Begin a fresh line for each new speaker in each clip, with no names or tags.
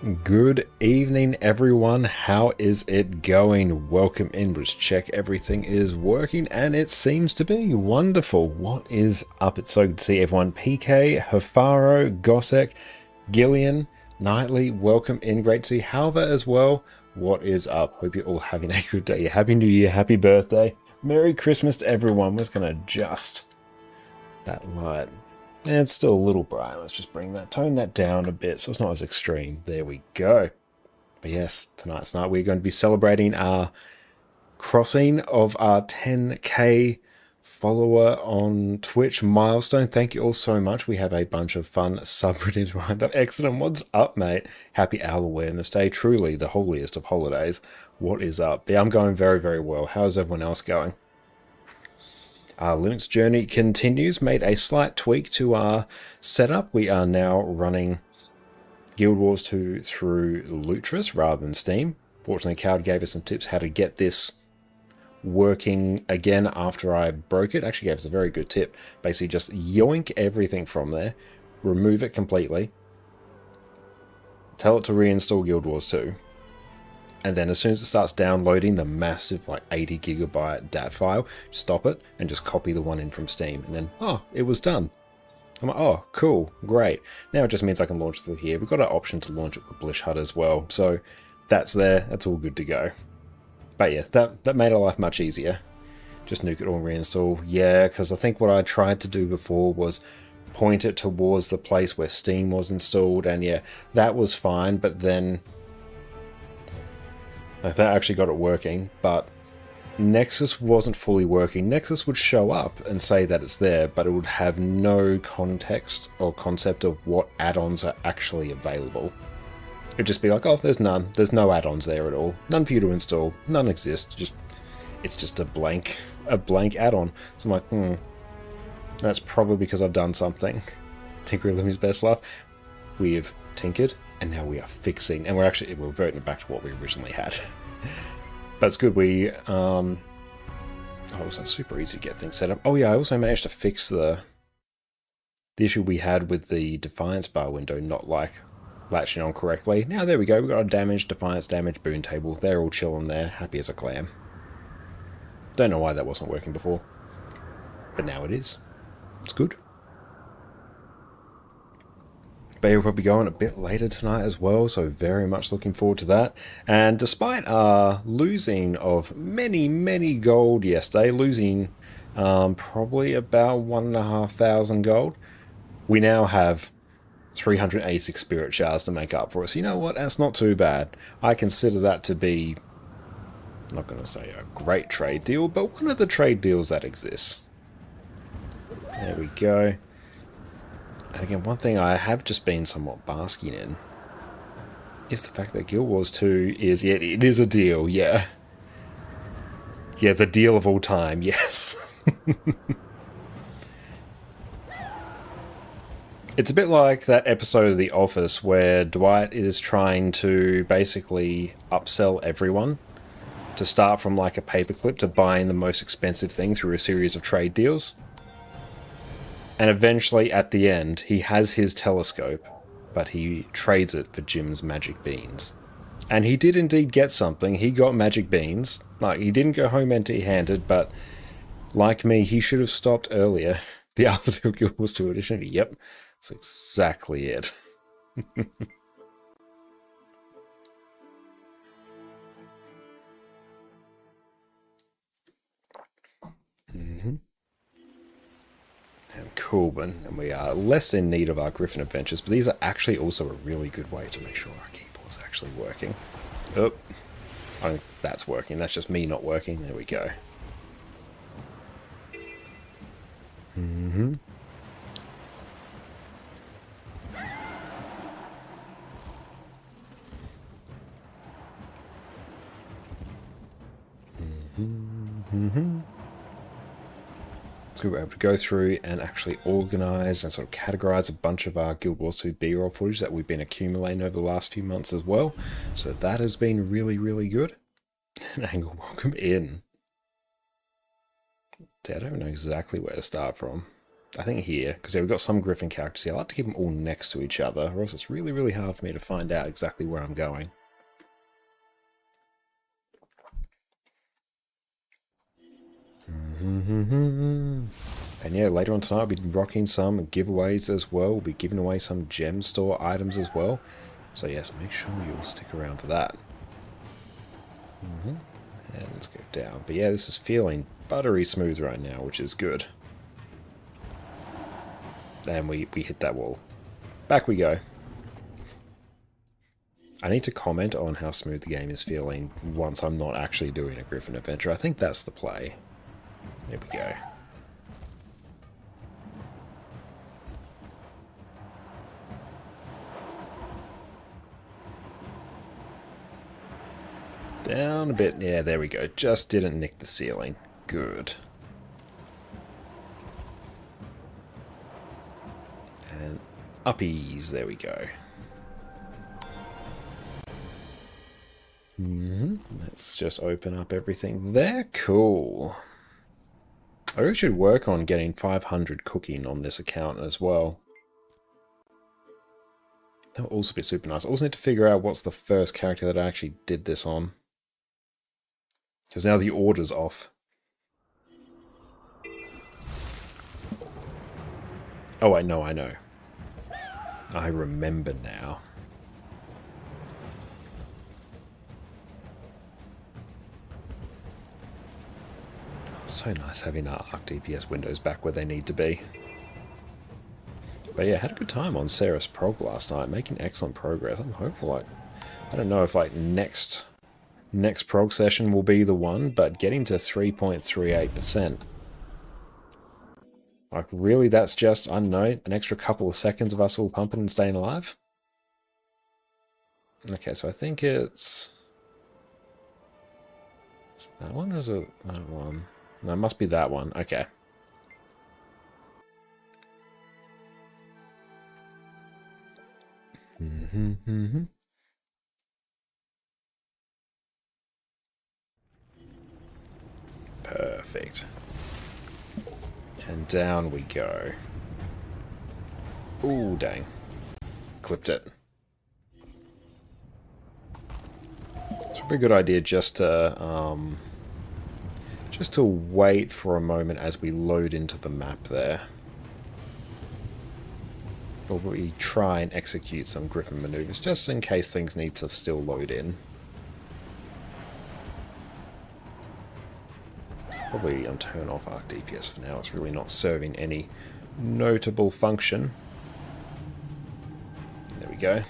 Good evening, everyone. How is it going? Welcome in. Let's check everything is working, and it seems to be wonderful. What is up? It's so good to see everyone. PK, Hafaro, Gossek, Gillian, Knightley, welcome in. Great to see Halva as well. What is up? Hope you're all having a good day. Happy New Year, happy birthday. Merry Christmas to everyone. We're just going to adjust that light. And it's still a little bright. Let's just tone that down a bit so it's not as extreme. There we go. But yes, tonight's night we're going to be celebrating our crossing of our 10k follower on Twitch milestone. Thank you all so much. We have a bunch of fun subreddits lined up. Excellent. What's up, mate? Happy Owl Awareness Day. Truly the holiest of holidays. What is up? Yeah, I'm going very, very well. How's everyone else going? Our Linux journey continues. Made a slight tweak to our setup. We are now running Guild Wars 2 through Lutris rather than Steam. Fortunately, Cowd gave us some tips how to get this working again after I broke it. Actually gave us a very good tip. Basically just yoink everything from there, remove it completely, tell it to reinstall Guild Wars 2. And then as soon as it starts downloading the massive like 80 gigabyte DAT file, stop it and just copy the one in from Steam. And then, oh, it was done. I'm like, oh, cool, great. Now it just means I can launch through here. We've got an option to launch it with Blish HUD as well. So that's there. That's all good to go. But yeah, that made our life much easier. Just nuke it all and reinstall. Yeah, because I think what I tried to do before was point it towards the place where Steam was installed. And yeah, that was fine. But then like that actually got it working, but Nexus wasn't fully working. Nexus would show up and say that it's there, but it would have no context or concept of what add-ons are actually available. It'd just be like, oh, there's none. There's no add-ons there at all. None for you to install. None exist. It's just a blank add-on. So I'm like, that's probably because I've done something. Tinker living his best life. We've tinkered. And now we are fixing, and we're reverting back to what we originally had. But it's good. Oh, it was super easy to get things set up. Oh yeah, I also managed to fix the issue we had with the Defiance bar window not like latching on correctly. Now there we go. We've got a Defiance damage, boon table. They're all chilling there, happy as a clam. Don't know why that wasn't working before, but now it is. It's good. We'll probably go on a bit later tonight as well, so very much looking forward to that. And despite our losing of many gold yesterday, losing probably about 1,500 gold, we now have 386 spirit shards to make up for it. So you know what? That's not too bad. I consider that to be, I'm not going to say a great trade deal, but one of the trade deals that exists. There we go. And again, one thing I have just been somewhat basking in is the fact that Guild Wars 2 is, yeah, it is a deal, yeah. Yeah, the deal of all time, yes. It's a bit like that episode of The Office where Dwight is trying to basically upsell everyone to start from like a paperclip to buying the most expensive thing through a series of trade deals. And eventually, at the end, he has his telescope, but he trades it for Jim's magic beans. And he did indeed get something. He got magic beans. Like, he didn't go home empty-handed, but like me, he should have stopped earlier. The Arthur Guild Wars 2 edition. Yep, that's exactly it. Cool, and we are less in need of our Griffin adventures, but these are actually also a really good way to make sure our keyboard's actually working. Oh, I think that's working. That's just me not working. There we go. So we were able to go through and actually organize and sort of categorize a bunch of our Guild Wars 2 B-roll footage that we've been accumulating over the last few months as well. So that has been really, really good. And Angle, welcome in. See, I don't know exactly where to start from. I think here, because yeah, we've got some Griffin characters here. I like to keep them all next to each other, or else it's really, really hard for me to find out exactly where I'm going. And yeah, later on tonight, I'll be rocking some giveaways as well. We'll be giving away some gem store items as well. So yes, make sure you'll stick around for that. And let's go down. But yeah, this is feeling buttery smooth right now, which is good. And we hit that wall. Back we go. I need to comment on how smooth the game is feeling once I'm not actually doing a Griffin adventure. I think that's the play. There we go. Down a bit. Yeah, there we go. Just didn't nick the ceiling. Good. And uppies. There we go. Let's just open up everything there. Cool. I really should work on getting 500 cooking on this account as well. That would also be super nice. I also need to figure out what's the first character that I actually did this on. Because now the order's off. Oh, wait, no, I know. I remember now. So nice having our Arc DPS windows back where they need to be. But yeah, had a good time on Ceres Prog last night, making excellent progress. I'm hopeful, like, I don't know if like next prog session will be the one, but getting to 3.38%. Like really, that's just, I don't know, an extra couple of seconds of us all pumping and staying alive? Okay, so I think it's... Is it that one or is it that one? No, it must be that one. Okay. Perfect. And down we go. Ooh, dang. Clipped it. It's a pretty good idea just to wait for a moment as we load into the map there. Or we try and execute some Griffin maneuvers, just in case things need to still load in. Probably turn off Arc DPS for now. It's really not serving any notable function. There we go.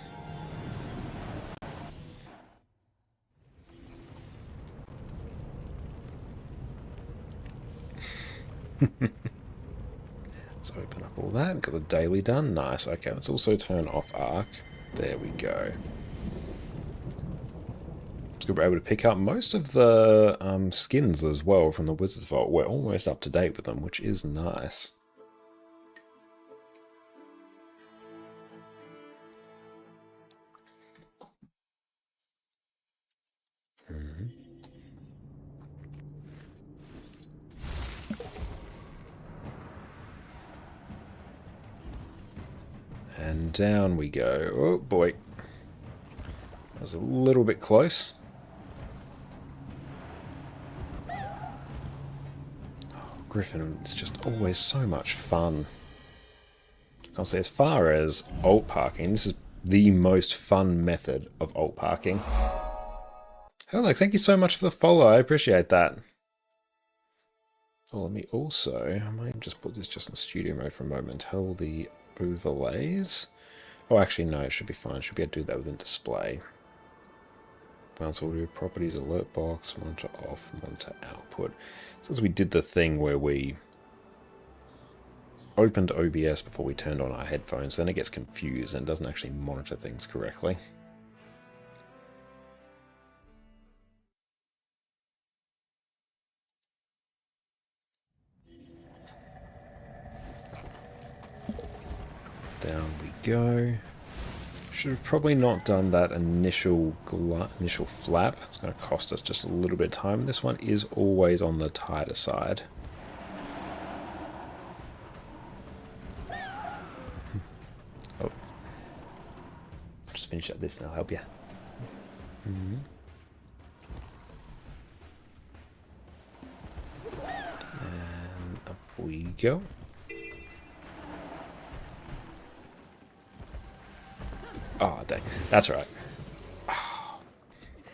Let's open up all that. Got the daily done. Nice. Okay, let's also turn off Arc. There we go. So we're able to pick up most of the skins as well from the Wizard's Vault. We're almost up to date with them, which is nice. And down we go. Oh boy. That was a little bit close. Griffin is just always so much fun. I'll say as far as alt parking, this is the most fun method of alt parking. Hello, thank you so much for the follow. I appreciate that. Oh, let me also, I might just put this just in studio mode for a moment. Tell the overlays. Oh, actually, no, it should be fine. Should be able to do that within display. Bounce audio properties, alert box, monitor off, monitor output. So as we did the thing where we opened OBS before we turned on our headphones, then it gets confused and doesn't actually monitor things correctly. Down we go. Should have probably not done that initial flap. It's going to cost us just a little bit of time. This one is always on the tighter side. finish up this and I'll help you. And up we go. Oh, dang. That's right.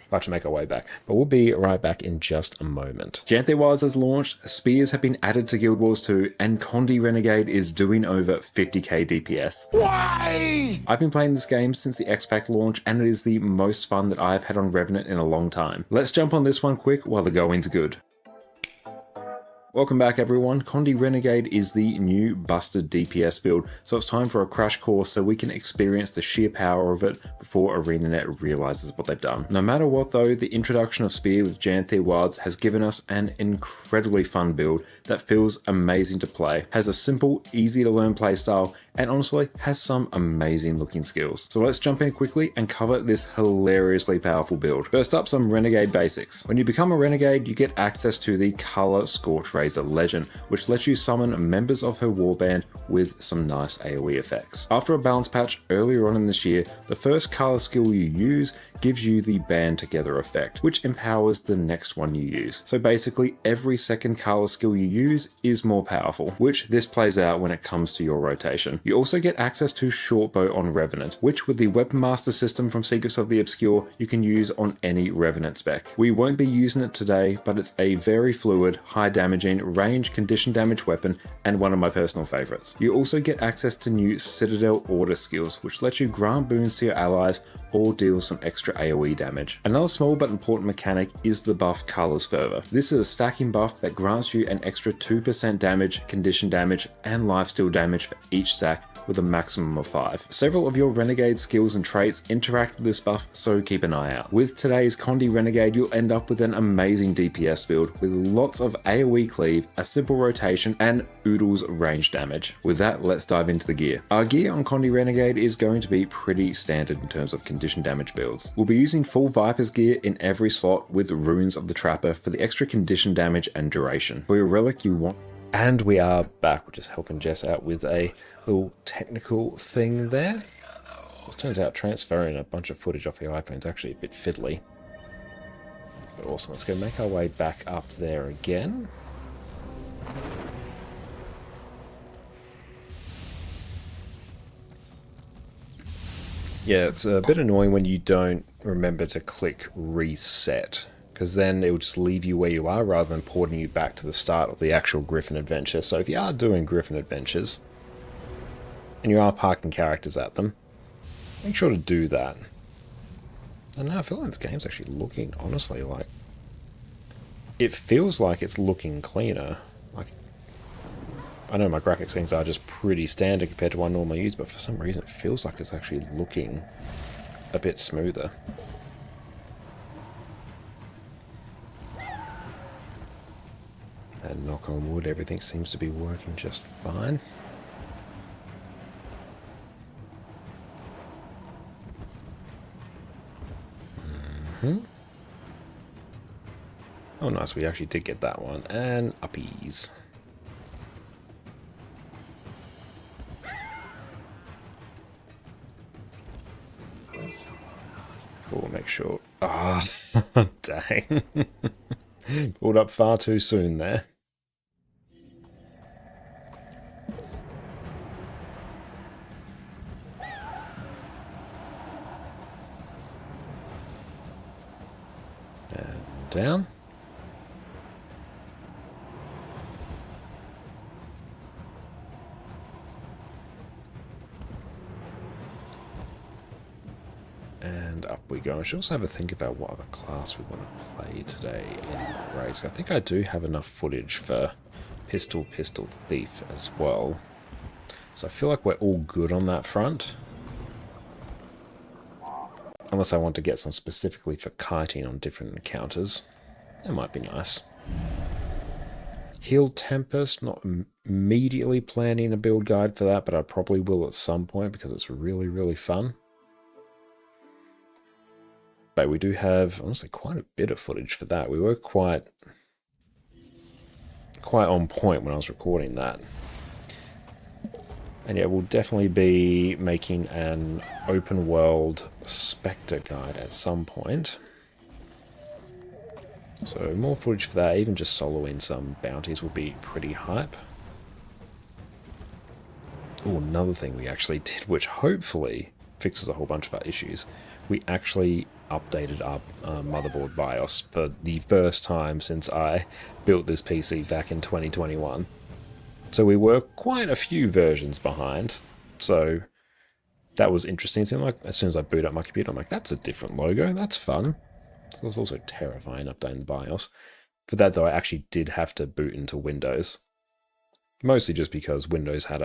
We'll have to make our way back, but we'll be right back in just a moment. Janthe Wilds has launched, spears have been added to Guild Wars 2, and Condi Renegade is doing over 50k DPS. Why? I've been playing this game since the X-Pack launch, and it is the most fun that I've had on Revenant in a long time. Let's jump on this one quick while the going's good. Welcome back everyone. Condi Renegade is the new busted DPS build, so it's time for a crash course so we can experience the sheer power of it before ArenaNet realizes what they've done. No matter what though, the introduction of Spear with Janthe Wilds has given us an incredibly fun build that feels amazing to play, has a simple, easy to learn playstyle, and honestly has some amazing looking skills. So let's jump in quickly and cover this hilariously powerful build. First up, some Renegade basics. When you become a Renegade, you get access to the Color Scorch Razor Legend, which lets you summon members of her warband with some nice AoE effects. After a balance patch earlier on in this year, the first color skill you use gives you the band together effect, which empowers the next one you use. So basically every second color skill you use is more powerful, which this plays out when it comes to your rotation. You also get access to Shortbow on Revenant, which with the Weapon Master system from Secrets of the Obscure, you can use on any Revenant spec. We won't be using it today, but it's a very fluid, high damaging, range condition damage weapon and one of my personal favorites. You also get access to new Citadel Order skills, which let you grant boons to your allies or deal some extra AoE damage. Another small but important mechanic is the buff Colors Fervor. This is a stacking buff that grants you an extra 2% damage, condition damage, and lifesteal damage for each stack with a maximum of 5. Several of your Renegade skills and traits interact with this buff, so keep an eye out. With today's Condi Renegade, you'll end up with an amazing DPS build with lots of AoE cleave, a simple rotation, and oodles range damage. With that, let's dive into the gear. Our gear on Condi Renegade is going to be pretty standard in terms of condition damage builds. We'll be using full Viper's gear in every slot with Runes of the Trapper for the extra condition damage and duration. For your relic, you want... And we are back. We're just helping Jess out with a little technical thing there. It turns out transferring a bunch of footage off the iPhone is actually a bit fiddly. But awesome. Let's go make our way back up there again. Yeah, it's a bit annoying when you don't remember to click reset, because then it will just leave you where you are rather than porting you back to the start of the actual Griffin adventure. So if you are doing Griffin adventures, and you are parking characters at them, make sure to do that. I don't know, I feel like this game's actually looking, honestly, like... It feels like it's looking cleaner. Like, I know my graphic settings are just pretty standard compared to what I normally use, but for some reason it feels like it's actually looking a bit smoother. And knock on wood, everything seems to be working just fine. Oh nice, we actually did get that one. And uppies. Cool, make sure... Ah, dang. Pulled up far too soon there. And down. And up we go. I should also have a think about what other class we want to play today in Race. I think I do have enough footage for Pistol Thief as well. So I feel like we're all good on that front. Unless I want to get some specifically for kiting on different encounters. That might be nice. Heal Tempest, not immediately planning a build guide for that, but I probably will at some point because it's really, really fun. But we do have, honestly, quite a bit of footage for that. We were quite on point when I was recording that. And yeah, we'll definitely be making an open world Spectre guide at some point. So more footage for that, even just soloing some bounties would be pretty hype. Oh, another thing we actually did, which hopefully fixes a whole bunch of our issues. We actually updated our motherboard BIOS for the first time since I built this PC back in 2021. So we were quite a few versions behind. So that was interesting. It seemed like as soon as I boot up my computer, I'm like, that's a different logo. That's fun. It was also terrifying updating the BIOS. For that though, I actually did have to boot into Windows. Mostly just because Windows had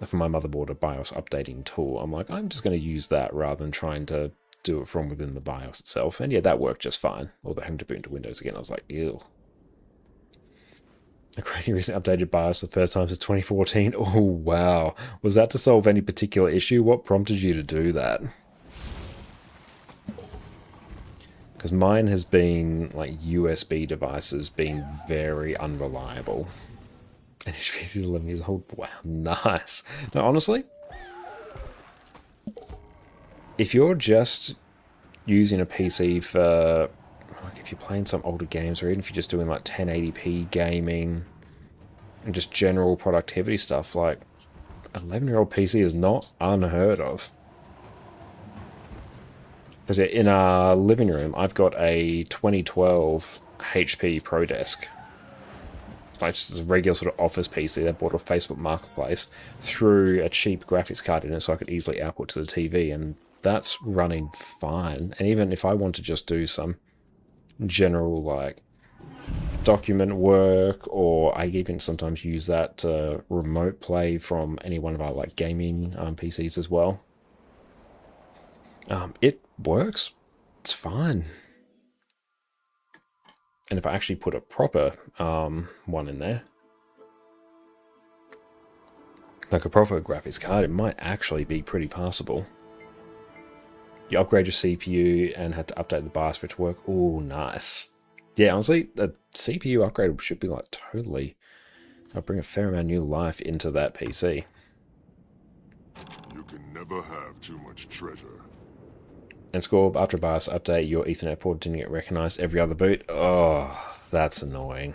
for my motherboard, a BIOS updating tool. I'm like, I'm just going to use that rather than trying to do it from within the BIOS itself. And yeah, that worked just fine. Although having to boot into Windows again, I was like, ew. A creating recently updated BIOS the first time since 2014. Oh, wow. Was that to solve any particular issue? What prompted you to do that? Because mine has been, like, USB devices being very unreliable. And HPC is 11 years old. Wow, nice. No, honestly, if you're just using a PC for, like, if you're playing some older games, or even if you're just doing, like, 1080p gaming and just general productivity stuff, like, an 11-year-old PC is not unheard of. Because in our living room, I've got a 2012 HP Pro Desk. Like just a regular sort of office PC that I bought off Facebook Marketplace, threw a cheap graphics card in it so I could easily output to the TV, and that's running fine. And even if I want to just do some general like document work, or I even sometimes use that to remote play from any one of our like gaming PCs as well, it works. It's fine. And if I actually put a proper one in there, like a proper graphics card, it might actually be pretty passable. You upgrade your CPU and had to update the BIOS for it to work. Oh, nice. Yeah, honestly, the CPU upgrade should be like totally... I'll bring a fair amount of new life into that PC.
You can never have too much treasure.
And Scorb, after a BIOS update, your Ethernet port didn't get recognized every other boot. Oh, that's annoying.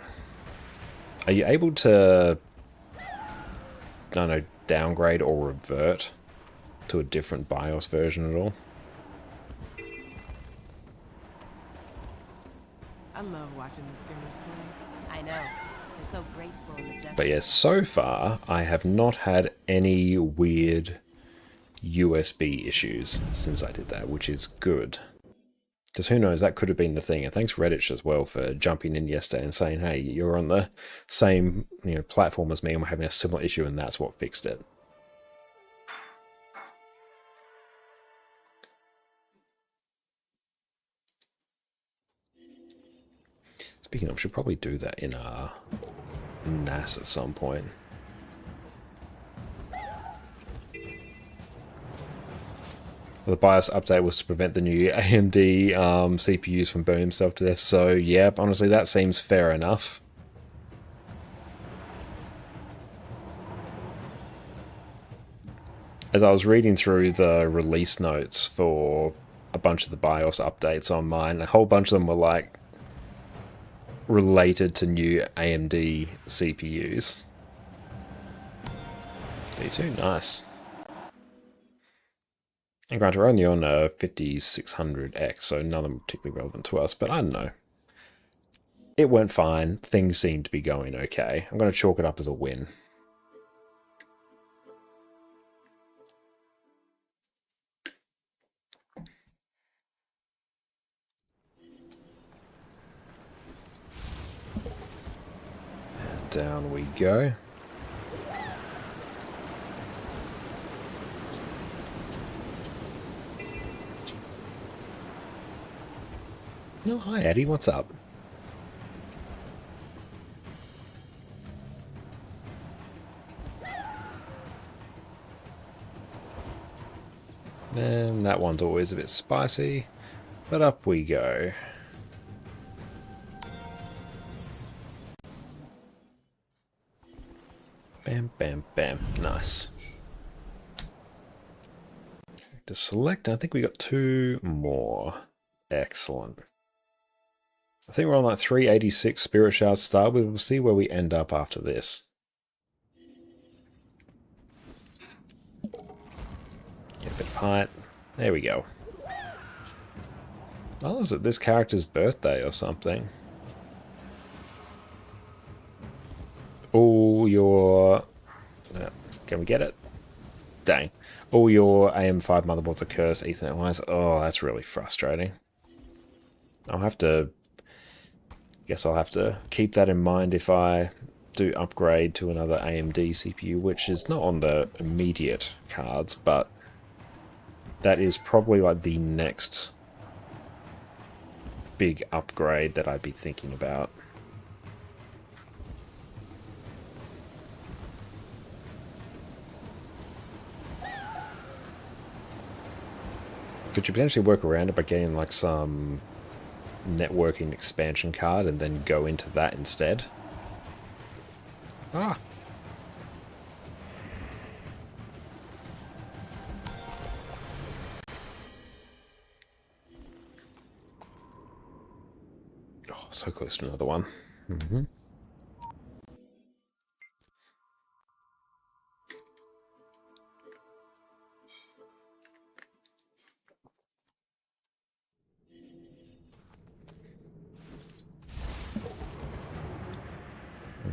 Are you able to, I don't know, downgrade or revert to a different BIOS version at all?
I love watching the skimmers play.
I know. They're so graceful and majestic.
But yeah, so far, I have not had any weird USB issues since I did that, which is good. Because who knows, that could have been the thing. And thanks Reddit as well for jumping in yesterday and saying, hey, you're on the same platform as me and we're having a similar issue, and that's what fixed it. Speaking of, should probably do that in NAS at some point. The BIOS update was to prevent the new AMD CPUs from burning themselves to death. So yeah, honestly, that seems fair enough. As I was reading through the release notes for a bunch of the BIOS updates on mine, a whole bunch of them were like related to new AMD CPUs. D2, nice. And granted, we're only on a 5600X, so none of them are particularly relevant to us, but I don't know. It went fine. Things seem to be going okay. I'm going to chalk it up as a win. And down we go. No, hi Eddie, what's up? And that one's always a bit spicy, but up we go. Bam, bam, bam. Nice. To select, I think we got 2 more. Excellent. I think we're on like 386 Spirit Shards star. We'll see where we end up after this. Get a bit of height. There we go. Oh, is it this character's birthday or something? All your... Can we get it? Dang. All your AM5 motherboards are cursed, Ethernet wise. Oh, that's really frustrating. I'll have to... Guess I'll have to keep that in mind if I do upgrade to another AMD CPU, which is not on the immediate cards, but that is probably like the next big upgrade that I'd be thinking about. Could you potentially work around it by getting like some networking expansion card and then go into that instead? Ah. Oh, so close to another one. Mm-hmm.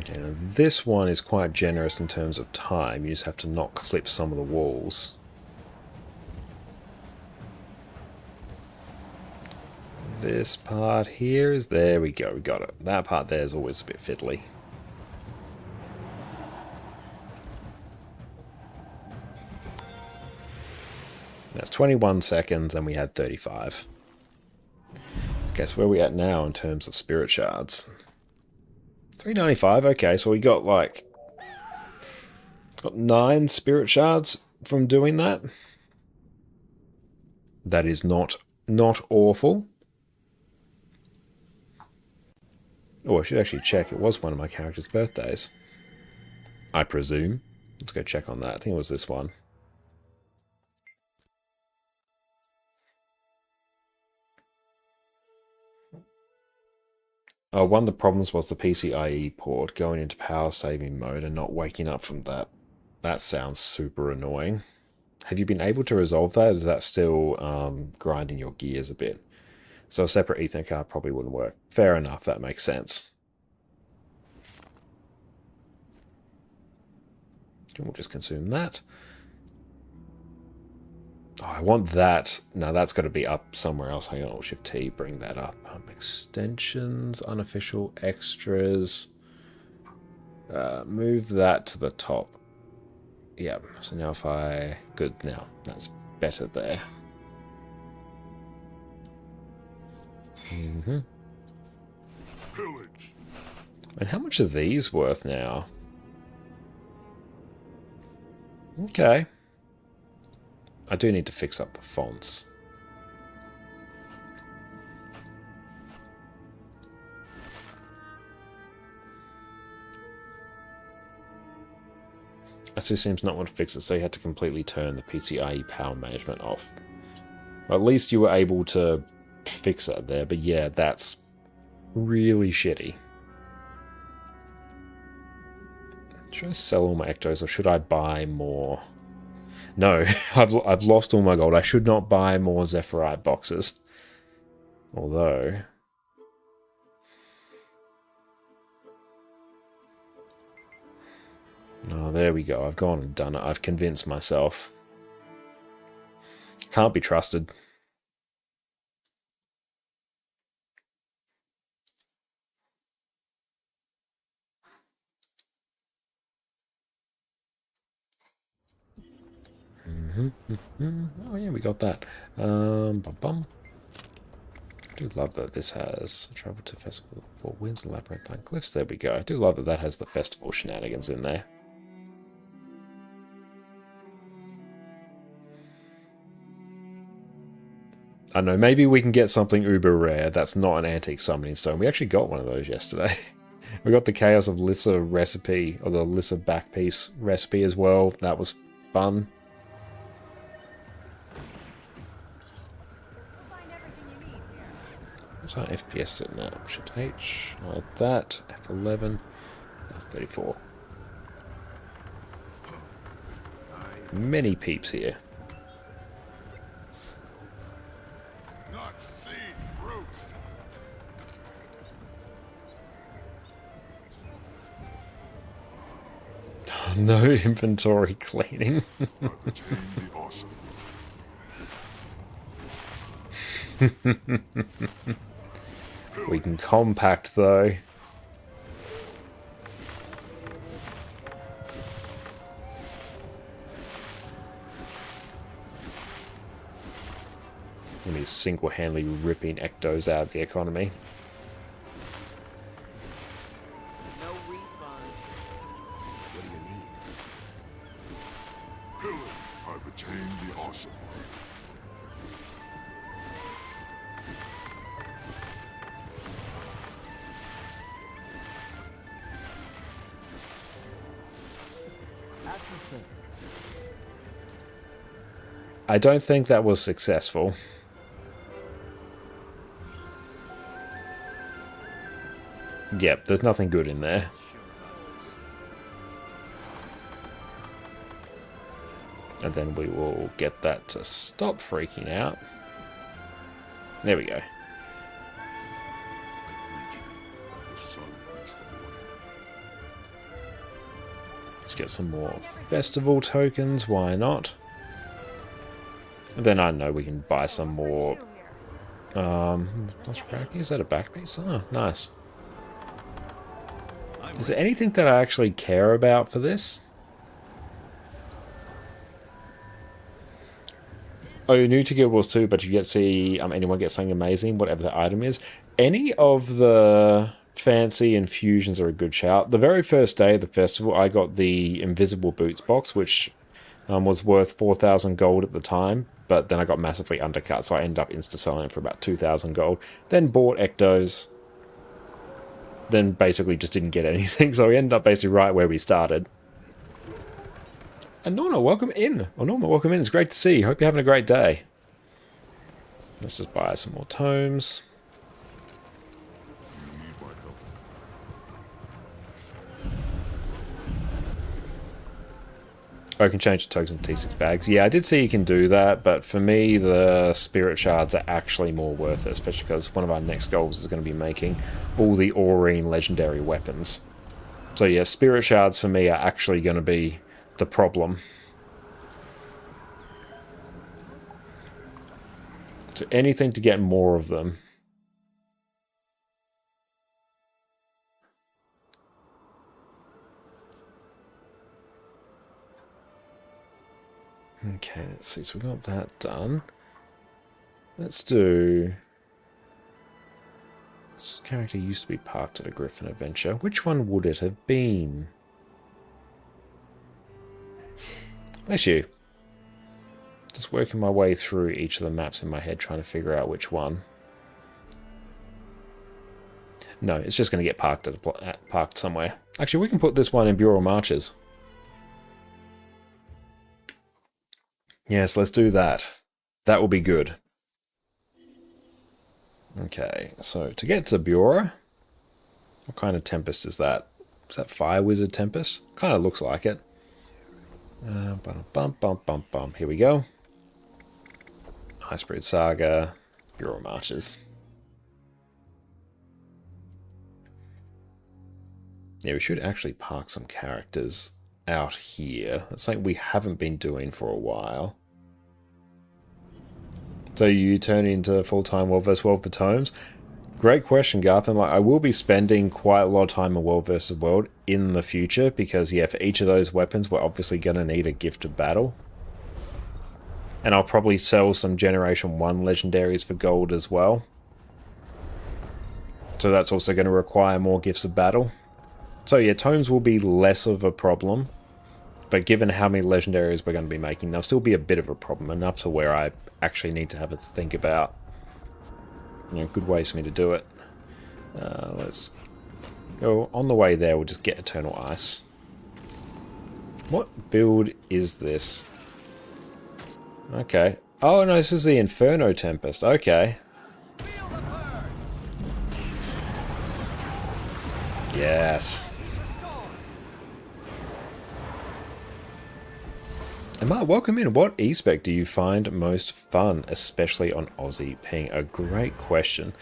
Okay, now this one is quite generous in terms of time. You just have to not clip some of the walls. This part here is... There we go, we got it. That part there is always a bit fiddly. That's 21 seconds and we had 35. Guess where are we at now in terms of spirit shards? 395, okay, so we got like... Got 9 spirit shards from doing that. That is not awful. Oh, I should actually check. It was one of my character's birthdays, I presume. Let's go check on that. I think it was this one. One of the problems was the PCIe port going into power saving mode and not waking up from that. That sounds super annoying. Have you been able to resolve that? Is that still grinding your gears a bit? So a separate Ethernet card probably wouldn't work. Fair enough, that makes sense. We'll just consume that. Oh, I want that. Now that's got to be up somewhere else. Hang on, Alt-Shift-T, bring that up. Extensions, unofficial, extras. Move that to the top. Yeah, so now if I... Good, now. That's better there. Mm-hmm.
Pillage.
And how much are these worth now? Okay. I do need to fix up the fonts. SU seems not want to fix it, so you had to completely turn the PCIe power management off. Well, at least you were able to fix that there, but yeah, that's really shitty. Should I sell all my Ectos, or should I buy more? No, I've lost all my gold. I should not buy more Zephyrite boxes. Although... Oh, there we go. I've gone and done it. I've convinced myself. Can't be trusted. Oh yeah, we got that. Bum bum. I do love that this has travel to festival for winds and labyrinthine glyphs. There we go. I do love that that has the festival shenanigans in there. I don't know, maybe we can get something uber rare that's not an antique summoning stone. We actually got one of those yesterday. We got the Chaos of Lissa recipe, or the Lissa backpiece recipe as well. That was fun. What's our FPS sitting at? Shift H, like that. F11, F34. Many peeps here.
Not seen, brute.
No inventory cleaning.
Retain the awesome.
We can compact though. And he's single-handedly ripping Ectos out of the economy.
No refund.
What do you need? Pillar, I've retained the awesome.
I don't think that was successful. Yep, there's nothing good in there. And then we will get that to stop freaking out. There we go.
The sun hits the morning.
Let's get some more festival tokens, why not? And then I know we can buy some more. Is that a back piece? Oh, nice. Is there anything that I actually care about for this? Oh, you're new to Guild Wars 2, but you get to see anyone get something amazing, whatever the item is. Any of the fancy infusions are a good shout. The very first day of the festival, I got the Invisible Boots box, which was worth 4,000 gold at the time, but then I got massively undercut, so I ended up insta-selling it for about 2,000 gold. Then bought Ectos. Then basically just didn't get anything, so we ended up basically right where we started. And Norma, welcome in. Well, Norma, welcome in. It's great to see you. Hope you're having a great day. Let's just buy some more tomes.
You need my help.
Oh, I can change the tokens into T6 bags. Yeah, I did see you can do that, but for me, the spirit shards are actually more worth it, especially because one of our next goals is going to be making all the Aurine legendary weapons. So yeah, spirit shards for me are actually going to be the problem. So anything to get more of them. Okay, let's see. So we got that done. Let's do... This character used to be parked at a Griffin adventure. Which one would it have been? Bless you. Just working my way through each of the maps in my head, trying to figure out which one. No, it's just going to get parked parked somewhere. Actually, we can put this one in Bureau Marches. Yes, let's do that. That will be good. Okay, so to get to Bureau, what kind of Tempest is that? Is that Fire Wizard Tempest? Kind of looks like it. Here we go. Icebreed Saga, Bureau Marches. Yeah, we should actually park some characters out here. That's something we haven't been doing for a while. So you turn into full-time World vs. World for tomes? Great question, Garth. And like, I will be spending quite a lot of time in World vs. World in the future because, yeah, for each of those weapons, we're obviously going to need a gift of battle. And I'll probably sell some Generation 1 legendaries for gold as well. So that's also going to require more gifts of battle. So yeah, tomes will be less of a problem. But given how many legendaries we're going to be making, they'll still be a bit of a problem, enough to where I actually need to have a think about, you know, good ways for me to do it. Let's Oh, on the way there, we'll just get Eternal Ice. What build is this? Okay. Oh, no, this is the Inferno Tempest. Okay. Yes. And Mark, welcome in. What e-spec do you find most fun, especially on Aussie Ping? A great question.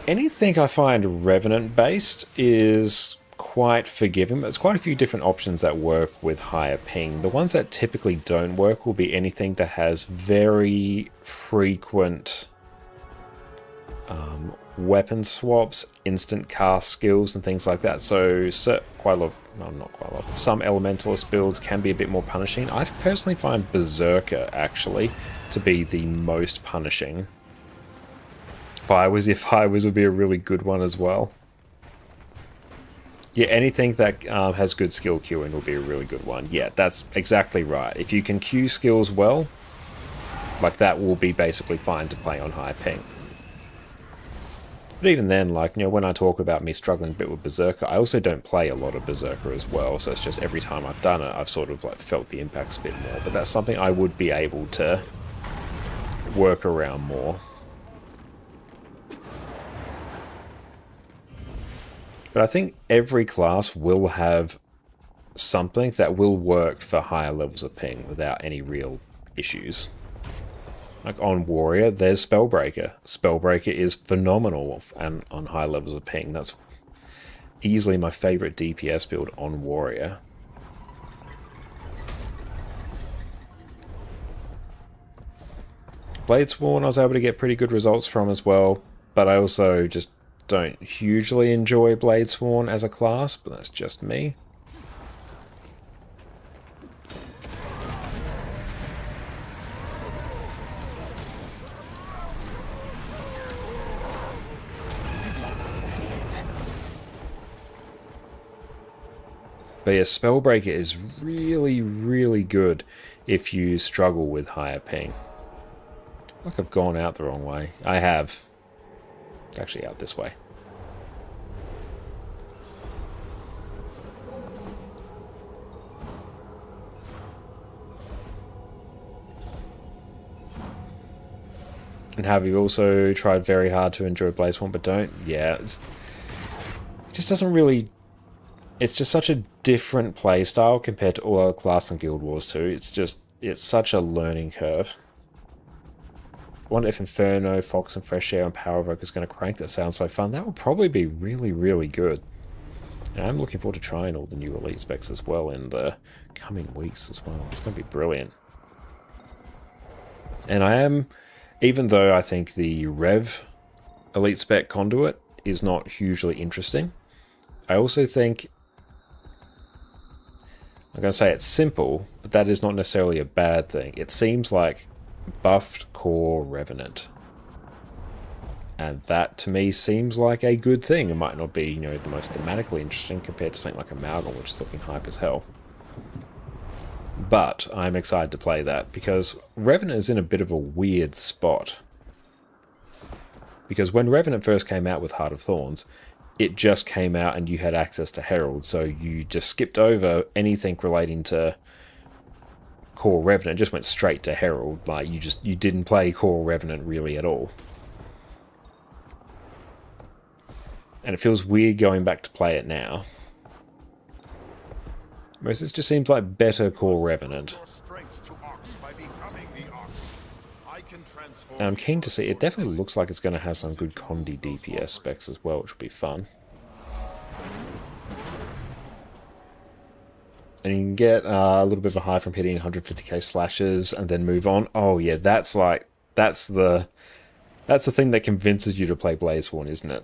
Anything I find Revenant-based is quite forgiving, but there's quite a few different options that work with higher ping. The ones that typically don't work will be anything that has very frequent weapon swaps, instant cast skills, and things like that. So quite a lot of, no, not quite a lot, some Elementalist builds can be a bit more punishing. I personally find Berserker, actually, to be the most punishing. Fire Whiz would be a really good one as well. Yeah, anything that has good skill queuing will be a really good one. Yeah, that's exactly right. If you can queue skills well, like that will be basically fine to play on high ping. But even then, like, you know, when I talk about me struggling a bit with Berserker, I also don't play a lot of Berserker as well, so it's just every time I've done it, I've sort of like felt the impacts a bit more. But that's something I would be able to work around more. But I think every class will have something that will work for higher levels of ping without any real issues. Like on Warrior, there's Spellbreaker. Spellbreaker is phenomenal and on high levels of ping. That's easily my favorite DPS build on Warrior. Bladesworn I was able to get pretty good results from as well, but I also just don't hugely enjoy Bladesworn as a class, but that's just me. But yeah, Spellbreaker is really, really good if you struggle with higher ping. Like I've gone out the wrong way. I have. It's actually out this way. And have you also tried very hard to enjoy Bladesworn but don't? Yeah, it just doesn't really... It's just such a different playstyle compared to all other classes in Guild Wars 2. It's such a learning curve. I wonder if Inferno, Fox and Fresh Air and Power Evoke is going to crank. That sounds so fun. That would probably be really, really good. And I'm looking forward to trying all the new Elite specs as well in the coming weeks as well. It's going to be brilliant. And I am, even though I think the Rev Elite spec Conduit is not hugely interesting, I also think, I'm going to say it's simple, but that is not necessarily a bad thing. It seems like buffed core Revenant. And that, to me, seems like a good thing. It might not be, you know, the most thematically interesting compared to something like Amalgam, which is looking hype as hell. But I'm excited to play that, because Revenant is in a bit of a weird spot. Because when Revenant first came out with Heart of Thorns, it just came out and you had access to Herald, so you just skipped over anything relating to core Revenant, just went straight to Herald. Like you didn't play core Revenant really at all. And it feels weird going back to play it now. Whereas this just seems like better core Revenant. And I'm keen to see, it definitely looks like it's going to have some good Condi DPS specs as well, which will be fun. And you can get a little bit of a high from hitting 150k slashes and then move on. Oh yeah, that's the thing that convinces you to play Bladesworn, isn't it?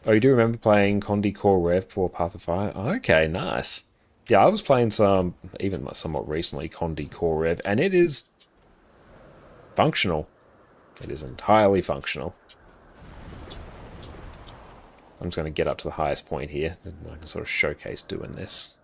Oh, you do remember playing Condi Core Rev for Path of Fire? Okay, nice. Yeah, I was playing some, even somewhat recently, Condi Core Rev, and it is functional. It is entirely functional. I'm just going to get up to the highest point here, and I can sort of showcase doing this.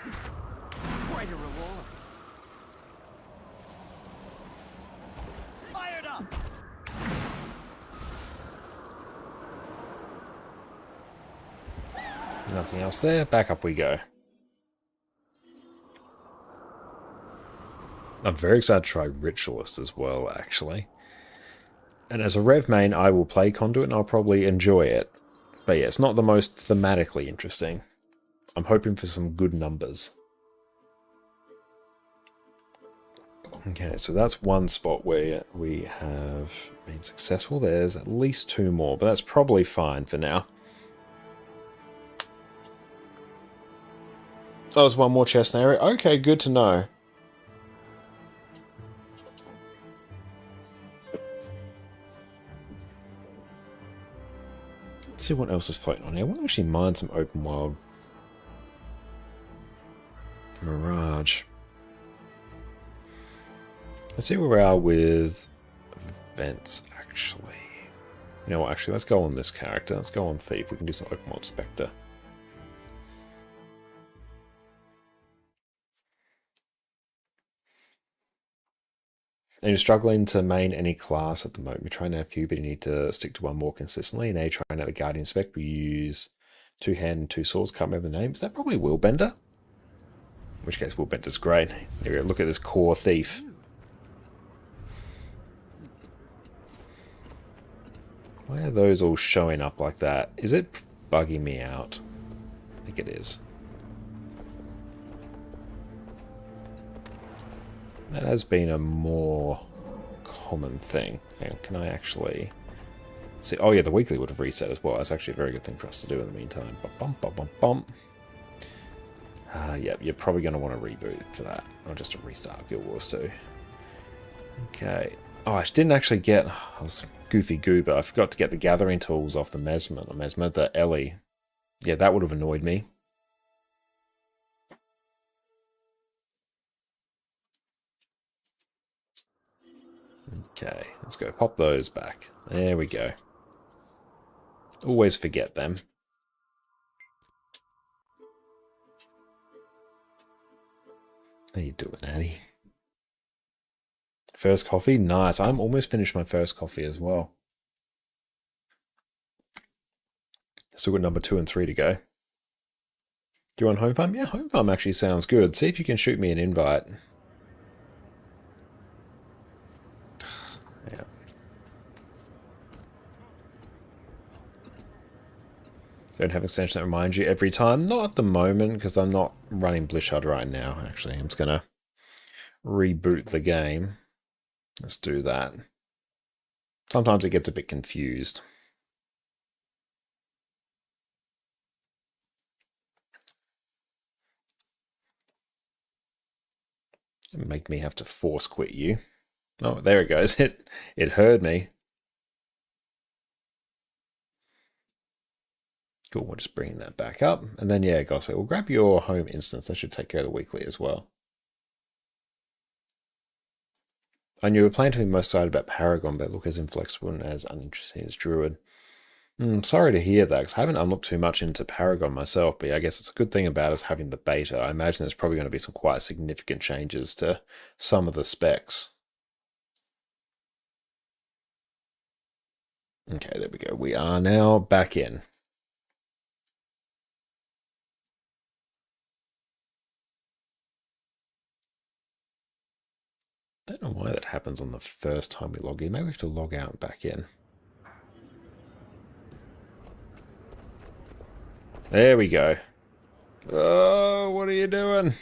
Quite a reward. Fired up!
Nothing else there. Back up we go. I'm very excited to try Ritualist as well, actually. And as a Rev main, I will play Conduit and I'll probably enjoy it. But yeah, it's not the most thematically interesting. I'm hoping for some good numbers. Okay, so that's one spot where we have been successful. There's at least 2 more, but that's probably fine for now. Oh, there's one more chest area. Okay, good to know. Let's see what else is floating on here. I want to actually mine some open world Mirage. Let's see where we are with events, actually. You know what, actually, let's go on this character. Let's go on Thief. We can do some open world Spectre. And you're struggling to main any class at the moment. You're trying out a few, but you need to stick to one more consistently. Now you're trying out the Guardian spec. We use 2 hand and 2 swords. Can't remember the name. Is that probably Willbender? In which case, Willbender's great. There we go. Look at this core Thief. Why are those all showing up like that? Is it bugging me out? I think it is. That has been a more common thing. Hang on, can I actually see? Oh yeah, the weekly would have reset as well. That's actually a very good thing for us to do in the meantime. Bum, bum, bum, bum. Yeah, you're probably going to want to reboot for that. Or just a restart Guild Wars 2. Okay. Oh, I didn't actually get... I was goofy goober. I forgot to get the gathering tools off the Mesmer, the Ellie. Yeah, that would have annoyed me. Okay, let's go pop those back. There we go. Always forget them. How you doing, Addy? First coffee? Nice. I'm almost finished my first coffee as well. Still got number 2 and 3 to go. Do you want home farm? Yeah, home farm actually sounds good. See if you can shoot me an invite. Yeah. Don't have an extension that reminds you every time. Not at the moment, because I'm not running Blishard right now, actually. I'm just going to reboot the game. Let's do that. Sometimes it gets a bit confused. Make me have to force quit you. Oh, there it goes. It heard me. Cool, we're just bringing that back up. And then, yeah, Gosso, we'll grab your home instance. That should take care of the weekly as well. And you were planning to be most excited about Paragon, but look as inflexible and as uninteresting as Druid. Sorry to hear that, because I haven't unlocked too much into Paragon myself, but yeah, I guess it's a good thing about us having the beta. I imagine there's probably going to be some quite significant changes to some of the specs. Okay, there we go. We are now back in. I don't know why that happens on the first time we log in. Maybe we have to log out and back in. There we go. Oh, what are you doing?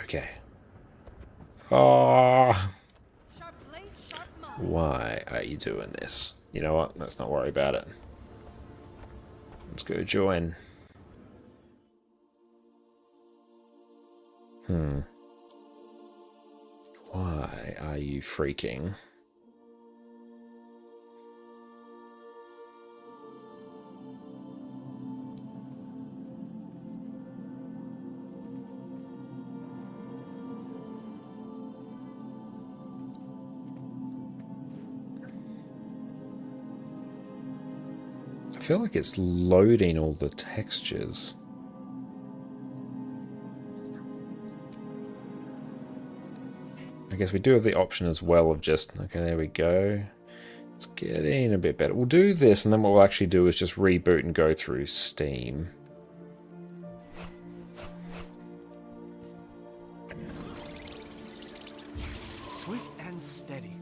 Okay. Oh,
Sharp blade, sharp mind.
why are you doing this? You know what? Let's not worry about it. Let's go join. Why are you freaking? feel like it's loading all the textures. I guess we do have the option as well of just, okay, there we go. It's getting a bit better. We'll do this, and then what we'll actually do is just reboot and go through Steam.
Swift and steady.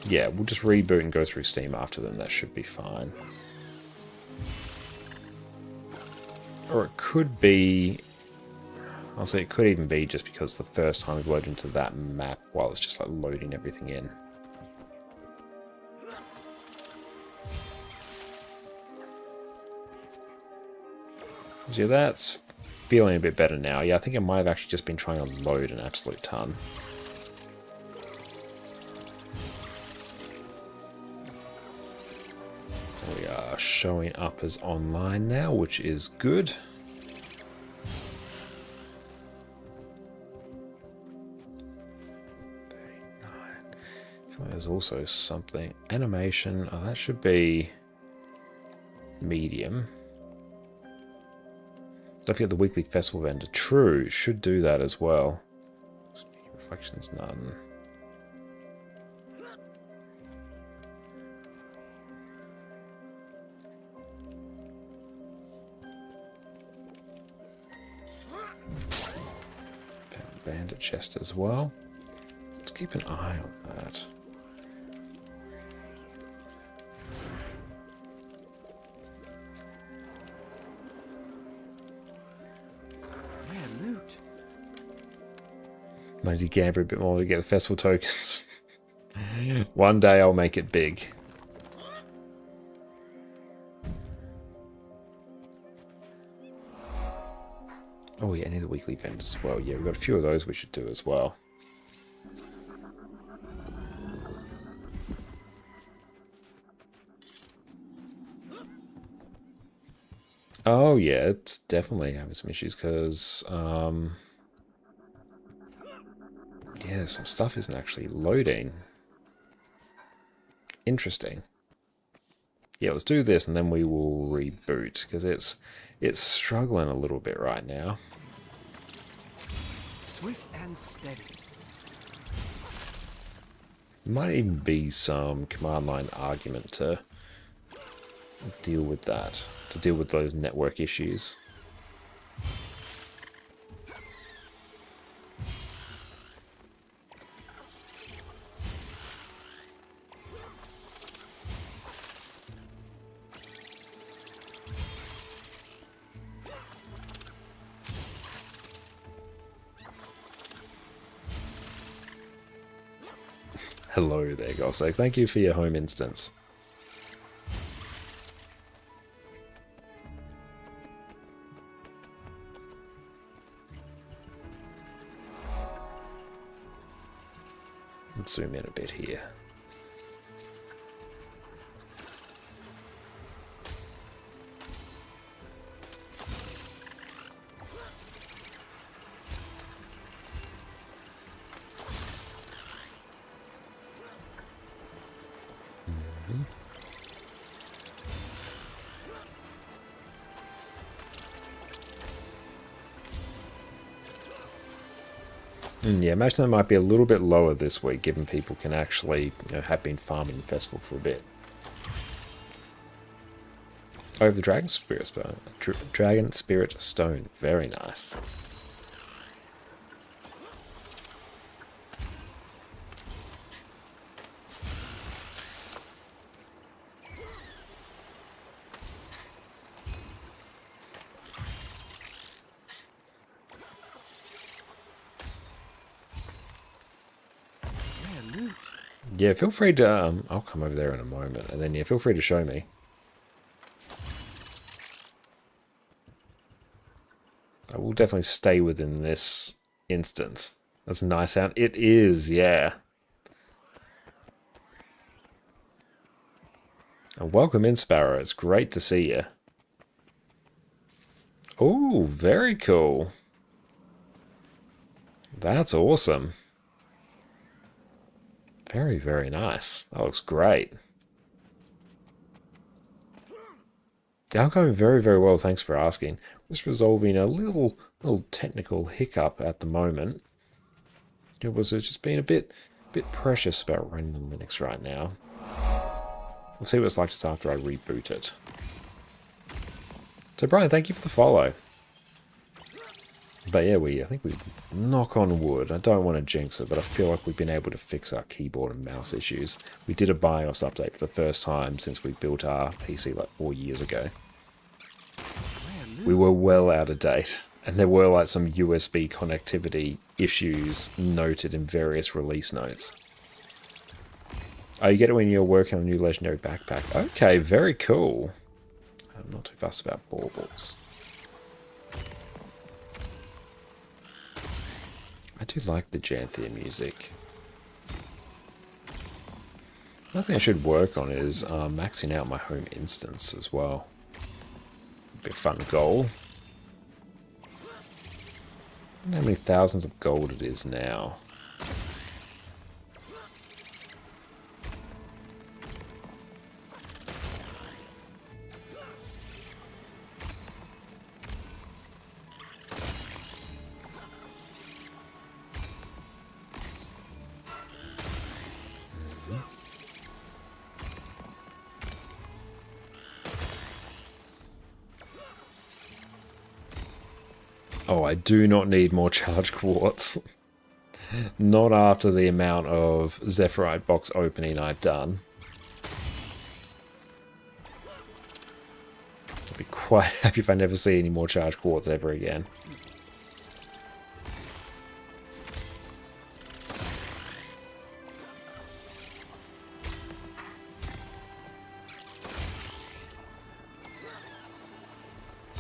Yeah, we'll just reboot and go through Steam after them. That should be fine. Or it could be... I'll say it could even be just because the first time we load into that map while it's just like loading everything in. So yeah, that's feeling a bit better now. Yeah, I think it might have actually just been trying to load an absolute ton. We are showing up as online now, which is good. There's also something. Animation. Oh, that should be medium. Don't forget the weekly festival vendor. True, should do that as well. Reflections, none. Bandit chest as well. Let's keep an eye on that.
Loot.
Might need to gamble a bit more to get the festival tokens. One day I'll make it big. Oh yeah, any of the weekly vendors as well. Yeah, we've got a few of those we should do as well. Oh yeah, it's definitely having some issues because yeah, some stuff isn't actually loading. Interesting. Yeah, let's do this and then we will reboot because it's struggling a little bit right now.
Swift and steady.
There might even be some command line argument to deal with that, to deal with those network issues. Hello there, Gossek. Thank you for your home instance. Let's zoom in a bit here. Yeah, imagine they might be a little bit lower this week, given people can actually, have been farming the festival for a bit. Oh, the Dragon Spirit Stone. Dragon Spirit Stone. Very nice. Yeah, feel free to, I'll come over there in a moment, and then yeah, feel free to show me. I will definitely stay within this instance. That's a nice sound. It is, yeah. And welcome in, Sparrow. It's great to see you. Oh, very cool. That's awesome. Very, very nice. That looks great. They are going very, very well, thanks for asking. Just resolving a little technical hiccup at the moment. It was just being a bit precious about running on Linux right now. We'll see what it's like just after I reboot it. So Brian, thank you for the follow. But yeah, I think we knock on wood. I don't want to jinx it, but I feel like we've been able to fix our keyboard and mouse issues. We did a BIOS update for the first time since we built our PC like 4 years ago. We were well out of date, and there were like some USB connectivity issues noted in various release notes. Oh, you get it when you're working on a new legendary backpack. Okay, very cool. I'm not too fussed about baubles. I do like the Janthia music. Another thing I should work on is maxing out my home instance as well. Be a fun goal. I don't know how many thousands of gold it is now. Oh, I do not need more charged quartz. Not after the amount of Zephyrite box opening I've done. I'll be quite happy if I never see any more charged quartz ever again.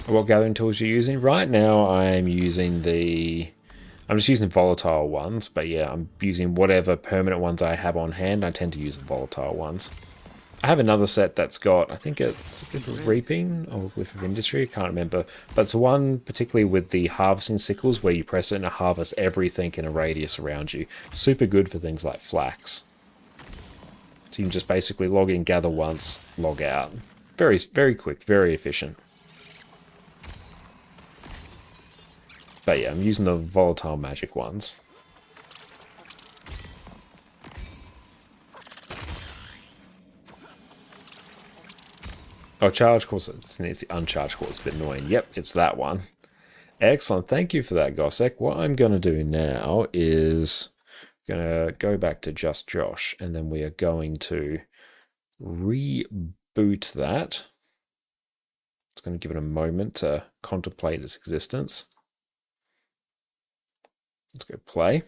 What gathering tools you're using? Right now I'm using I'm just using volatile ones, but yeah, I'm using whatever permanent ones I have on hand. I tend to use the volatile ones. I have another set that's got, I think it's a Glyph of Reaping or Glyph of Industry, I can't remember. But it's one particularly with the harvesting sickles where you press it and it harvests everything in a radius around you. Super good for things like flax. So you can just basically log in, gather once, log out. Very, very quick, very efficient. But yeah, I'm using the volatile magic ones. Oh, charged course, it's the uncharged course, a bit annoying. Yep, it's that one. Excellent, thank you for that, Gossek. What I'm going to do now is going to go back to Just Josh, and then we are going to reboot that. It's going to give it a moment to contemplate its existence. Let's go play.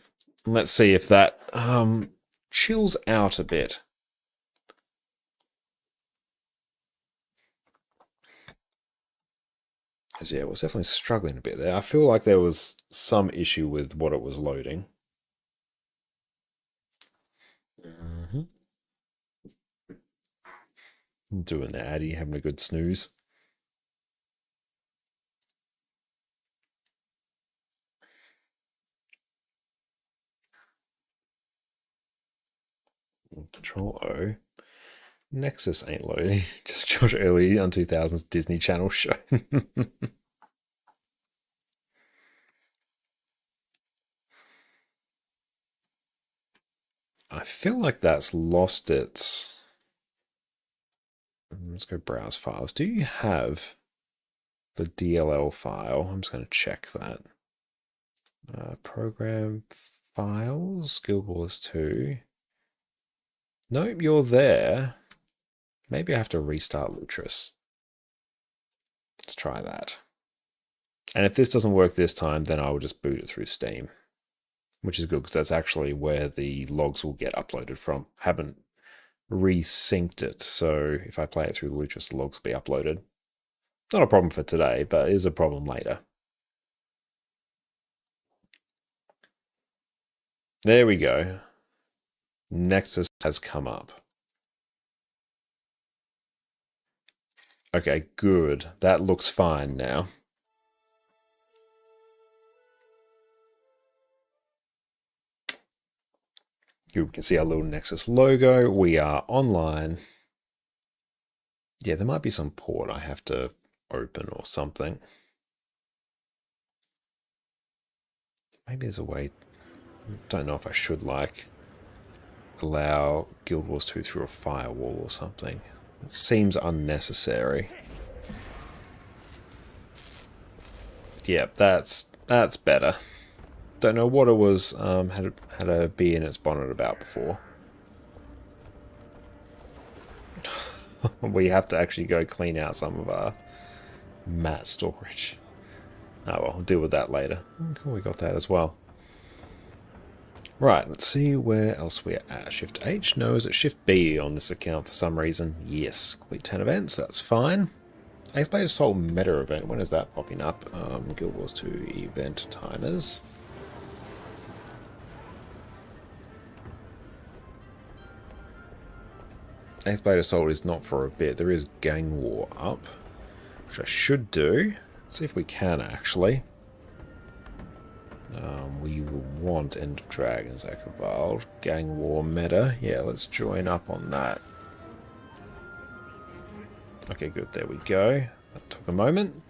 And let's see if that chills out a bit. Because yeah, it was definitely struggling a bit there. I feel like there was some issue with what it was loading. Doing the Addy, having a good snooze. Control O. Nexus ain't loading. Just George early on 2000s Disney Channel show. I feel like that's lost its... Let's go browse files. Do you have the DLL file? I'm just going to check that. Program files, Guild Wars 2. Nope, you're there. Maybe I have to restart Lutris. Let's try that. And if this doesn't work this time, then I will just boot it through Steam. Which is good, because that's actually where the logs will get uploaded from. Haven't resynced it, so if I play it through Lutris, the logs will be uploaded. Not a problem for today, but it is a problem later. There we go. Nexus has come up. Okay, good. That looks fine now. You can see our little Nexus logo. We are online. Yeah, there might be some port I have to open or something. Maybe there's a way. Don't know if I should, like, allow Guild Wars 2 through a firewall or something. It seems unnecessary. Yeah, that's better. Don't know what it was had a bee in its bonnet about before. We have to actually go clean out some of our mat storage. Oh well, we'll deal with that later. Cool, we got that as well. Right, let's see where else we're at. Shift H? No, is it Shift B on this account for some reason? Yes. Complete 10 events, that's fine. X-Blade Assault meta event, when is that popping up? Guild Wars 2 event timers. X-Blade Assault is not for a bit. There is Gang War up, which I should do. Let's see if we can actually. We will want End of Dragons, Echo Wild, Gang War meta. Yeah, let's join up on that. Okay, good. There we go. That took a moment.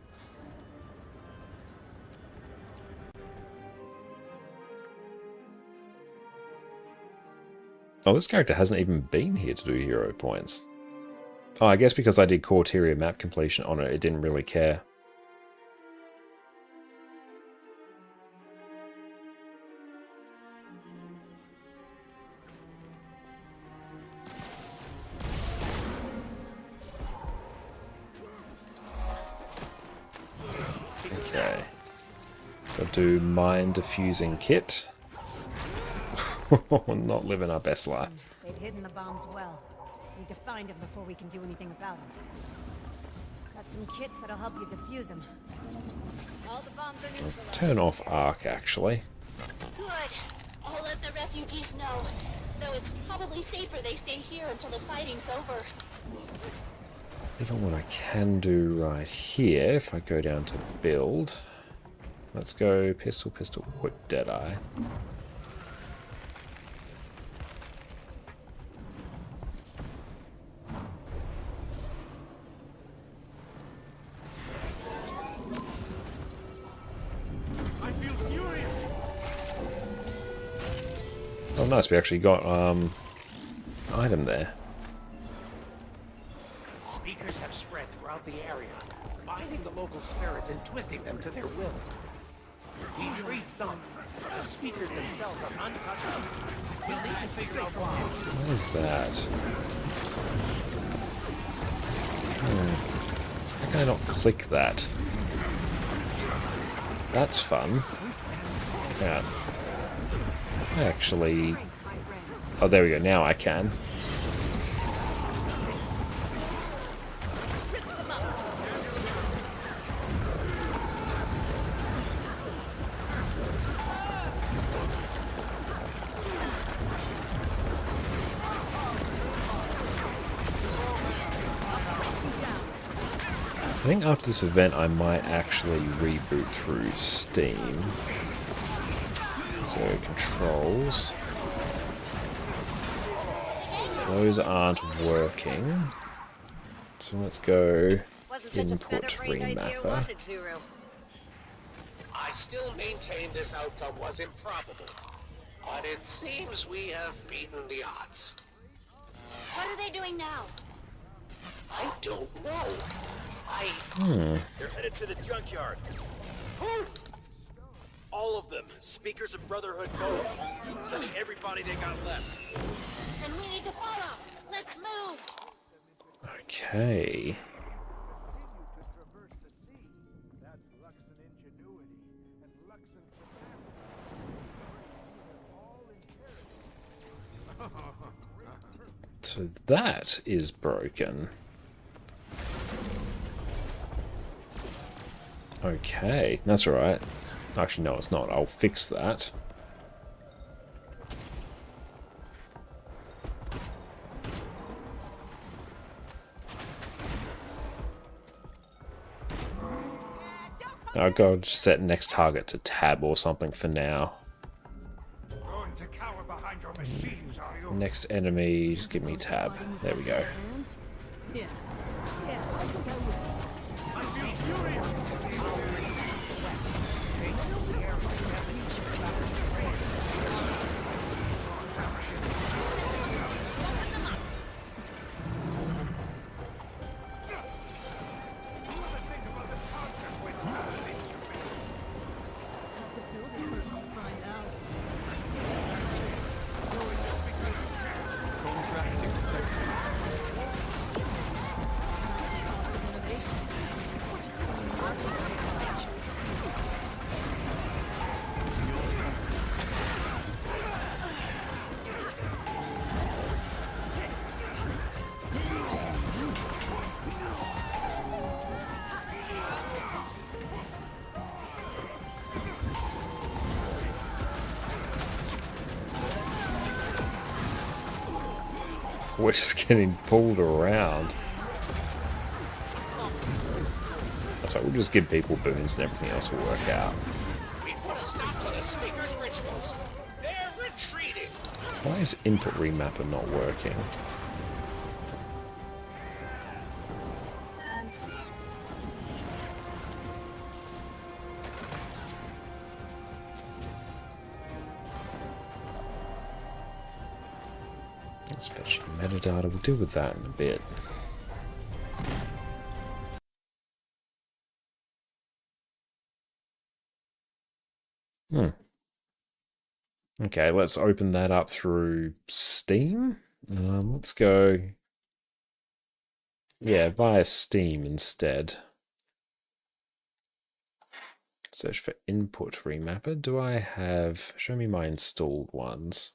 Oh, this character hasn't even been here to do hero points. Oh, I guess because I did Corteria map completion on it, it didn't really care. Okay. Got to do mine diffusing kit. Not living our best life.
They've hidden the bombs well. Need to find them before we can do anything about them. Got some kits that'll help you defuse them. All the bombs are neutralized.
Turn off arc, actually.
Good. I'll let the refugees know. Though it's probably safer they stay here until the fighting's over.
Even what I can do right here, if I go down to build. Let's go pistol, pistol, quick Deadeye. Oh, nice. We actually got an item there.
Speakers have spread throughout the area, binding the local spirits and twisting them to their will. We freed some. The speakers themselves are untouchable. We'll need to figure out why.
What is that? How can I not click that? That's fun. Yeah. Actually... Oh, there we go. Now I can. I think after this event I might actually reboot through Steam. So controls. So those aren't working. So let's go input remapper.
I still maintain this outcome was improbable, but it seems we have beaten the odds.
What are they doing now?
I don't know.
They're headed to the junkyard. All of them. Speakers of Brotherhood both. Sending everybody they got left.
Then we need to follow. Let's move.
Okay. So that is broken. Okay, that's all right. Actually, no, it's not. I'll fix that. I'll go set next target to tab or something for now.
Going to cower behind your
Next enemy, just give me tab. There we go.
Yeah. Yeah, I think I will. Have to build it first to find out. Nice thought of innovation. We're just going to markets for inventions.
We're just getting pulled around. That's right, we'll just give people boons and everything else will work out.
We put a stop to the Speaker's rituals. They're retreating.
Why is input remapper not working? Let's fetch metadata. We'll deal with that in a bit. Okay, let's open that up through Steam. Let's go. Yeah, via Steam instead. Search for input remapper. Do I have... Show me my installed ones.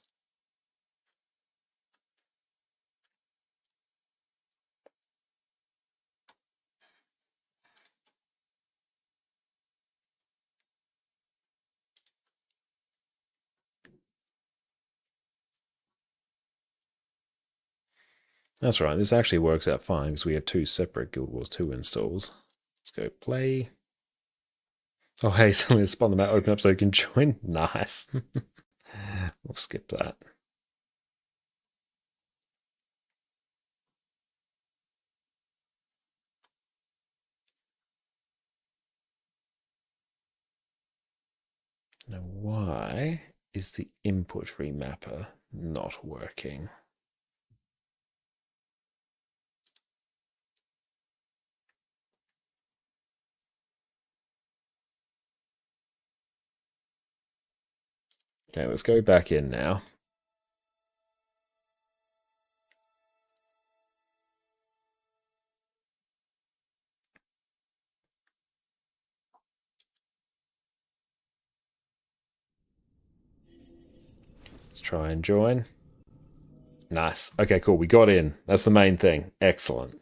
That's right, this actually works out fine because we have two separate Guild Wars 2 installs. Let's go play. Oh hey, suddenly spot the map open up so you can join. Nice. We'll skip that. Now why is the input remapper not working? Okay, let's go back in now. Let's try and join. Nice. Okay, cool. We got in. That's the main thing. Excellent.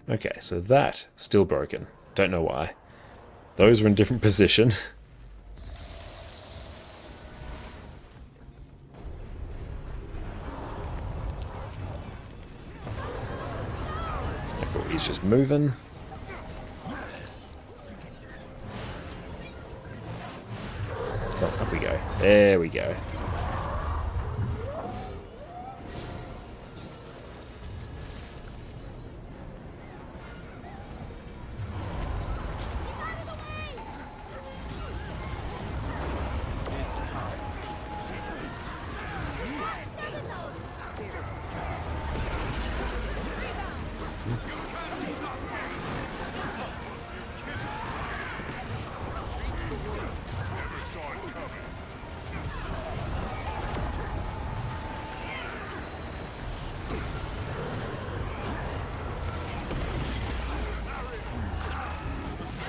Okay, so that still broken. Don't know why. Those are in different position. Cool, he's just moving. Oh, up we go. There we go.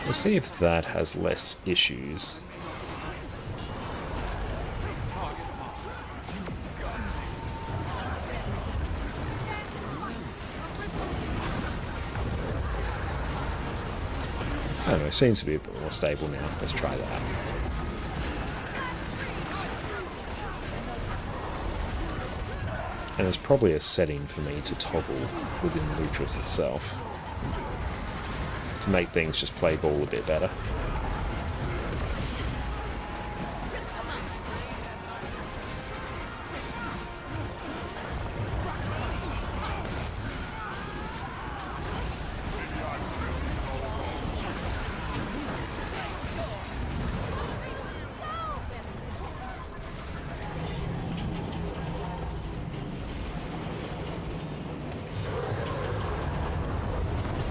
We'll see if that has less issues. I don't know, it seems to be a bit more stable now. Let's try that. And there's probably a setting for me to toggle within Lutris itself to make things just play ball a bit better.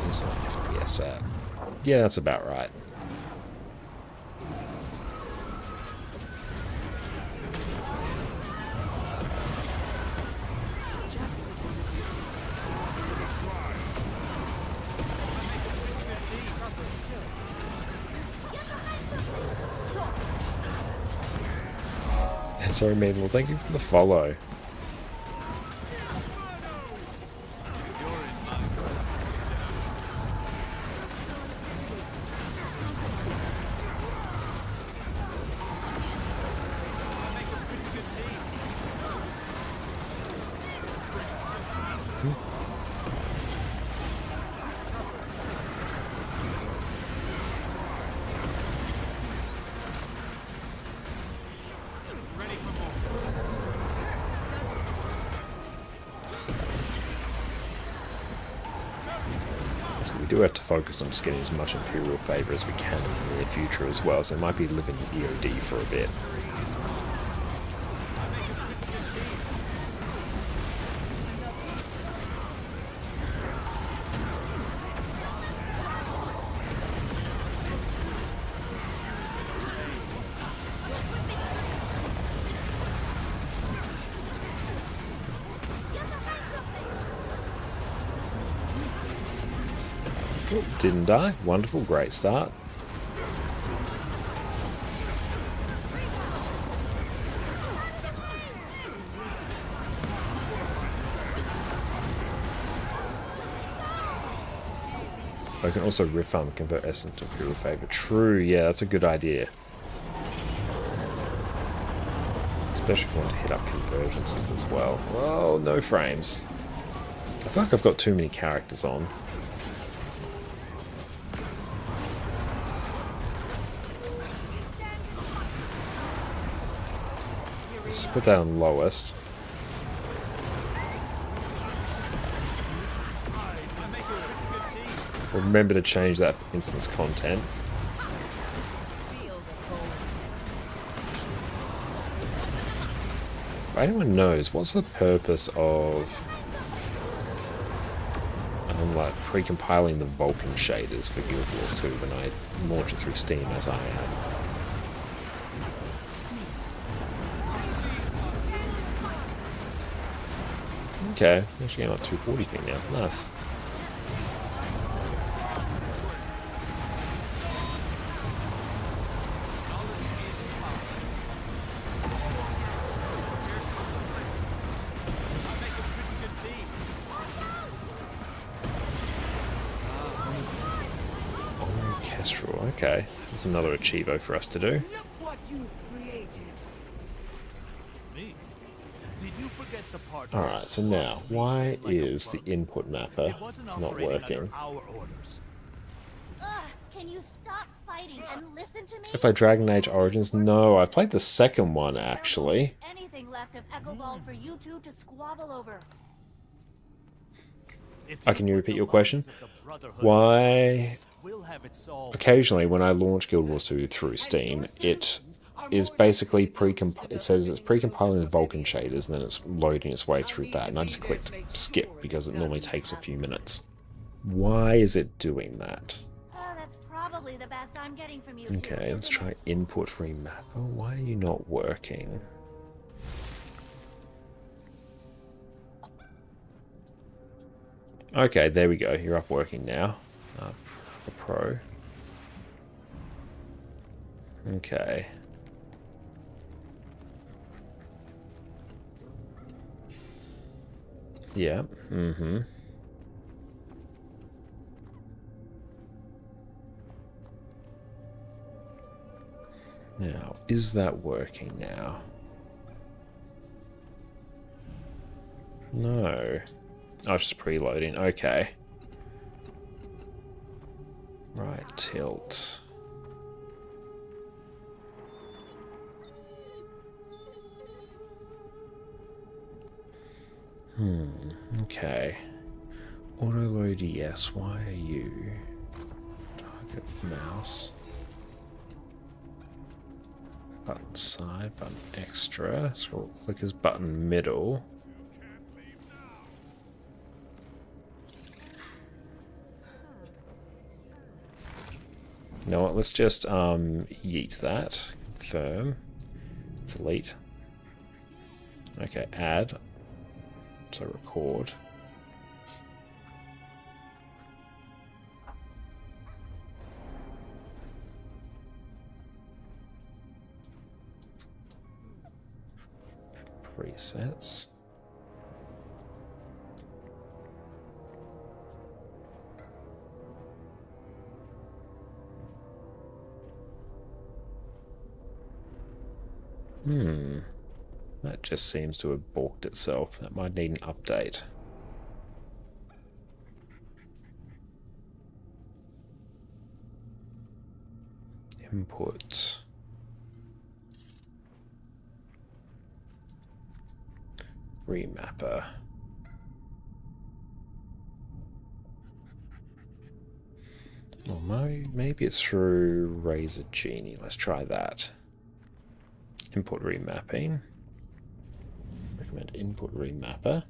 Where's that FPS at? Yeah, that's about right. Sorry, Mabel, thank you for the follow. We do have to focus on just getting as much Imperial favour as we can in the near future as well, so it might be living EOD for a bit. Didn't die. Wonderful. Great start. I can also riff farm and convert essence to Imperial favour. True, yeah, that's a good idea. Especially if you want to hit up convergences as well. Oh, no frames. I feel like I've got too many characters on. Let's put that on lowest. Remember to change that for instance content. If anyone knows, what's the purpose of like pre-compiling the Vulcan shaders for Guild Wars 2 when I launch it through Steam as I am? Okay, actually getting like 240p now. Nice. Okay, there's another achievo for us to do. Alright, so now, why is the input mapper not working?
Can you stop fighting and listen to me?
I played Dragon Age Origins? No, I played the second one actually.
Anything left of Echovold for you two to squabble over.
Can you repeat your question? Why? Occasionally, when I launch Guild Wars 2 through Steam, it is basically it says it's pre-compiling the Vulcan shaders, and then it's loading its way through that, and I just clicked skip because it normally takes a few minutes. Why is it doing that?
That's probably the best I'm getting from you.
Okay, let's try input remapper. Why are you not working? Okay, there we go. You're up working now. The Pro. Okay. Yeah. Mm-hmm. Now, is that working now? No. Oh, it's just preloading. Okay. Right, tilt. Okay. Autoload, yes. Why are you? Target mouse. Button side, button extra. Scroll clickers, button middle. You know what? Let's just yeet that. Confirm. Delete. Okay, add. So record. Presets. That just seems to have balked itself. That might need an update. Input. Remapper. Well, maybe it's through Razor Genie. Let's try that. Input remapping. Recommend input remapper.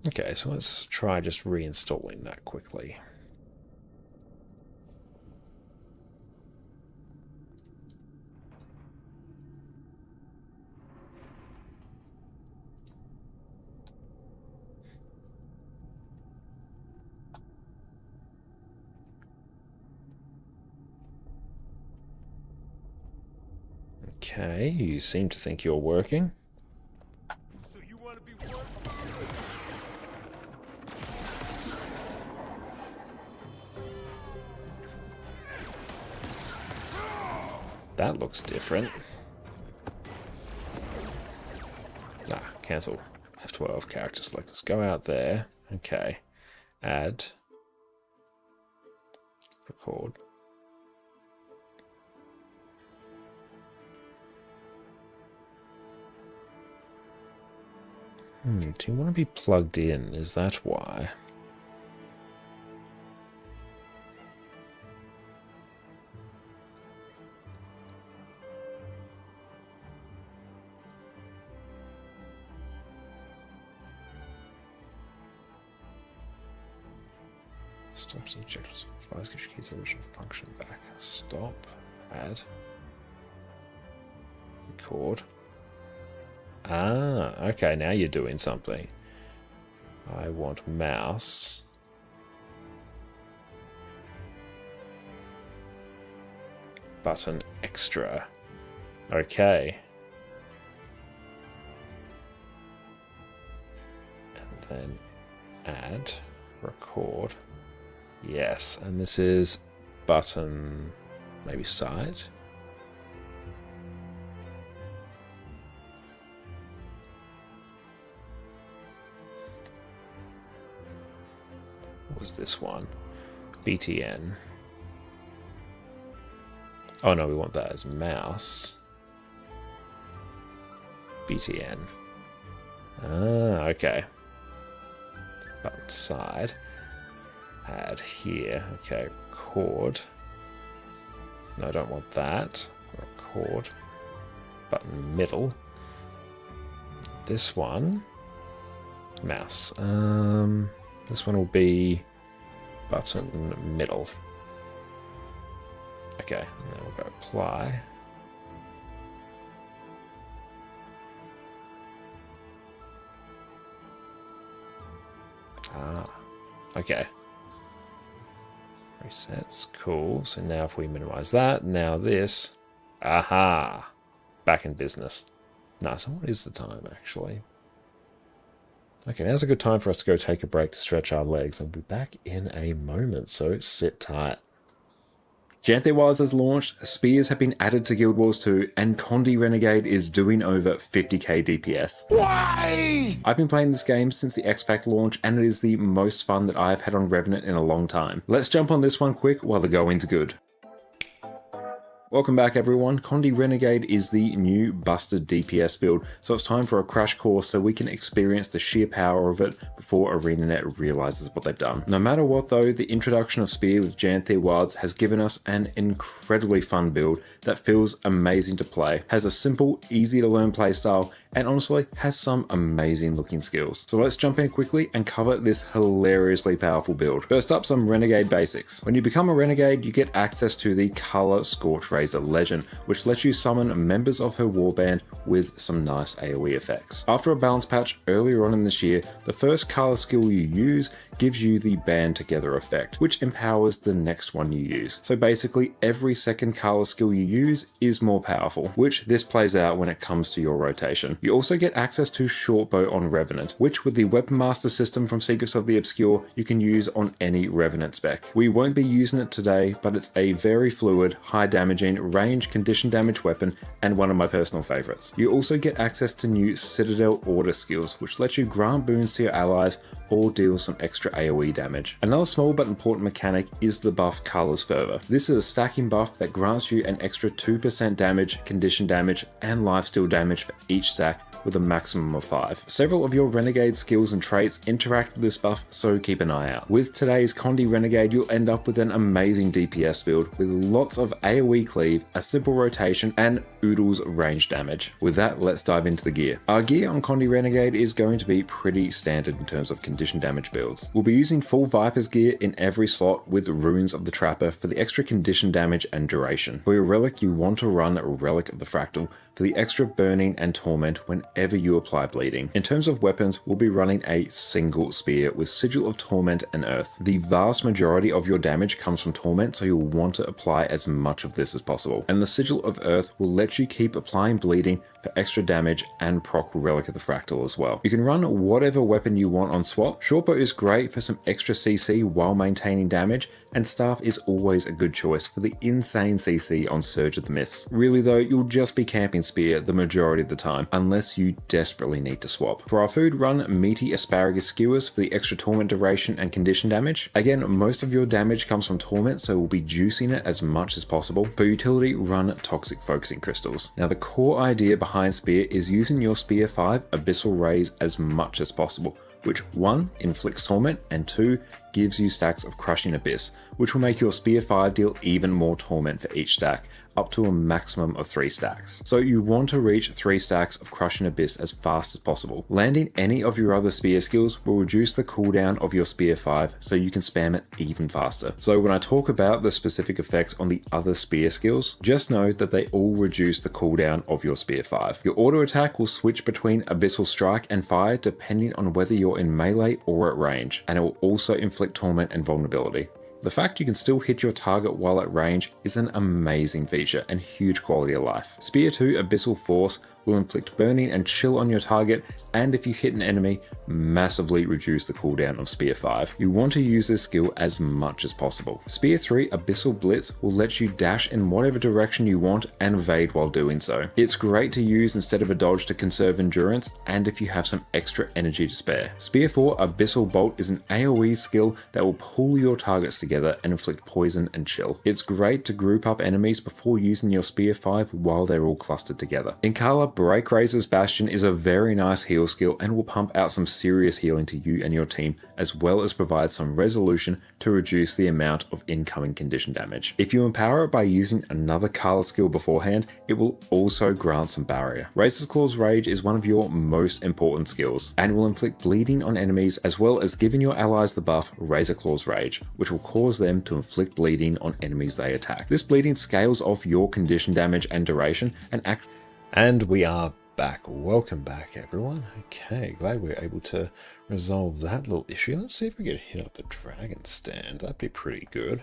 Okay, so let's try just reinstalling that quickly. Okay, you seem to think you're working.
So you want to be working?
That looks different. Ah, cancel. F12 character selectors. Go out there. Okay. Add. Record. Do you want to be plugged in? Is that why? Stops injectors. Files get your key's original function back. Stop. Add. Record. Ah, okay, now you're doing something. I want mouse. Button extra. Okay. And then add, record. Yes, and this is button, maybe side. What was this one? BTN. Oh no, we want that as mouse. BTN. Ah, okay. Button side. Add here. Okay, record. No, I don't want that. Record. Button middle. This one. Mouse. This one will be button middle. Okay, and then we'll go apply. Ah, okay. Resets, cool. So now if we minimize that, now this. Aha! Back in business. Nice. So what is the time, actually? Okay, now's a good time for us to go take a break to stretch our legs. I'll be back in a moment, so sit tight. Janthe Wars has launched, spears have been added to Guild Wars 2, and Condi Renegade is doing over 50k DPS. Why? I've been playing this game since the X-Pack launch, and it is the most fun that I've had on Revenant in a long time. Let's jump on this one quick while the going's good. Welcome back everyone. Condi Renegade is the new busted DPS build, so it's time for a crash course so we can experience the sheer power of it before ArenaNet realizes what they've done. No matter what though, the introduction of Spear with Janthe Wards has given us an incredibly fun build that feels amazing to play, has a simple, easy to learn playstyle, and honestly has some amazing looking skills. So let's jump in quickly and cover this hilariously powerful build. First up, some Renegade basics. When you become a Renegade, you get access to the Color Scorch Razor Legend, which lets you summon members of her warband with some nice AoE effects. After a balance patch earlier on in this year, the first color skill you use gives you the band together effect, which empowers the next one you use. So basically every second color skill you use is more powerful, which this plays out when it comes to your rotation. You also get access to Shortbow on Revenant, which with the Weapon Master system from Secrets of the Obscure, you can use on any Revenant spec. We won't be using it today, but it's a very fluid, high damaging, range condition damage weapon and one of my personal favorites. You also get access to new Citadel Order skills, which let you grant boons to your allies or deal some extra AoE damage. Another small but important mechanic is the buff Colors Fervor. This is a stacking buff that grants you an extra 2% damage, condition damage, and lifesteal damage for each stack with a maximum of 5. Several of your Renegade skills and traits interact with this buff, so keep an eye out. With today's Condi Renegade, you'll end up with an amazing DPS build with lots of AoE cleave, a simple rotation, and oodles range damage. With that, let's dive into the gear. Our gear on Condi Renegade is going to be pretty standard in terms of condition damage builds. We'll be using full Viper's gear in every slot with Runes of the Trapper for the extra condition damage and duration. For your relic, you want to run Relic of the Fractal for the extra burning and torment whenever you apply bleeding. In terms of weapons, we'll be running a single spear with Sigil of Torment and Earth. The vast majority of your damage comes from torment, so you'll want to apply as much of this as possible. And the Sigil of Earth will let you keep applying bleeding for extra damage and proc Relic of the Fractal as well. You can run whatever weapon you want on swap. Shortbow is great for some extra CC while maintaining damage, and Staff is always a good choice for the insane CC on Surge of the Mists. Really though, you'll just be camping Spear the majority of the time, unless you desperately need to swap. For our food, run Meaty Asparagus Skewers for the extra torment duration and condition damage. Again, most of your damage comes from torment, so we'll be juicing it as much as possible. For utility, run Toxic Focusing Crystals. Now the core idea behind Spear is using your Spear 5 Abyssal Rays as much as possible, which 1 inflicts torment and 2 gives you stacks of Crushing Abyss, which will make your Spear 5 deal even more torment for each stack, up to a maximum of 3 stacks. So you want to reach 3 stacks of Crushing Abyss as fast as possible. Landing any of your other Spear skills will reduce the cooldown of your Spear 5, so you can spam it even faster. So when I talk about the specific effects on the other Spear skills, just know that they all reduce the cooldown of your Spear 5. Your auto attack will switch between Abyssal Strike and Fire depending on whether you're in melee or at range, and it will also inflict torment and vulnerability. The fact you can still hit your target while at range is an amazing feature and huge quality of life. Spear 2 Abyssal Force will inflict burning and chill on your target, and if you hit an enemy, massively reduce the cooldown of Spear 5. You want to use this skill as much as possible. Spear 3 Abyssal Blitz will let you dash in whatever direction you want and evade while doing so. It's great to use instead of a dodge to conserve endurance, and if you have some extra energy to spare. Spear 4 Abyssal Bolt is an AoE skill that will pull your targets together and inflict poison and chill. It's great to group up enemies before using your Spear 5 while they're all clustered together. In Kala, Break Razor's Bastion is a very nice heal skill and will pump out some serious healing to you and your team, as well as provide some resolution to reduce the amount of incoming condition damage. If you empower it by using another Kala skill beforehand, it will also grant some barrier. Razor's Claw's Rage is one of your most important skills, and will inflict bleeding on enemies as well as giving your allies the buff Razor Claw's Rage, which will cause them to inflict bleeding on enemies they attack. This bleeding scales off your condition damage and duration and we are back. Welcome back everyone. Okay, glad we were able to resolve that little issue. Let's see if we can hit up a dragon stand. That'd be pretty good.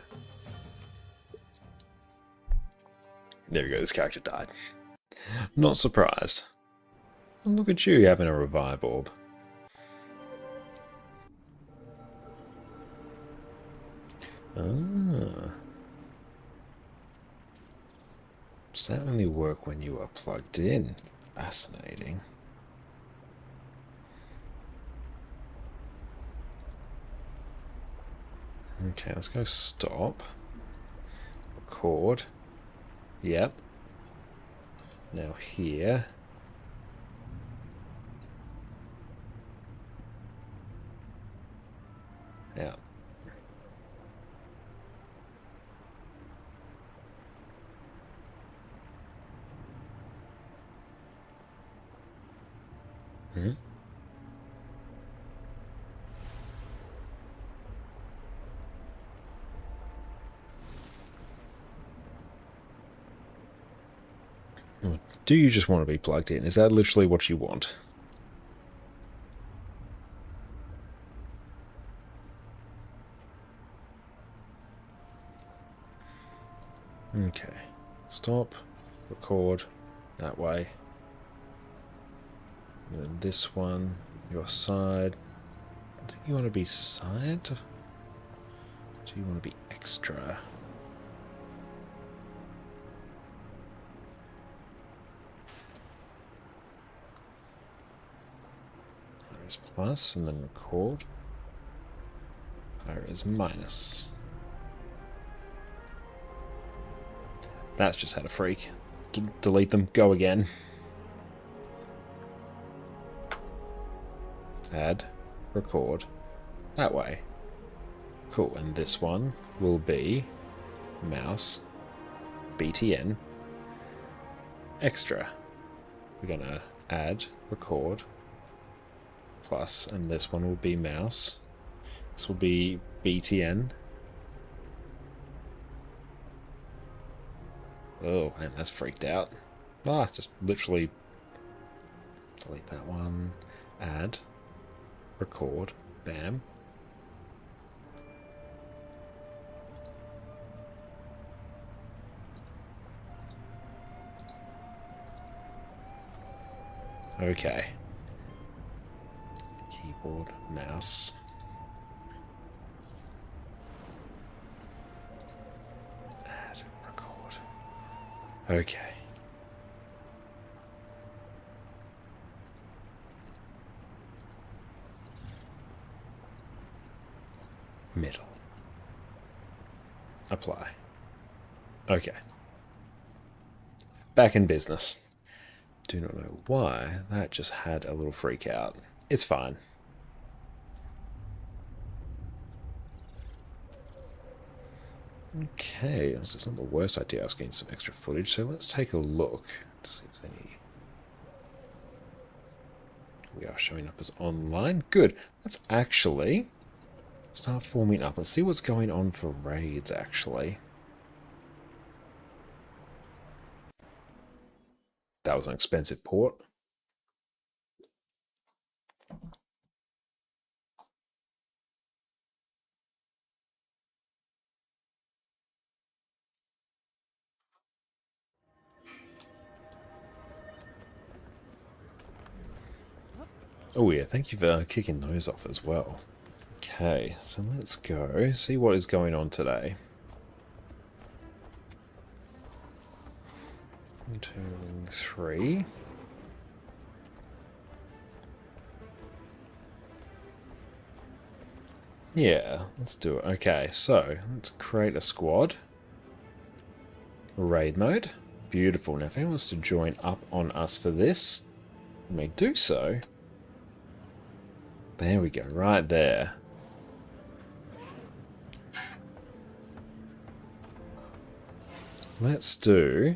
There we go, this character died. Not surprised. Look at you having a revive orb. Ah. Does that only work when you are plugged in? Fascinating. Okay, let's go stop. Record. Yep. Now here. Yeah. Hmm. Do you just want to be plugged in? Is that literally what you want? Okay. Stop. Record. That way. And then this one. Your side. I think you want to be side? Do you want to be extra? There is plus, and then record. There is minus. That's just had a freak. Delete them. Go again. Add. Record. That way. Cool. And this one will be mouse BTN extra. We're going to add, record, plus, and this one will be mouse. This will be BTN. Oh, man, that's freaked out. Ah, just literally delete that one. Add, record, bam. Okay. Keyboard, mouse. Add, record. Okay. Middle. Apply. Okay. Back in business. Do not know why that just had a little freak out. It's fine. Okay, this is not the worst idea. I was getting some extra footage, so let's take a look to see if there's any. We are showing up as online. Good. Let's actually start forming up. Let's see what's going on for raids, actually. That was an expensive port. Oh yeah, thank you for kicking those off as well. Okay, so let's go see what is going on today. Turning 3. Yeah, let's do it. Okay, so let's create a squad. Raid mode. Beautiful. Now, if anyone wants to join up on us for this, you may do so. There we go, right there. Let's do...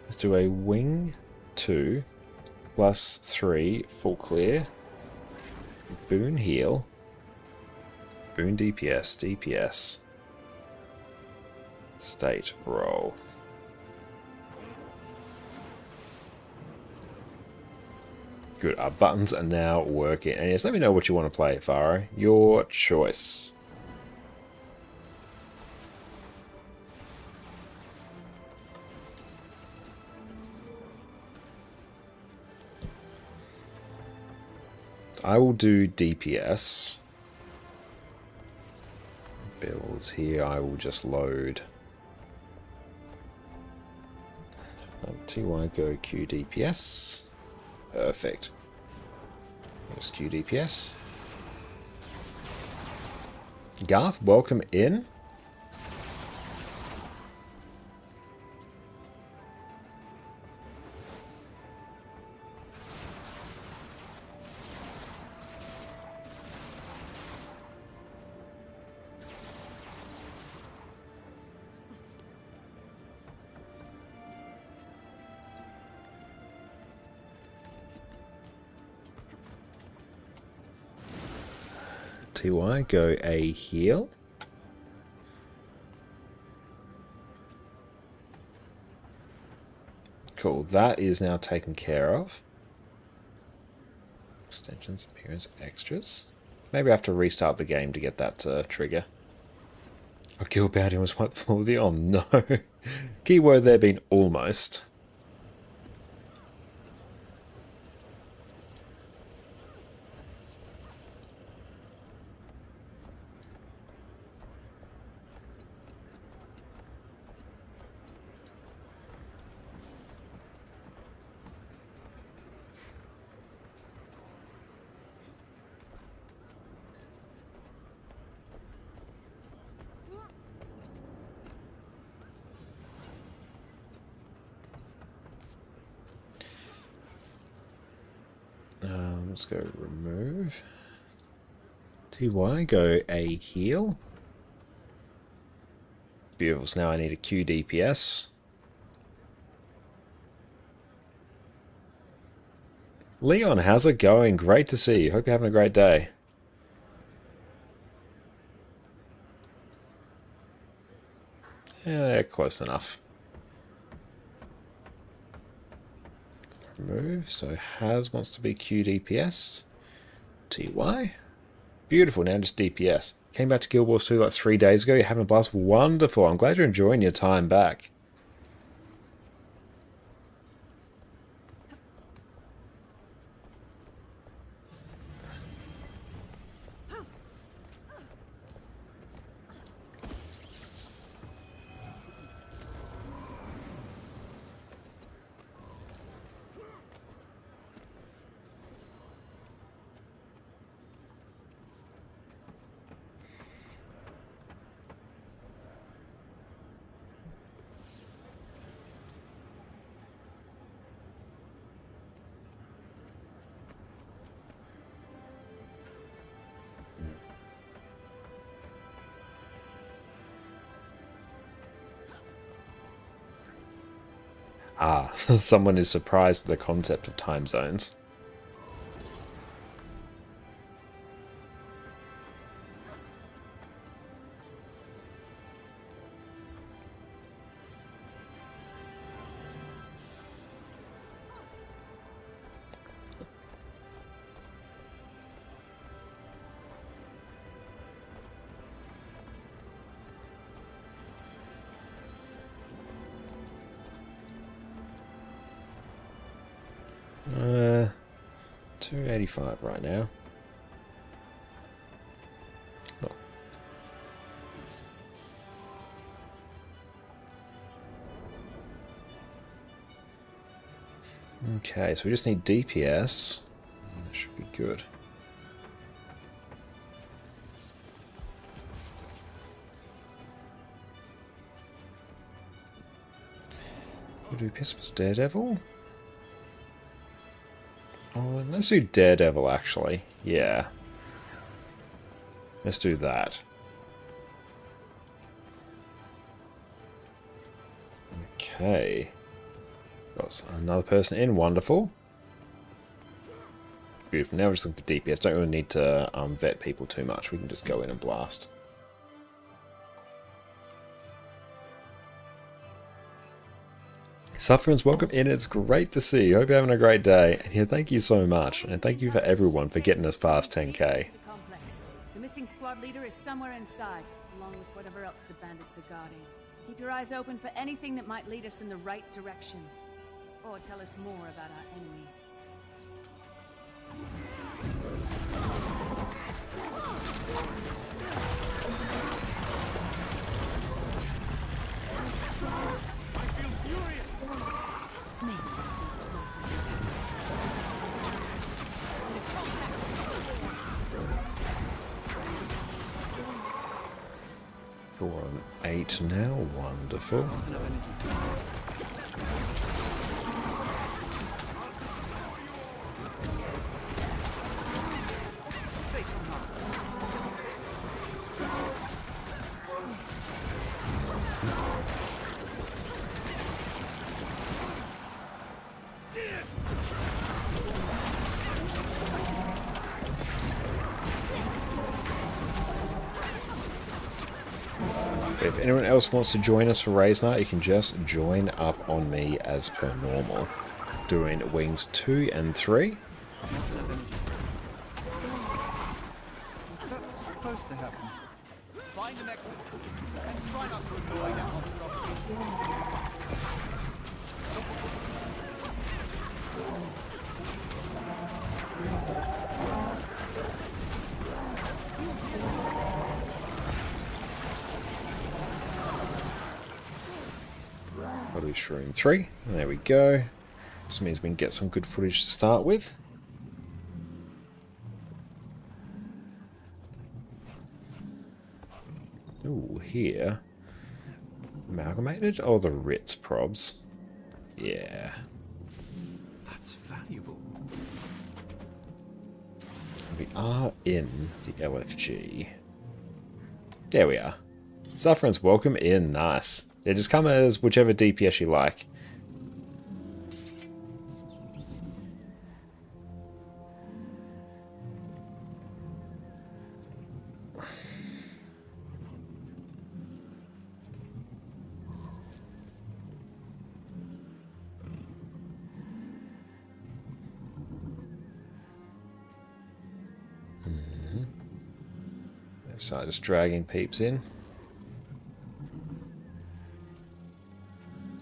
Let's do a wing 2 plus 3 full clear. Boon heal. Boon DPS, DPS. State roll. Good, our buttons are now working. And yes, let me know what you want to play, Faro. Your choice. I will do DPS. builds here, I will just load TY go Q DPS. Perfect. There's Q DPS. Garth, welcome in. TY, go a heal. Cool, that is now taken care of. Extensions, appearance, extras. Maybe I have to restart the game to get that to trigger. Oh, guild bounty was wiped the floor with you. Oh no. Keyword there being almost. Let's go remove. TY, go a heal. Beautiful, so now I need a Q DPS. Leon, how's it going? Great to see you. Hope you're having a great day. Yeah, close enough. Remove, so Has wants to be Q DPS. TY. Beautiful, now just DPS. Came back to Guild Wars 2 like 3 days ago. You're having a blast. Wonderful. I'm glad you're enjoying your time back. Ah, someone is surprised at the concept of time zones. Uh, 285 right now. Oh. Okay, so we just need DPS. That should be good. We'll do Pistols Daredevil. Oh, let's do Daredevil, actually. Yeah. Let's do that. Okay. Got another person in. Wonderful. Beautiful. Now we're just looking for DPS. Don't really need to vet people too much. We can just go in and blast. Sufferance, welcome in. It's great to see you. Hope you're having a great day. And yeah, thank you so much. And thank you for everyone for getting us past 10k.
Complex. The missing squad leader is somewhere inside, along with whatever else the bandits are guarding. Keep your eyes open for anything that might lead us in the right direction. Or tell us more about our enemy.
8 now. Wonderful. If anyone else wants to join us for Raise Night, you can just join up on me as per normal. Doing wings 2 and 3.
What's that supposed to happen? Find an exit and try not to annoy that monstrosity.
Body Shroom 3. There we go. Just means we can get some good footage to start with. Ooh, here. Amalgamated? Oh, the Ritz probs. Yeah.
That's valuable.
We are in the LFG. There we are. Sufferance, welcome in. Nice. Yeah, just come as whichever DPS you like. So just dragging peeps in.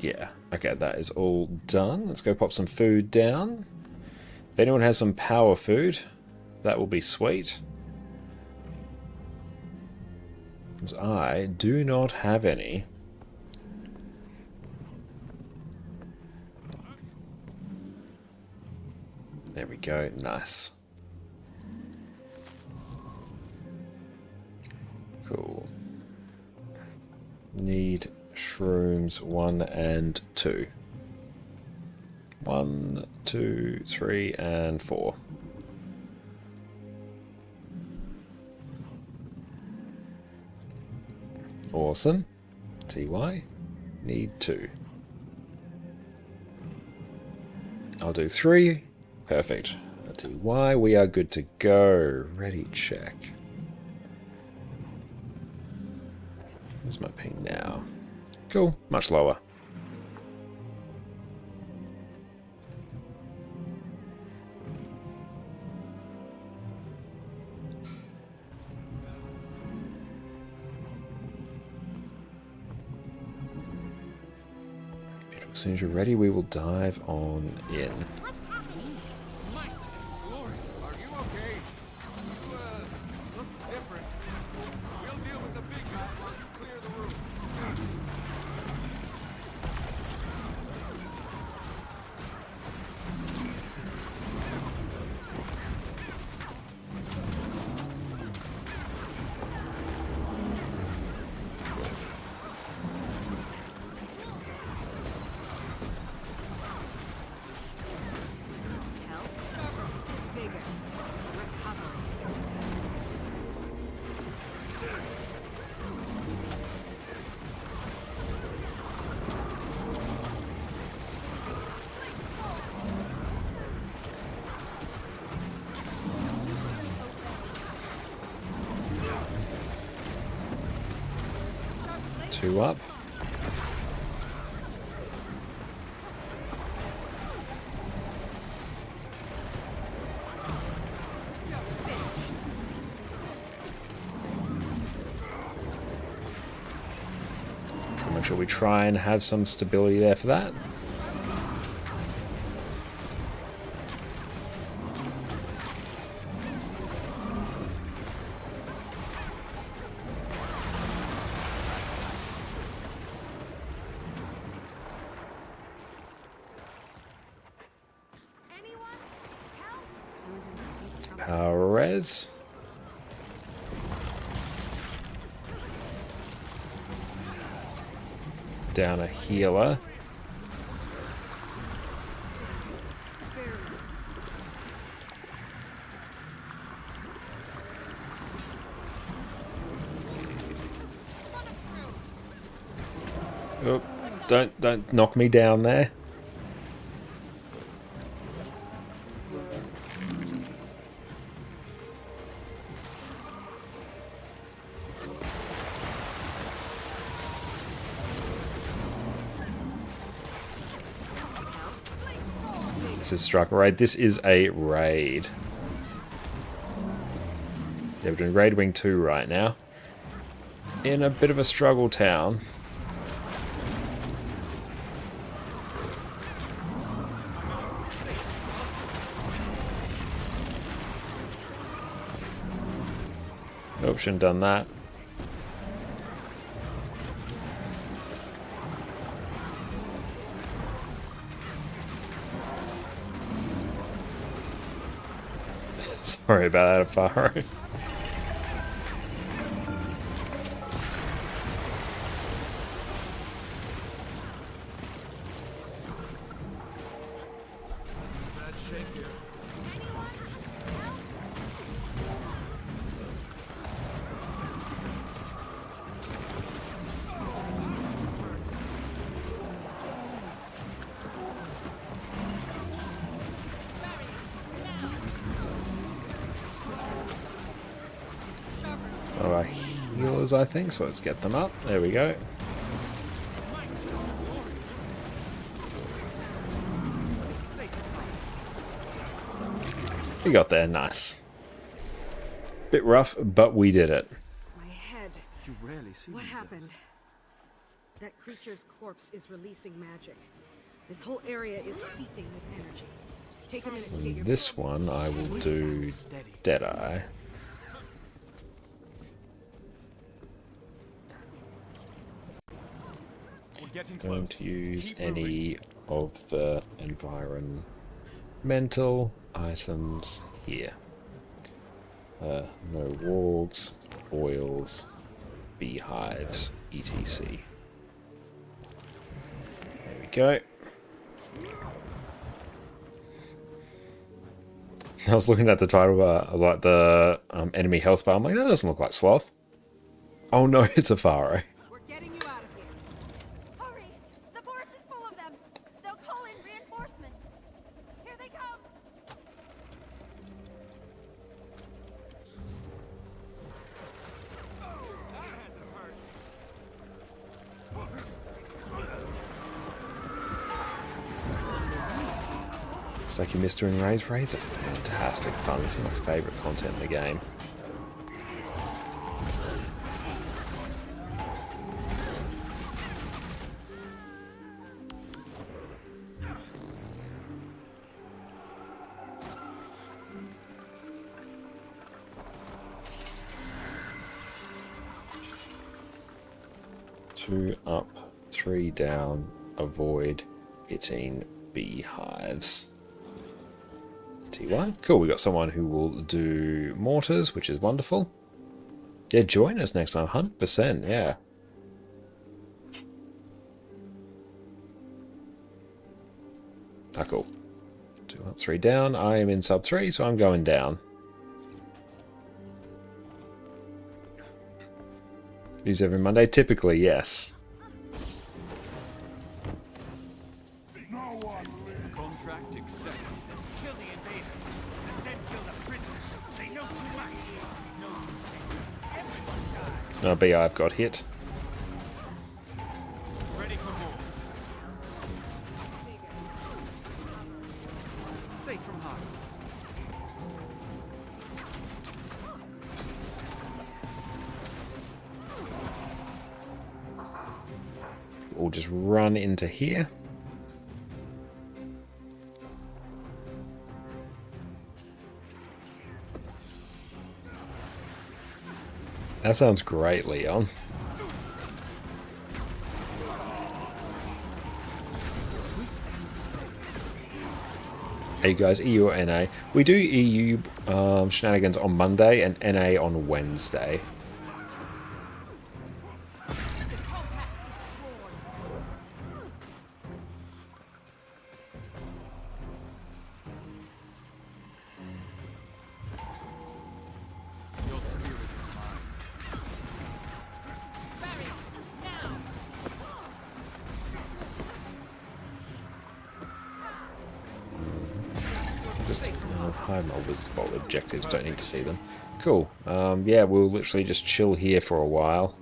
Yeah, okay, that is all done. Let's go pop some food down. If anyone has some power food, that will be sweet. Because I do not have any. There we go, nice. Cool. Need shrooms 1 and 2. 1, 2, 3, and 4. Awesome. TY. Need 2. I'll do 3. Perfect. TY, we are good to go. Ready, check. Where's my ping now? Cool, much lower. Beautiful. As soon as you're ready, we will dive on in. Two up. Make sure we try and have some stability there for that. Power res. down a healer. Oh, don't knock me down there. This is struggle raid. This is a raid. Yeah, we're doing Raid Wing 2 right now. In a bit of a struggle town. Oh, shouldn't have done that. Sorry about that, Faro. All our healers, I think, so let's get them up. There we go. We got there, nice. Bit rough, but we did it.
My head.
You rarely see
What
me
happened? That creature's corpse is releasing magic. This whole area is seeping with energy. Take a minute to get your
This one I will do Deadeye. Going to use any of the environmental items here. No wargs, oils, beehives, etc. There we go. I was looking at the title like the enemy health bar. I'm like, that doesn't look like Sloth. Oh no, it's a Faro.
We're getting you out of here.
Hurry! The forest is full of them! They'll call in reinforcements! Here they come!
It's like you missed doing raids. Raids are fantastic fun. It's my favourite content in the game. Two up, three down, avoid hitting beehives. T1. Cool, we got someone who will do mortars, which is wonderful. Yeah, join us next time, 100%, yeah. Ah, cool. Two up, three down. I am in sub 3, so I'm going down. Use every Monday? Typically, yes.
Contract accepted.
Kill the invaders, and then kill the prisoners. They know too much. No use. Everyone dies.
No, Beehive got hit.
Ready for more.
Safe from harm.
We'll just run into here. That sounds great, Leon. Hey guys, EU or NA? We do EU shenanigans on Monday and NA on Wednesday. Just hide my Wizard's Bolt objectives, don't need to see them. Cool. Yeah, we'll literally just chill here for a while.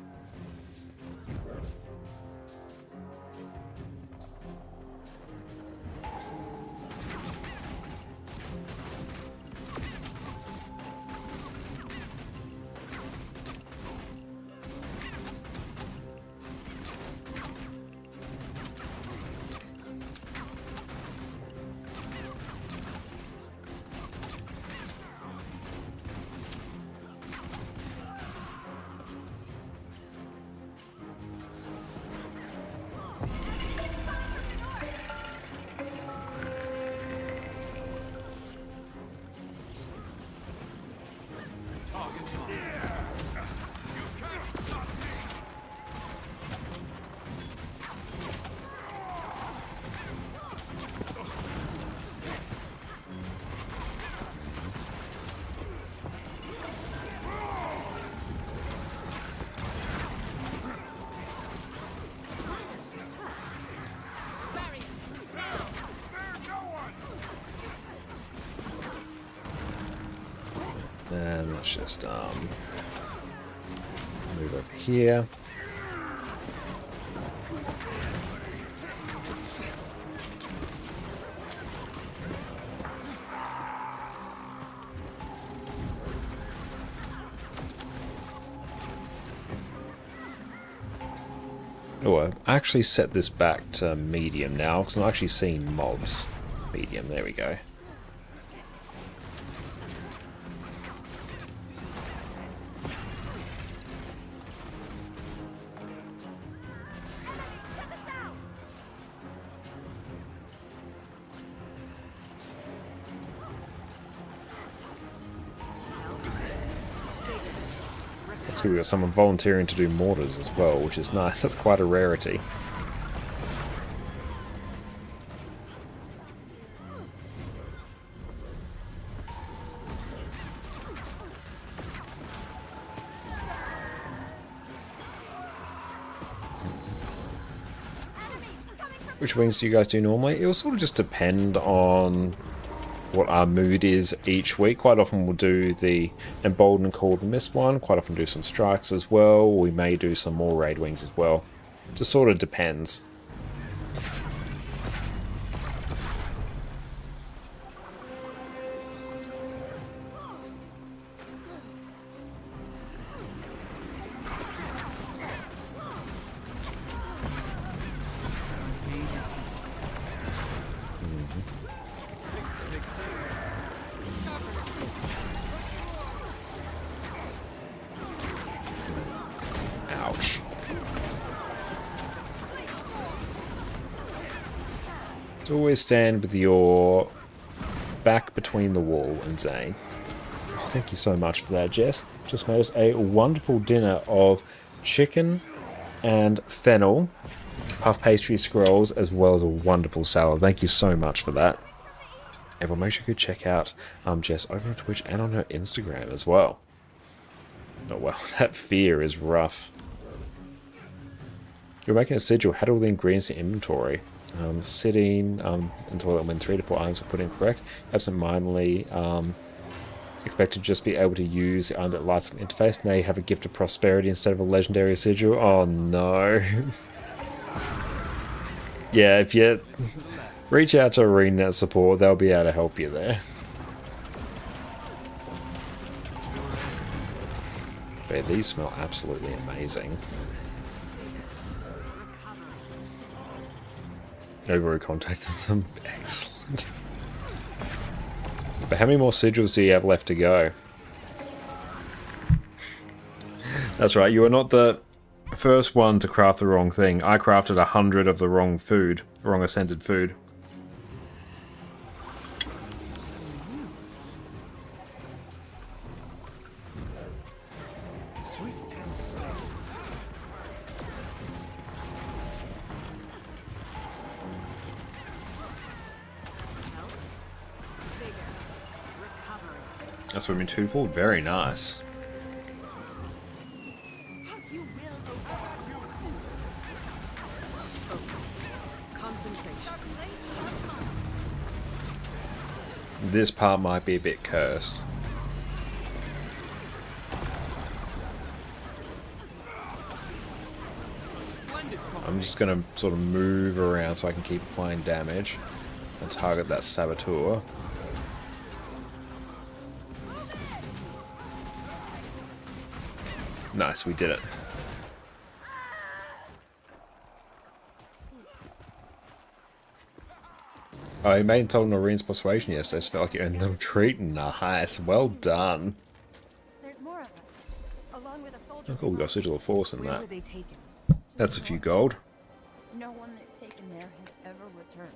And let's just move over here. Oh, I actually set this back to medium now because I'm actually seeing mobs. Medium, there we go. That's good, we've got someone volunteering to do mortars as well, which is nice. That's quite a rarity. Which wings do you guys do normally? It will sort of just depend on what our mood is each week. Quite often we'll do the Emboldened Cold Mist one. Quite often do some strikes as well. We may do some more raid wings as well. Just sort of depends. Ouch. So always stand with your back between the wall and Zane. Oh, thank you so much for that, Jess. Just made us a wonderful dinner of chicken and fennel, puff pastry scrolls, as well as a wonderful salad. Thank you so much for that. Everyone, make sure you go check out Jess over on Twitch and on her Instagram as well. Oh wow, that fear is rough. You're making a sigil. Had all the ingredients in inventory. Sitting until when 3 to 4 items are put in correct. Absent-mindedly expect to just be able to use the item that lights up interface. Now you have a gift of prosperity instead of a legendary sigil. Oh no. Yeah, if you reach out to ArenaNet support, they'll be able to help you there. But these smell absolutely amazing. I've already contacted them. Excellent. But how many more sigils do you have left to go? That's right, you are not the first one to craft the wrong thing. I crafted 100 of the wrong food, wrong ascended food. That's swimming 2 full. Very nice. This part might be a bit cursed. I'm just going to sort of move around so I can keep applying damage and target that saboteur. Nice, we did it. Oh, you made total Noreen's persuasion. Yes, I just felt like you earned a little treat. Nice, well done.
There's more of us, along with a soldier.
Oh, cool, we got Sigil of Force in
Where
that.
were they taken?
That's a few gold.
No one that's taken there has ever returned.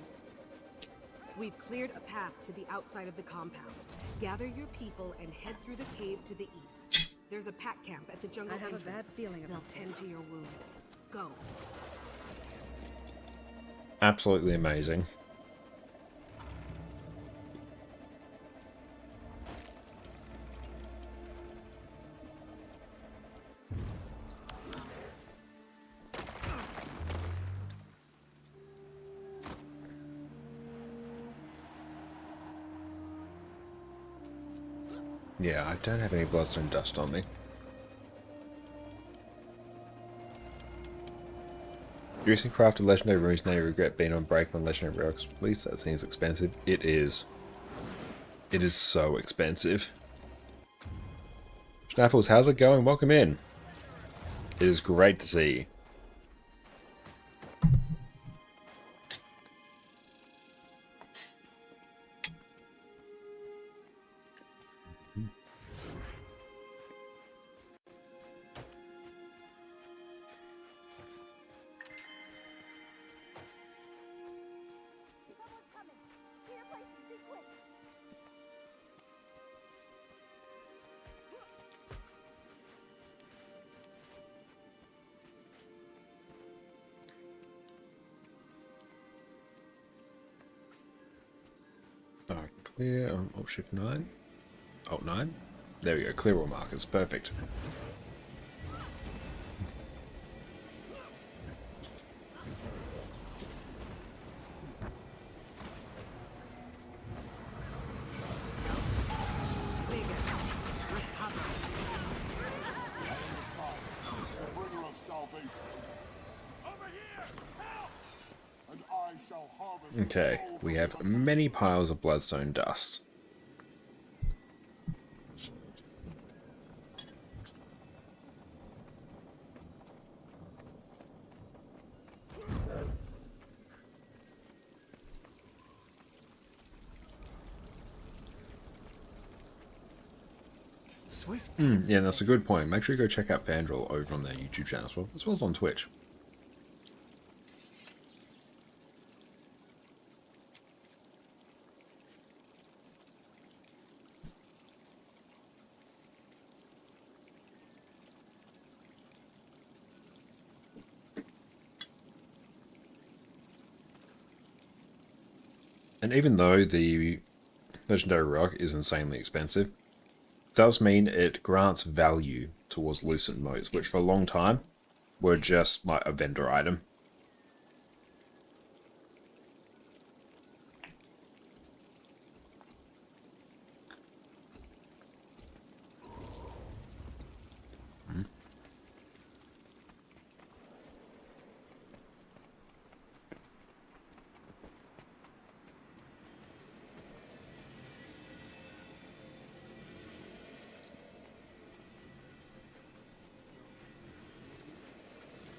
We've cleared a path to the outside of the compound. Gather your people and head through the cave to the east. There's a pack camp at the jungle entrance.
a bad feeling about
They'll tend to your wounds. Go.
Absolutely amazing. Yeah, I don't have any bloodstone dust on me. You recently crafted legendary runes, now you regret being on break when legendary rocks. At least that seems expensive. It is. It is so expensive. Schnaffles, how's it going? Welcome in. It is great to see you. Clear, Alt Shift 9. Alt 9. There we go, clear all markers, perfect. Okay, we have many piles of bloodstone dust.
Swift.
Yeah, that's a good point. Make sure you go check out Vandrel over on their YouTube channel as well as on Twitch. And even though the legendary rock is insanely expensive, it does mean it grants value towards lucent motes, which for a long time were just like a vendor item.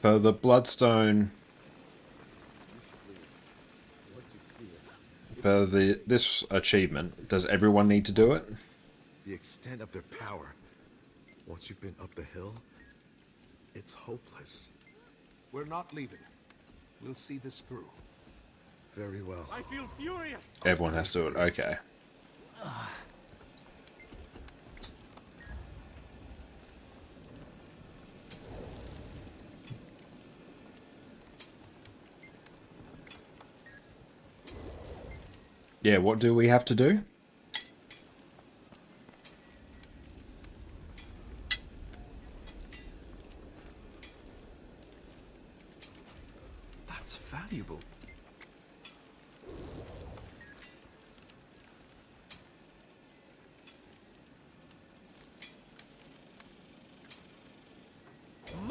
So the bloodstone for this achievement, does everyone need to do it?
The extent of their power. Once you've been up the hill, it's hopeless.
We're not leaving. We'll see this through.
Very well.
I feel furious.
Everyone has to do it. Okay. Yeah, what do we have to do?
That's valuable.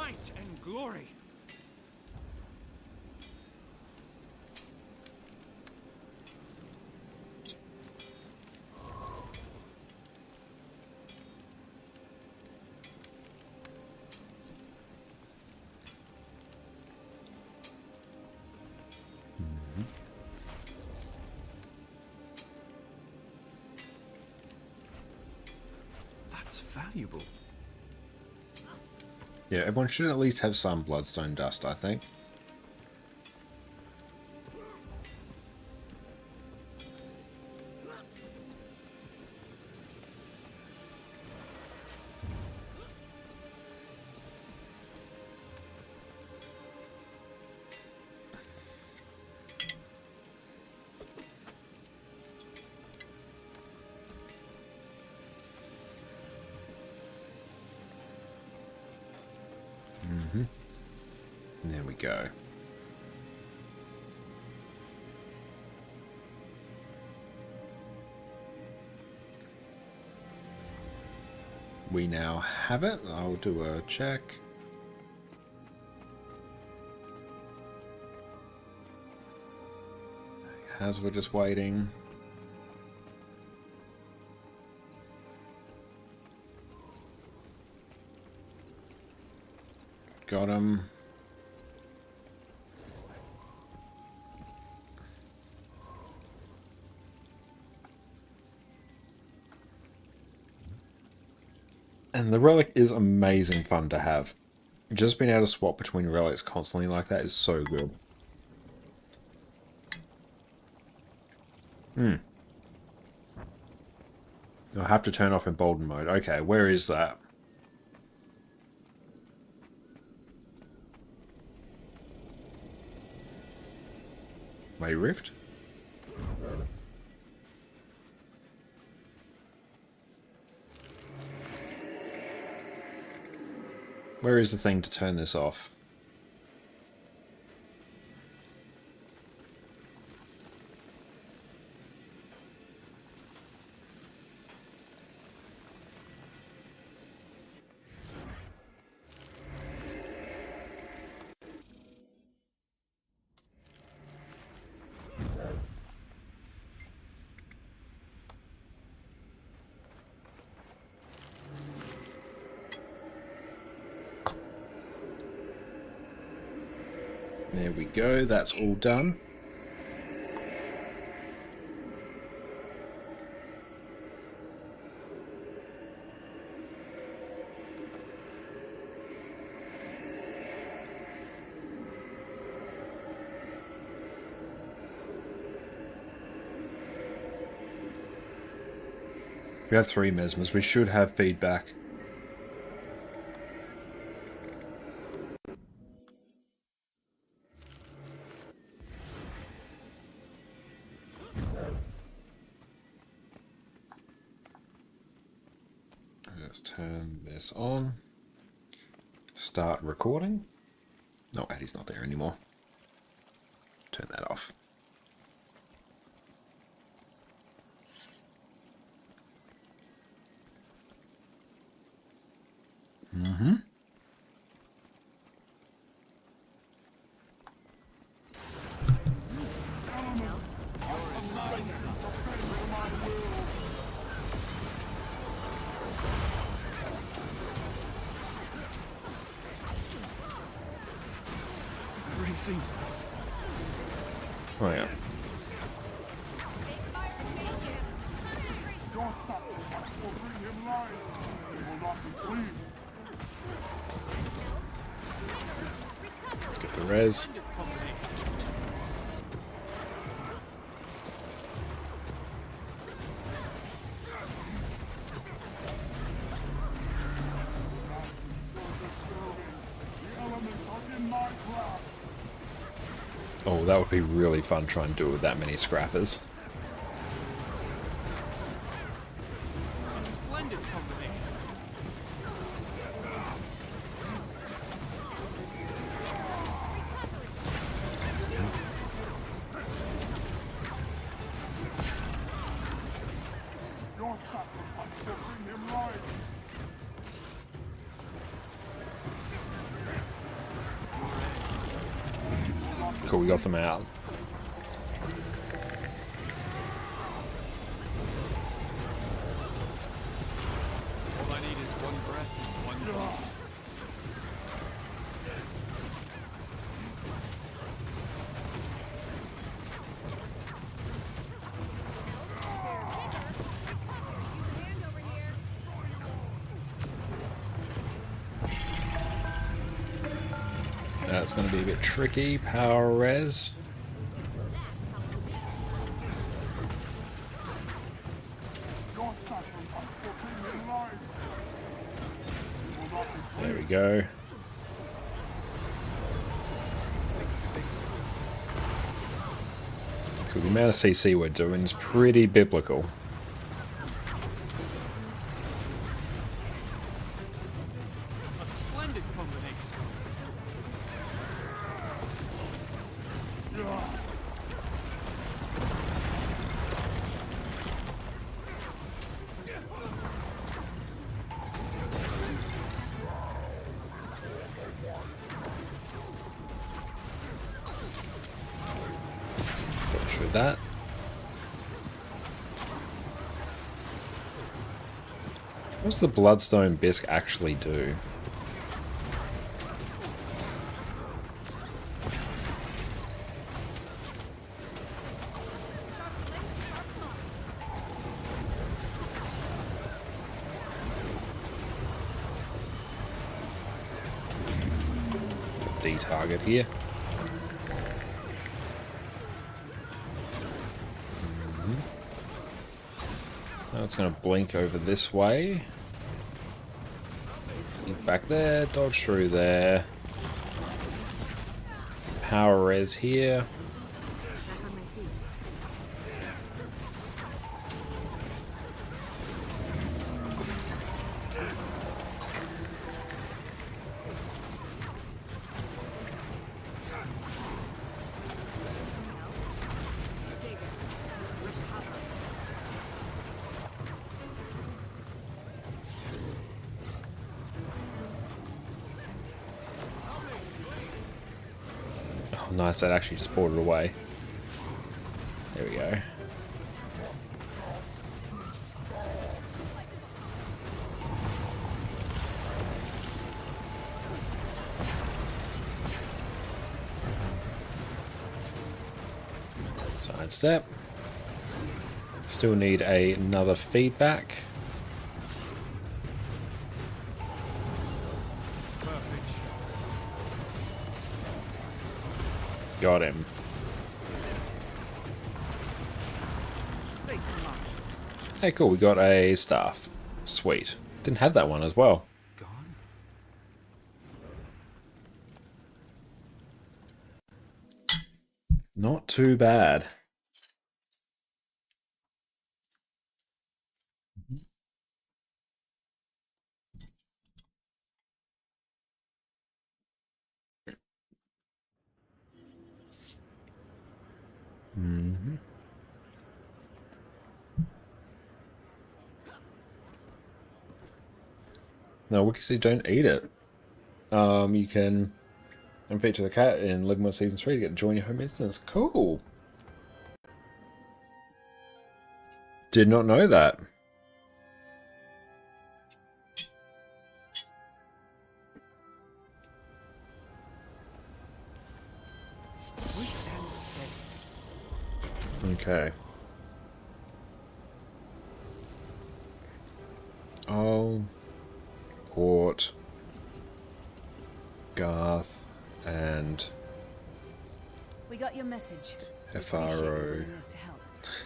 might and glory. That's valuable.
Yeah, everyone should at least have some bloodstone dust, I think. There we go. We now have it. I'll do a check. As we're just waiting. Got him. And the relic is amazing fun to have. Just being able to swap between relics constantly like that is so good. I'll have to turn off embolden mode. Okay, where is that? Way Rift? Where is the thing to turn this off? There we go, that's all done. We have 3 mesmers, we should have feedback. Let's turn this on. Start recording. No, Eddie's not there anymore. Turn that off.
Freezing.
Oh yeah.
Your sacrifice will bring him life. He will not be pleased.
Let's get the res. Oh, that would be really fun trying to do it with that many scrappers.
Splendid combination.
Your sacrifice will bring him life.
Cool, we got them out.
All I need is one breath and one beat.
That's going to be a bit tricky. Power res.
Your sacrifice will bring me life. It will not be
There we go. So the amount of CC we're doing is pretty biblical.
A splendid combination.
Dodge with that. What does the Bloodstone Bisque actually do? D-target here. Now it's going to blink over this way. Get back there, dodge through there. Power res here. Oh, nice, that actually just poured it away. There we go. Sidestep. Still need another feedback. Got him. Hey, cool, we got a staff. Sweet. Didn't have that one as well.
Gone?
Not too bad. Mm-hmm. No, Wikisy, don't eat it. You can feature the cat in Living With Season 3 to get to join your home instance. Cool. Did not know that. Okay. Oh, Port, Garth, and
We got your message.
FRO.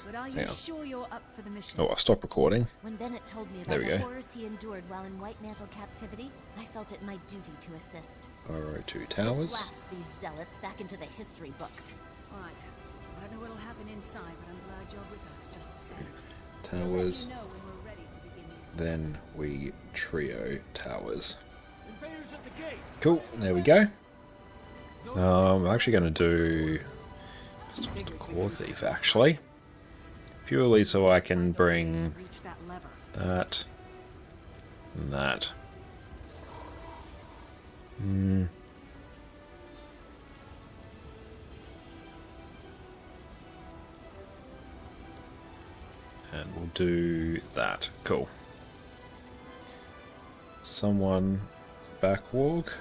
But are
Hang
you
on.
sure you're up for the mission?
Oh, I'll stop recording.
When Bennett told me
There
about
we
the
go.
horrors he endured while in White Mantle captivity, I felt it my duty to assist.
FRO 2 towers.
Blast these zealots back into the history books.
All right. I don't know what'll happen inside, but I'm glad you're with us just the same.
Towers.
We'll let you know when we're ready to begin the assault.
Then we trio towers.
Invaders at the gate.
Cool, there we go. I'm actually going to do just a core thief actually. Purely so I can bring
Reach that lever.
that and that. And we'll do that. Cool. Someone backwalk.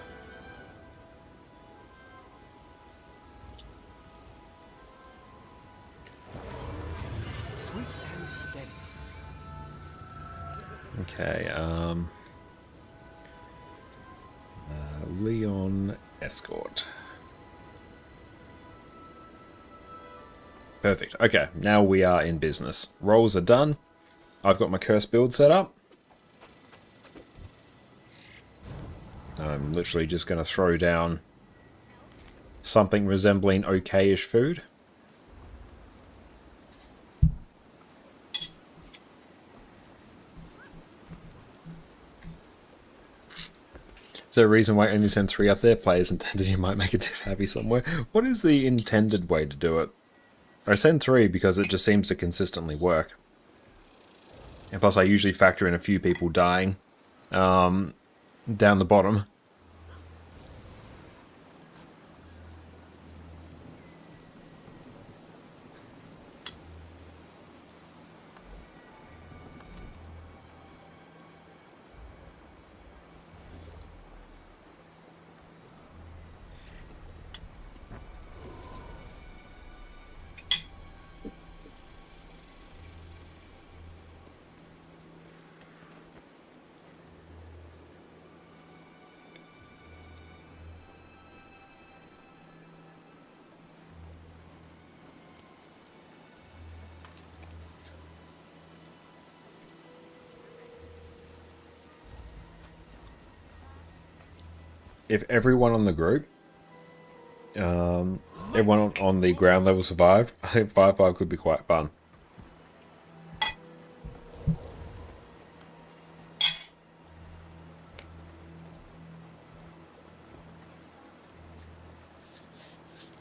Swift and steady.
Okay, Leon escort. Perfect. Okay, now we are in business. Rolls are done. I've got my curse build set up. I'm literally just going to throw down something resembling okay-ish food. Is there a reason why I only send 3 up there? Players intended you might make a diff happy somewhere. What is the intended way to do it? I send 3 because it just seems to consistently work. And plus I usually factor in a few people dying down the bottom. If everyone on the group, everyone on the ground level survived, I think 5-5 could be quite fun.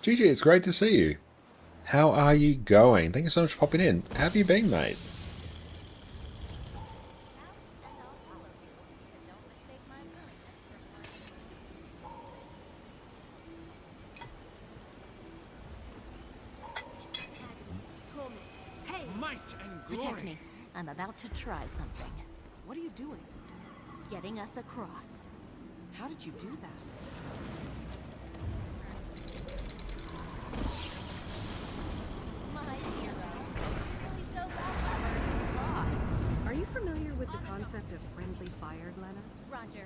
GG, it's great to see you. How are you going? Thank you so much for popping in. How have you been, mate?
Protect me. I'm about to try something.
What are you doing?
Getting us across.
How did you do that?
My hero. Really showed that lover his boss.
Are you familiar with the concept of friendly fire, Glenna?
Roger.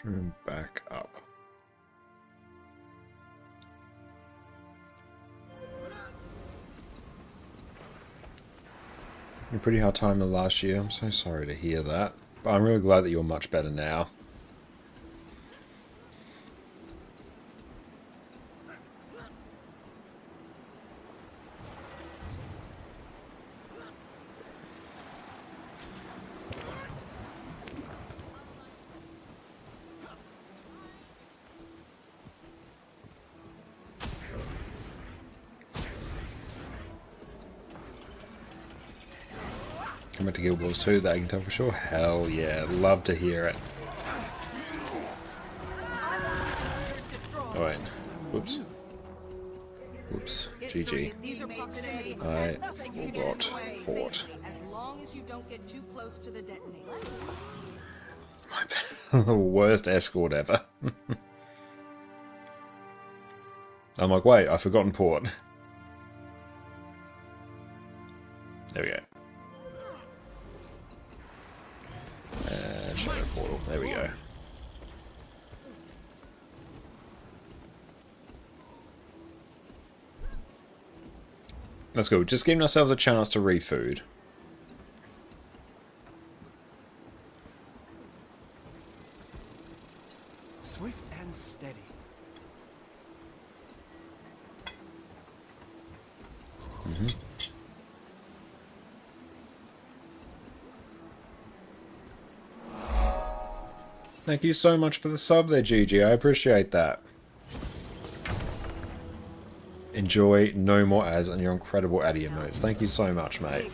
Turn back up. A pretty hard time the last year. I'm so sorry to hear that. But I'm really glad that you're much better now. Coming to Guild Wars 2, that I can tell for sure. Hell yeah, love to hear it. Oh wait, whoops. Whoops, GG. I forgot fort.
As long as you don't get too close to the detonator.
The worst escort ever. I'm like, wait, I've forgotten port. There we go. Shadow portal. There we go. Let's go. Just giving ourselves a chance to refood.
Swift and steady.
Thank you so much for the sub there, GG. I appreciate that. Enjoy No More As and your incredible Addy emotes. Thank you so much, mate.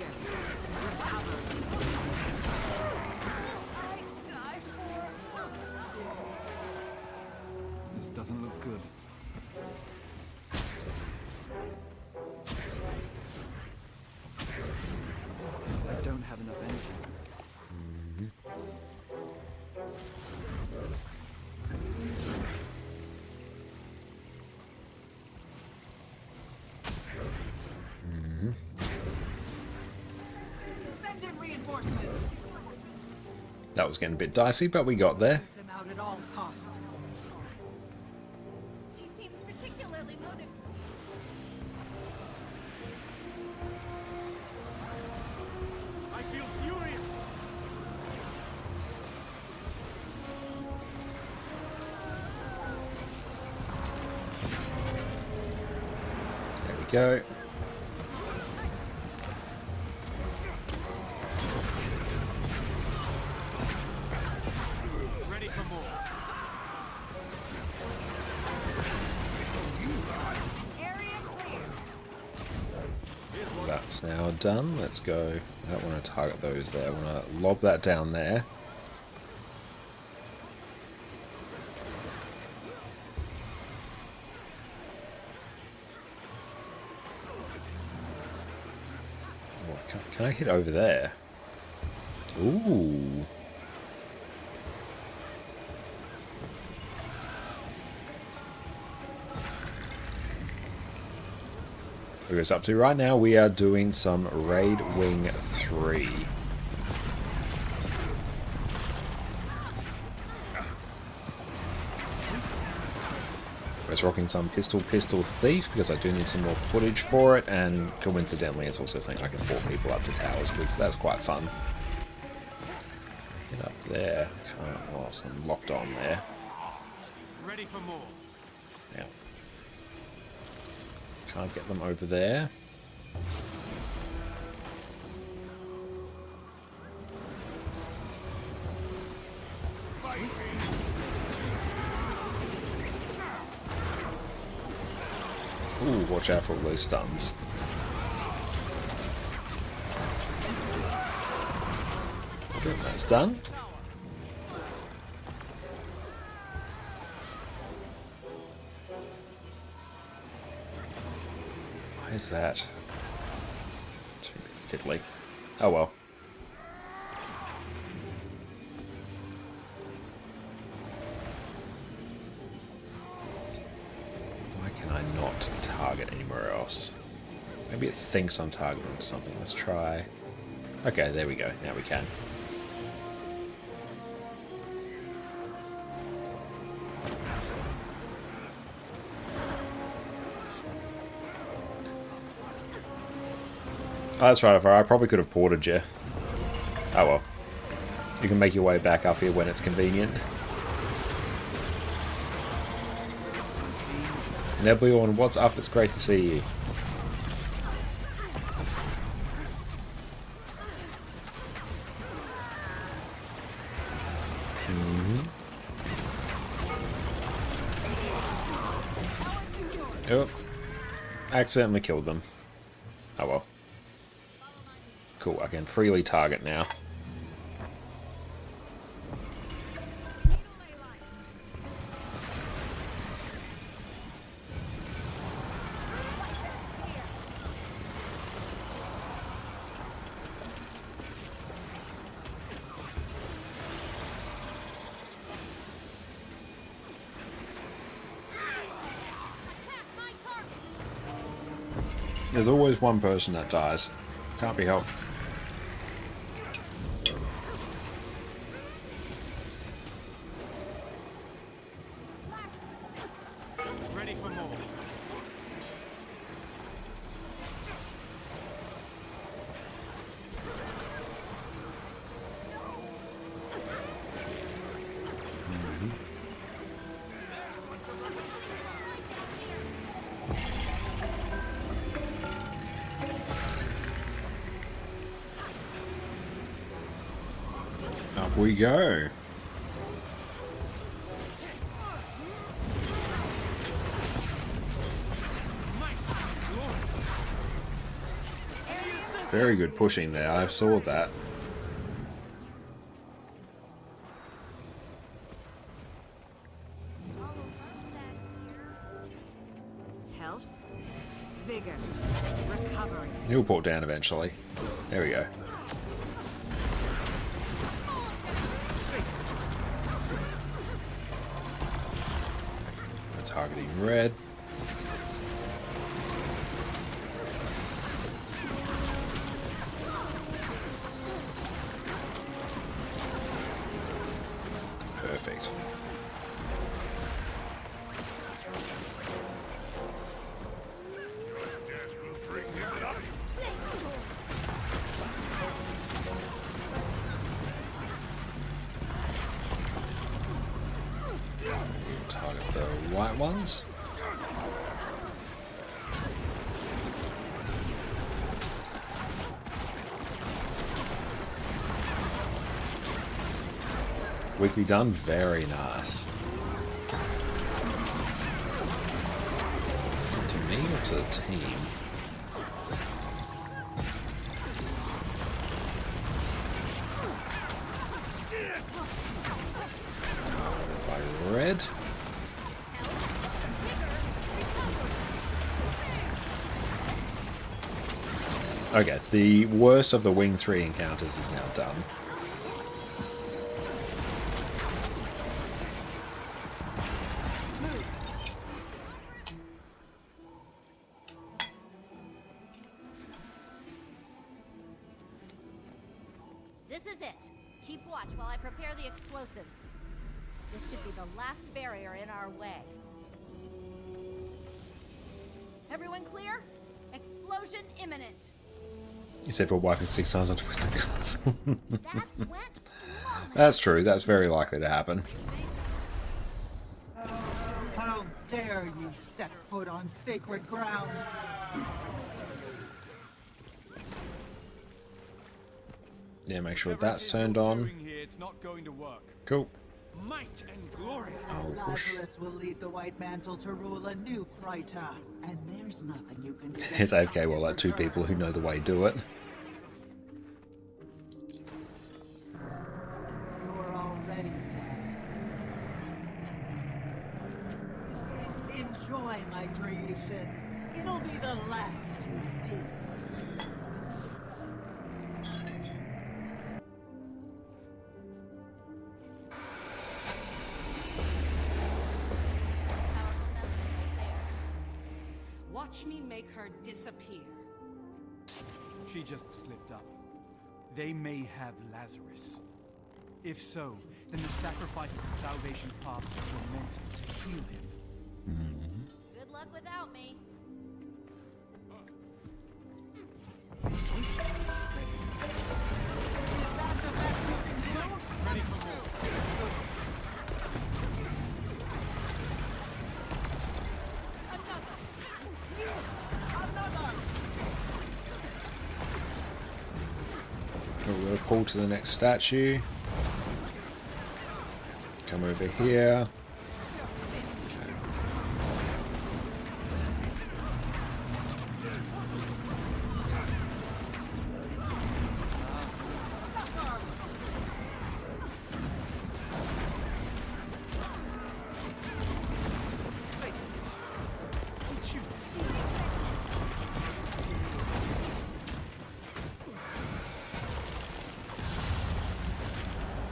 doesn't look good. I don't have enough energy.
Send in reinforcements.
That was getting a bit dicey, but we got there.
Keep them out at all costs.
She seems particularly motivated.
I feel furious.
There we go.
Ready for more.
That's now done. Let's go. I don't want to target those there. I want to lob that down there. Oh, can I hit over there? Ooh. What it's up to right now, we are doing some Raid Wing 3. I was rocking some Pistol Thief because I do need some more footage for it, and coincidentally it's also something I can pull people up to towers because that's quite fun. Get up there. Can't, well, I'm locked on there.
Ready for more.
Yeah. Can't get them over there. Ooh, watch out for all those stuns. Okay, that's done. Why is that? Too fiddly. Oh well. Why can I not target anywhere else? Maybe it thinks I'm targeting something. Let's try. Okay, there we go. Now we can. Oh, that's right, I probably could have ported you. Oh well. You can make your way back up here when it's convenient. And everyone, what's up? It's great to see you. Oh, accidentally killed them. Oh well. Cool, I can freely target now. There's always one person that dies. Can't be helped.
Ready for more.
Up we go. Very good pushing there, I saw that. He'll port down eventually. There we go. We're targeting red. Perfect. Target the white ones. Weekly done, very nice. To me or to the team? By red. Okay, the worst of the Wing 3 encounters is now done.
This is it. Keep watch while I prepare the explosives. This should be the last barrier in our way. Everyone clear? Explosion imminent.
You said we're wiping 6 times on Twisted Castle.
That went flawless.
That's true, that's very likely to happen.
How dare you set foot on sacred ground?
Yeah, make sure that's turned on.
It's not going to work.
Cool.
Might and glory.
I'll push.
Lazarus will lead the White Mantle to rule a new Kryta, and there's nothing you can do.
It's okay, well, like 2 people who know the way do it.
You're already dead. Enjoy my creation. It'll be the last you see.
Watch me make her disappear.
She just slipped up. They may have Lazarus. If so, then the sacrifices of Salvation Past were meant to heal him.
Good luck without me.
Ready for more.
We'll pull to the next statue. Come over here.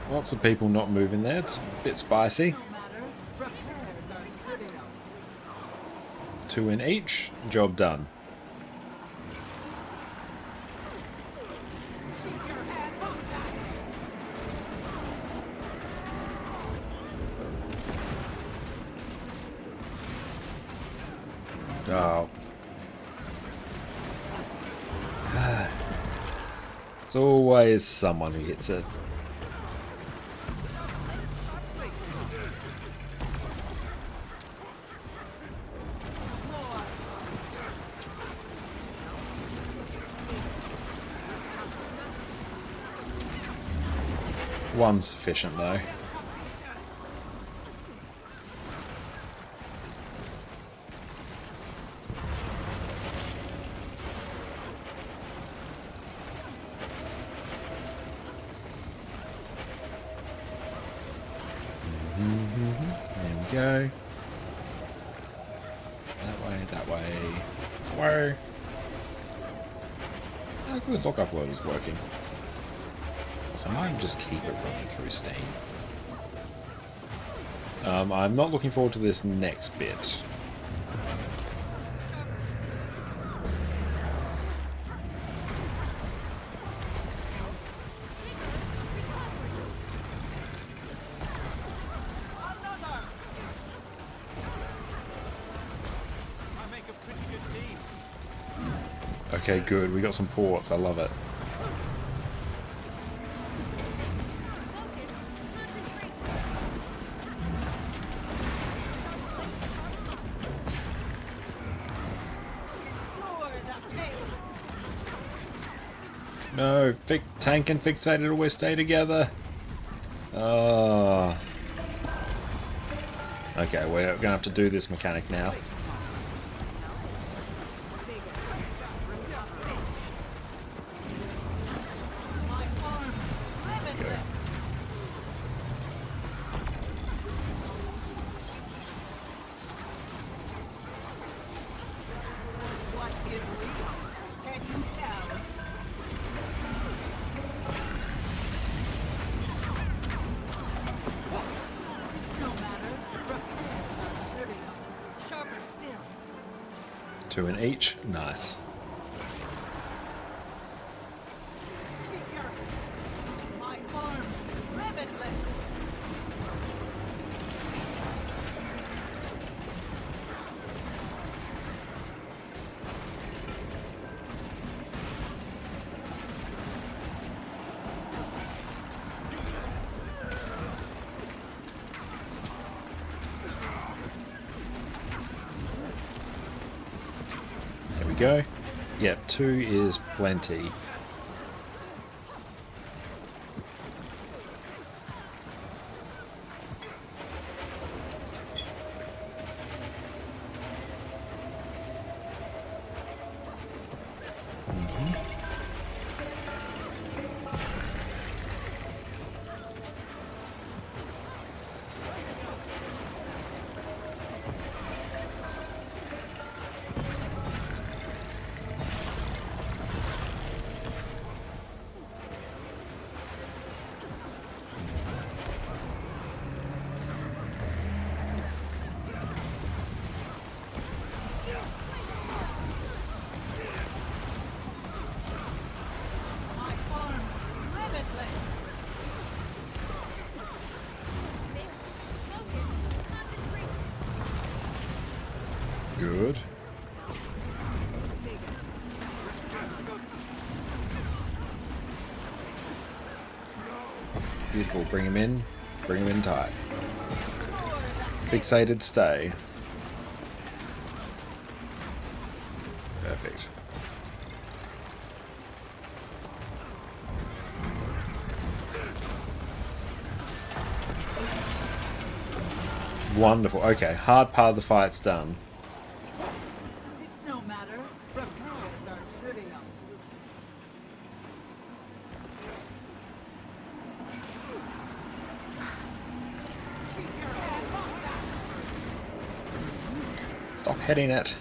Lots of people not moving there. It's a bit spicy. 2 in each. Job done. Oh. It's always someone who hits it. One's sufficient though. There we go. That way, that way, that way. Oh good, lock upload is working. So I might just keep it running through Steam. I'm not looking forward to this next bit. Okay, good. We got some ports. I love it. No, tank and fixated always stay together. Oh. Okay, we're gonna have to do this mechanic now. Two in each. Nice. Go. Yep, 2 is plenty. Good. Beautiful. Bring him in. Bring him in tight. Fixated, stay. Perfect. Wonderful. Okay, hard part of the fight's done.
It's no matter. Repairs are trivial.
Stop hitting it.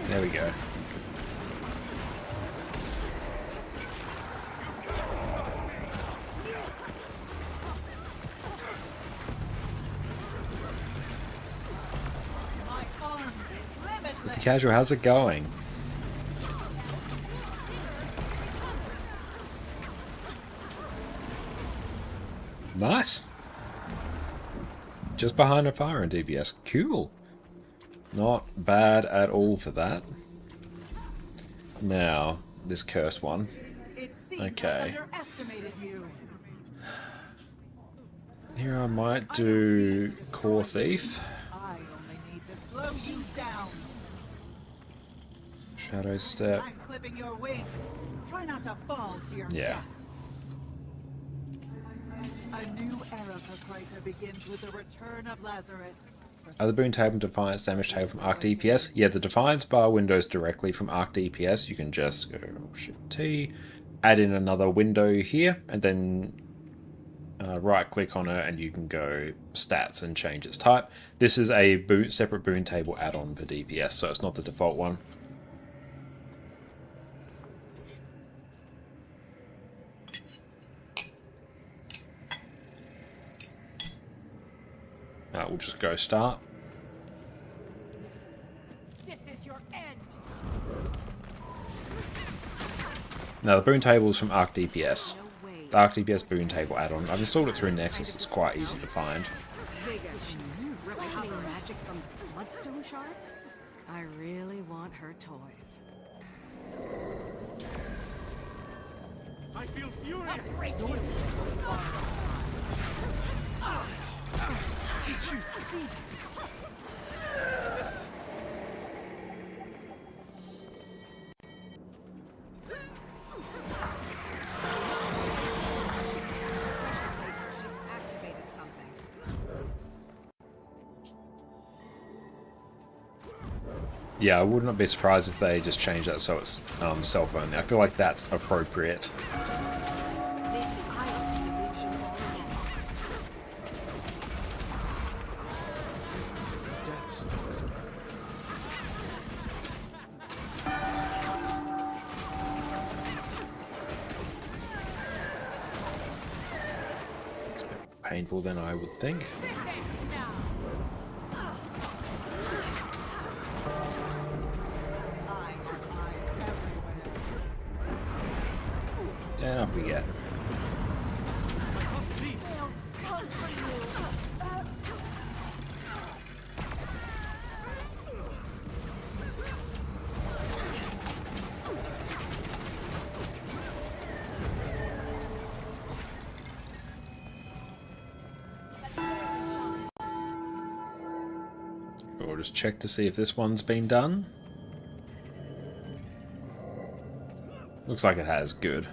There we go. With the casual, how's it going? Nice. Just behind a fire in DPS. Cool. Not bad at all for that. Now, this cursed one. Okay. Here I might do Core Thief.
I only need to slow you down.
Shadow Step.
I'm clipping your wings. Try not to fall to your
Yeah.
death. A new era for Kryta begins with the return of Lazarus.
Other boon table and Defiance damage table from Arc DPS. Yeah, the Defiance bar windows directly from Arc DPS. You can just go Shift T, add in another window here, and then right click on it and you can go stats and change its type. This is a separate boon table add-on for DPS, so it's not the default one. We'll just go start.
This is your end.
Now the boon table is from Arc DPS. The Arc DPS boon table add-on. I've installed it through Nexus, it's quite easy to find.
Recycling magic from bloodstone shards? I really want her toys.
I feel furious.
Did you see?
She's activated something.
Yeah, I would not be surprised if they just change that so it's self-only. I feel like that's appropriate. It's a bit painful than I would think. And up we get. We'll just check to see if this one's been done. Looks like it has. Good.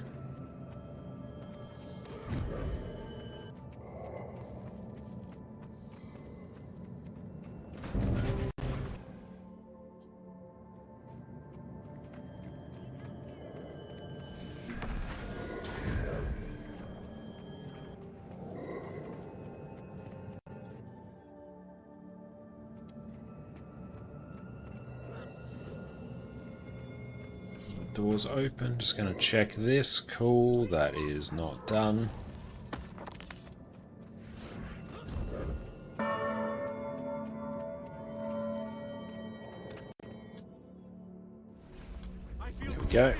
Doors open. Just going to check this. Cool. That is not done. There we go.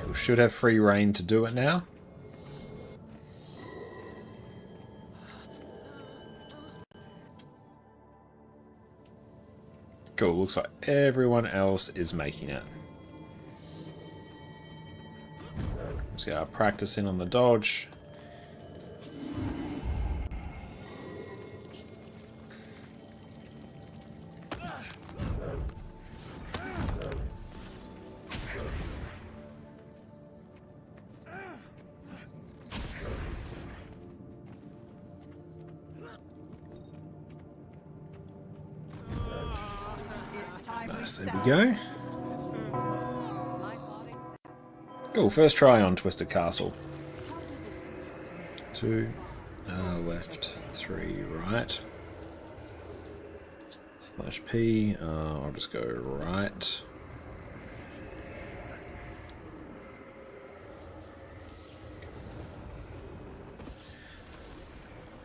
We should have free reign to do it now. Cool, looks like everyone else is making it. Let's get our practice in on the dodge. Nice, there we go. Cool, first try on Twisted Castle. 2 left, 3 right. /P, I'll just go right.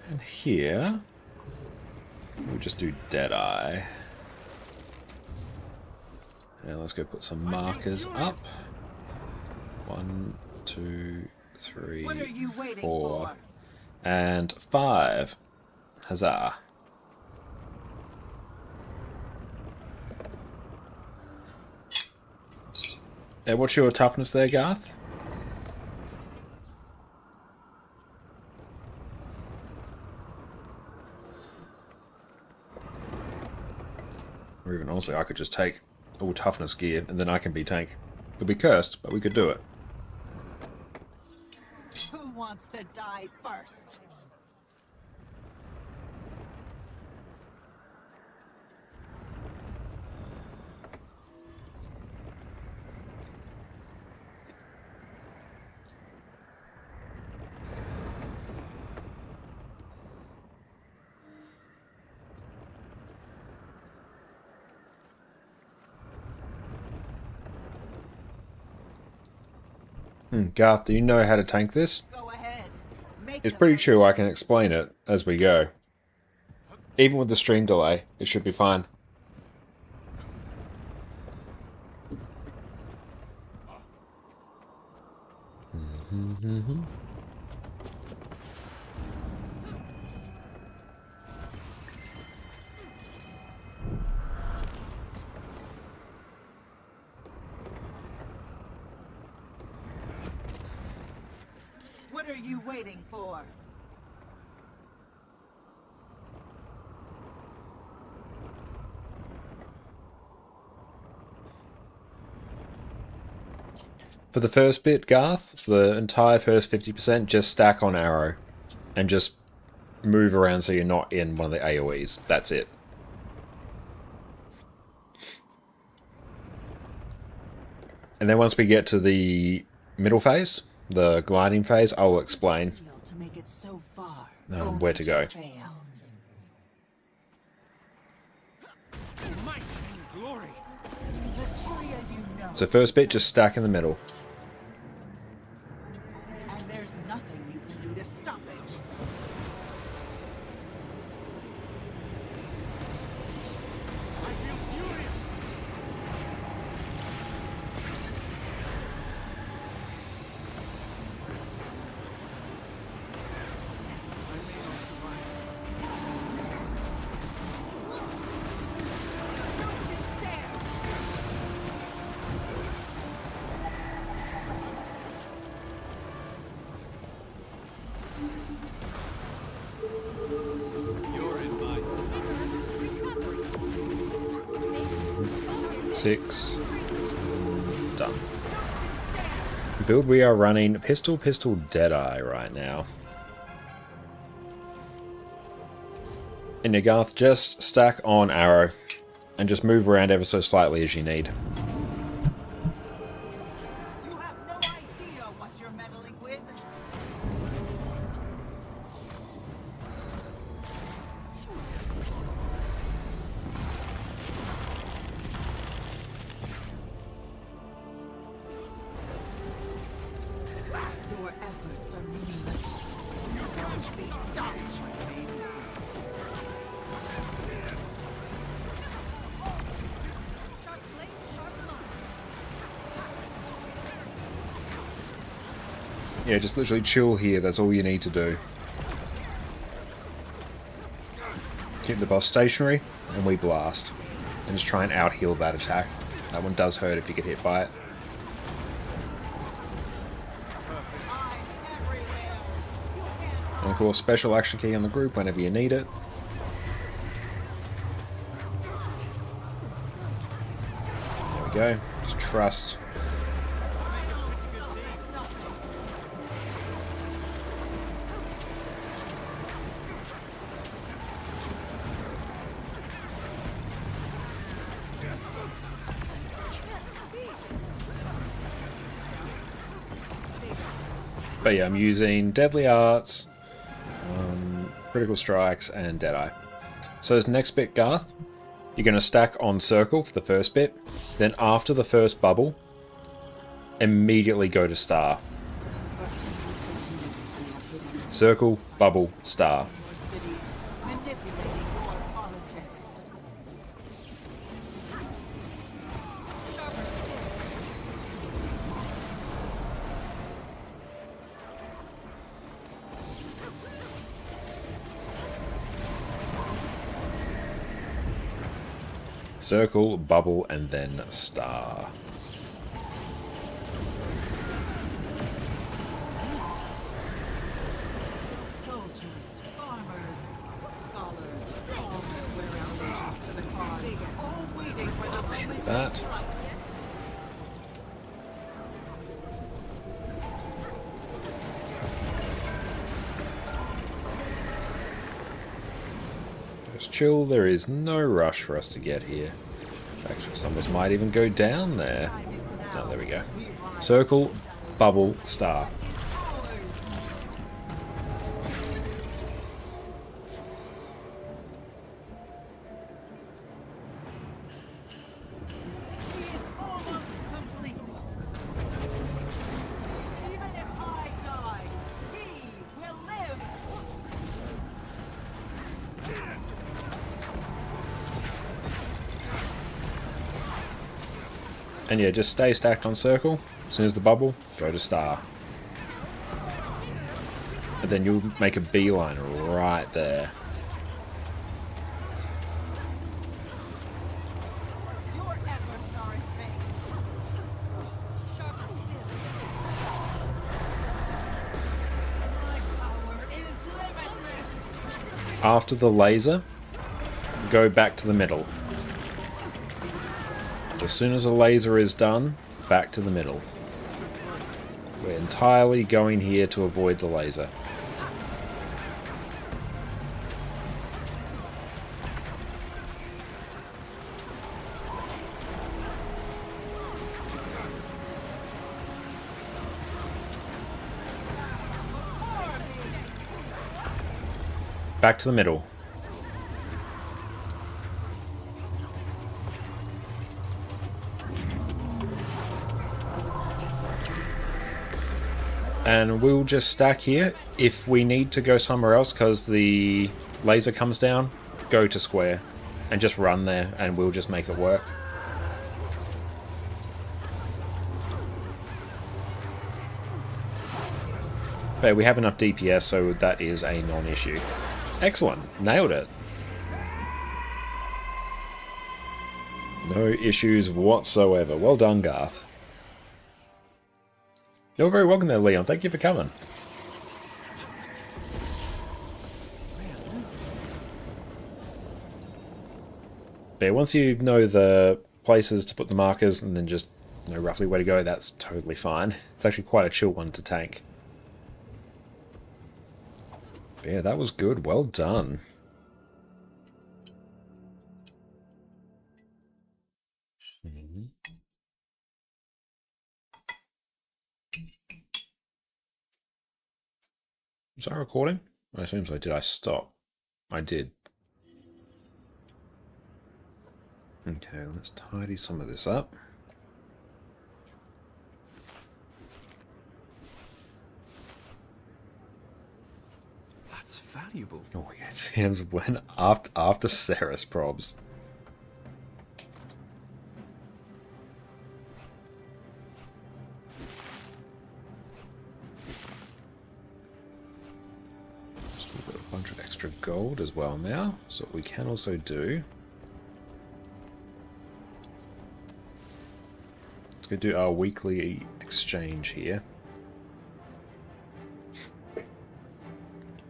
And here, we'll just do Deadeye. And let's go put some markers up. 1, 2, 3, 4, and 5. Huzzah. What's your toughness there, Garth? Or even honestly, I could just take all toughness gear and then I can be tank. It'll be cursed, but we could do it.
Who wants to die first?
Garth, do you know how to tank this?
Go ahead. Make
It's pretty chill, I can explain it as we go. Even with the stream delay, it should be fine.
What are you waiting for?
For the first bit, Garth, for the entire first 50%, just stack on arrow. And just move around so you're not in one of the AoEs. That's it. And then once we get to the middle phase, the gliding phase, I'll explain
To make it so far,
where to go.
fail.
Might and glory.
The three of you know,
So first bit, just stack in the middle.
and there's nothing you can do to stop it.
I feel furious. I may not survive. You're in my
6. Done. Build, we are running Pistol Deadeye right now. And Garth, just stack on arrow and just move around ever so slightly as you need.
You have no idea what you're meddling with. Your efforts are meaningless. You're going to be stopped.
Yeah, just literally chill here, that's all you need to do. Keep the boss stationary, and we blast. And just try and out-heal that attack. That one does hurt if you get hit by it. And of course, special action key on the group whenever you need it. There we go. Just trust. But yeah, I'm using Deadly Arts, Critical Strikes, and Deadeye. So this next bit, Garth, you're going to stack on Circle for the first bit. Then after the first bubble, immediately go to Star. Circle, Bubble, Star.
Your cities, manipulating your politics.
Circle, Bubble, and then Star.
Soldiers, farmers, scholars, all swear out ages for the cause, all waiting for the moment
That.
to strike.
Just chill, there is no rush for us to get here. Actually, some of us might even go down there. Oh, there we go. Circle, Bubble, Star. And yeah, just stay stacked on circle. As soon as the bubble, go to star. And then you'll make a beeline right there. After the laser, go back to the middle. As soon as the laser is done, back to the middle. We're entirely going here to avoid the laser. Back to the middle. And we'll just stack here. If we need to go somewhere else because the laser comes down, go to square and just run there and we'll just make it work. But we have enough DPS, so that is a non-issue. Excellent. Nailed it. No issues whatsoever. Well done, Garth. You're very welcome there, Leon. Thank you for coming. But yeah, once you know the places to put the markers and then just know roughly where to go, that's totally fine. It's actually quite a chill one to tank. But yeah, that was good. Well done. Was I recording? I assume so. Did I stop? I did. Okay, let's tidy some of this up.
That's valuable.
Oh yeah, Sam's went after Ceres probs. Still got a bunch of extra gold as well now. So what we can also do. Let's go do our weekly exchange here.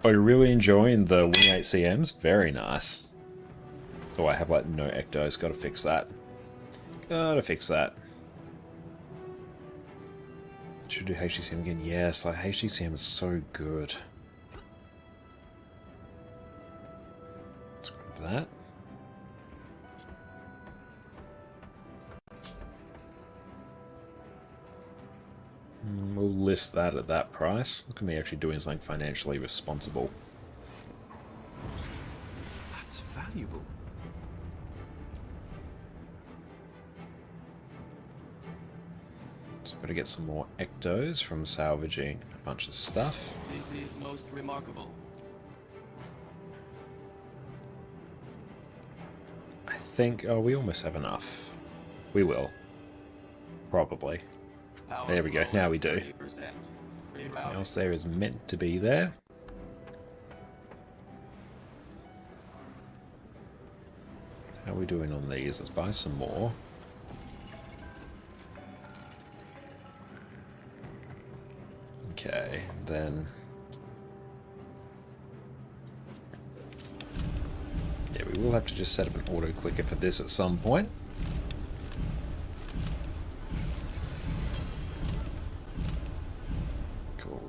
Oh, you're really enjoying the Wing 8 CMs? Very nice. Oh, I have like no ectos. Gotta fix that. Gotta fix that. Should do HDCM again. Yes, like HDCM is so good. Let's grab that. We'll list that at that price. Look at me actually doing something financially responsible.
That's valuable.
So I've got to get some more ectos from salvaging a bunch of stuff.
This is most remarkable.
I think, oh, we almost have enough. We will. Probably. There we go, now we do. Everything else there is meant to be there. How are we doing on these? Let's buy some more. Okay, then... yeah, we will have to just set up an auto-clicker for this at some point.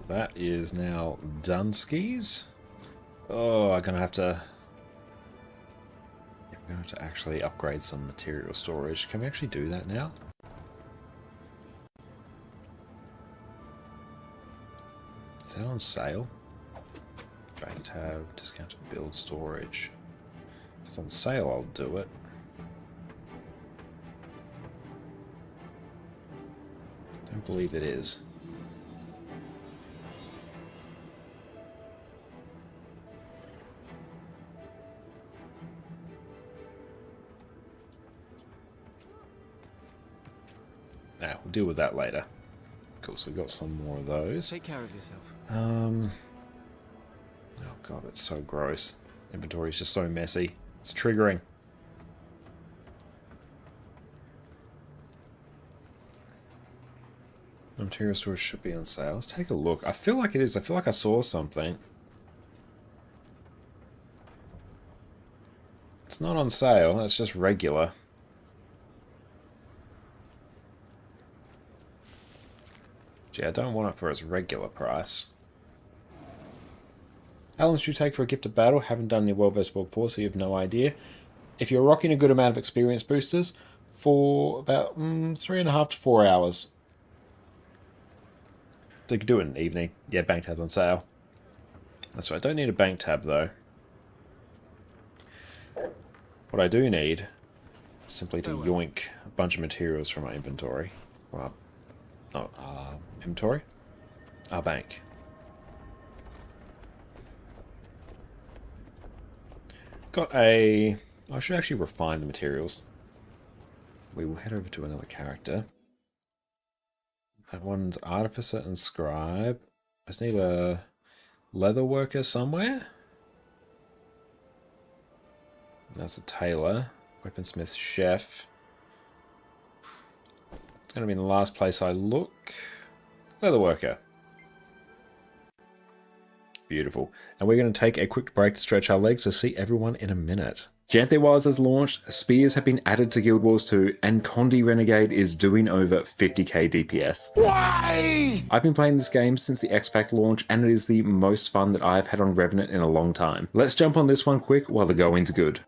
That is now Dunskies. Oh, I'm gonna have to actually upgrade some material storage. Can we actually do that now? Is that on sale? Bank tab, discounted build storage. If it's on sale, I'll do it. Don't believe it is. we'll deal with that later. Cool, so we got some more of those.
Take care of yourself.
Oh god, it's so gross. Inventory is just so messy. It's triggering. Material storage should be on sale. Let's take a look. I feel like it is. I feel like I saw something. It's not on sale. That's just regular. Gee, I don't want it for its regular price. How long should you take for a gift of battle? Haven't done any World vs. World before, so you have no idea. If you're rocking a good amount of experience boosters, for about 3.5 to 4 hours. So you could do it in an evening. Yeah, bank tab's on sale. That's right, I don't need a bank tab though. What I do need is simply to yoink a bunch of materials from my inventory. Well, not inventory? Our bank. Got a... I should actually refine the materials. We will head over to another character. That one's Artificer and Scribe. I just need a leather worker somewhere. That's a tailor. Weaponsmith, chef. It's going to be in the last place I look. Leather worker. Beautiful. And we're going to take a quick break to stretch our legs to see everyone in a minute. Janthe Wilds has launched, spears have been added to Guild Wars 2, and Condi Renegade is doing over 50k DPS. Why? I've been playing this game since the X-Pack launch, and it is the most fun that I've had on Revenant in a long time. Let's jump on this one quick while the going's good.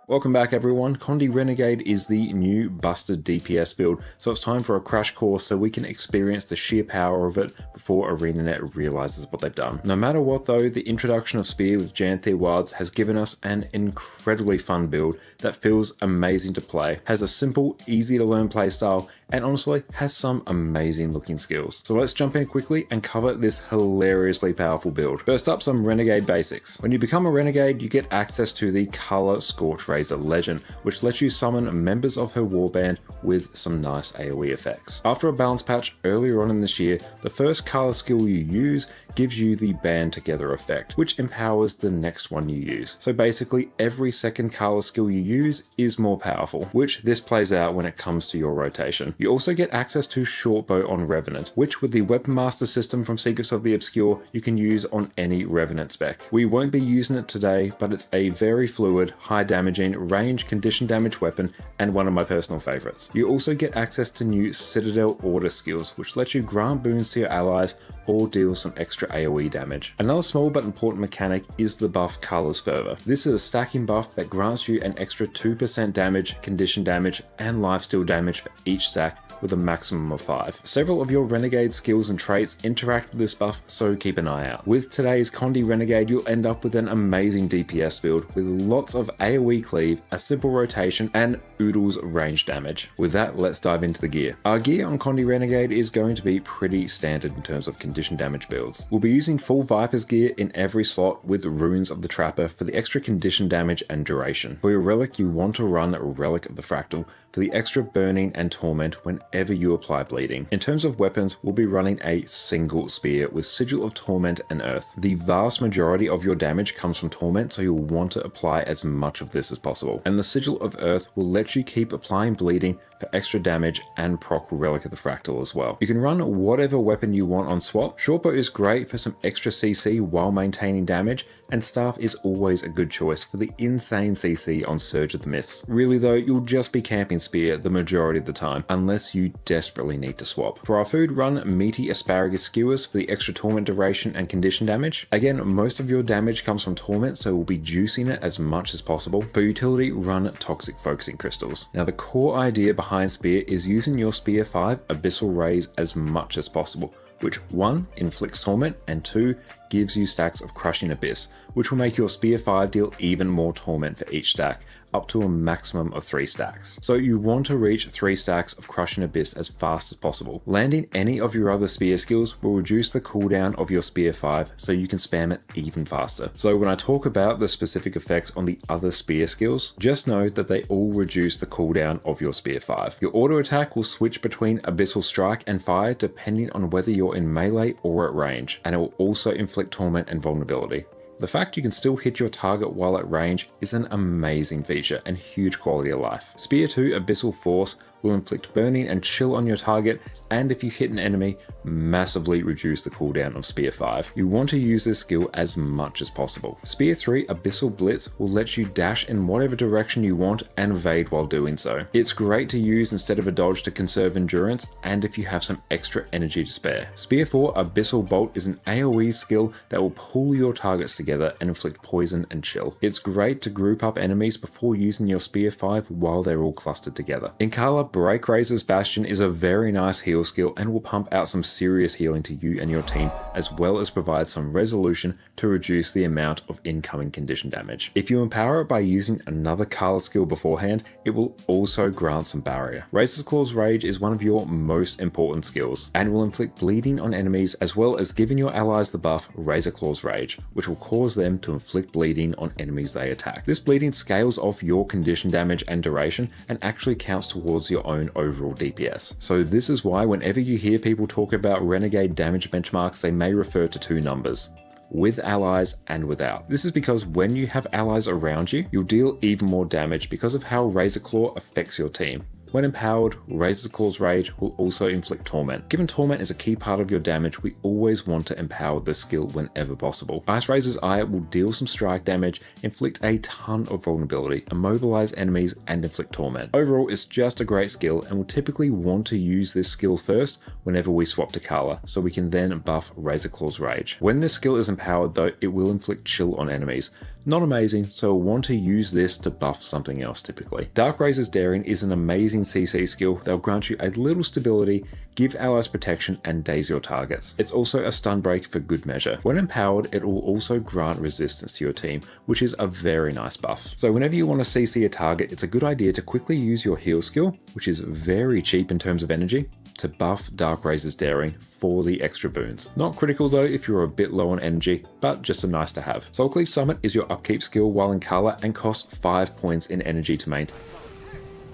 Welcome back everyone. Condi Renegade is the new busted DPS build, so it's time for a crash course so we can experience the sheer power of it before ArenaNet realizes what they've done. No matter what though, the introduction of Spear with Janthe Wilds has given us an incredibly fun build that feels amazing to play, has a simple, easy to learn playstyle, and honestly has some amazing looking skills. So let's jump in quickly and cover this hilariously powerful build. First up, some Renegade basics. When you become a Renegade, you get access to the Color Scorch Razor Legend, which lets you summon members of her warband with some nice AoE effects. After a balance patch earlier on in this year, the first color skill you use gives you the band together effect, which empowers the next one you use. So basically every second color skill you use is more powerful, which this plays out when it comes to your rotation. You also get access to Shortbow on Revenant, which with the Weapon Master system from Secrets of the Obscure, you can use on any Revenant spec. We won't be using it today, but it's a very fluid, high damaging, range condition damage weapon and one of my personal favorites. You also get access to new Citadel Order skills, which let you grant boons to your allies or deal some extra AoE damage. Another small but important mechanic is the buff Colors Fervor. This is a stacking buff that grants you an extra 2% damage, condition damage, and lifesteal damage for each stack with a maximum of 5. Several of your Renegade skills and traits interact with this buff, so keep an eye out. With today's Condi Renegade, you'll end up with an amazing DPS build with lots of AoE cleave, a simple rotation, and oodles range damage. With that, let's dive into the gear. Our gear on Condi Renegade is going to be pretty standard in terms of condition damage builds. We'll be using full Viper's gear in every slot with Runes of the Trapper for the extra condition damage and duration. For your relic, you want to run Relic of the Fractal for the extra burning and torment whenever you apply bleeding. In terms of weapons, we'll be running a single spear with Sigil of Torment and Earth. The vast majority of your damage comes from Torment, so you'll want to apply as much of this as possible. And the Sigil of Earth will let you keep applying bleeding for extra damage and proc Relic of the Fractal as well. You can run whatever weapon you want on swap. Shortbow is great for some extra CC while maintaining damage, and Staff is always a good choice for the insane CC on Surge of the Mists. Really though, you'll just be camping Spear the majority of the time, unless you desperately need to swap. For our food, run Meaty Asparagus Skewers for the extra torment duration and condition damage. Again, most of your damage comes from torment, so we'll be juicing it as much as possible. For utility, run Toxic Focusing Crystals. Now the core idea behind Spear is using your Spear 5 Abyssal Rays as much as possible, which 1 inflicts torment and 2 gives you stacks of Crushing Abyss, which will make your Spear 5 deal even more torment for each stack, up to a maximum of 3 stacks. So you want to reach 3 stacks of Crushing Abyss as fast as possible. Landing any of your other spear skills will reduce the cooldown of your Spear 5 so you can spam it even faster. So when I talk about the specific effects on the other spear skills, just know that they all reduce the cooldown of your Spear 5. Your auto attack will switch between Abyssal Strike and Fire depending on whether you're in melee or at range, and it will also inflict torment and vulnerability. The fact you can still hit your target while at range is an amazing feature and huge quality of life. Spear 2 Abyssal Force will inflict burning and chill on your target, and if you hit an enemy, massively reduce the cooldown of Spear 5. You want to use this skill as much as possible. Spear 3 Abyssal Blitz will let you dash in whatever direction you want and evade while doing so. It's great to use instead of a dodge to conserve endurance and if you have some extra energy to spare. Spear 4 Abyssal Bolt is an AoE skill that will pull your targets together and inflict poison and chill. It's great to group up enemies before using your Spear 5 while they're all clustered together. In Kala, Break Razor's Bastion is a very nice heal skill and will pump out some serious healing to you and your team, as well as provide some resolution to reduce the amount of incoming condition damage. If you empower it by using another Kala skill beforehand, it will also grant some barrier. Razor's Claw's Rage is one of your most important skills and will inflict bleeding on enemies, as well as giving your allies the buff Razor Claw's Rage, which will cause them to inflict bleeding on enemies they attack. This bleeding scales off your condition damage and duration and actually counts towards your own overall DPS. So this is why whenever you hear people talk about Renegade damage benchmarks, they may refer to 2 numbers: with allies and without. This is because when you have allies around you, you'll deal even more damage because of how Razor Claw affects your team. When empowered, Razor Claw's Rage will also inflict torment. Given torment is a key part of your damage, we always want to empower this skill whenever possible. Ice Razor's Eye will deal some strike damage, inflict a ton of vulnerability, immobilize enemies, and inflict torment. Overall, it's just a great skill, and we'll typically want to use this skill first whenever we swap to Kala, so we can then buff Razor Claw's Rage. When this skill is empowered though, it will inflict chill on enemies. Not amazing, so we'll want to use this to buff something else typically. Dark Razor's Daring is an amazing CC skill that will grant you a little stability, give allies protection, and daze your targets. It's also a stun break for good measure. When empowered, it will also grant resistance to your team, which is a very nice buff. So whenever you want to CC a target, it's a good idea to quickly use your heal skill, which is very cheap in terms of energy, to buff Dark Razor's Daring for the extra boons. Not critical though if you're a bit low on energy, but just a nice to have. Soulcleave Summit is your upkeep skill while in Kala and costs 5 points in energy to maintain.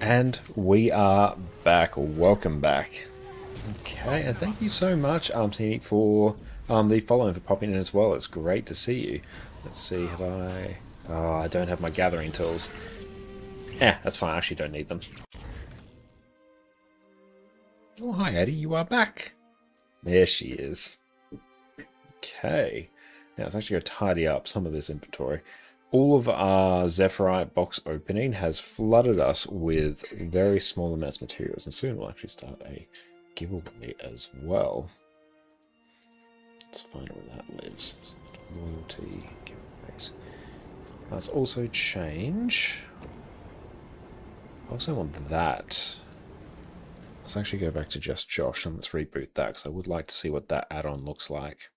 And we are back. Welcome back. Okay, and thank you so much, Tini, for the following, for popping in as well. It's great to see you. Let's see, have I... Oh, I don't have my gathering tools. That's fine, I actually don't need them. Oh, hi Eddie, you are back. There she is. Okay, now let's actually go tidy up some of this inventory. All of our Zephyrite box opening has flooded us with very small amounts of materials, and soon we'll actually start a giveaway as well. Let's find out where that lives. Loyalty giveaways. Let's also change. I also want that. Let's actually go back to just Josh and let's reboot that, because I would like to see what that add-on looks like.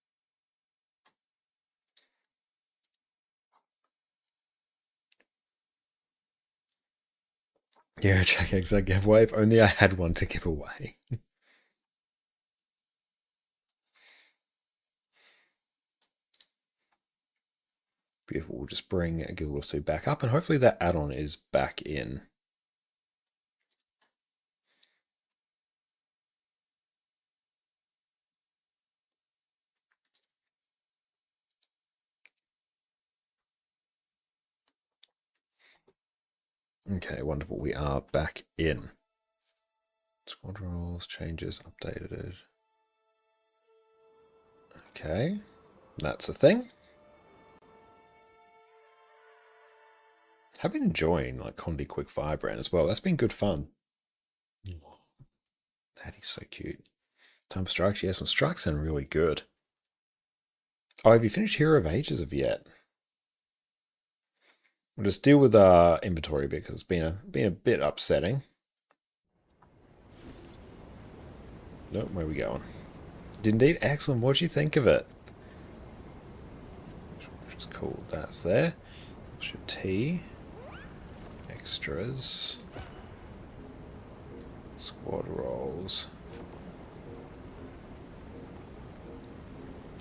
Yeah, check exact giveaway. If only I had one to give away. Beautiful. We'll just bring Guild Wars 2 back up, and hopefully that add-on is back in. Okay, wonderful. We are back in. Squad roles, changes, updated. Okay, that's a thing. I've been enjoying like Condi Quick Firebrand as well. That's been good fun. That is so cute. Time for strikes. Yeah, some strikes sound really good. Oh, have you finished Hero of Ages of yet? We'll just deal with our inventory because it's been a bit upsetting. Nope, where are we going? Indeed, excellent. What do you think of it? which is cool. That's there. Shift T. Extras. Squad roles.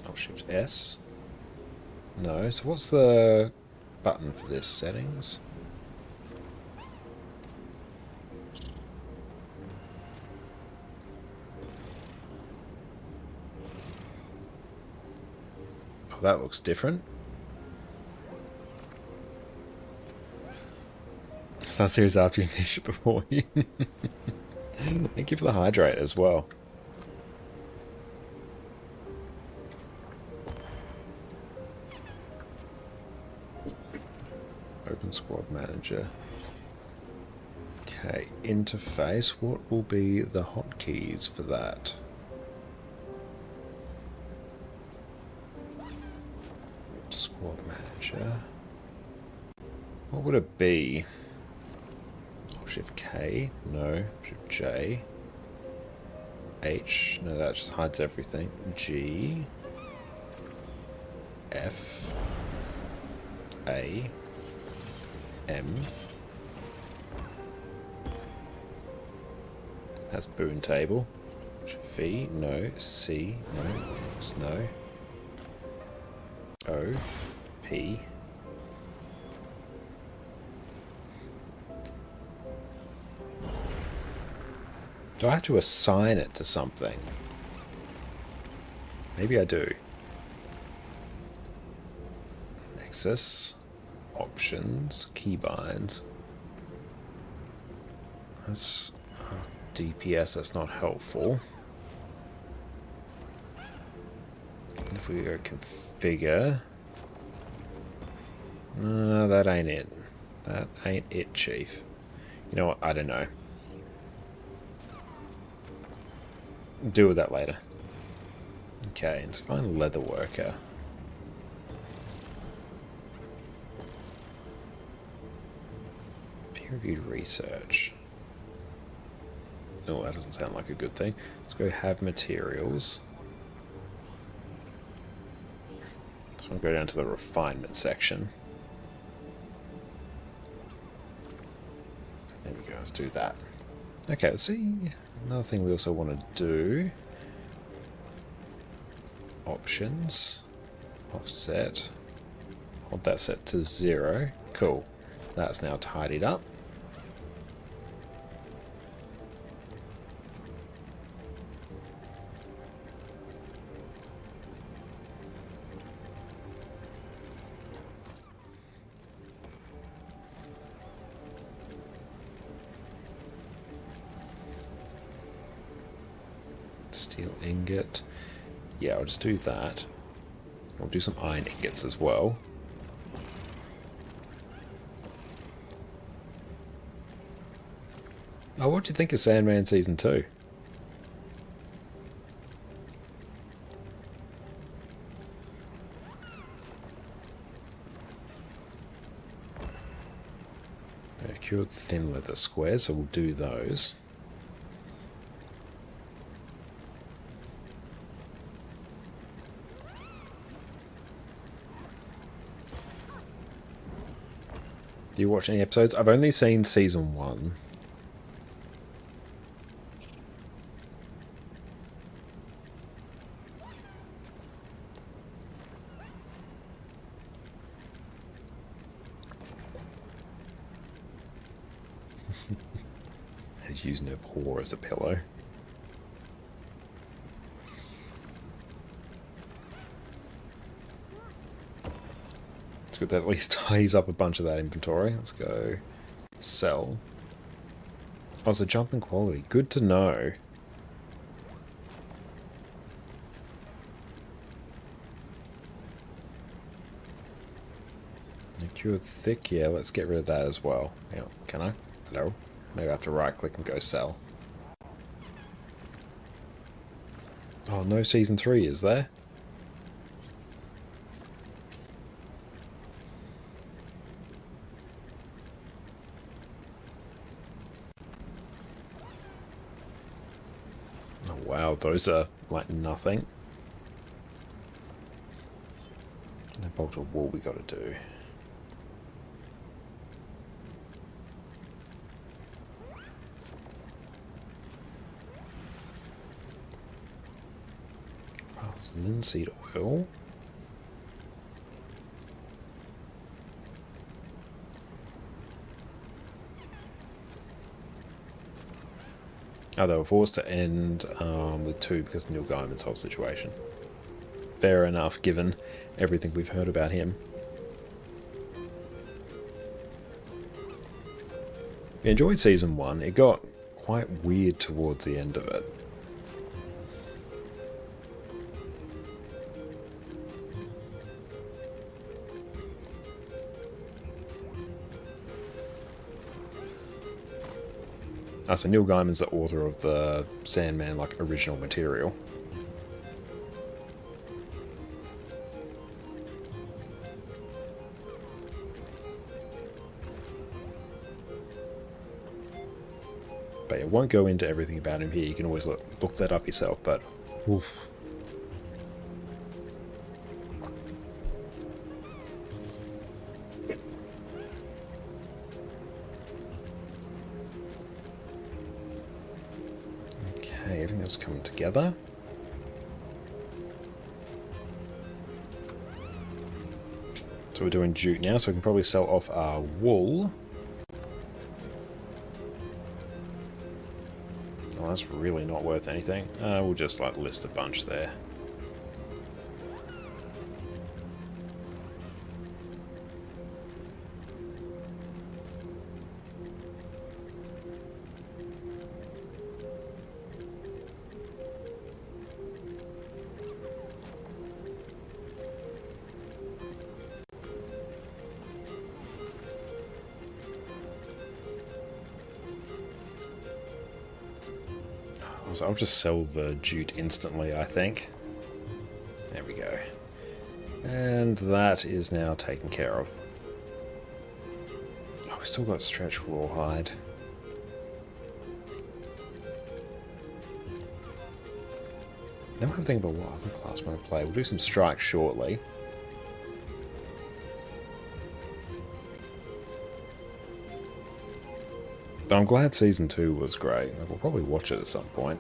Oh, Shift S. No, so what's the button for this? Settings? Oh, that looks different. Start series after you finish it before you. Thank you for the hydrate as well. Open Squad Manager. Okay, interface. What will be the hotkeys for that? Squad Manager. What would it be? Oh, Shift K? No. Shift J. H? No, that just hides everything. G. F. A. M. That's Boon Table. V. No. C. No. X. No. O. P. Do I have to assign it to something? Maybe I do. Nexus. Options. Keybinds. That's DPS, that's not helpful. If we go configure. No, that ain't it. That ain't it, Chief. You know what? I don't know. Deal with that later. Okay, let's find leather worker. Peer-reviewed research. Oh, that doesn't sound like a good thing. Let's go have materials. Let's go down to the refinement section. There we go, let's do that. Okay, let's see. Another thing we also want to do. Options. Offset. Hold that set to 0. Cool. That's now tidied up. Steel ingot. Yeah, I'll just do that. I'll do some iron ingots as well. Oh, what do you think of Sandman Season 2? Cured thin leather squares, so we'll do those. Do you watch any episodes? I've only seen season 1. He's using her paw as a pillow. It's good that at least tidies up a bunch of that inventory. Let's go sell. Oh, it's a jump in quality. Good to know. Cured thick, yeah, let's get rid of that as well. Yeah, can I? Hello? Maybe I have to right click and go sell. Oh, no season 3, is there? Oh wow, those are like nothing. The bolt of wool we got to do. Linseed oil. Oh, they were forced to end with 2 because of Neil Gaiman's whole situation. Fair enough, given everything we've heard about him. I enjoyed season 1. It got quite weird towards the end of it. So Neil Gaiman's the author of the Sandman, like, original material. But I won't go into everything about him here. You can always look that up yourself, but oof. Okay, everything's coming together. So we're doing jute now, so we can probably sell off our wool. Oh, that's really not worth anything. We'll just like list a bunch there. So I'll just sell the jute instantly, I think. There we go. And that is now taken care of. Oh, we still got stretch rawhide. Then we'll have to think about what other class we're going to play. We'll do some strikes shortly. But I'm glad Season 2 was great. We'll probably watch it at some point.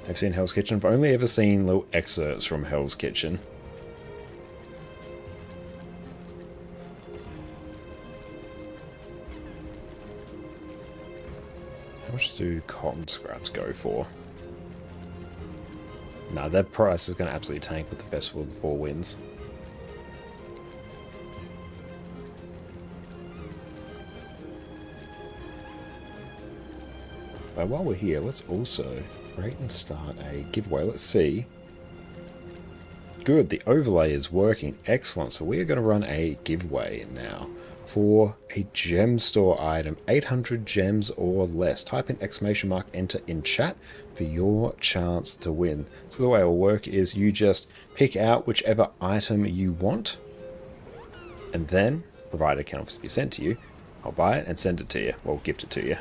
I've seen Hell's Kitchen. I've only ever seen little excerpts from Hell's Kitchen. How much do cotton scraps go for? Nah, that price is going to absolutely tank with the Festival of the Four Winds. But while we're here, let's also create and start a giveaway. Let's see. Good, the overlay is working. Excellent. So we're going to run a giveaway now for a gem store item, 800 gems or less. Type in ! Enter in chat for your chance to win. So the way it will work is you just pick out whichever item you want, and then, provided it can obviously be sent to you, I'll buy it and send it to you. Well, gift it to you.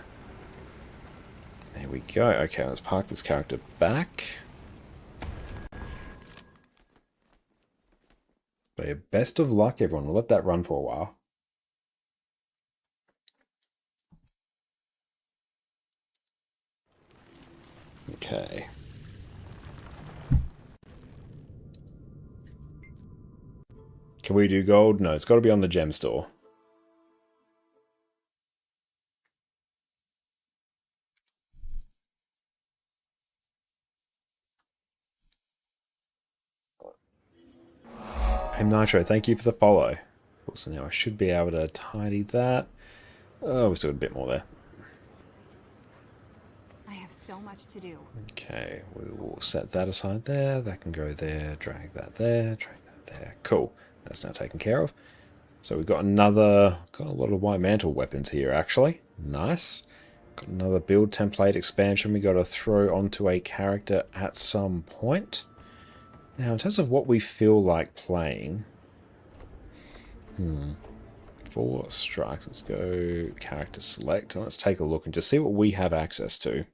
There we go. Okay, let's park this character back. But yeah, best of luck, everyone. We'll let that run for a while. Okay. Can we do gold? No, it's got to be on the gem store. Hey Nitro, thank you for the follow. Cool, so now I should be able to tidy that. Oh, we still got a bit more there.
I have so much to do.
Okay, we will set that aside there. That can go there. Drag that there. Drag that there. Cool. That's now taken care of. So we've got got a lot of white mantle weapons here actually. Nice. Got another build template expansion we got to throw onto a character at some point. Now, in terms of what we feel like playing, 4 strikes. Let's go character select, and let's take a look and just see what we have access to.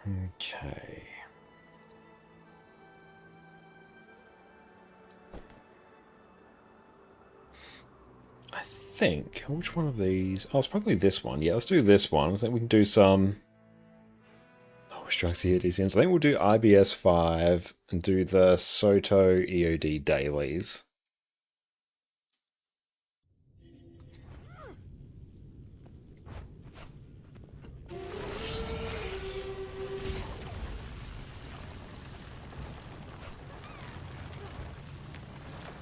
Okay. I think, which one of these? Oh, it's probably this one. Yeah, let's do this one. I think we can do some... Oh, strikes the EOD. I think we'll do IBS 5 and do the Soto EOD dailies.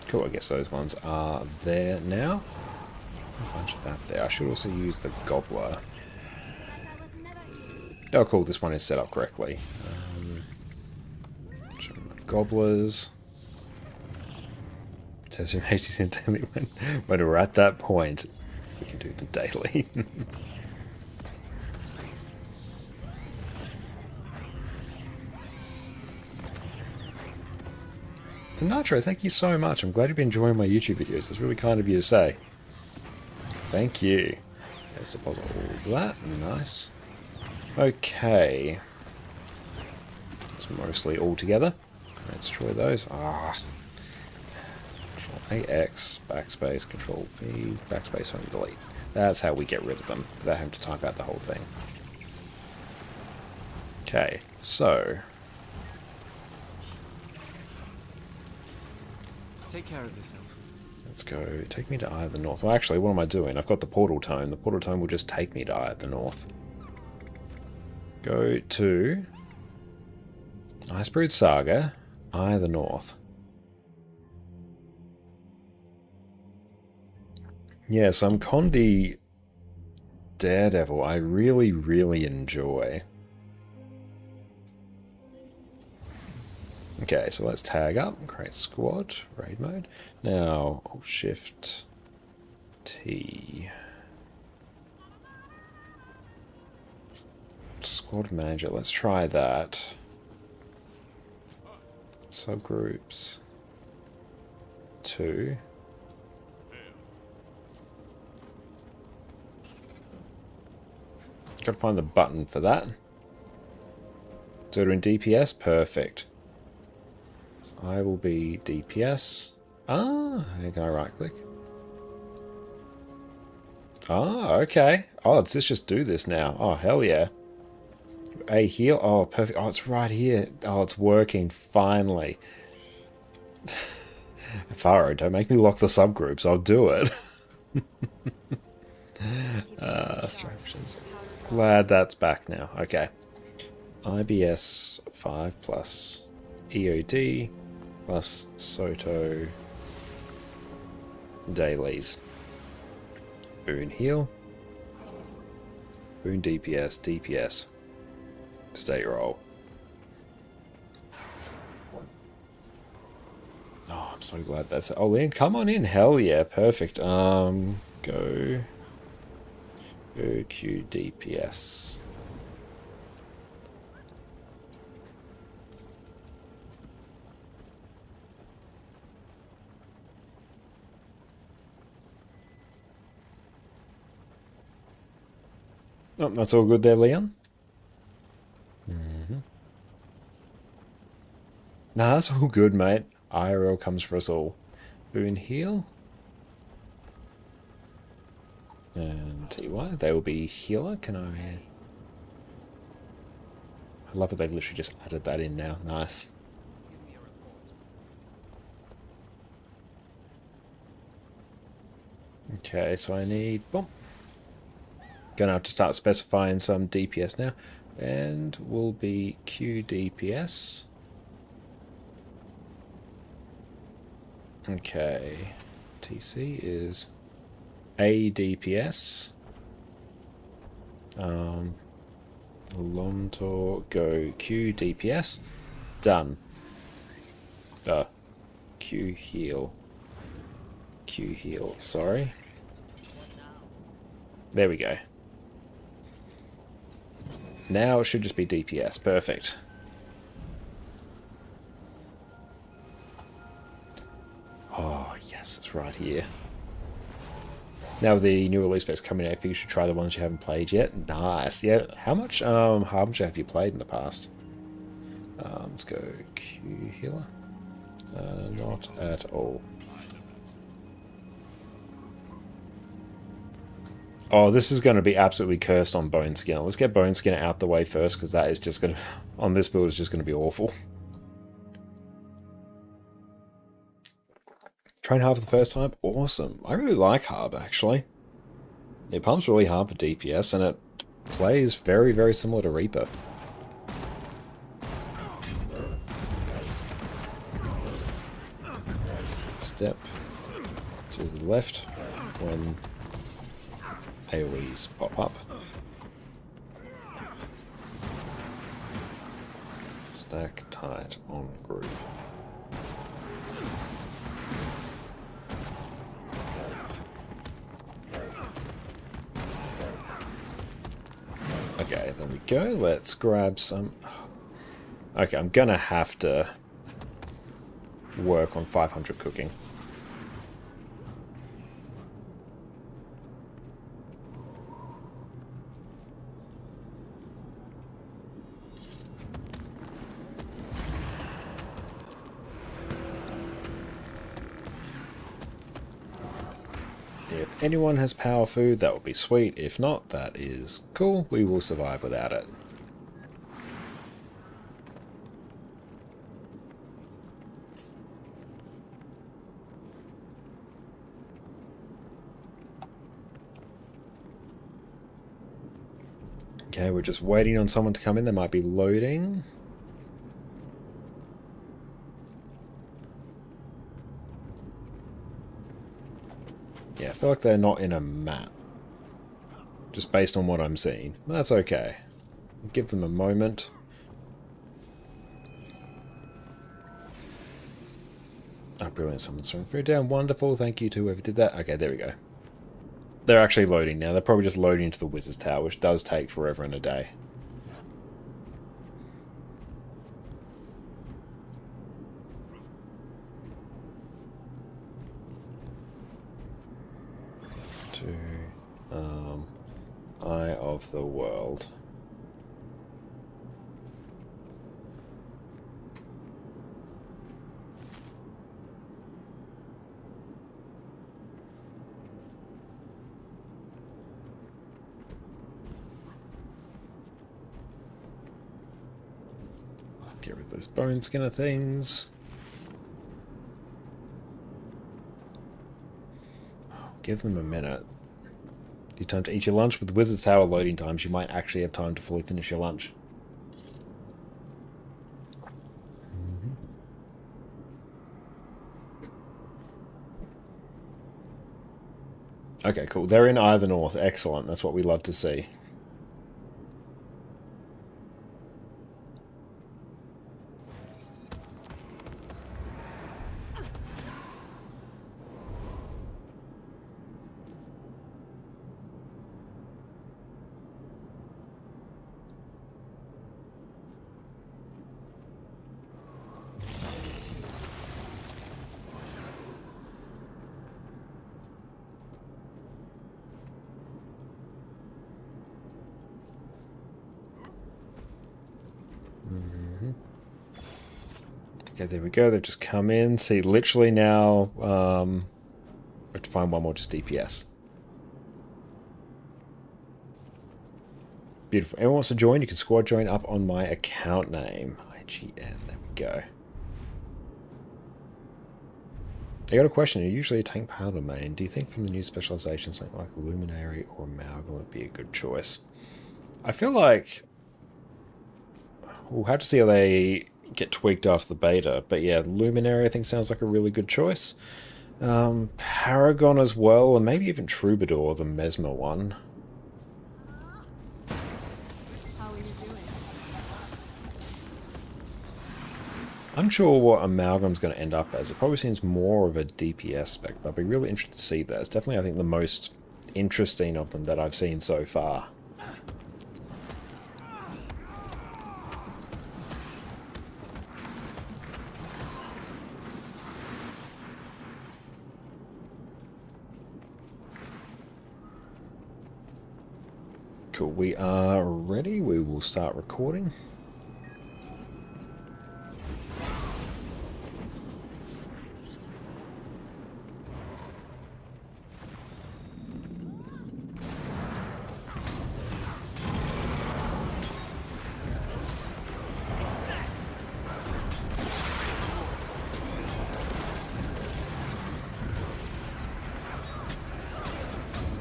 Cool, I guess those ones are there now. A bunch of that there. I should also use the Gobbler. Oh, cool, this one is set up correctly. Show my Gobblers. Says your mages in daily when we're at that point. We can do the daily. Nitro, thank you so much. I'm glad you've been enjoying my YouTube videos. It's really kind of you to say. Thank you. Let's deposit all of that. Nice. Okay. It's mostly all together. Let's destroy those. Ah. Control AX, backspace, Control V, backspace, home delete. That's how we get rid of them, without having to type out the whole thing. Okay, so...
Take care of yourself.
Let's go. Take me to Eye of the North. Well, actually, what am I doing? I've got the Portal Tome. The Portal Tome will just take me to Eye of the North. Go to... Icebrood Saga, Eye of the North. Yeah, some Condi Daredevil I really, really enjoy. Okay, so let's tag up, create squad, raid mode. Now, I'll shift T. Squad manager, let's try that. Subgroups. 2. Gotta find the button for that. Do it in DPS? Perfect. So I will be DPS. Ah, can I right click? Ah, okay. Oh, does this just do this now? Oh, hell yeah. A heal? Oh, perfect. Oh, it's right here. Oh, it's working, finally. Faro, don't make me lock the subgroups. I'll do it. Abstractions. Glad that's back now. Okay. IBS 5 plus EOD plus Soto dailies. Boon heal. Boon DPS, DPS. State roll. Oh, I'm so glad that's... Oh, Liam, come on in. Hell yeah, perfect. Go Q DPS. Oh, that's all good there, Leon. Nah, that's all good, mate. IRL comes for us all. Boon heal. And TY, they will be healer. Can I love it, they've literally just added that in now. Nice. Okay, so I need... Boom. Gonna have to start specifying some DPS now. And will be Q DPS. Okay. TC is A DPS. Lontor go Q DPS. Done. Q heal. Q heal, sorry. There we go. Now it should just be DPS. Perfect. Oh, yes, it's right here. Now the new release pack's coming out, you should try the ones you haven't played yet. Nice. Yeah. How much have you played in the past? Let's go Q healer. Not at all. Oh, this is going to be absolutely cursed on Bone Skinner. Let's get Bone Skinner out the way first, because that is just going to, on this build, is just going to be awful. Train Harb for the first time? Awesome. I really like Harb, actually. It pumps really hard for DPS, and it plays very, very similar to Reaper. Step to the left when AoEs pop up. Stack tight on group. Okay, there we go. Let's grab some... Okay, I'm gonna have to work on 500 cooking. If anyone has power food, that would be sweet. If not, that is cool. We will survive without it. Okay, we're just waiting on someone to come in. They might be loading. Yeah, I feel like they're not in a map. Just based on what I'm seeing. That's okay. Give them a moment. Oh, brilliant. Someone's throwing food down. Wonderful. Thank you to whoever did that. Okay, there we go. They're actually loading now. They're probably just loading into the Wizard's Tower, which does take forever and a day. Eye of the World. Get rid of those bone skinner things. Give them a minute. Do you time to eat your lunch? With Wizard's Tower loading times, you might actually have time to fully finish your lunch. Okay, cool. They're in either north. Excellent. That's what we love to see. Okay, there we go. They've just come in. See, literally now, we have to find one more just DPS. Beautiful. Anyone wants to join, you can squad join up on my account name. IGN. There we go. I got a question. You're usually a tank powder main. Do you think from the new specialization, something like Luminary or Amalgam would be a good choice? I feel like we'll have to see how they get tweaked after the beta, but yeah, Luminary I think sounds like a really good choice. Paragon as well, and maybe even Troubadour, the Mesmer one.
How are you doing?
I'm sure what Amalgam's going to end up as. It probably seems more of a DPS spec, but I'd be really interested to see that. It's definitely, I think, the most interesting of them that I've seen so far. Cool, we are ready. We will start recording.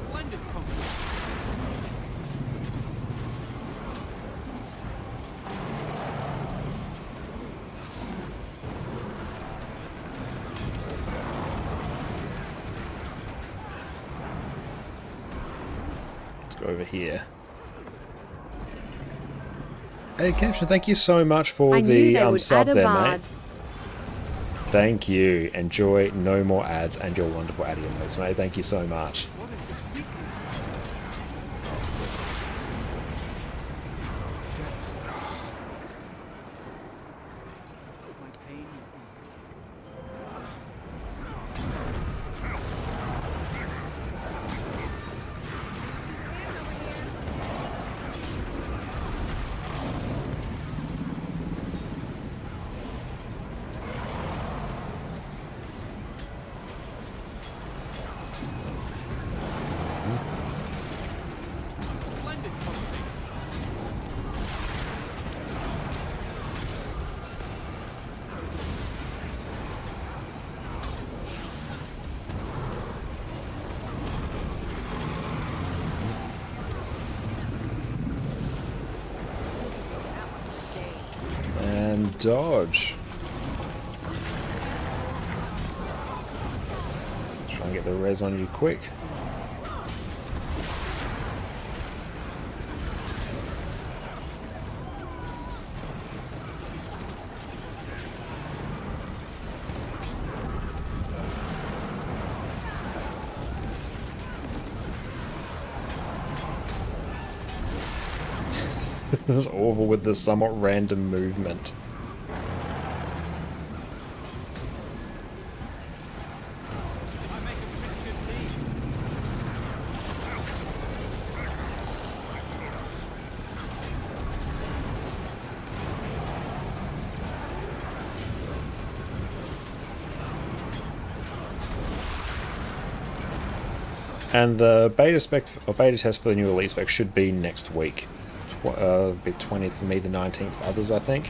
Splendid company.
Let's go over here. Hey, Caption, thank you so much for the sub there, mate. Thank you. Enjoy no more ads and your wonderful ad emotes, mate. Thank you so much.
What is this weakness? My pain is easy. Splendid company.
And dodge. Try and get the res on you quick. This is awful with this somewhat random movement.
I make a pretty good team.
And the beta spec or beta test for the new release spec should be next week. Be 20th for me, the 19th for others, I think.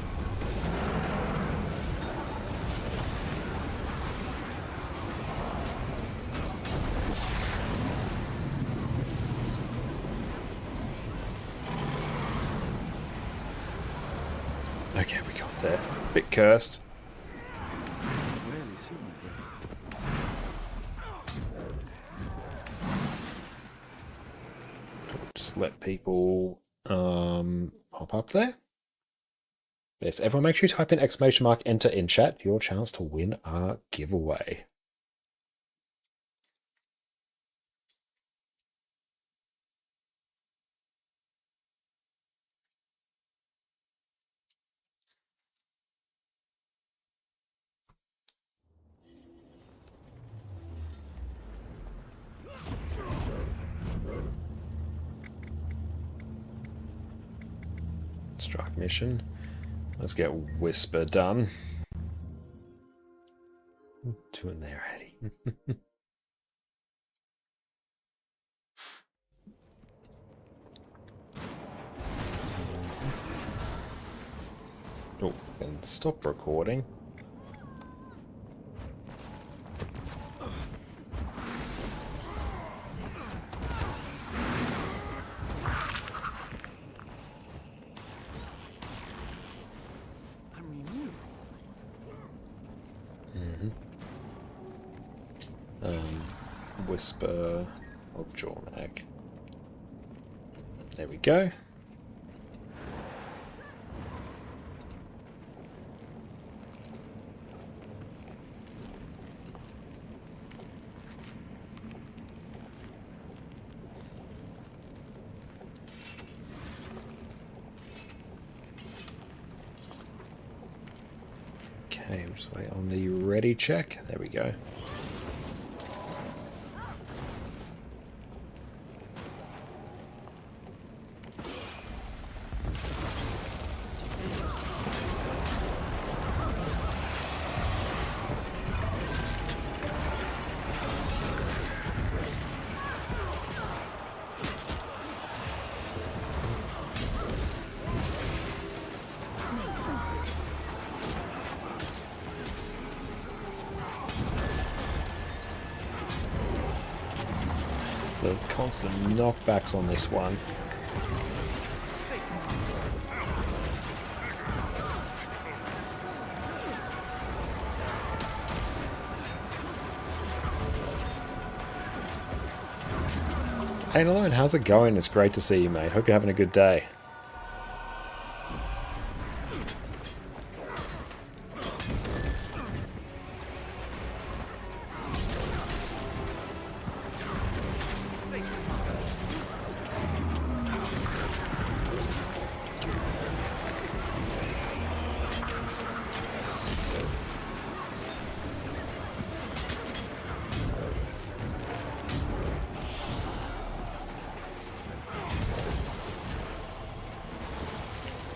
Okay, we got there. Bit cursed. Just let people pop up there. Yes, everyone make sure you type in !, enter in chat for your chance to win our giveaway. Strike mission. Let's get Whisper done. Two in there, Eddie. Oh, and stop recording. Whisper of Jornag. There we go. Okay, we'll just wait on the ready check. There we go. The constant knockbacks on this one. Hey Malone, how's it going? It's great to see you, mate. Hope you're having a good day.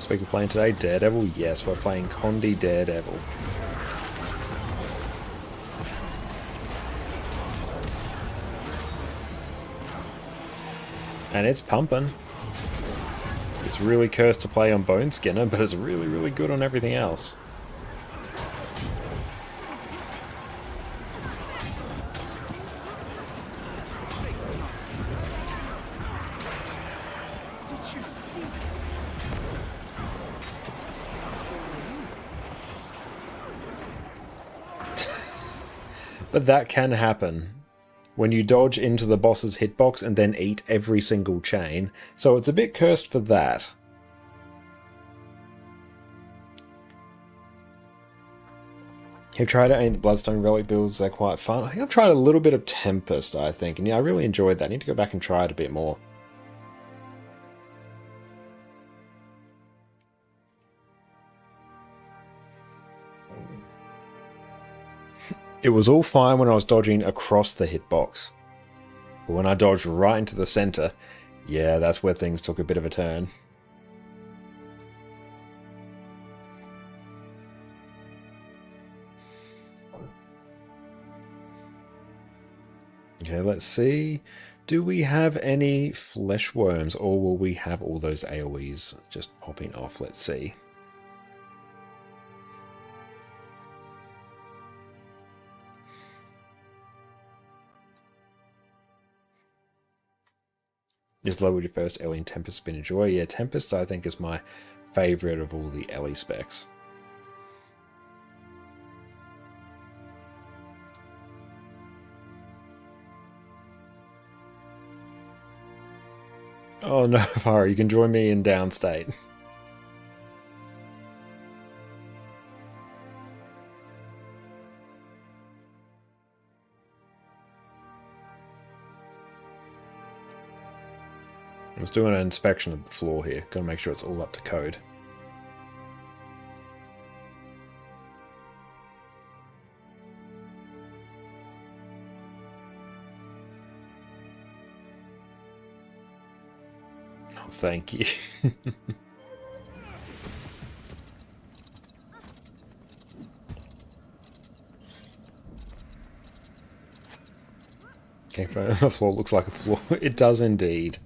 We're playing today Daredevil? Yes, we're playing Condi Daredevil. And it's pumping. It's really cursed to play on Bone Skinner, but it's really, really good on everything else. But that can happen when you dodge into the boss's hitbox and then eat every single chain, so it's a bit cursed for that. I've tried any of the Bloodstone Relic builds, they're quite fun. I think I've tried a little bit of Tempest, I think, and yeah, I really enjoyed that. I need to go back and try it a bit more. It was all fine when I was dodging across the hitbox. But when I dodged right into the center, yeah, that's where things took a bit of a turn. Okay, let's see. Do we have any flesh worms, or will we have all those AoEs just popping off? Let's see. Just lowered your first Ellie and Tempest been enjoy. Yeah, Tempest I think is my favourite of all the Ellie specs. Oh no, Vara, you can join me in Downstate. I was doing an inspection of the floor here. Gotta make sure it's all up to code. Oh, thank you. Okay, the floor looks like a floor. It does indeed.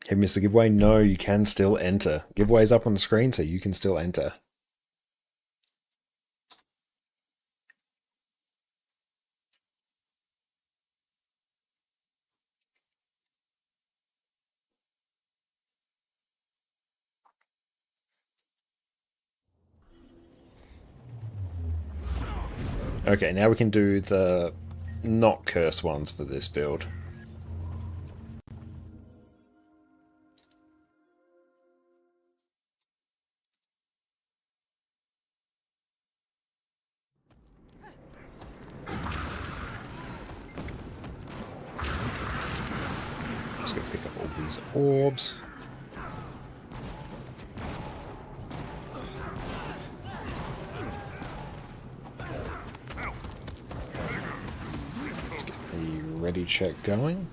Have you missed the giveaway? No, you can still enter. Giveaway's up on the screen, so you can still enter. Okay, now we can do the not cursed ones for this build. Just gonna pick up all these orbs. Let's get the ready check going.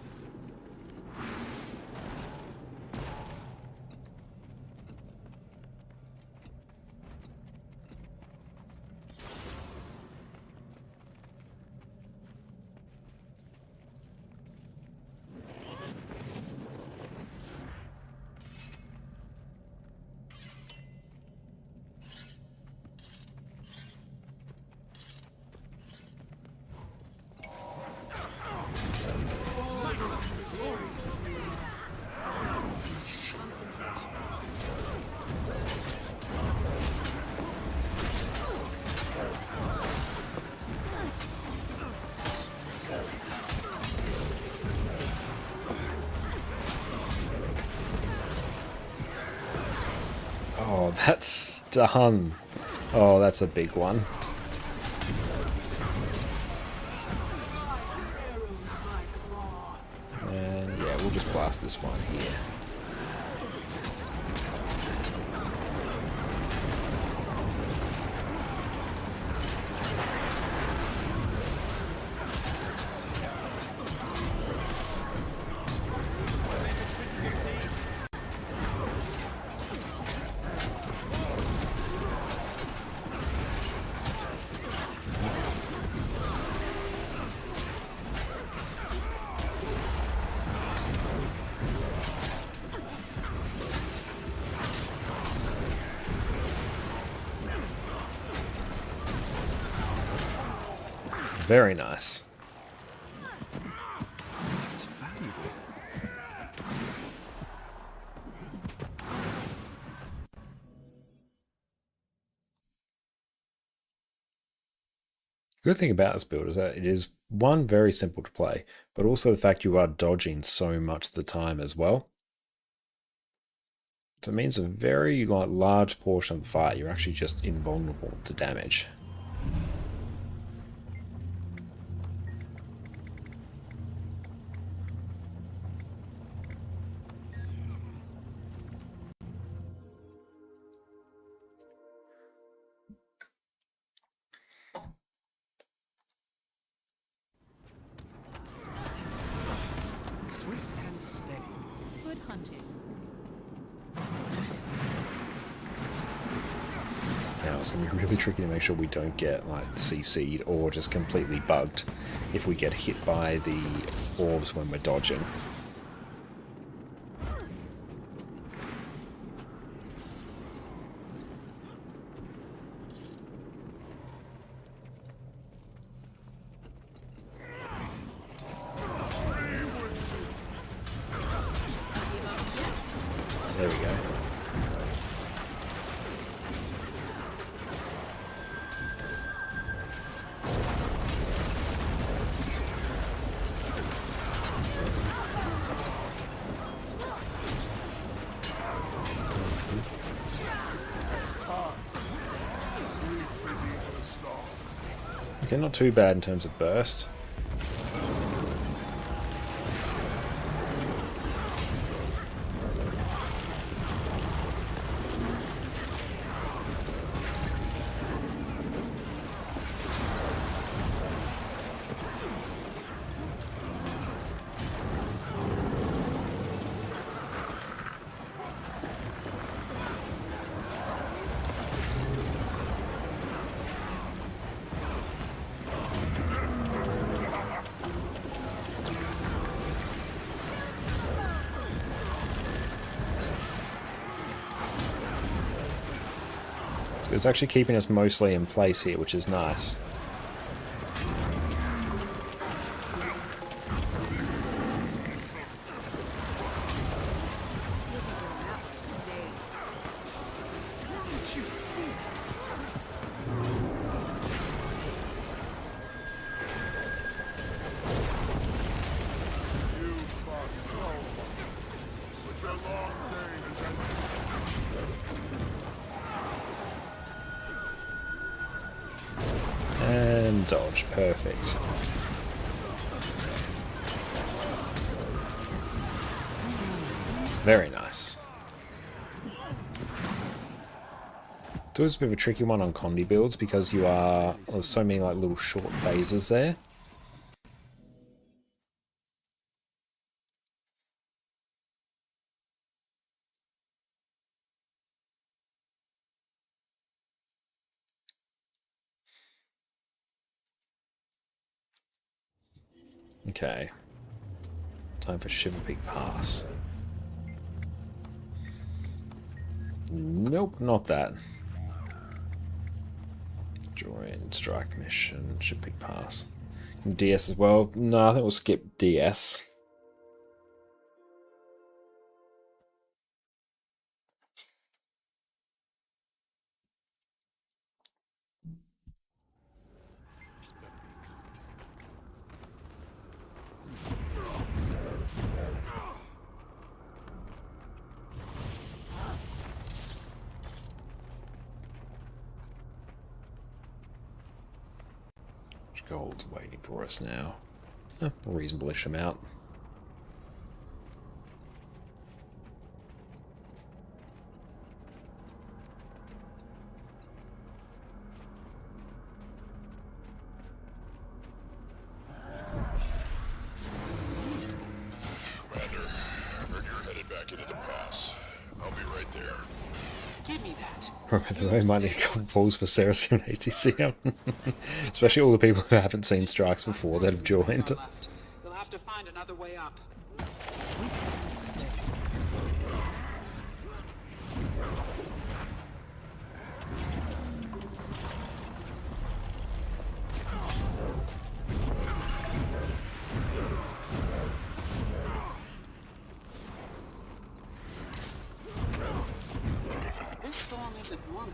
That's done. Oh, that's a big one. And yeah, we'll just blast this one here. Very nice.
That's valuable.
Good thing about this build is that it is, one, very simple to play, but also the fact you are dodging so much of the time as well. So it means a very large portion of the fight you're actually just invulnerable to damage.
Swift and steady.
Good hunting.
Now it's going to be really tricky to make sure we don't get like CC'd or just completely bugged if we get hit by the orbs when we're dodging. There we go. Okay, not too bad in terms of burst. It's actually keeping us mostly in place here, which is nice. And dodge, perfect. Very nice. It's always a bit of a tricky one on comedy builds because there's so many like little short phases there. Okay. Time for Shiver Peak Pass. Nope, not that. Join, strike mission, Shiver Peak Pass. DS as well. No, I think we'll skip DS. gold's waiting for us now. A reasonable-ish amount.
Commander, I heard you're headed back into the pass. I'll be right there.
Give me that.
Remember, there might need a couple balls for Ceres and ATCM. Especially all the people who haven't seen Strikes before that have joined.
You'll have to find another way up.
This storm isn't normal.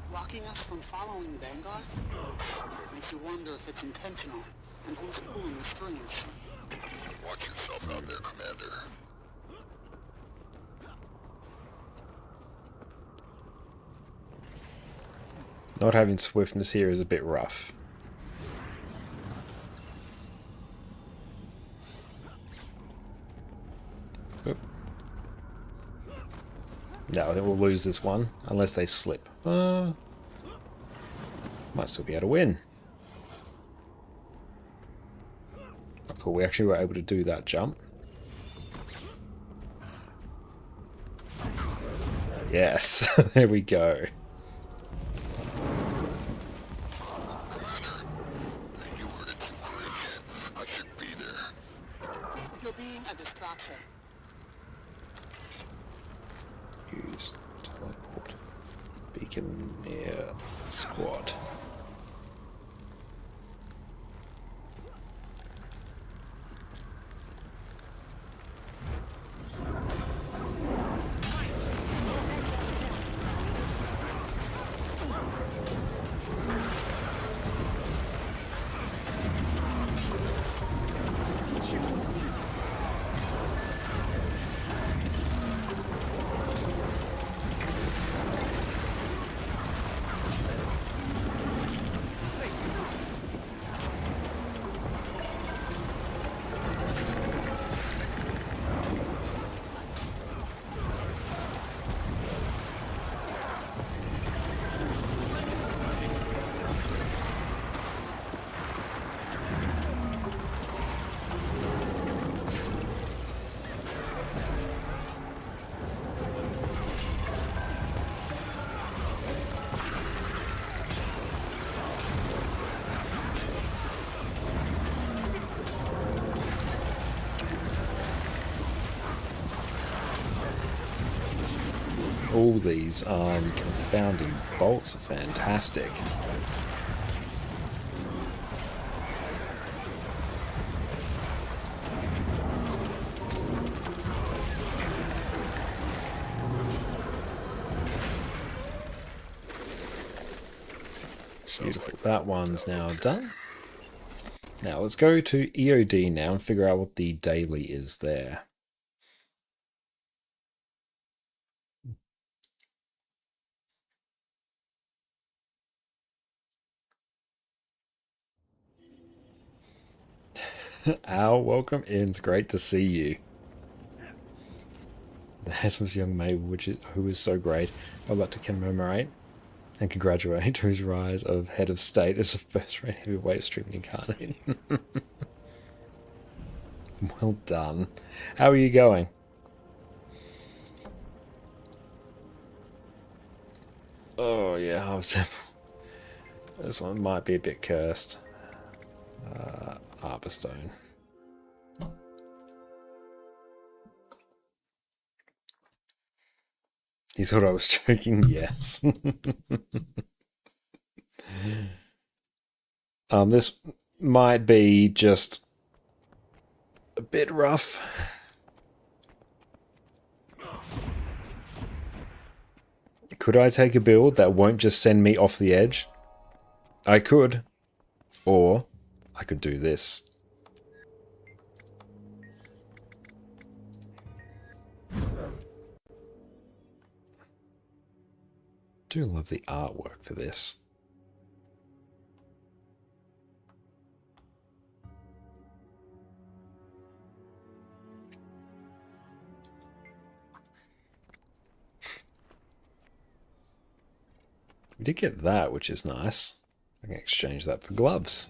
Blocking us from following Vanguard? Makes you wonder if it's intentional, and who's pulling the strings.
Watch yourself out there, Commander.
Not having swiftness here is a bit rough. Oop. No, I think we'll lose this one, unless they slip. Might still be able to win. Oh, cool, we actually were able to do that jump. Yes, there we go.
You're being a distraction.
Use teleport beacon near squad. All these confounding bolts are fantastic. Beautiful. That one's now done. Now let's go to EOD now and figure out what the daily is there. Al, welcome in. It's great to see you. The handsomest young maid who is so great. I'd like to commemorate and congratulate whose rise of head of state as the first-rate heavyweight streaming incarnate. Well done. How are you going? Oh yeah, this one might be a bit cursed. Arborstone. He thought I was joking. Yes. This might be just a bit rough. Could I take a build that won't just send me off the edge? I could. Or I could do this. Do love the artwork for this. We did get that, which is nice. I can exchange that for gloves.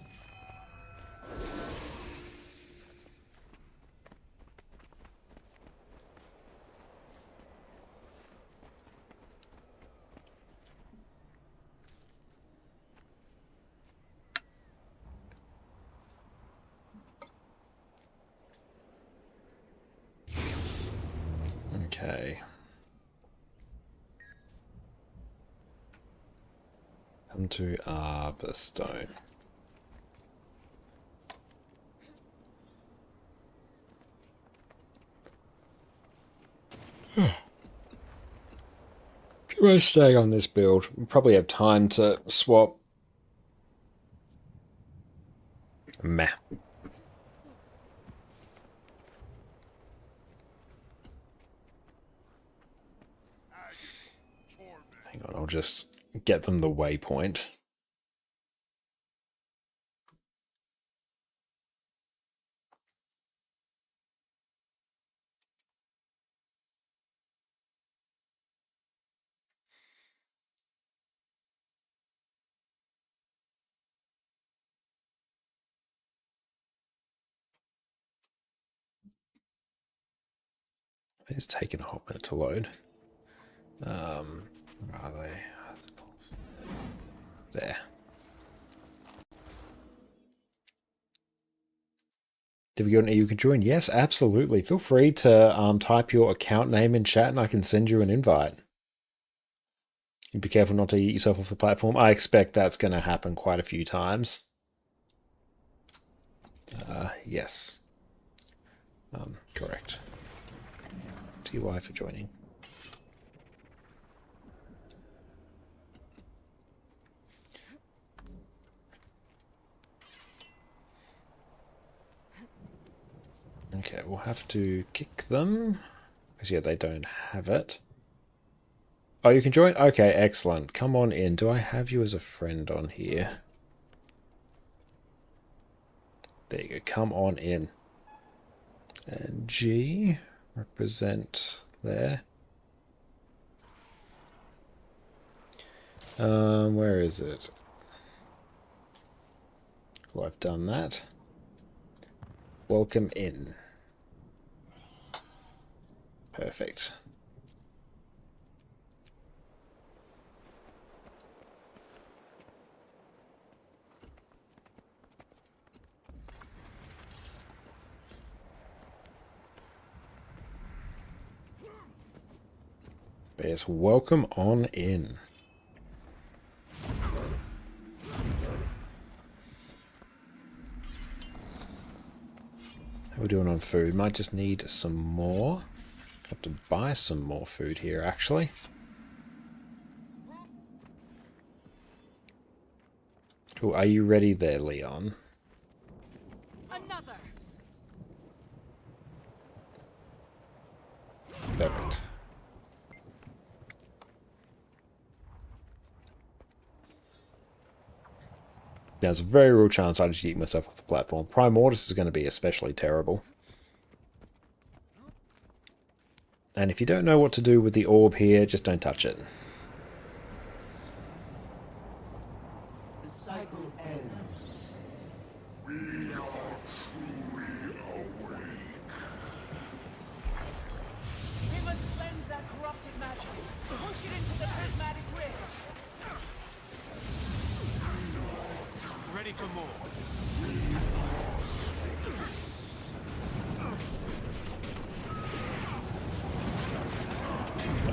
Okay. Come to Arborstone. We're staying on this build. We'll probably have time to swap. Meh. Hang on, I'll just get them the waypoint. It's taken a hot minute to load. Where are they? There. Did we get an EU can join? Yes, absolutely. Feel free to type your account name in chat and I can send you an invite. Be careful not to eat yourself off the platform. I expect that's going to happen quite a few times. Yes. Correct. TY for joining. Okay, we'll have to kick them. Because, yeah, they don't have it. Oh, you can join? Okay, excellent. Come on in. Do I have you as a friend on here? There you go. Come on in. And G, represent there. Where is it? Oh, I've done that. Welcome in. Perfect. Yes, welcome on in. How are we doing on food? Might just need some more. Have to buy some more food here, actually. Cool. Are you ready there, Leon?
Another.
Perfect. There's a very real chance I just eat myself off the platform. Primordius is going to be especially terrible. And if you don't know what to do with the orb here, just don't touch it.
The cycle ends. We are truly awake.
We must cleanse that corrupted magic. Push it into the prismatic ridge. Ready for more.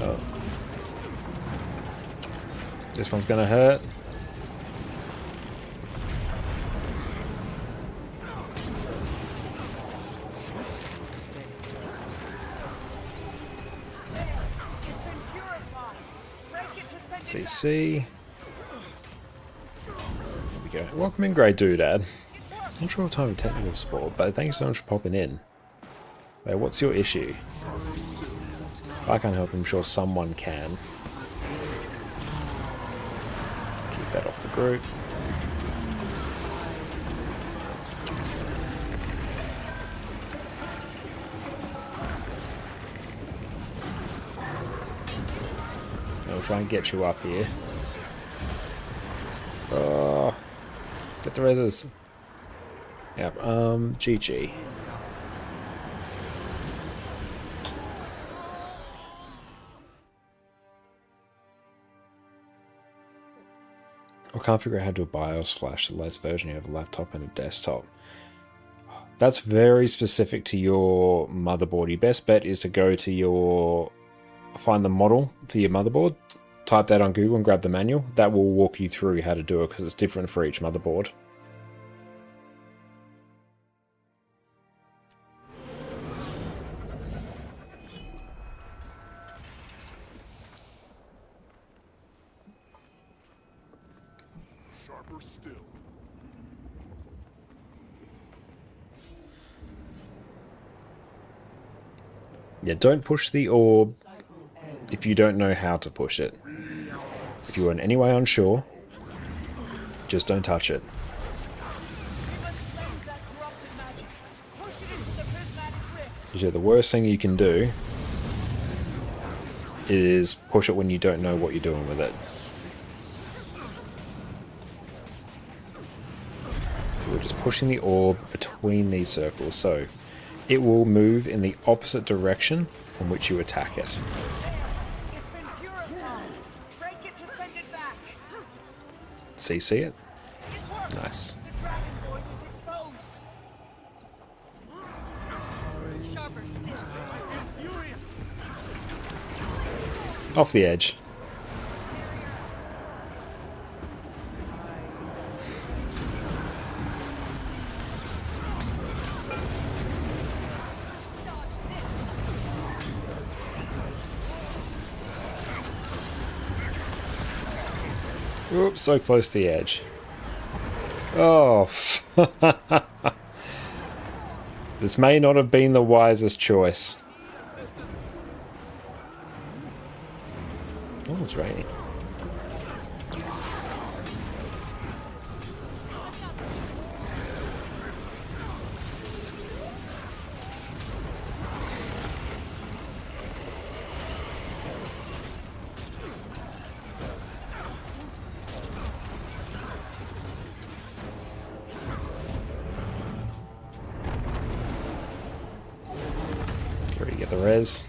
Oh. This one's gonna hurt. CC. There we go. Welcome in, Grey Doodad. Not sure what time of technical support, but thank you so much for popping in. Wait, what's your issue? If I can't help, I'm sure someone can. Keep that off the group. I'll try and get you up here. the reses. Yep, GG. I can't figure out how to do a BIOS flash the latest version. You have a laptop and a desktop. That's very specific to your motherboard. Your best bet is to go to your... find the model for your motherboard. Type that on Google and grab the manual. That will walk you through how to do it because it's different for each motherboard.
Sharper still.
Yeah, don't push the orb if you don't know how to push it. If you are in any way unsure, just don't touch it. Because yeah, the worst thing you can do is push it when you don't know what you're doing with it. So we're just pushing the orb between these circles, so it will move in the opposite direction from which you attack it. CC it? Nice. Off the edge. Oops, so close to the edge. Oh. This may not have been the wisest choice. Oh, it's raining. Already get the res.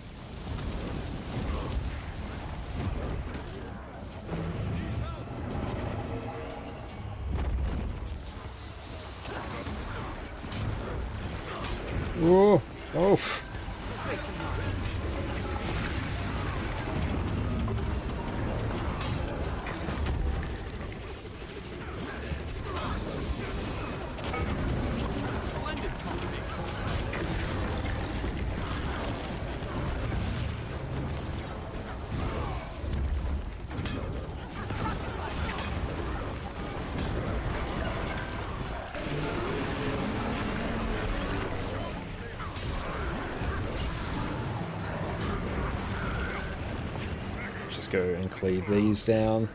Oh, oof. Just go and cleave these down.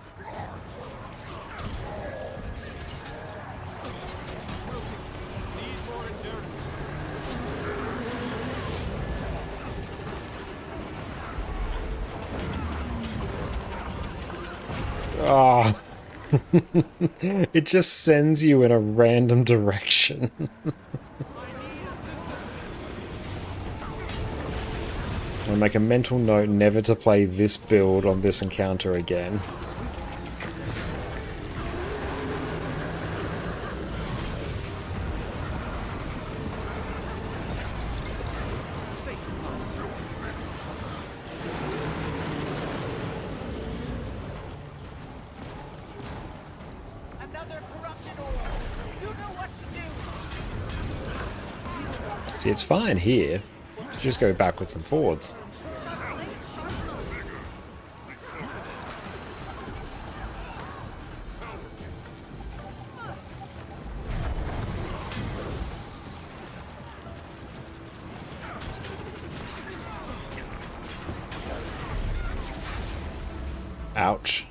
Ah, it just sends you in a random direction. I'll make a mental note never to play this build on this encounter again. See, it's fine here. Just go backwards and forwards. Ouch.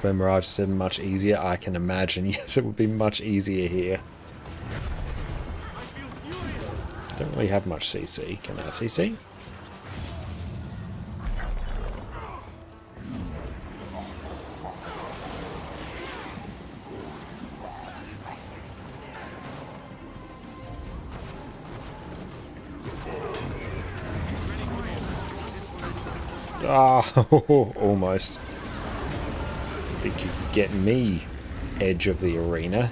When Mirage said much easier, I can imagine. Yes, it would be much easier here. Don't really have much CC. Can that CC? Ah, almost. I think you could get me edge of the arena.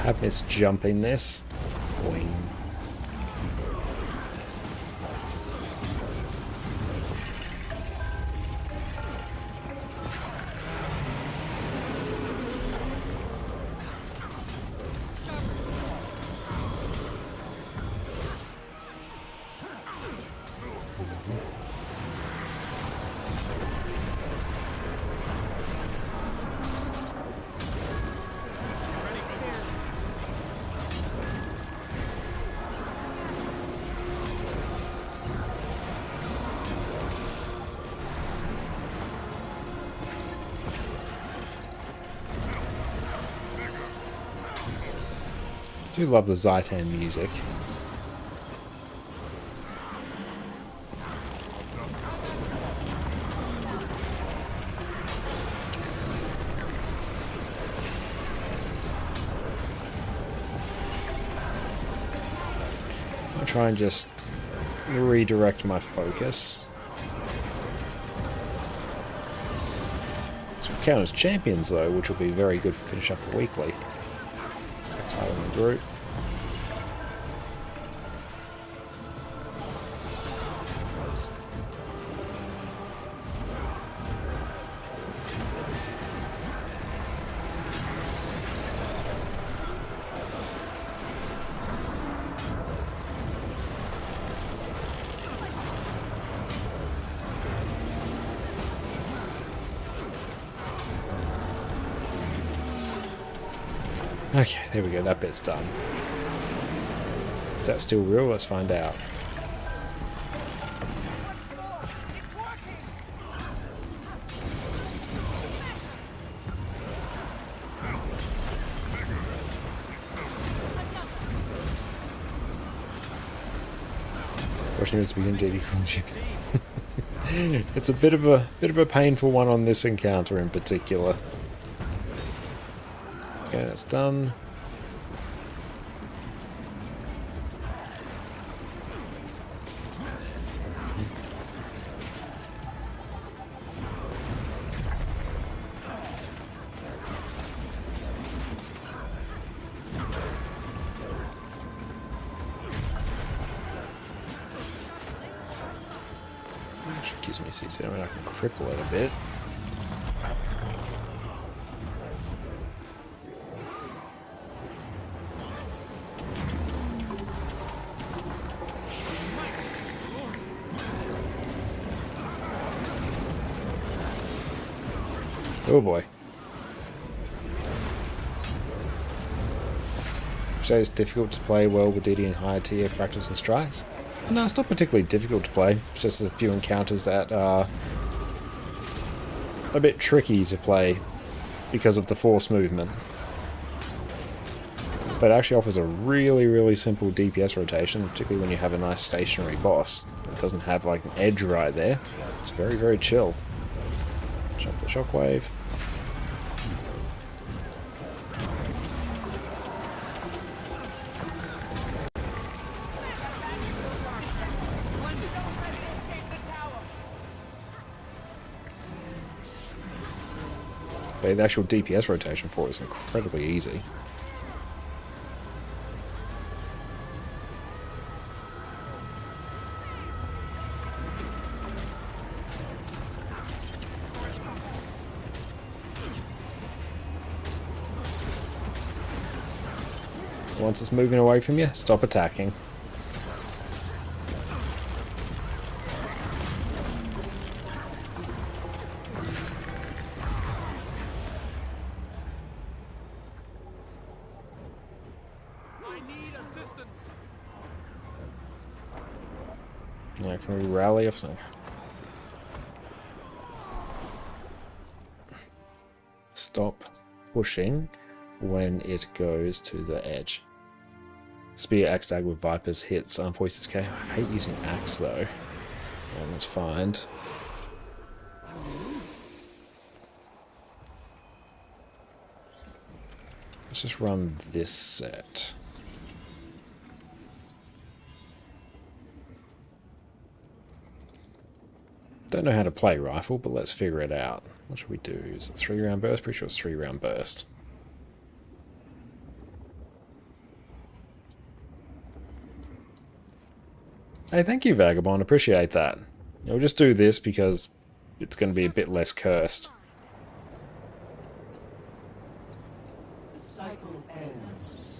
I've missed jumping this. Boing. I do love the Zaitan music. I'll try and just redirect my focus. This will count as champions though, which will be very good for finish off the weekly. Title in the group. Okay, there we go, that bit's done. Is that still real? Let's find out. Watching us begin DD Chip. It's a bit of a painful one on this encounter in particular. Okay, that's done. Actually gives me CC, I mean I can cripple it a bit. Oh boy. So it's difficult to play well with DD in higher tier fractals and strikes? No, it's not particularly difficult to play. It's just a few encounters that are a bit tricky to play because of the force movement. But it actually offers a really, really simple DPS rotation, particularly when you have a nice stationary boss. It doesn't have like an edge right there. It's very, very chill. Jump the shockwave. But the actual DPS rotation for it is incredibly easy. Once it's moving away from you, stop attacking.
I need assistance.
Now, can we rally or something? Stop pushing when it goes to the edge. Spear, axe, dagger with vipers hits voices K. I hate using axe though. Let's find. Let's just run this set. Don't know how to play rifle, but let's figure it out. What should we do? Is it 3-round burst? Pretty sure it's 3-round burst. Hey, thank you, Vagabond. Appreciate that. We'll just do this because it's going to be a bit less cursed.
The cycle ends.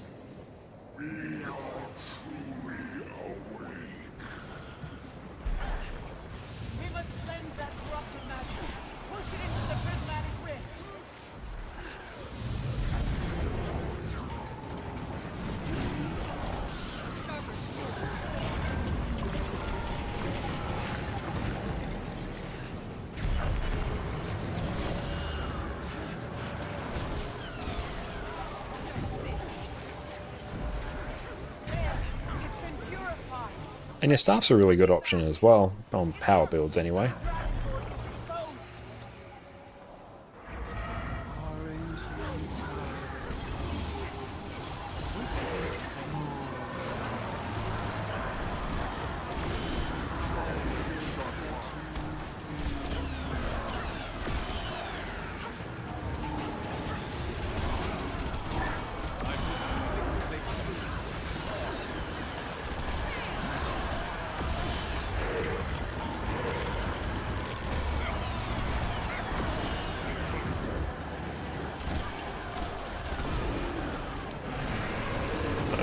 We are truly awake.
We must cleanse that corrupted matter. Push it into the prismatic rift. Sharper steel.
And your staff's a really good option as well, on power builds anyway.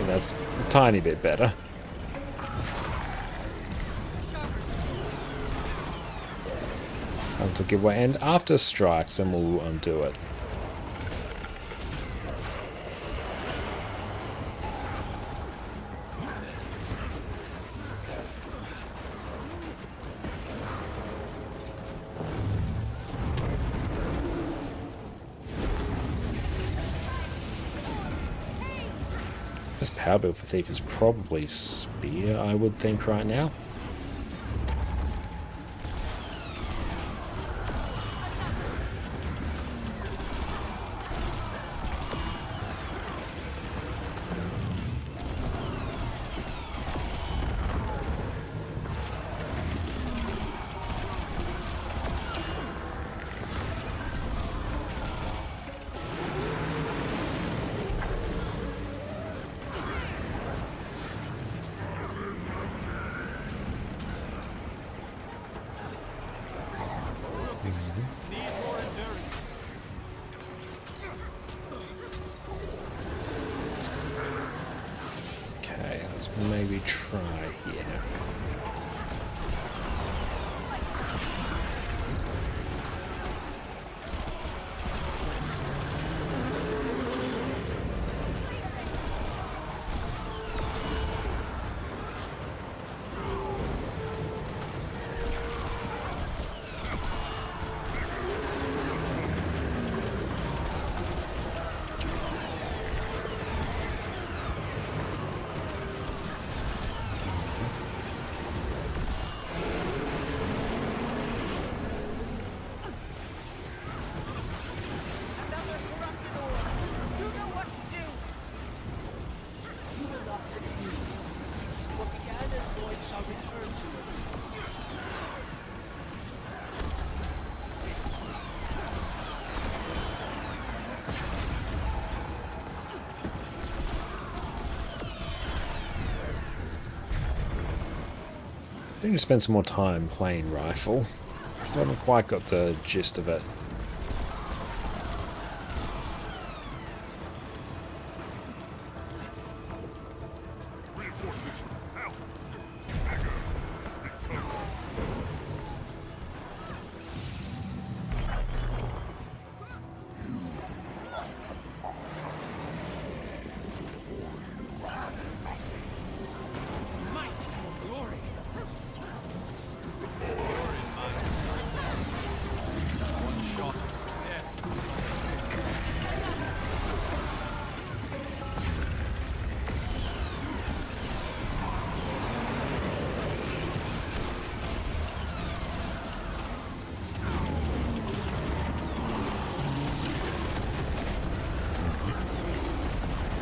That's a tiny bit better. To give way, and after strikes, then we'll undo it. Best power build for Thief is probably Spear, I would think, right now. Okay, let's maybe try here. I need to spend some more time playing rifle, because I haven't quite got the gist of it.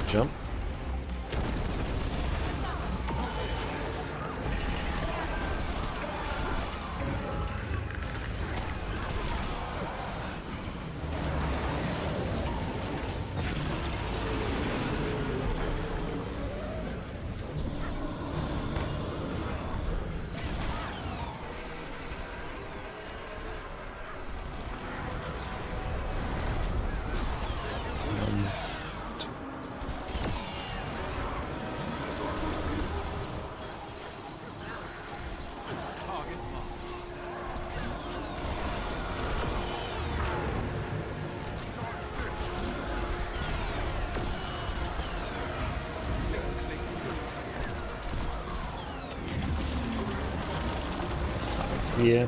Jump. Yeah.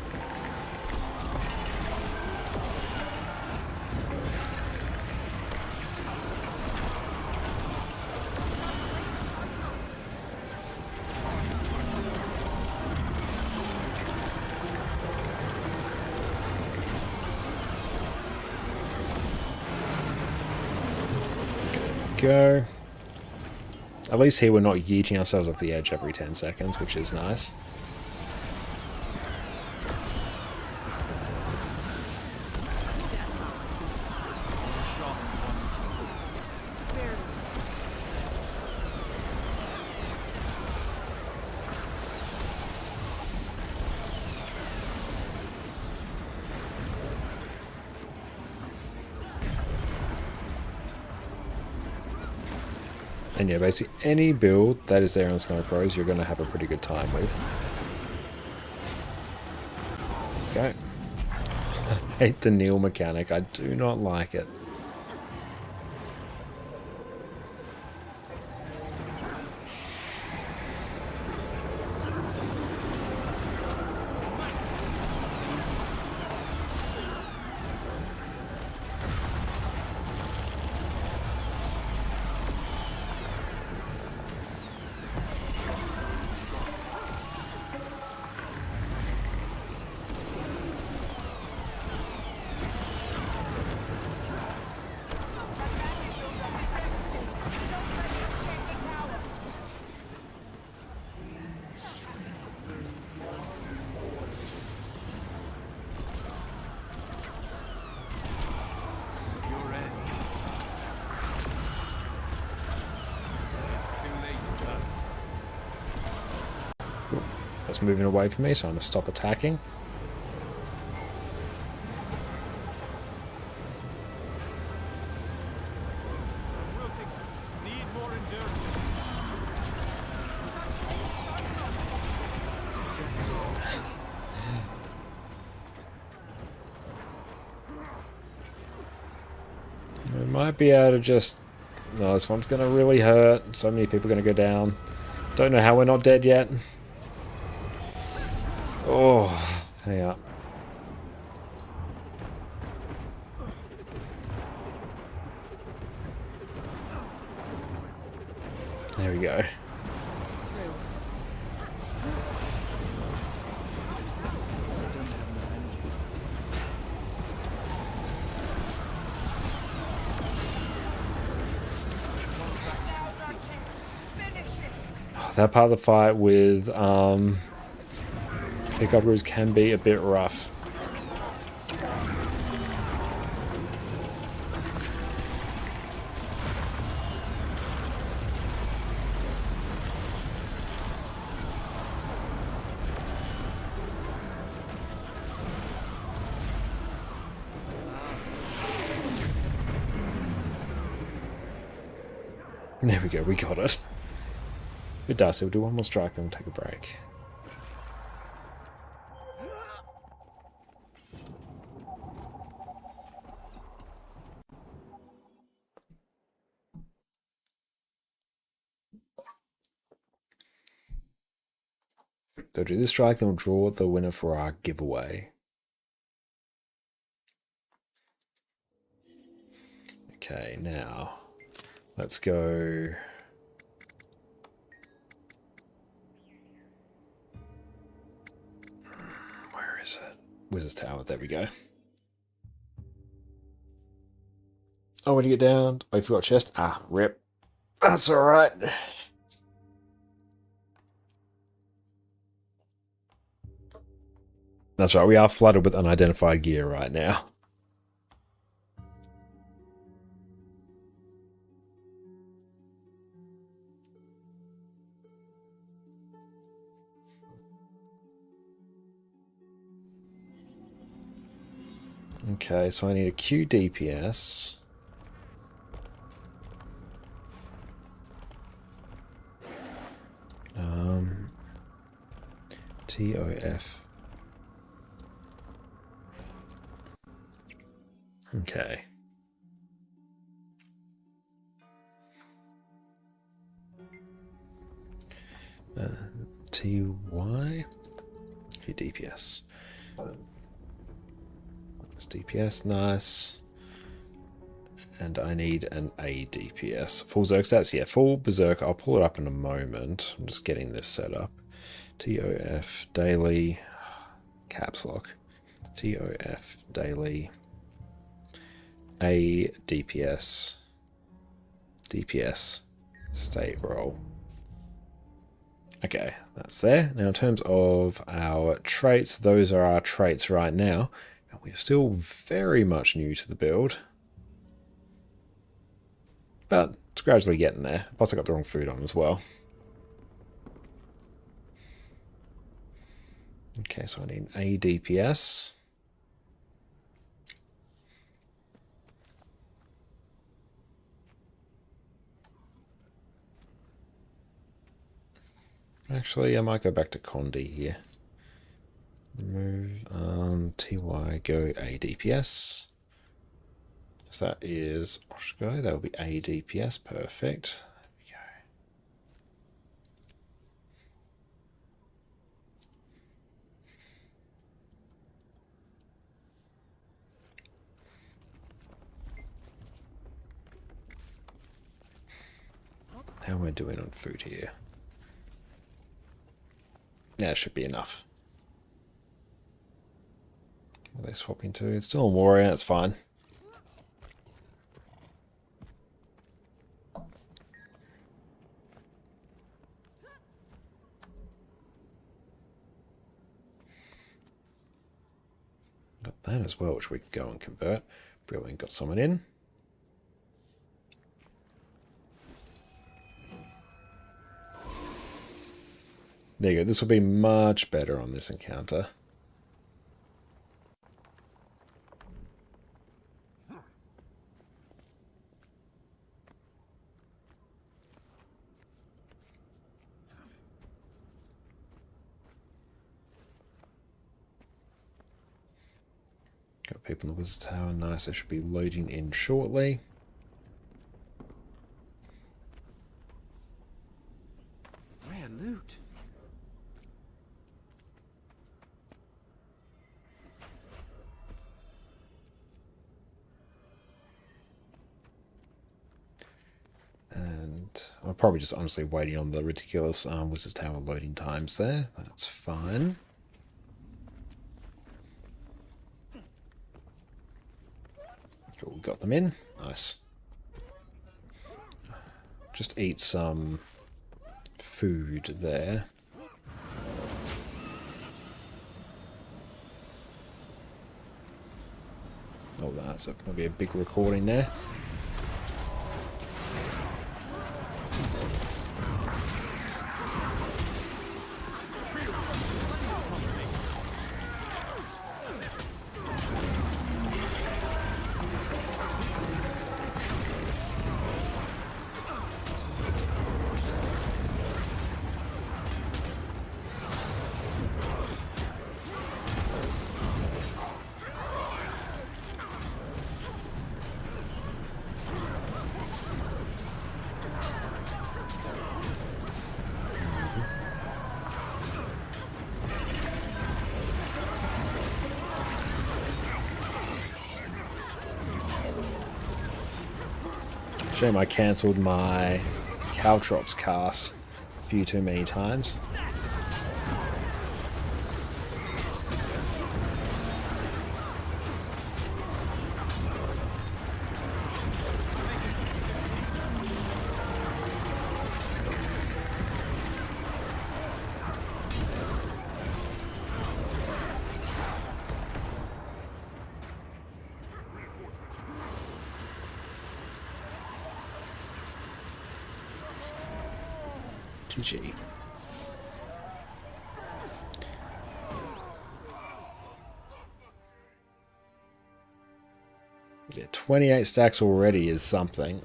Go. At least here we're not yeeting ourselves off the edge every 10 seconds, which is nice. And yeah, basically any build that is there on Snow Crows, you're going to have a pretty good time with. Okay. I hate the kneel mechanic. I do not like it. That's moving away from me, so I'm going to stop attacking. We might be able to just... No, this one's going to really hurt. So many people are going to go down. Don't know how we're not dead yet. Oh, hang up. There we go. Oh, that part of the fight with Pickupers can be a bit rough. There we go, we got it. It does. We'll do one more strike, then we'll take a break. They'll do this strike, then we'll draw the winner for our giveaway. Okay, now let's go. Where is it? Wizard's Tower, there we go. Oh, when you get down, oh, you forgot chest. Ah, rip. That's alright. That's right, we are flooded with unidentified gear right now. Okay, so I need a Q DPS. TOF. Okay. TY? Q DPS. It's DPS, nice. And I need an A DPS. Full Zerg stats? Yeah, full Berserk. I'll pull it up in a moment. I'm just getting this set up. TOF daily. Caps lock. TOF daily. A DPS. DPS. State roll. Okay, that's there. Now in terms of our traits, those are our traits right now. And we're still very much new to the build. But it's gradually getting there. Plus I got the wrong food on as well. Okay, so I need a DPS. Actually, I might go back to Condi here. Move TY, go A DPS. So that is Oshko, that will be A DPS, perfect. There we go. How am I doing on food here? Yeah, it should be enough. What are they swapping to? It's still a warrior, that's fine. Got that as well, which we can go and convert. Brilliant, got someone in. There you go, this will be much better on this encounter. Got people in the Wizard's Tower, nice, they should be loading in shortly.
Rare loot. And I'm probably just honestly waiting on the ridiculous Wizard's Tower loading times there. That's fine. Cool, we got them in. Nice. Just eat some food there. Oh, that's going to be a big recording there.
Shame I cancelled my Caltrops cast a few too many times. GG. Yeah, 28 stacks already is something.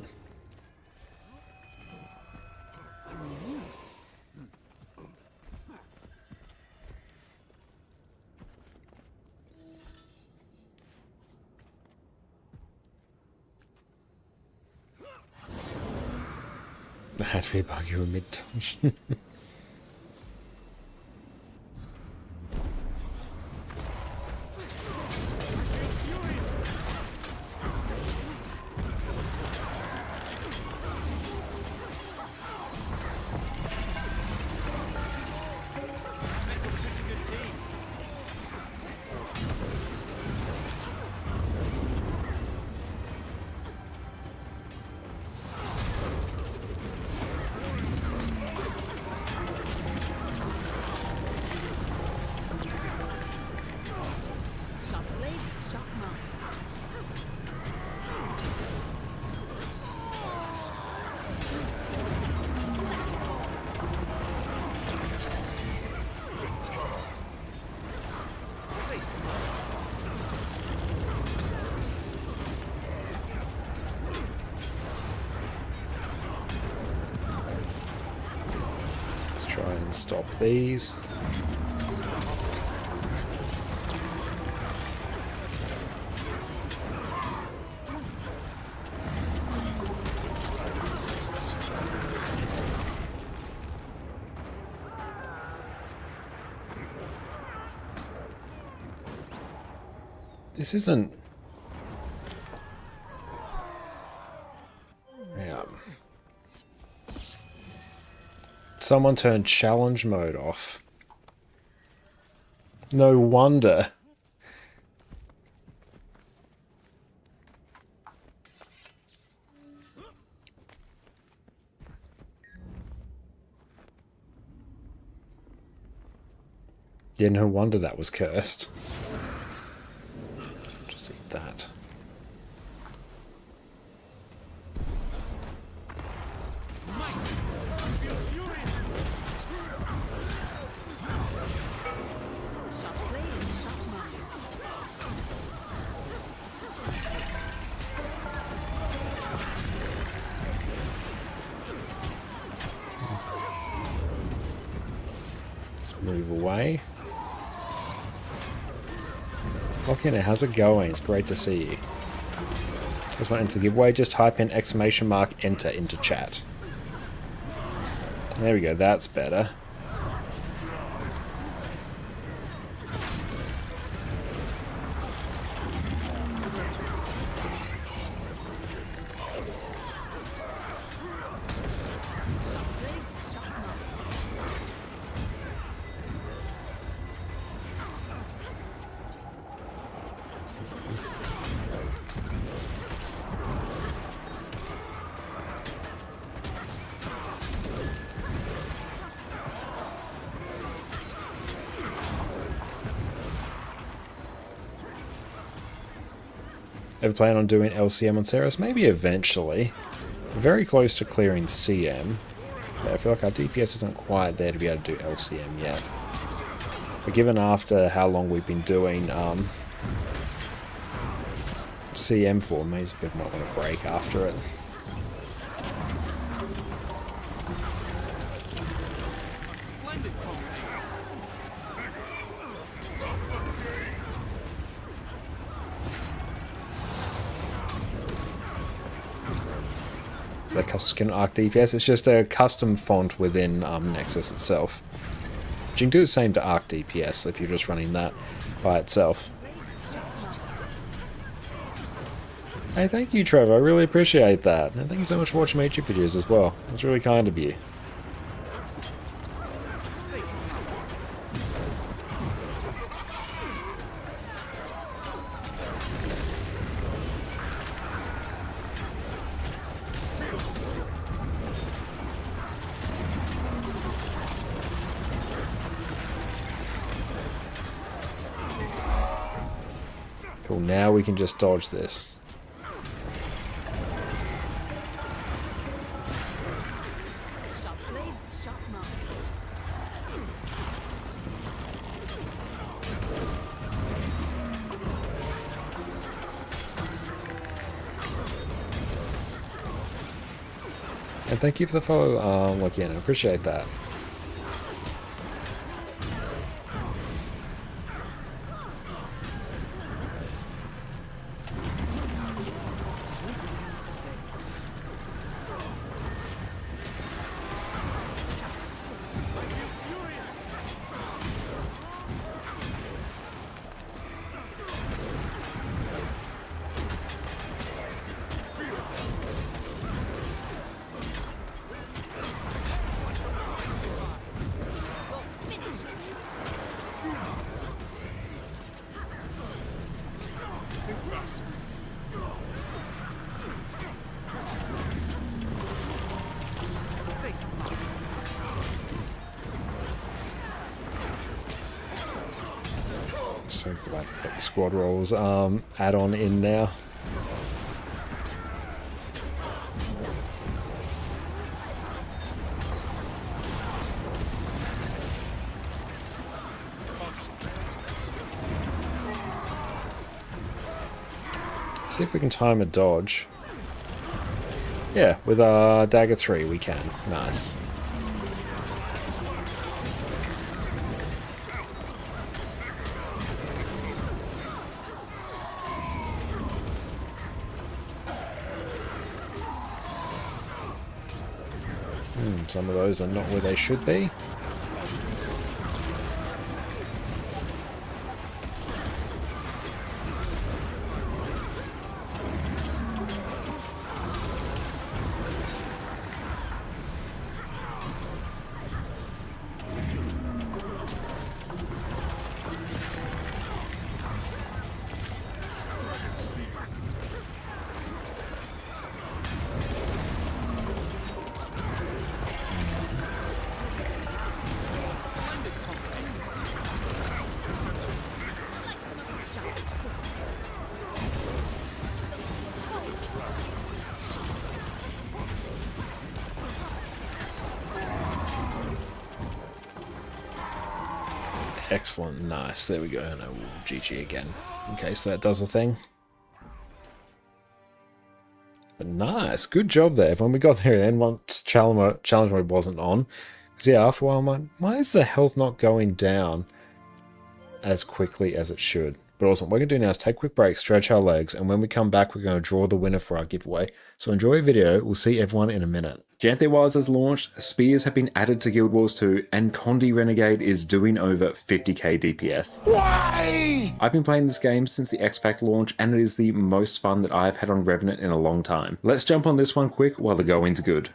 That had to be a bug you were mid-touch. Let's try and stop these. This isn't... Yeah. Someone turned challenge mode off. No wonder. Yeah, no wonder that was cursed. Just eat that. Let's move away. Okay, now how's it going? It's great to see you. Just want to enter the giveaway, just type in !enter into chat. There we go, that's better. Ever plan on doing LCM on Ceres? Maybe eventually. We're very close to clearing CM. But I feel like our DPS isn't quite there to be able to do LCM yet. But given after how long we've been doing CM for, maybe people might want to break after it. Is that custom skin Arc DPS? It's just a custom font within Nexus itself. But you can do the same to Arc DPS if you're just running that by itself. Hey, thank you, Trevor. I really appreciate that. And thank you so much for watching my YouTube videos as well. That's really kind of you. Cool, now we can just dodge this.
Sharp blades, sharp mark.
And thank you for the follow, again, I appreciate that. So glad to put the squad rolls add-on in now. See if we can time a dodge. Yeah, with dagger 3 we can. Nice. Some of those are not where they should be. Excellent, nice. There we go. And I will GG again in case that does a thing. But nice, good job there. When we got there, then once challenge mode wasn't on, because yeah, after a while, I'm like, why is the health not going down as quickly as it should? But awesome. What we're going to do now is take a quick break, stretch our legs, and when we come back, we're going to draw the winner for our giveaway. So enjoy the video. We'll see everyone in a minute. Janthe Wilds has launched, spears have been added to Guild Wars 2, and Condi Renegade is doing over 50k DPS. Why? I've been playing this game since the X-Pack launch, and it is the most fun that I've had on Revenant in a long time. Let's jump on this one quick while the going's good.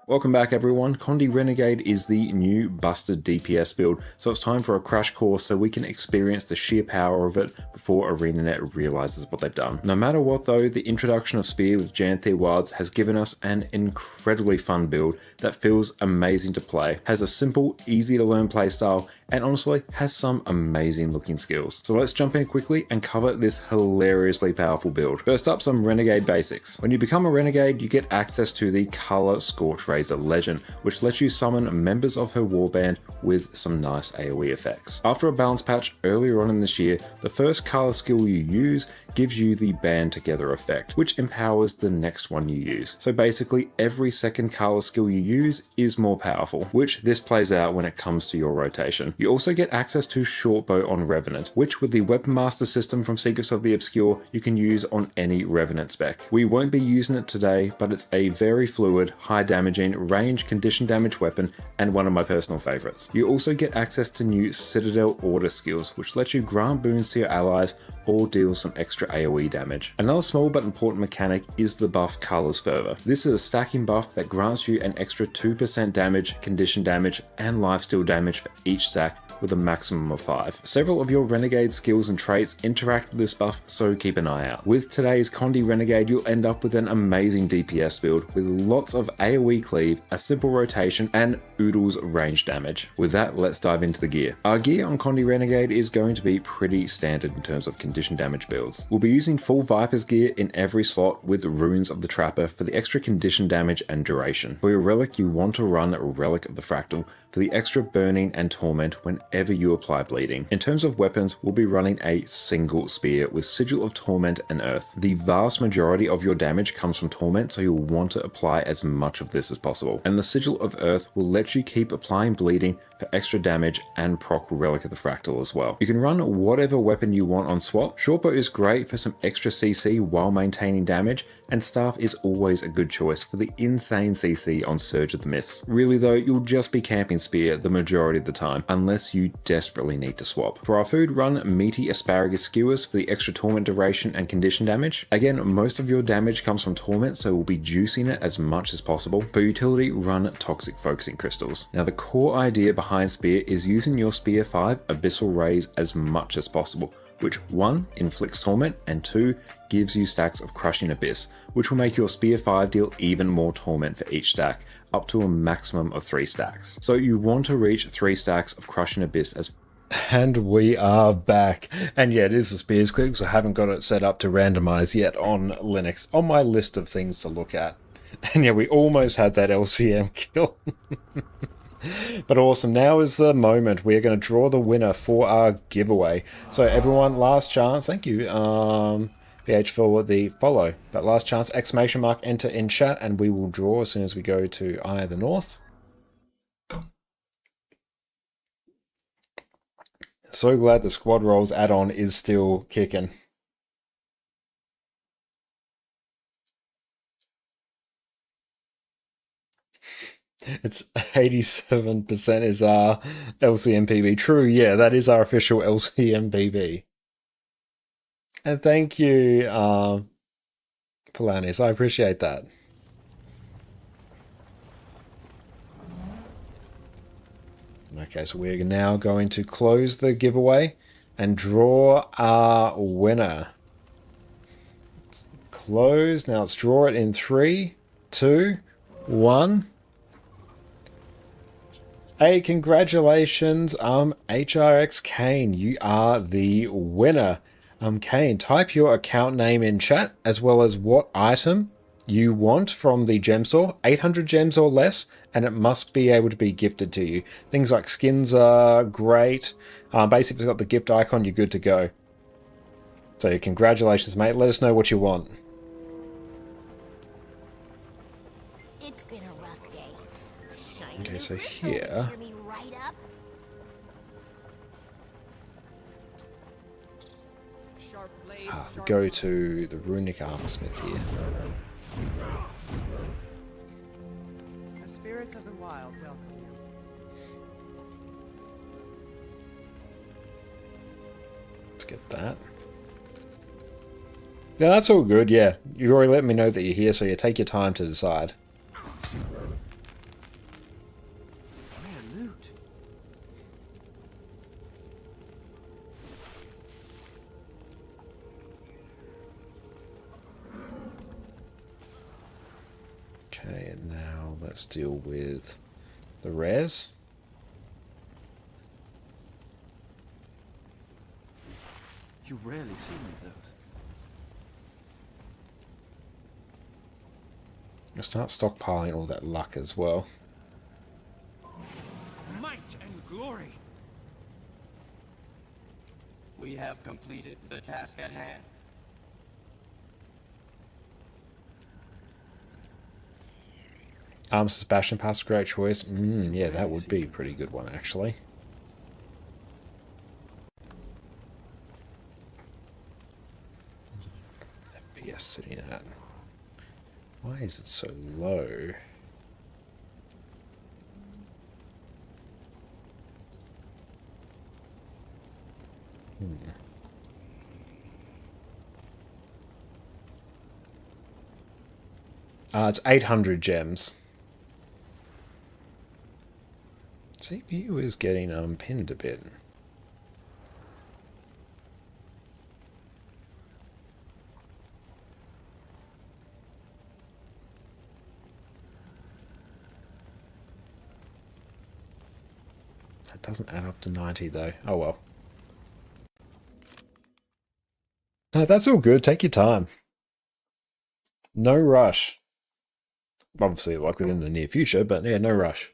Welcome back everyone. Condi Renegade is the new busted DPS build, so it's time for a crash course so we can experience the sheer power of it before ArenaNet realizes what they've done. No matter what though, the introduction of Spear with Janthe Wilds has given us an incredibly fun build that feels amazing to play, has a simple, easy to learn playstyle, and honestly has some amazing looking skills. So let's jump in quickly and cover this hilariously powerful build. First up, some Renegade basics. When you become a Renegade, you get access to the Color Scorch Razor Legend, which lets you summon members of her warband with some nice AoE effects. After a balance patch earlier on in this year, the first color skill you use gives you the band together effect, which empowers the next one you use. So basically every second color skill you use is more powerful, which this plays out when it comes to your rotation. You also get access to Shortbow on Revenant, which with the Weapon Master system from Secrets of the Obscure, you can use on any Revenant spec. We won't be using it today, but it's a very fluid, high damaging engine, range, condition damage weapon, and one of my personal favorites. You also get access to new Citadel Order skills, which let you grant boons to your allies or deal some extra AoE damage. Another small but important mechanic is the buff Carla's Fervor. This is a stacking buff that grants you an extra 2% damage, condition damage, and lifesteal damage for each stack, with a maximum of 5. Several of your Renegade skills and traits interact with this buff, so keep an eye out. With today's Condi Renegade, you'll end up with an amazing DPS build with lots of AoE cleave, a simple rotation, and oodles range damage. With that, let's dive into the gear. Our gear on Condi Renegade is going to be pretty standard in terms of condition damage builds. We'll be using full Viper's gear in every slot with Runes of the Trapper for the extra condition damage and duration. For your relic, you want to run a Relic of the Fractal for the extra burning and torment whenever you apply bleeding. In terms of weapons, we'll be running a single spear with Sigil of Torment and Earth. The vast majority of your damage comes from torment, so you'll want to apply as much of this as possible. And the Sigil of Earth will let you keep applying bleeding for extra damage and proc Relic of the Fractal as well. You can run whatever weapon you want on swap. Shortbow is great for some extra CC while maintaining damage, and Staff is always a good choice for the insane CC on Surge of the Mists. Really though, you'll just be camping spear the majority of the time, unless you desperately need to swap. For our food, run meaty asparagus skewers for the extra torment duration and condition damage. Again, most of your damage comes from torment, so we'll be juicing it as much as possible. For utility, run toxic focusing crystals. Now the core idea behind spear is using your spear 5 abyssal rays as much as possible, which 1 inflicts torment and 2 gives you stacks of crushing abyss, which will make your spear 5 deal even more torment for each stack, up to a maximum of 3 stacks. So you want to reach 3 stacks of crushing abyss as. And we are back. And yeah, it is the spears clip because I haven't got it set up to randomize yet on Linux, on my list of things to look at. And yeah, we almost had that LCM kill. But awesome, now is the moment. We're going to draw the winner for our giveaway. So everyone, last chance, thank you BH for the follow. But last chance, exclamation mark, enter in chat, and we will draw as soon as we go to Eye of the North. So glad the Squad Rolls add-on is still kicking. It's 87% is our LCMPB. True, yeah, that is our official LCMPB. And thank you, Polanis. I appreciate that. Okay, so we're now going to close the giveaway and draw our winner. It's closed. Now let's draw it in 3, 2, 1. Hey, congratulations, HRX Kane. You are the winner. Kane, type your account name in chat, as well as what item you want from the gem store, 800 gems or less, and it must be able to be gifted to you. Things like skins are great. Basically, if it's got the gift icon, you're good to go. So congratulations, mate. Let us know what you want.
It's been a rough day.
Okay, so here. Go to the Runic Armorsmith here.
The spirits of the wild welcome you.
Let's get that. Yeah, that's all good, yeah. You already let me know that you're here, so you take your time to decide. Okay, and now let's deal with the rares.
You rarely see me those.
I'll start stockpiling all that luck as well.
Might and glory.
We have completed the task at hand.
Sebastian Pass, great choice. Yeah, that would be a pretty good one, actually. FPS sitting at. Why is it so low? It's 800 gems. CPU is getting pinned a bit. That doesn't add up to 90 though. Oh well. No, that's all good. Take your time. No rush. Obviously, like within the near future, but yeah, no rush.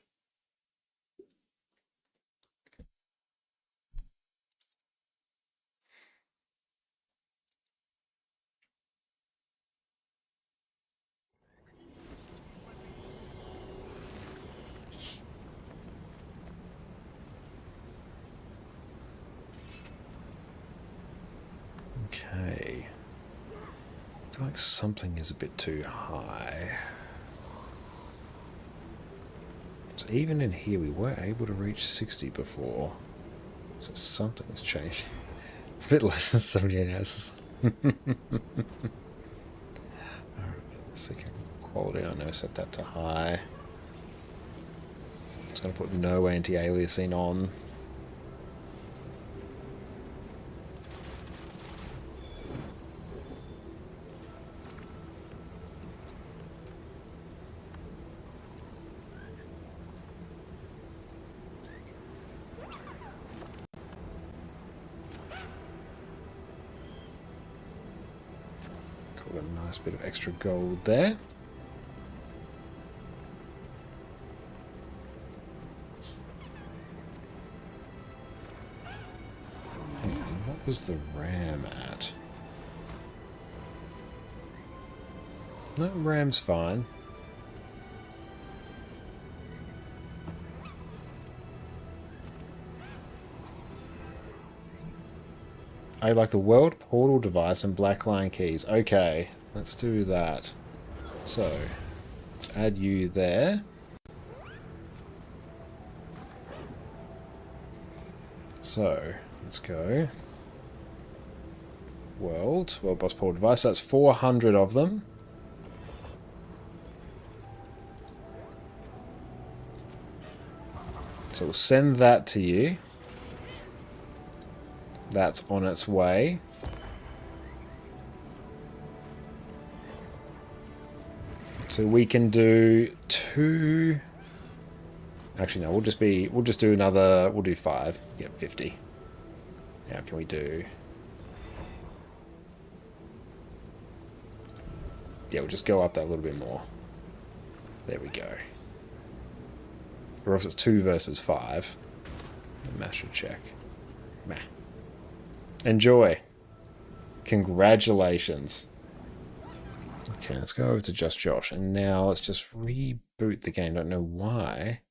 Okay. I feel like something is a bit too high. So even in here, we were able to reach 60 before. So something has changed. A bit less than 78 houses. Alright, second quality, I know, set that to high. Just gonna put no anti-aliasing on. Got a nice bit of extra gold there. Hang on, what was the RAM at? No, RAM's fine. I like the world portal device and blackline keys. Okay, let's do that. So, let's add you there. So, let's go. World boss portal device. That's 400 of them. So we'll send that to you. That's on its way. So we can do 2. Actually, no. We'll just do another. We'll do 5. Yeah, 50. Now can we do? Yeah, we'll just go up that a little bit more. There we go. Or else it's 2 versus 5. The math should check. Meh. Enjoy. Congratulations. Okay, let's go over to Just Josh. And now let's just reboot the game. Don't know why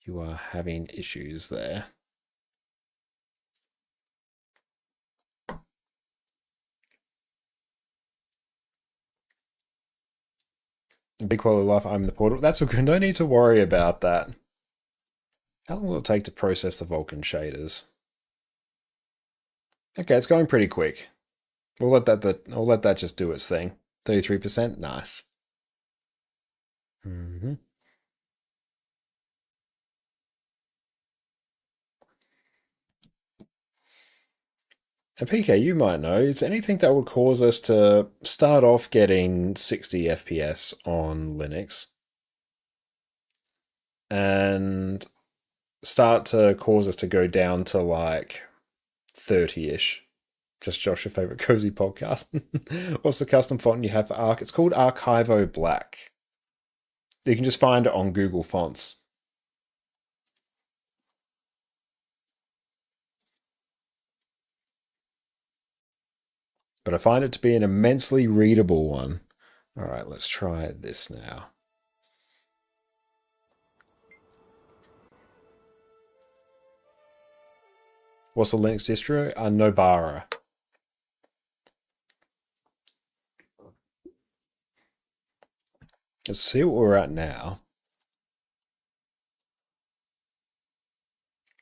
you are having issues there. Big quality of life, I'm in the portal. That's okay. No need to worry about that. How long will it take to process the Vulcan shaders? Okay, it's going pretty quick. We'll let that just do its thing. 33%, nice. Mm-hmm. And PK, you might know, is there anything that would cause us to start off getting 60 FPS on Linux and start to cause us to go down to like 30-ish? Just Josh, your favorite cozy podcast. What's the custom font you have for Arc? It's called Archivo Black. You can just find it on Google Fonts. But I find it to be an immensely readable one. All right, let's try this now. What's the Linux distro? Nobara. Let's see what we're at now.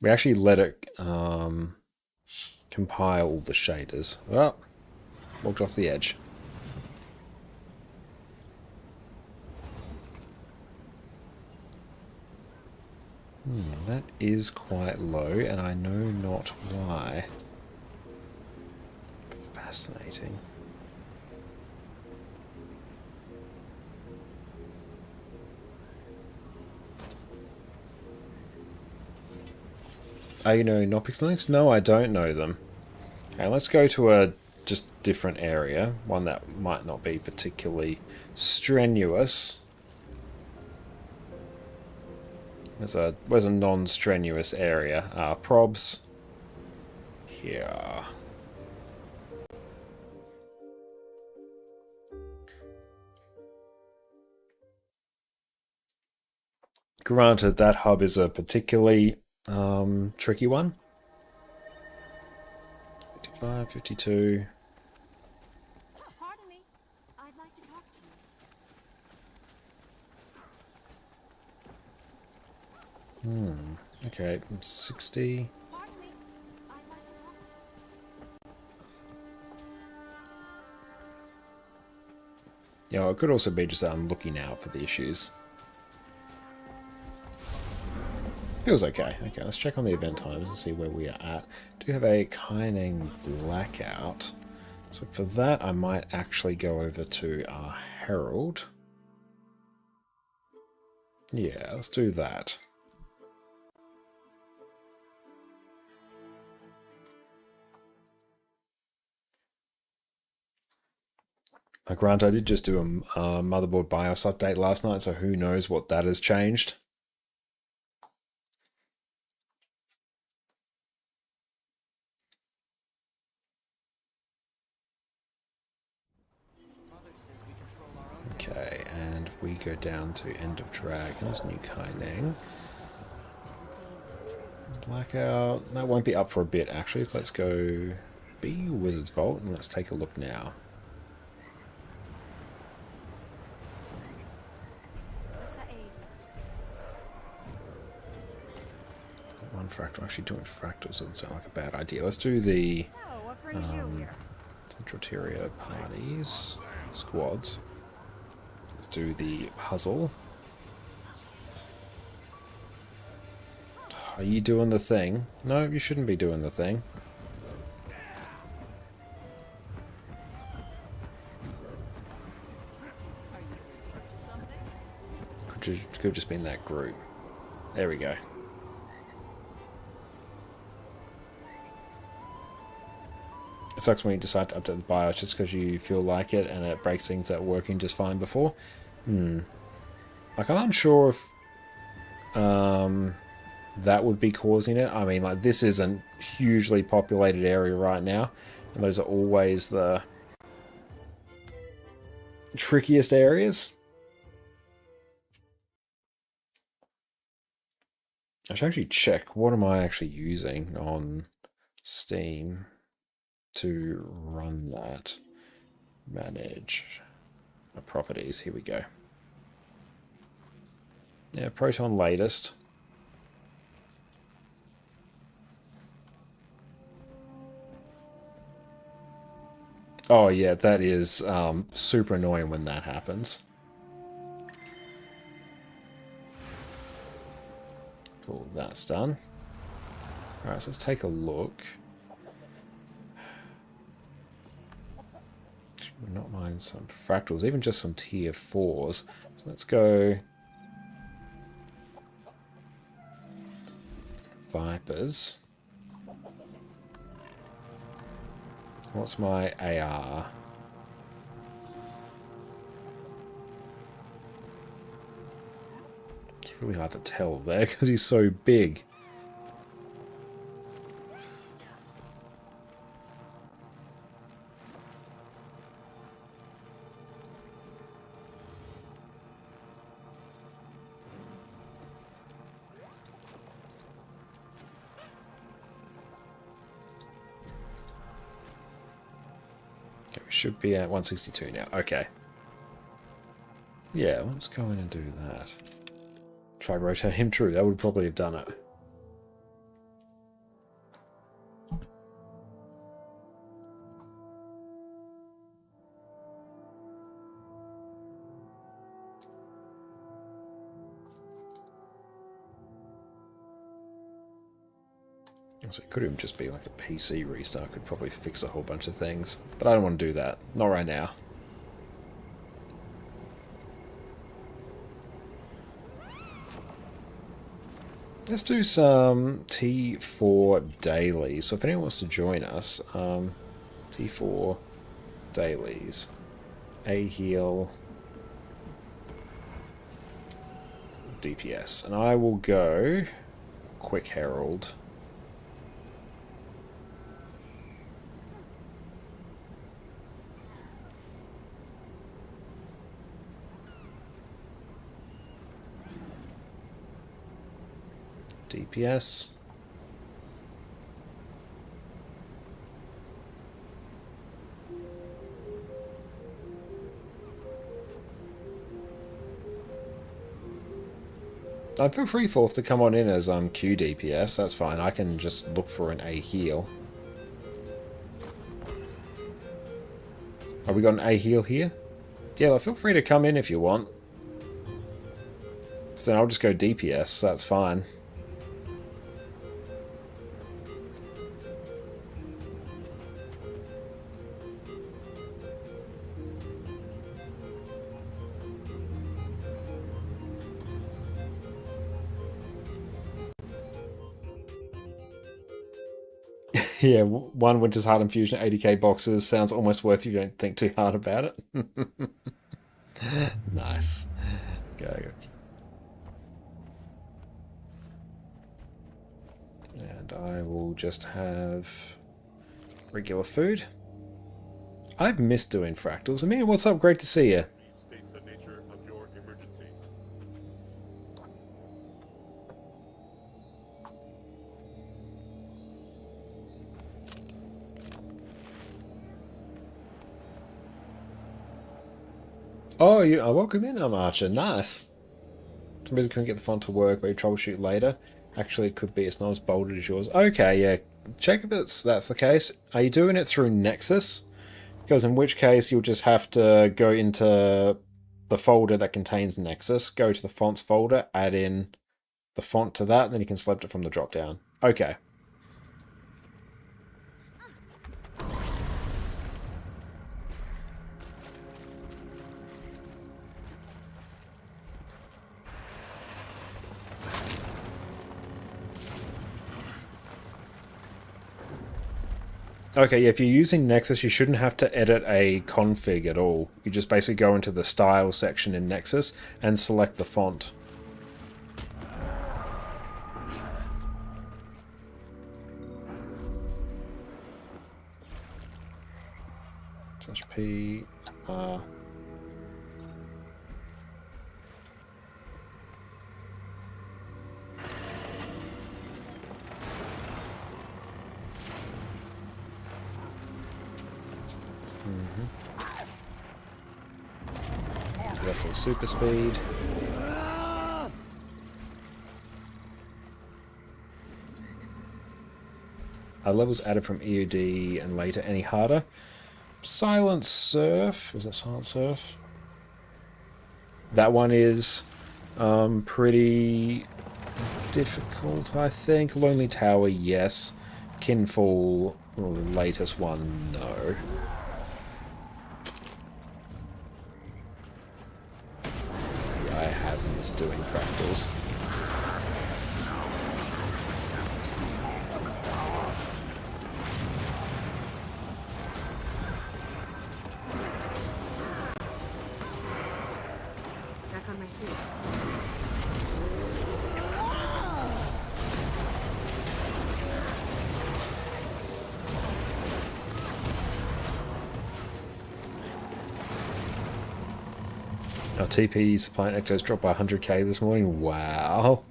We actually let it go compile all the shaders. Well, walked off the edge. That is quite low, and I know not why. Fascinating. Oh, you know Nopix links? No, I don't know them. Okay, let's go to a just different area, one that might not be particularly strenuous. Where's a non-strenuous area? Probs. Here. Granted, that hub is a particularly tricky one. 55, 52.
Pardon me. I'd like to talk to you.
Okay, 60.
Pardon me. I'd like to talk to you.
Yeah, it could also be just that I'm looking out for the issues. Feels okay. Okay, let's check on the event times and see where we are at. Do have a Kyning blackout. So for that, I might actually go over to our Herald. Yeah, let's do that. Granted, I did just do a motherboard BIOS update last night, so who knows what that has changed. Okay, and if we go down to End of Dragons, New Kyning. Blackout, that won't be up for a bit actually, so let's go B Wizard's Vault and let's take a look now. One fractal, actually doing fractals doesn't sound like a bad idea. Let's do the Central Terria parties, squads. Let's do the puzzle. Are you doing the thing? No, you shouldn't be doing the thing. Could have just been that group. There we go. It sucks when you decide to update the BIOS just because you feel like it and it breaks things that were working just fine before. Like, I'm unsure if that would be causing it. I mean, like, this is a hugely populated area right now, and those are always the trickiest areas. I should actually check, what am I actually using on Steam to run that? Manage my properties, here we go. Yeah, Proton latest. Oh yeah, that is super annoying when that happens. Cool, that's done. Alright, so let's take a look. Would not mind some fractals, even just some tier 4s. So let's go Vipers. What's my AR? It's really hard to tell there because he's so big. Okay, we should be at 162 now. Okay. Yeah, let's go in and do that. Try rotate him, true, that would probably have done it. So it could even just be like a PC restart. Could probably fix a whole bunch of things. But I don't want to do that. Not right now. Let's do some T4 dailies. So if anyone wants to join us, T4 dailies. A heal. DPS. And I will go Quick Herald. DPS. I feel free for to come on in as Q DPS, that's fine. I can just look for an A heal. Have we got an A heal here? Yeah, feel free to come in if you want. Because then I'll just go DPS, that's fine. Yeah, one Winter's Heart Infusion, 80k boxes. Sounds almost worth you don't think too hard about it. Nice. Go. And I will just have regular food. I've missed doing fractals. Amir, what's up? Great to see you.
State the nature of your emergency.
Oh, welcome in, Archer. Nice. For some reason couldn't get the font to work, but you troubleshoot later. Actually, it could be it's not as bolded as yours. Okay, yeah. Check if that's the case. Are you doing it through Nexus? Because in which case you'll just have to go into the folder that contains Nexus, go to the fonts folder, add in the font to that, and then you can select it from the drop down. Okay. Okay, yeah, if you're using Nexus, you shouldn't have to edit a config at all. You just basically go into the style section in Nexus and select the font. /P R. Wrestle super speed. Levels added from EOD and later any harder. Silent Surf. Was that Silent Surf? That one is pretty difficult, I think. Lonely Tower, yes. Kinfall, well, the latest one, no. I have missed doing fractals.
Back on my feet.
Our TP supply and Ectos dropped by 100k this morning. Wow.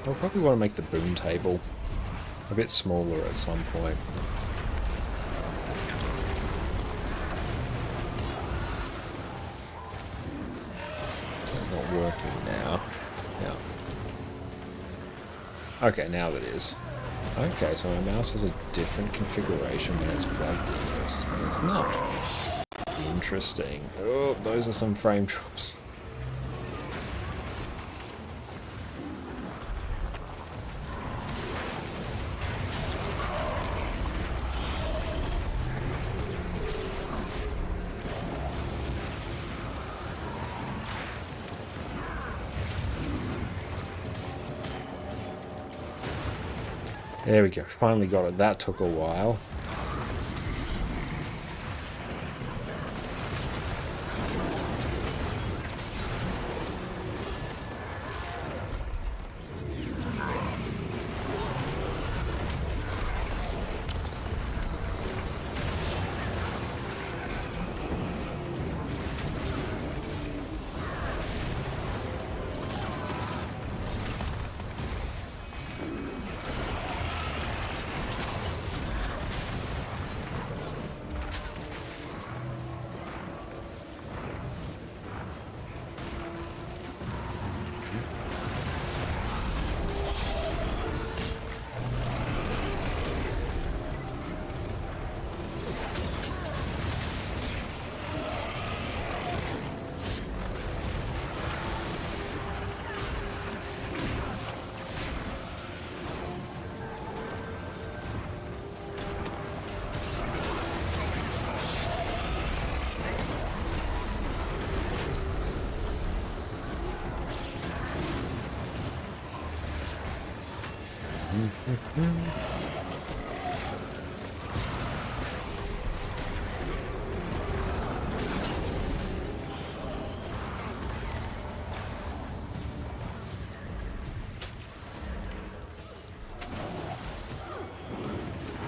I'll probably want to make the boom table a bit smaller at some point. Not working now. Yeah. Okay, now that is. Okay, so my mouse has a different configuration when it's plugged in versus when it's not. Interesting. Oh, those are some frame drops. There we go, finally got it. That took a while.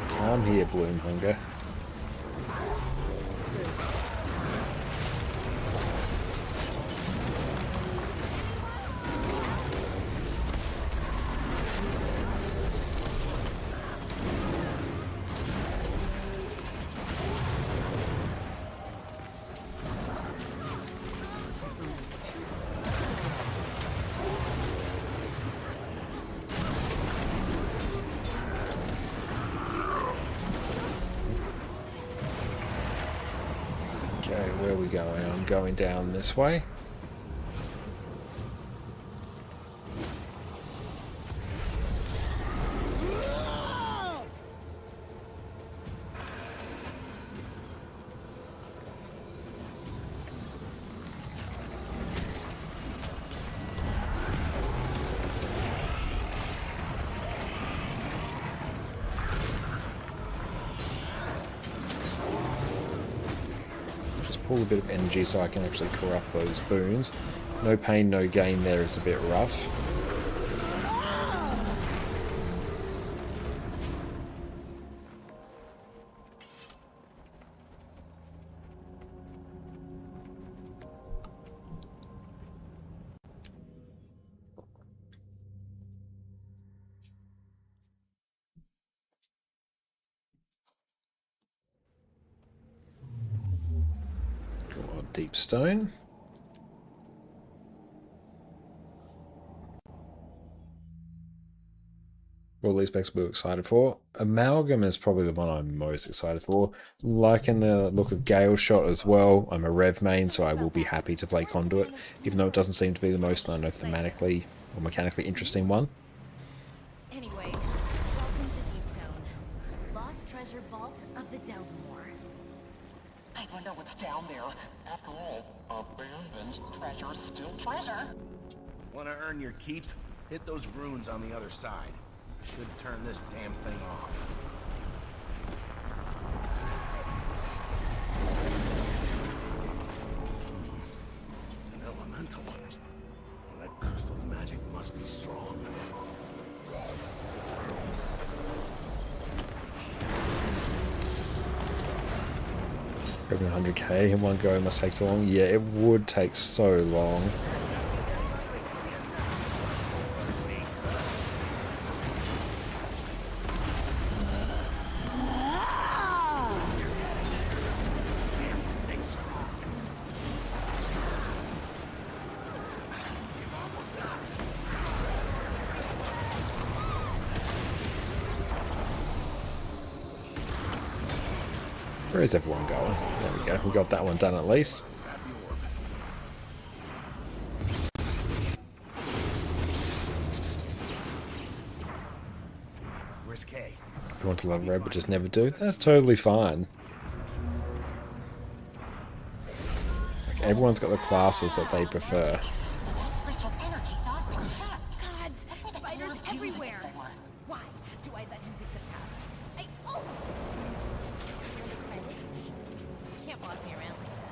Come here, Bloom Hunger. Okay, where are we going? I'm going down this way. Pull a bit of energy so I can actually corrupt those boons. No pain, no gain there is a bit rough. Deep stone. Well, these specs we're excited for. Amalgam is probably the one I'm most excited for. Liking the look of Gale Shot as well. I'm a Rev main, so I will be happy to play Conduit, even though it doesn't seem to be the most, I don't know, thematically or mechanically interesting one.
Anyway, welcome to Deepstone, lost treasure vault of the Deldamore.
I wonder what's down there. After all, abandoned treasure's still treasure.
Want to earn your keep? Hit those runes on the other side. Should turn this damn thing off. An elemental. Well, that crystal's magic must be strong.
100k in one go must take so long. Yeah, it would take so long. Where is everyone going? There we go. We got that one done at least.
Risque.
You want to love red, but just never do? That's totally fine. Like, everyone's got the classes that they prefer.
Gods, spiders everywhere. Why do I let him pick the paths? I always get the spiders. He can't boss me around like that.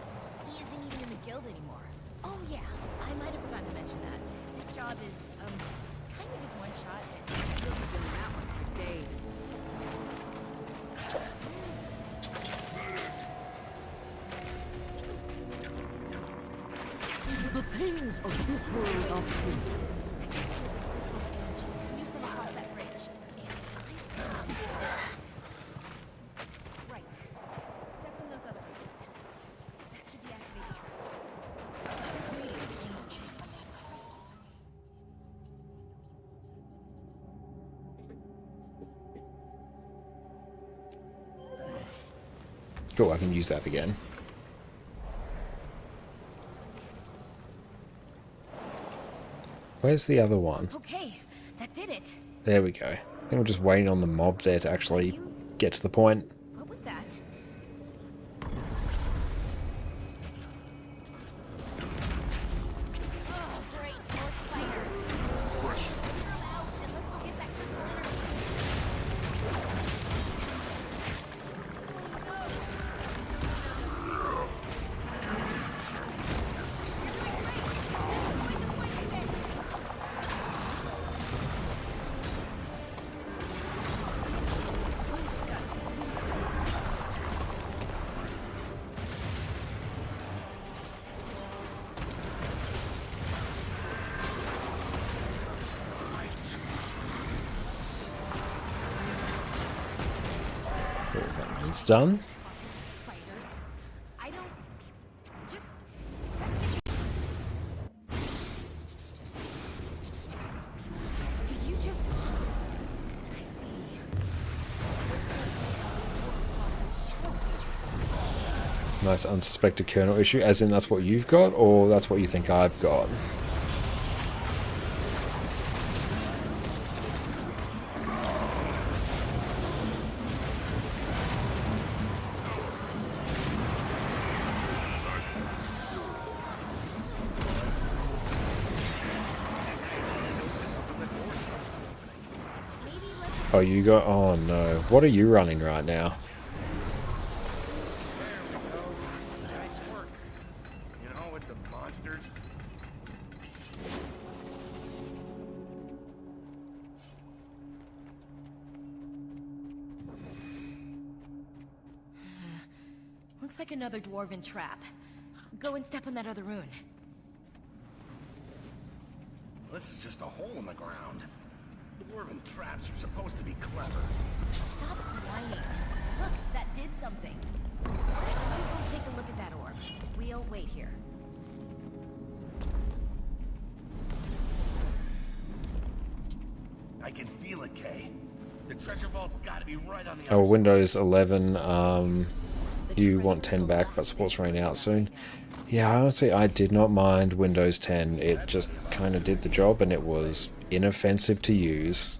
He isn't even in the guild anymore. Oh yeah, I might have forgotten to mention that. This job is, kind of his one shot. He'll be doing that one for days.
The pains of this world are free.
Crystal's energy coming from across that bridge. If I stop right. Step on those other ones. That should deactivate the traps.
Cool, I can use that again. Where's the other one?
Okay, that did it.
There we go. I think we're just waiting on the mob there to actually get to the point.
What was that? Oh, great, more spiders. Clear them out, and let's go get that crystal energy.
It's done.
Spiders. I don't just did you just I see. This must be how the dwarves fought those shadow creatures.
Nice unsuspected kernel issue, as in that's what you've got, or that's what you think I've got? Oh, you got... Oh, no. What are you running right now?
Nice work. You know, with the monsters.
Looks like another dwarven trap. Go and step on that other rune.
This is just a hole in the ground. Dwarven traps are supposed to be clever.
Stop whining. Look, that did something. Why don't you take a look at that orb? We'll wait here.
I can feel it, Kay. The treasure vault's gotta be right on the
Oh,
other
Windows 11, you want 10 back, but support's running out soon. Yeah, honestly, I did not mind Windows 10. It just kind of did the job, and it was inoffensive to use.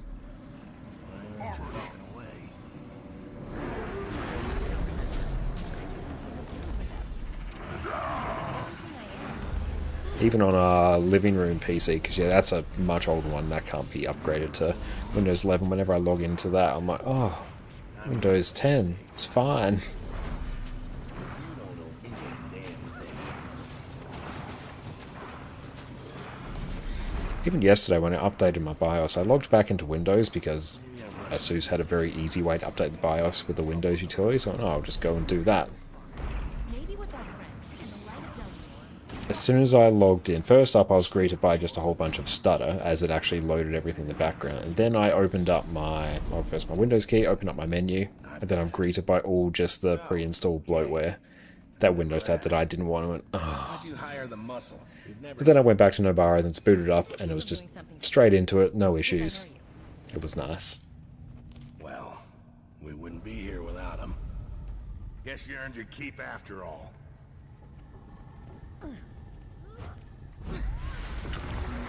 Even on a living room PC, because yeah, that's a much older one that can't be upgraded to Windows 11. Whenever I log into that, I'm like, oh, Windows 10, it's fine. Even yesterday when I updated my BIOS, I logged back into Windows because ASUS had a very easy way to update the BIOS with the Windows utility, so oh, I'll just go and do that. As soon as I logged in, first up I was greeted by just a whole bunch of stutter as it actually loaded everything in the background. And then I opened up my Windows key, opened up my menu, and then I'm greeted by all just the pre-installed bloatware that Windows had that I didn't want to. Oh. But then I went back to Nobara, then booted up, and it was just straight into it, no issues. It was nice.
Well, we wouldn't be here without him. Guess you earned your keep after all. You're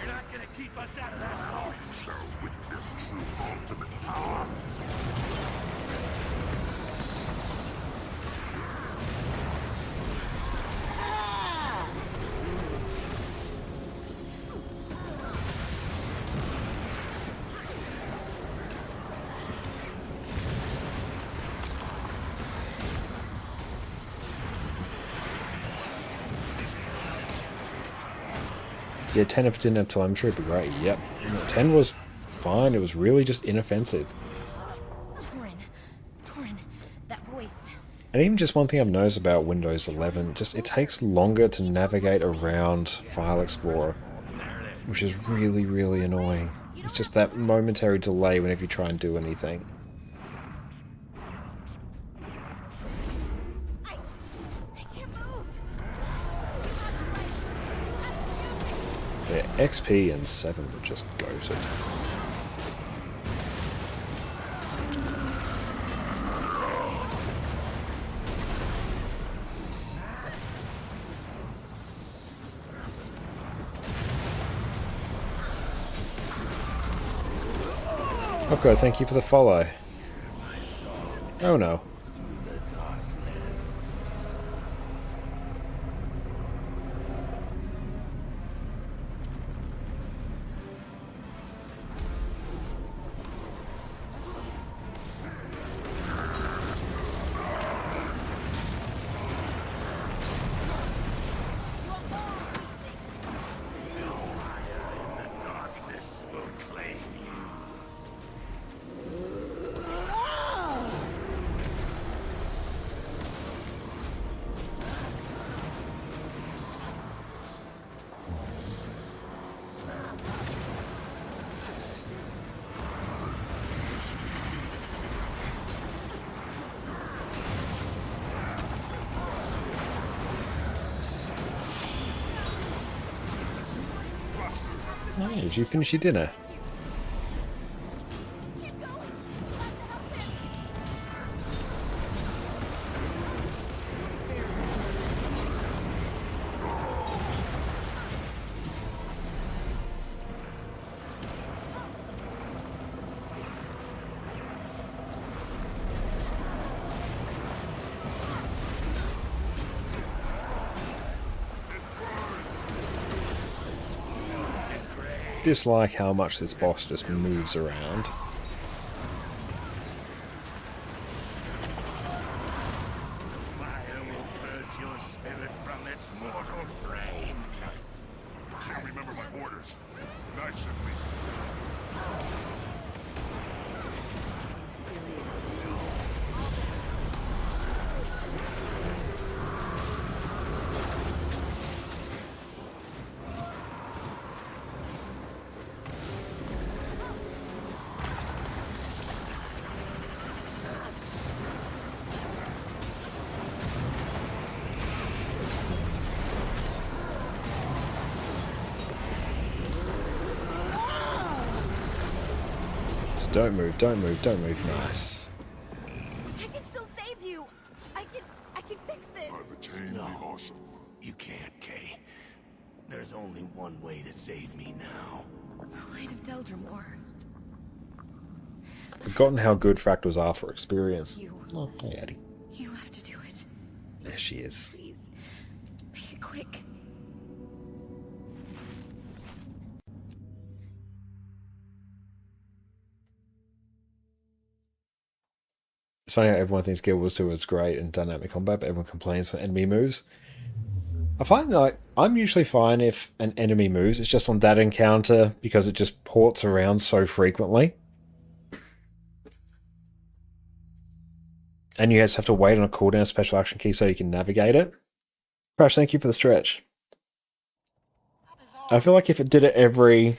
not gonna keep us out of that hole.
You shall witness true ultimate power.
Yeah, 10 if it didn't have time trooper, great. Yep. 10 was fine, it was really just inoffensive.
Torin, that voice.
And even just one thing I've noticed about Windows 11, just it takes longer to navigate around File Explorer, which is really, really annoying. It's just that momentary delay whenever you try and do anything. Yeah, XP and 7 were just goated. Okay, thank you for the follow. Oh no. Oh, did you finish your dinner? Dislike how much this boss just moves around.
Fire will purge your spirit from its mortal frame.
Can't remember my orders. Nice and me.
This is getting serious.
Just don't move, don't move, don't move. Nice.
I can still save you. I can fix this.
I've attained the awesome.
You can't, Kay. There's only one way to save me now.
The light of Deldrimor.
Forgotten how good fractals are for experience. Oh, hey, Addie.
You have to do it.
There she is.
Please. Make it quick.
It's funny how everyone thinks Guild Wars 2 is great in dynamic combat, but everyone complains when enemy moves. I find that like, I'm usually fine if an enemy moves, it's just on that encounter because it just ports around so frequently. And you guys have to wait on a cooldown special action key so you can navigate it. Crash, thank you for the stretch. I feel like if it did it every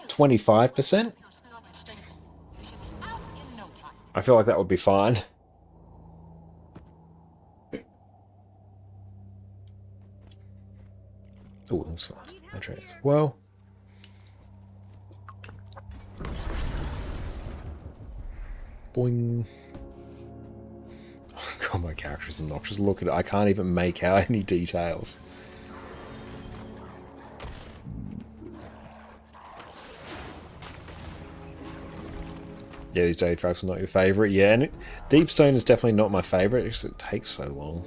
25%, I feel like that would be fine. Oh, that's Atreus. Well. Boing.
God, my character is obnoxious. Look at it. I can't even make out any details. Yeah, these daily tracks are not your favourite. Yeah, and Deepstone is definitely not my favourite because it takes so long.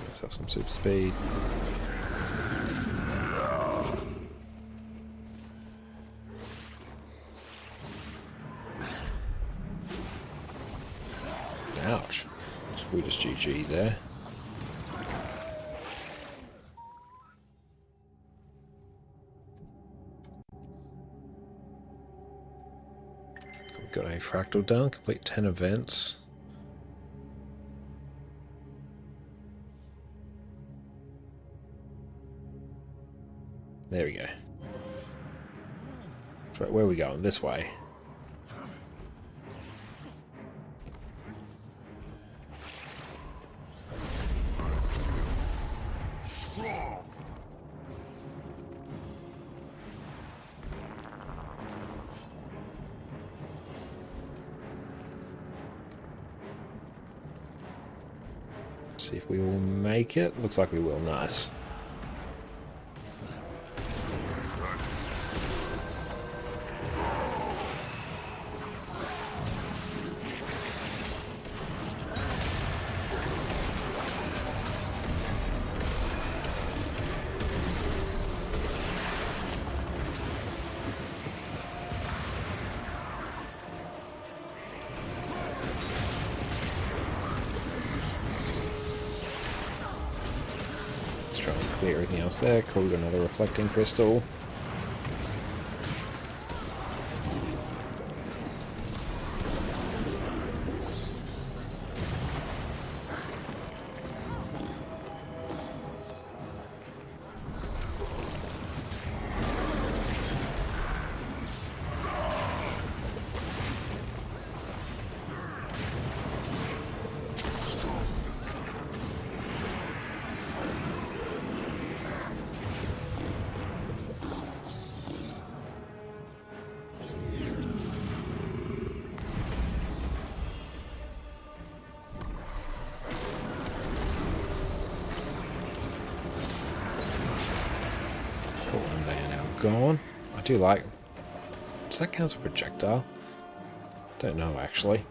Let's have some super speed. Ouch. We just GG there. We've got a fractal done, complete 10 events. There we go. Right, where are we going? This way. See if we will make it. Looks like we will. Nice. Try and clear everything else there. Cool, we got another reflecting crystal. Cool, and they are now gone. I do like... Does that count as a projectile? Don't know, actually.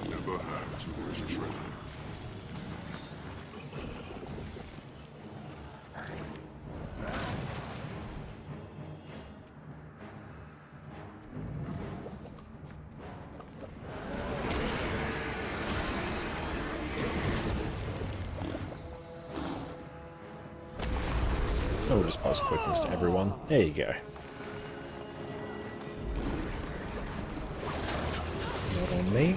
Never had too much treasure.
Oh, we'll just post quickness to everyone. There you go. Not on me.
It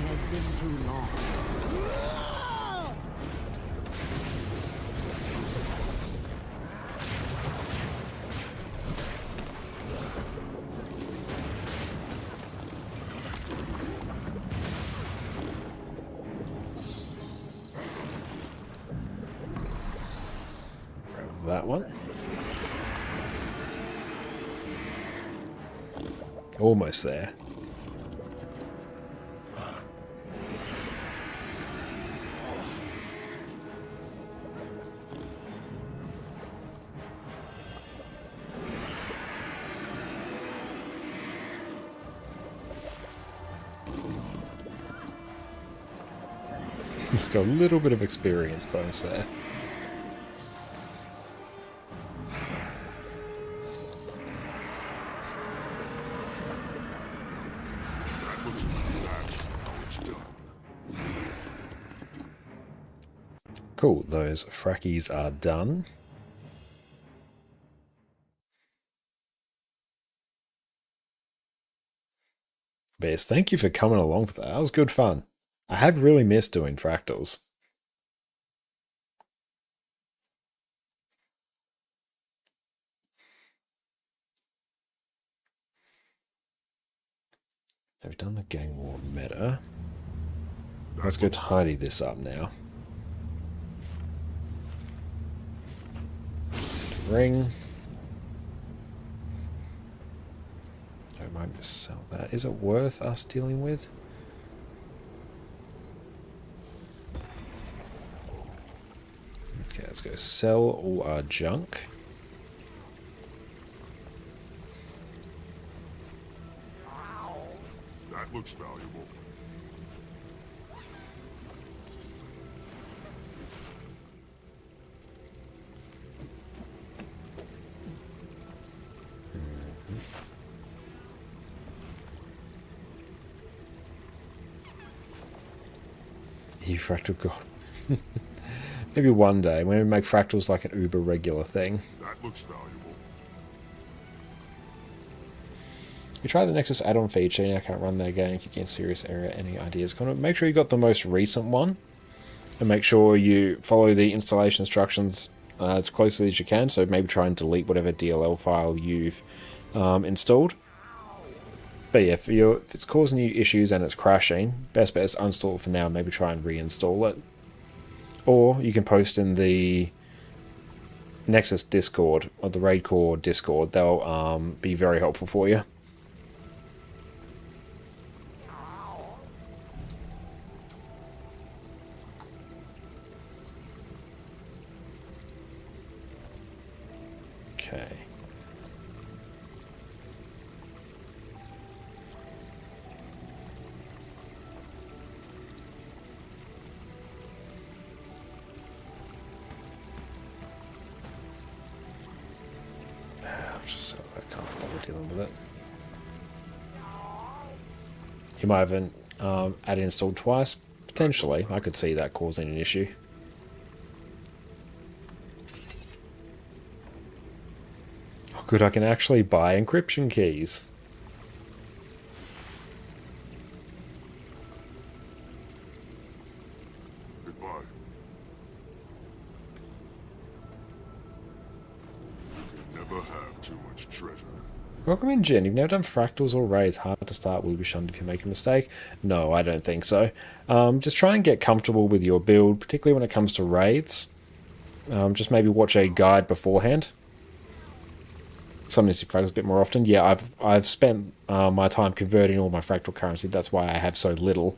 has been too long.
that one. Almost there. Just got a little bit of experience bonus there. Cool, those frackies are done. But yes, thank you for coming along for that. That was good fun. I have really missed doing fractals. We've done the gang war meta. Let's go tidy this up now. Ring. I might just sell that. Is it worth us dealing with? Okay, let's go sell all our junk.
That looks valuable.
Fractal god. Maybe one day when we make fractals like an uber regular thing.
That looks valuable.
You try the Nexus add-on feature, now can't run that game, you gain serious error. Any ideas, Connor? Make sure you got the most recent one. And make sure you follow the installation instructions as closely as you can. So maybe try and delete whatever DLL file you've installed. But yeah, if it's causing you issues and it's crashing, best bet is uninstall it for now and maybe try and reinstall it. Or you can post in the Nexus Discord or the Raid Core Discord. They'll be very helpful for you. Okay. I'll just sell that, can't bother dealing with it. You might have add installed twice. Potentially, I could see that causing an issue. Oh good, I can actually buy encryption keys.
Goodbye. You can never have too much treasure.
Welcome in, Jen. You've never done fractals or raids. Hard to start. Will be shunned if you make a mistake. No, I don't think so. Just try and get comfortable with your build, particularly when it comes to raids. Just maybe watch a guide beforehand. Sometimes you fractals a bit more often. Yeah, I've spent my time converting all my fractal currency. That's why I have so little.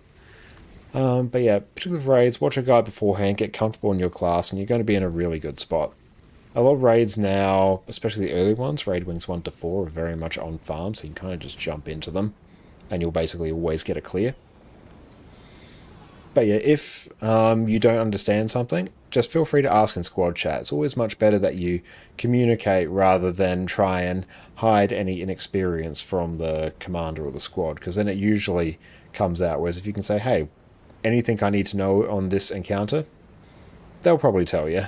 But yeah, particularly with raids, watch a guide beforehand, get comfortable in your class, and you're going to be in a really good spot. A lot of raids now, especially the early ones, raid wings 1 to 4, are very much on farm, so you can kind of just jump into them, and you'll basically always get a clear. But yeah, if you don't understand something, just feel free to ask in squad chat. It's always much better that you communicate rather than try and hide any inexperience from the commander or the squad, because then it usually comes out. Whereas if you can say, hey, anything I need to know on this encounter, they'll probably tell you.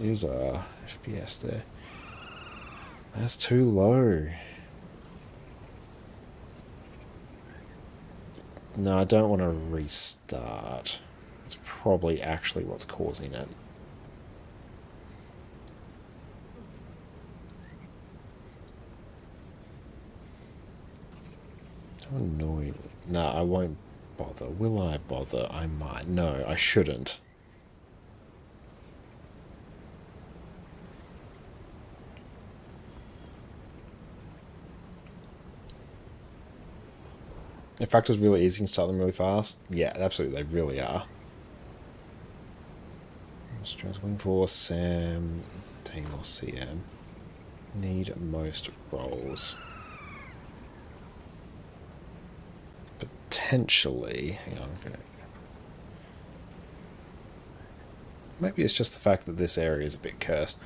Is a FPS there. That's too low. No, I don't want to restart. It's probably actually what's causing it. How annoying. No, I won't bother. Will I bother? I might. No, I shouldn't. If fractals really easy, you can start them really fast. Yeah, absolutely, they really are. Wing Force, Sam, Team or CM. Need most roles. Potentially, hang on. Maybe it's just the fact that this area is a bit cursed.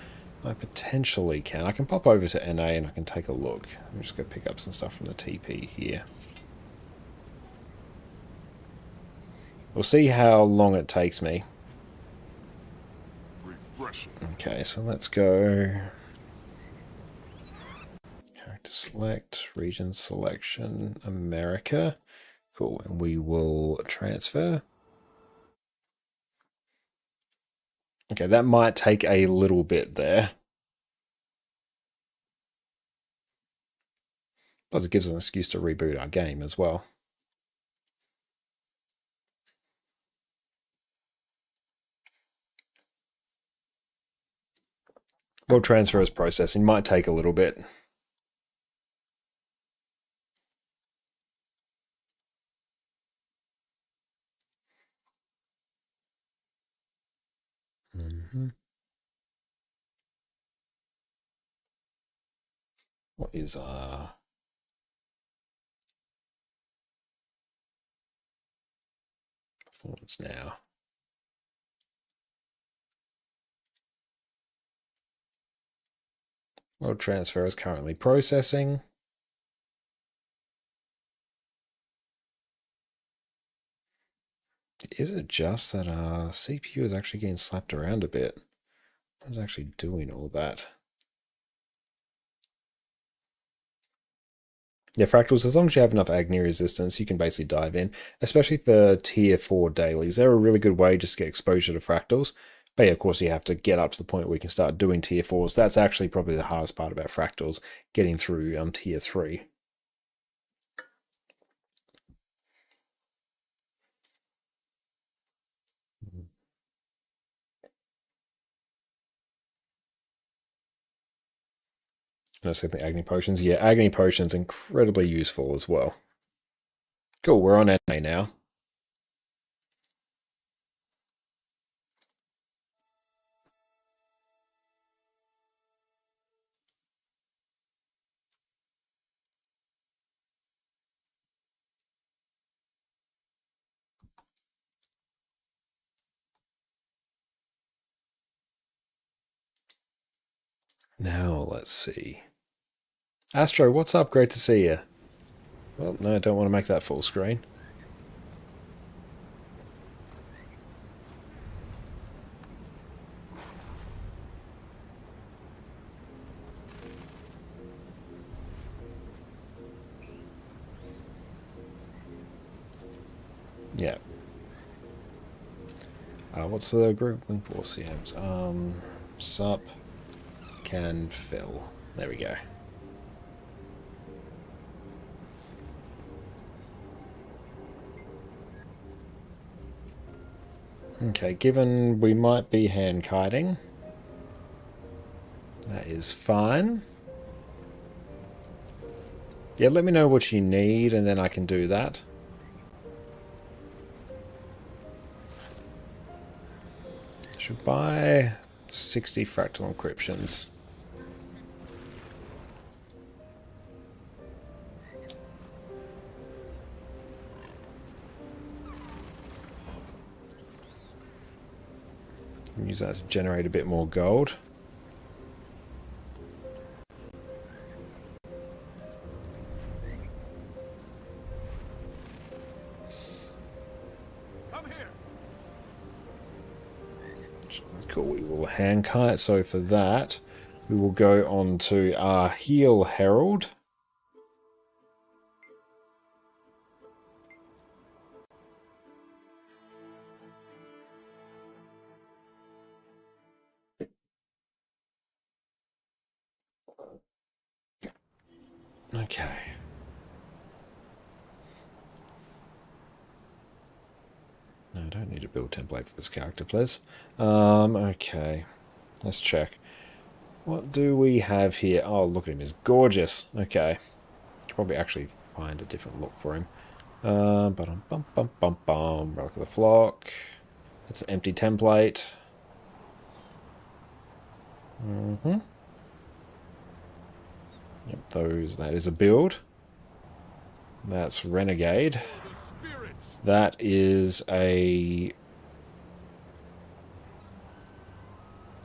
I potentially can. I can pop over to NA and I can take a look. I'm just going to pick up some stuff from the TP here. We'll see how long it takes me. Okay, so let's go. Character select, region selection, America. Cool, and we will transfer. Okay, that might take a little bit there. Plus it gives us an excuse to reboot our game as well. Well, transfer as processing might take a little bit. What is performance now? World transfer is currently processing. Is it just that our CPU is actually getting slapped around a bit? What's actually doing all that? Yeah, fractals, as long as you have enough Agni resistance, you can basically dive in, especially for tier 4 dailies. They're a really good way just to get exposure to fractals. But yeah, of course, you have to get up to the point where you can start doing tier 4s. That's actually probably the hardest part about fractals, getting through tier 3. And I said the Agni Potions. Yeah, Agni Potions incredibly useful as well. Cool, we're on NA now. Now, let's see. Astro, what's up? Great to see you. Well, no, I don't want to make that full screen. Yeah. What's the group? Wing Force CMs. Sup. Can fill. There we go. Okay, given we might be hand kiting, that is fine. Yeah, let me know what you need and then I can do that. Should buy 60 fractal encryptions. Use that to generate a bit more gold. Cool, we will hand kite. So for that, we will go on to our Heal Herald. Okay. No, I don't need to build a template for this character, please. Okay. Let's check. What do we have here? Oh, look at him. He's gorgeous. Okay. Could probably actually find a different look for him.
Bum bum bum bum bum. Relic of the Flock. It's an empty template. Yep, that is a build. That's Renegade. That is a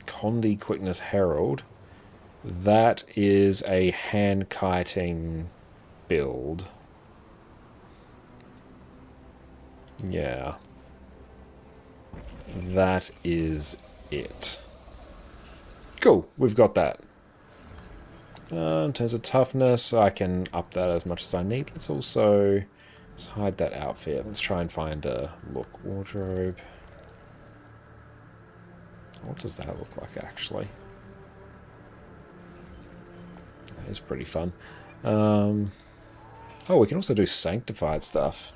Condi Quickness Herald. That is a hand kiting build. Yeah. That is it. Cool, we've got that. In terms of toughness, I can up that as much as I need. Let's also just hide that outfit. Let's try and find a look wardrobe. What does that look like, actually? That is pretty fun. Oh, we can also do sanctified stuff.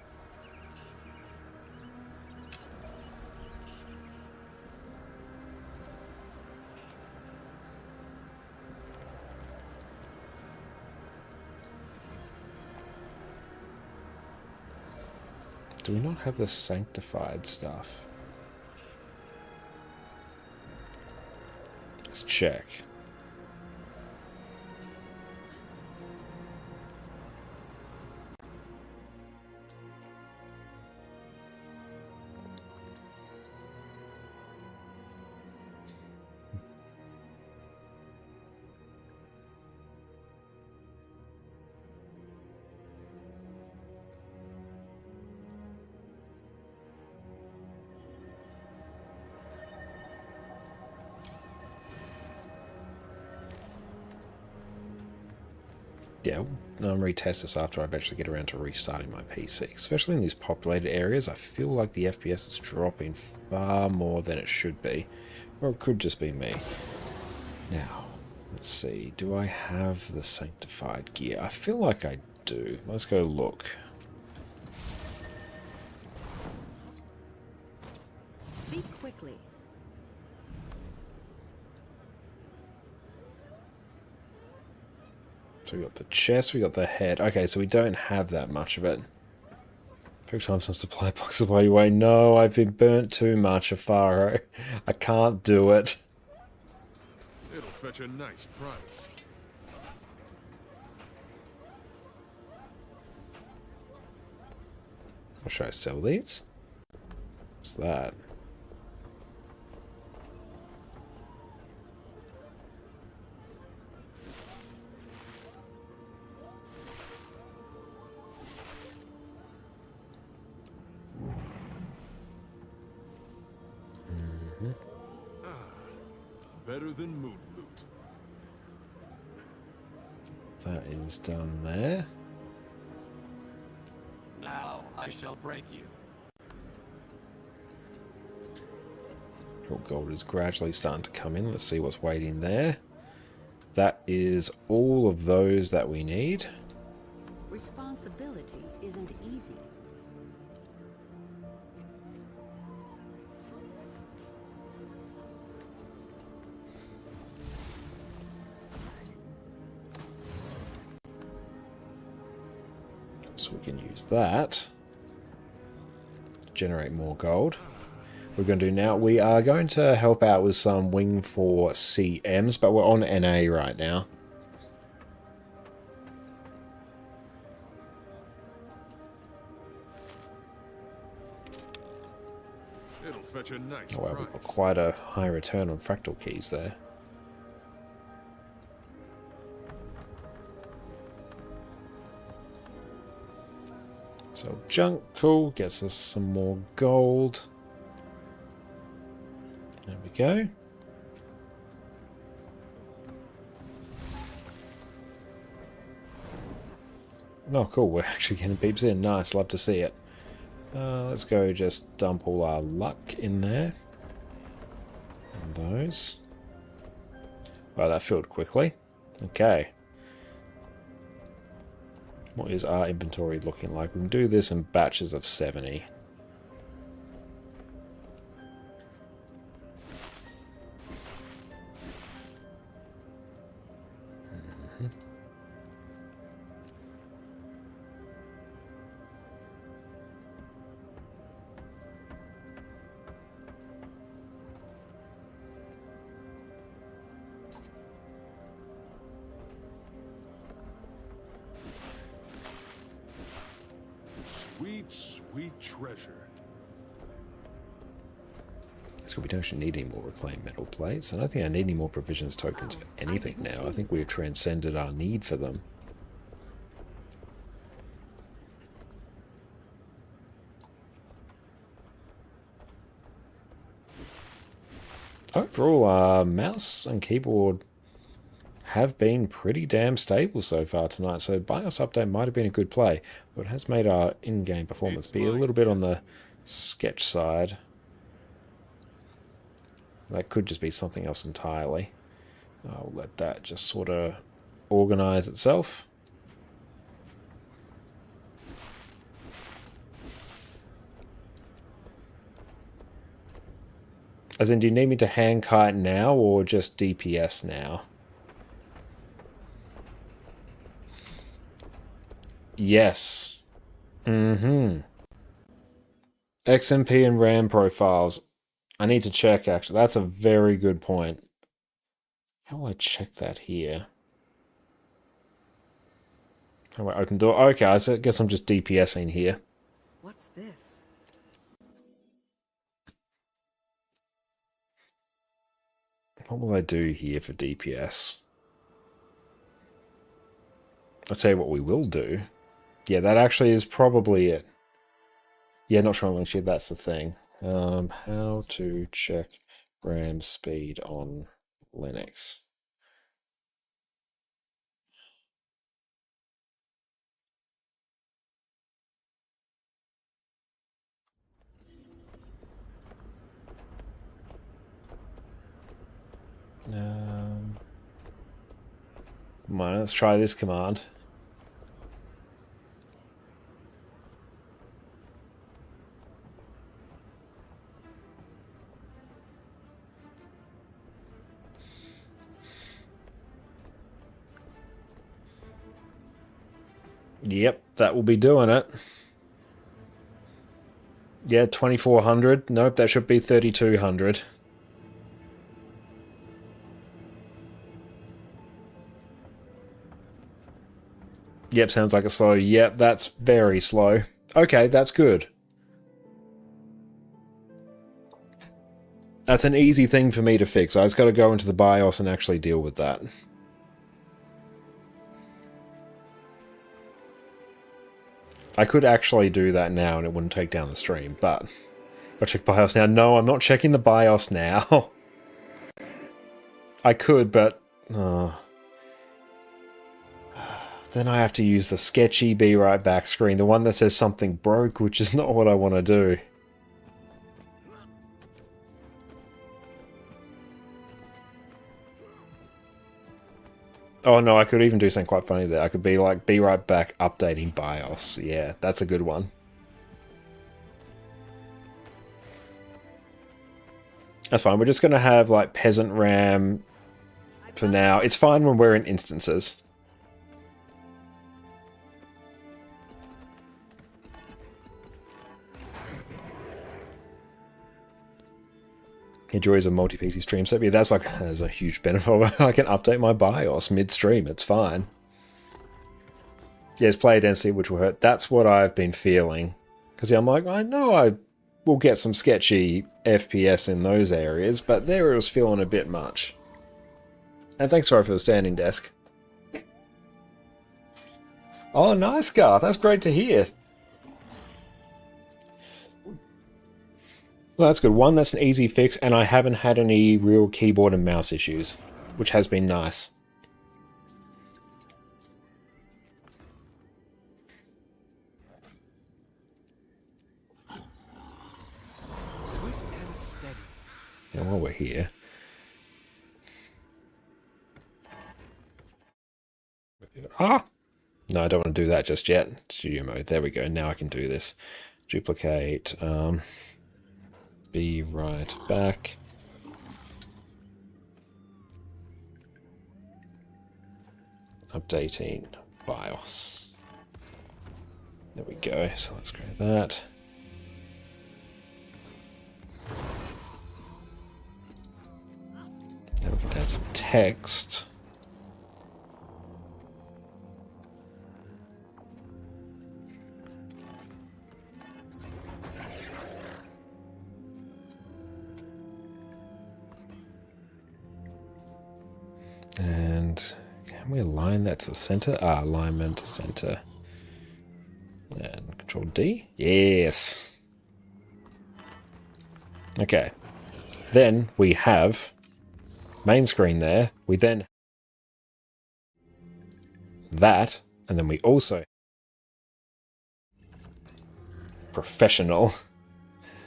Do we not have the sanctified stuff? Let's check. Yeah, I'll retest this after I eventually get around to restarting my PC. Especially in these populated areas, I feel like the FPS is dropping far more than it should be. Or it could just be me. Now, let's see. Do I have the sanctified gear? I feel like I do. Let's go look.
Speak quickly.
So we got the chest, we got the head. Okay, so we don't have that much of it. 3 times some supply boxes while you wait. No, I've been burnt too much, Afaro. I can't do it.
It'll fetch a nice price.
Or should I sell these? What's that?
Better than moon loot.
That is done there.
Now I shall break you.
Your gold is gradually starting to come in. Let's see what's waiting there. That is all of those that we need.
Responsibility isn't easy.
So we can use that to generate more gold. We're going to do now, we are going to help out with some Wing 4 CMs, but we're on NA right now.
It'll fetch a nice
Oh, well,
price.
we've got quite a high return on fractal keys there. So junk, cool, gets us some more gold. There we go. Oh cool, we're actually getting peeps in. Nice, love to see it. Let's go just dump all our luck in there. And those. Wow, that filled quickly. Okay. What is our inventory looking like? We can do this in batches of 70.
Sweet, sweet treasure.
So we don't actually need any more reclaimed metal plates. I don't think I need any more provisions tokens for anything now. I think we've transcended our need for them. Overall, mouse and keyboard have been pretty damn stable so far tonight, so BIOS update might have been a good play, but it has made our in-game performance be a little bit on the sketch side. That could just be something else entirely. I'll let that just sort of organize itself. As in, do you need me to hand kite now or just DPS now? Yes. XMP and RAM profiles. I need to check, actually. That's a very good point. How will I check that here? How do I open door? Okay, I guess I'm just DPSing here.
What's this?
What will I do here for DPS? I'll tell you what we will do. Yeah, that actually is probably it. Yeah, not sure shit, that's the thing. How to check RAM speed on Linux. Come on, let's try this command. Yep, that will be doing it. Yeah, 2400. Nope, that should be 3200. Yep, sounds like it's slow. Yep, that's very slow. Okay, that's good. That's an easy thing for me to fix. I just got to go into the BIOS and actually deal with that. I could actually do that now and it wouldn't take down the stream, but I'll check BIOS now. No, I'm not checking the BIOS now. I could, but then I have to use the sketchy be right back screen, the one that says something broke, which is not what I want to do. Oh no, I could even do something quite funny there. I could be like, be right back, updating BIOS. Yeah, that's a good one. That's fine. We're just going to have like peasant RAM for now. It's fine when we're in instances. Enjoys a multi-PC stream set. Yeah, that's a huge benefit. I can update my BIOS mid-stream. It's fine. Yes, player density, which will hurt. That's what I've been feeling. Because I'm like, I know I will get some sketchy FPS in those areas, but there it was feeling a bit much. And thanks, sorry, for the standing desk. Oh, nice, Garth. That's great to hear. Well, that's good. One, that's an easy fix, and I haven't had any real keyboard and mouse issues, which has been nice.
Swift and steady.
And while we're here, no, I don't want to do that just yet. Studio mode. There we go. Now I can do this. Duplicate. Be right back. Updating BIOS. There we go. So let's grab that. Now we can add some text. And can we align that to the center? Alignment, center. And Control D. Yes. Okay. Then we have main screen there. We then that, and then we also professional.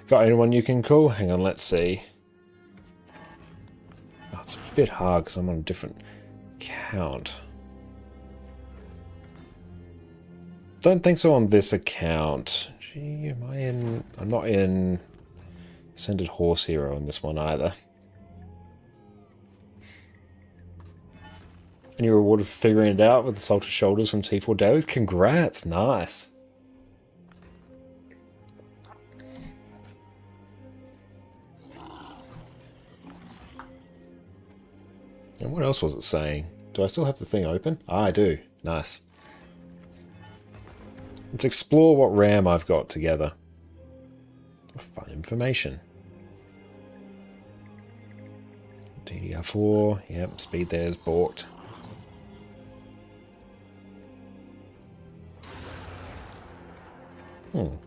Got anyone you can call? Hang on, let's see. Oh, it's a bit hard because I'm on a different account. Don't think so on this account. Gee, am I in? I'm not in Ascended Horse Hero on this one either. And you're rewarded for figuring it out with the Salted Shoulders from T4 Dailies. Congrats, nice. And what else was it saying? Do I still have the thing open? Ah, I do. Nice. Let's explore what RAM I've got together. Fun information. DDR4, yep, speed there is balked. You're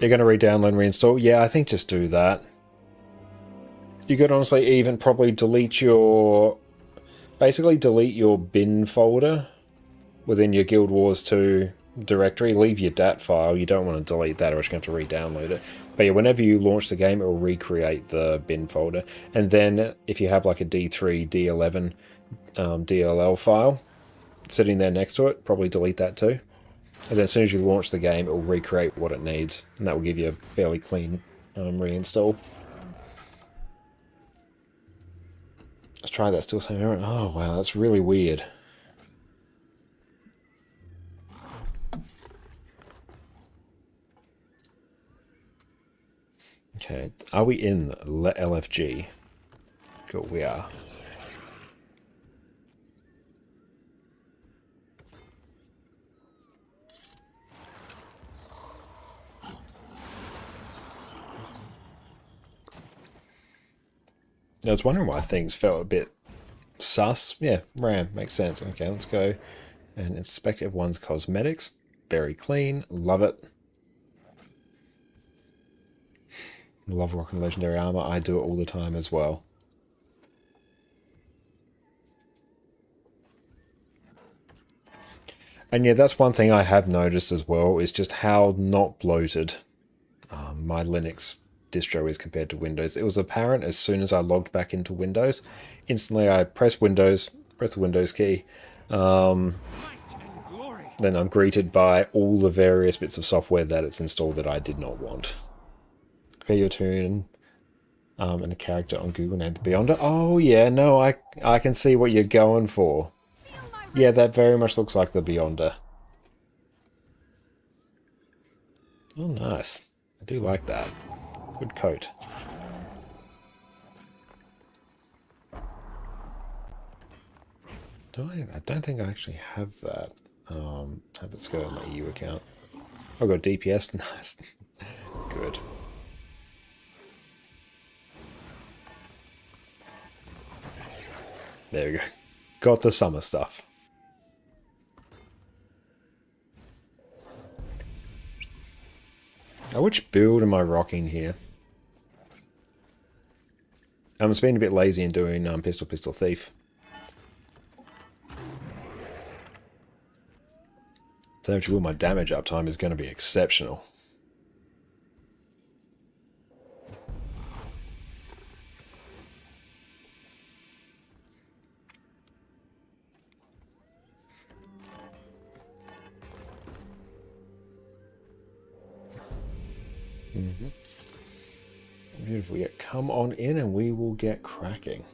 going to re-download and reinstall? Yeah, I think just do that. You could honestly even probably delete your... Basically delete your bin folder within your Guild Wars 2 directory. Leave your DAT file. You don't want to delete that or you're going to have to re-download it. But yeah, whenever you launch the game, it will recreate the bin folder. And then if you have like a D3, D11 DLL file sitting there next to it, probably delete that too. And then as soon as you launch the game, it will recreate what it needs. And that will give you a fairly clean reinstall. Let's try that, still same error. Oh wow, that's really weird. Okay, are we in LFG? Cool, we are. I was wondering why things felt a bit sus. Yeah, RAM, makes sense. Okay, let's go and inspect everyone's cosmetics. Very clean, love it. Love rocking legendary armor. I do it all the time as well. And yeah, that's one thing I have noticed as well, is just how not bloated my Linux distro is compared to Windows. It was apparent as soon as I logged back into Windows. Instantly I press Windows, press the Windows key, then I'm greeted by all the various bits of software that it's installed that I did not want. Compare your tune and a character on Google named the Beyonder. Oh yeah, no, I can see what you're going for. Yeah, that very much looks like the Beyonder. Oh, nice. I do like that. Good coat. I don't think I actually have that. Have that skirt on my EU account. I've got DPS. Nice. Good. There we go. Got the summer stuff. Now, which build am I rocking here? I'm just being a bit lazy and doing Pistol Thief. So actually, my damage uptime is going to be exceptional. Beautiful. Yeah, come on in and we will get cracking.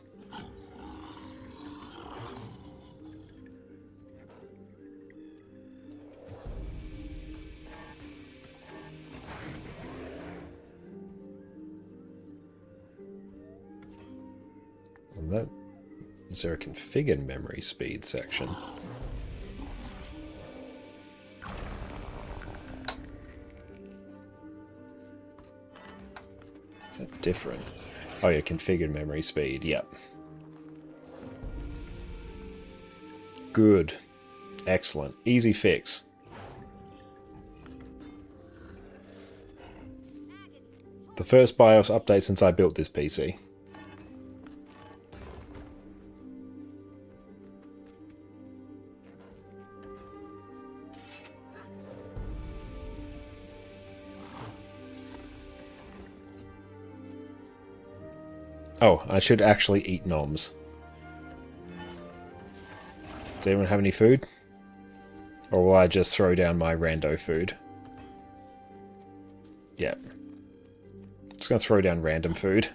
And that is there a configured memory speed section? Is that different? Oh yeah, configured memory speed, yep. Good. Excellent. Easy fix. The first BIOS update since I built this PC. Oh, I should actually eat noms. Does anyone have any food? Or will I just throw down my rando food? Yeah. Just gonna throw down random food.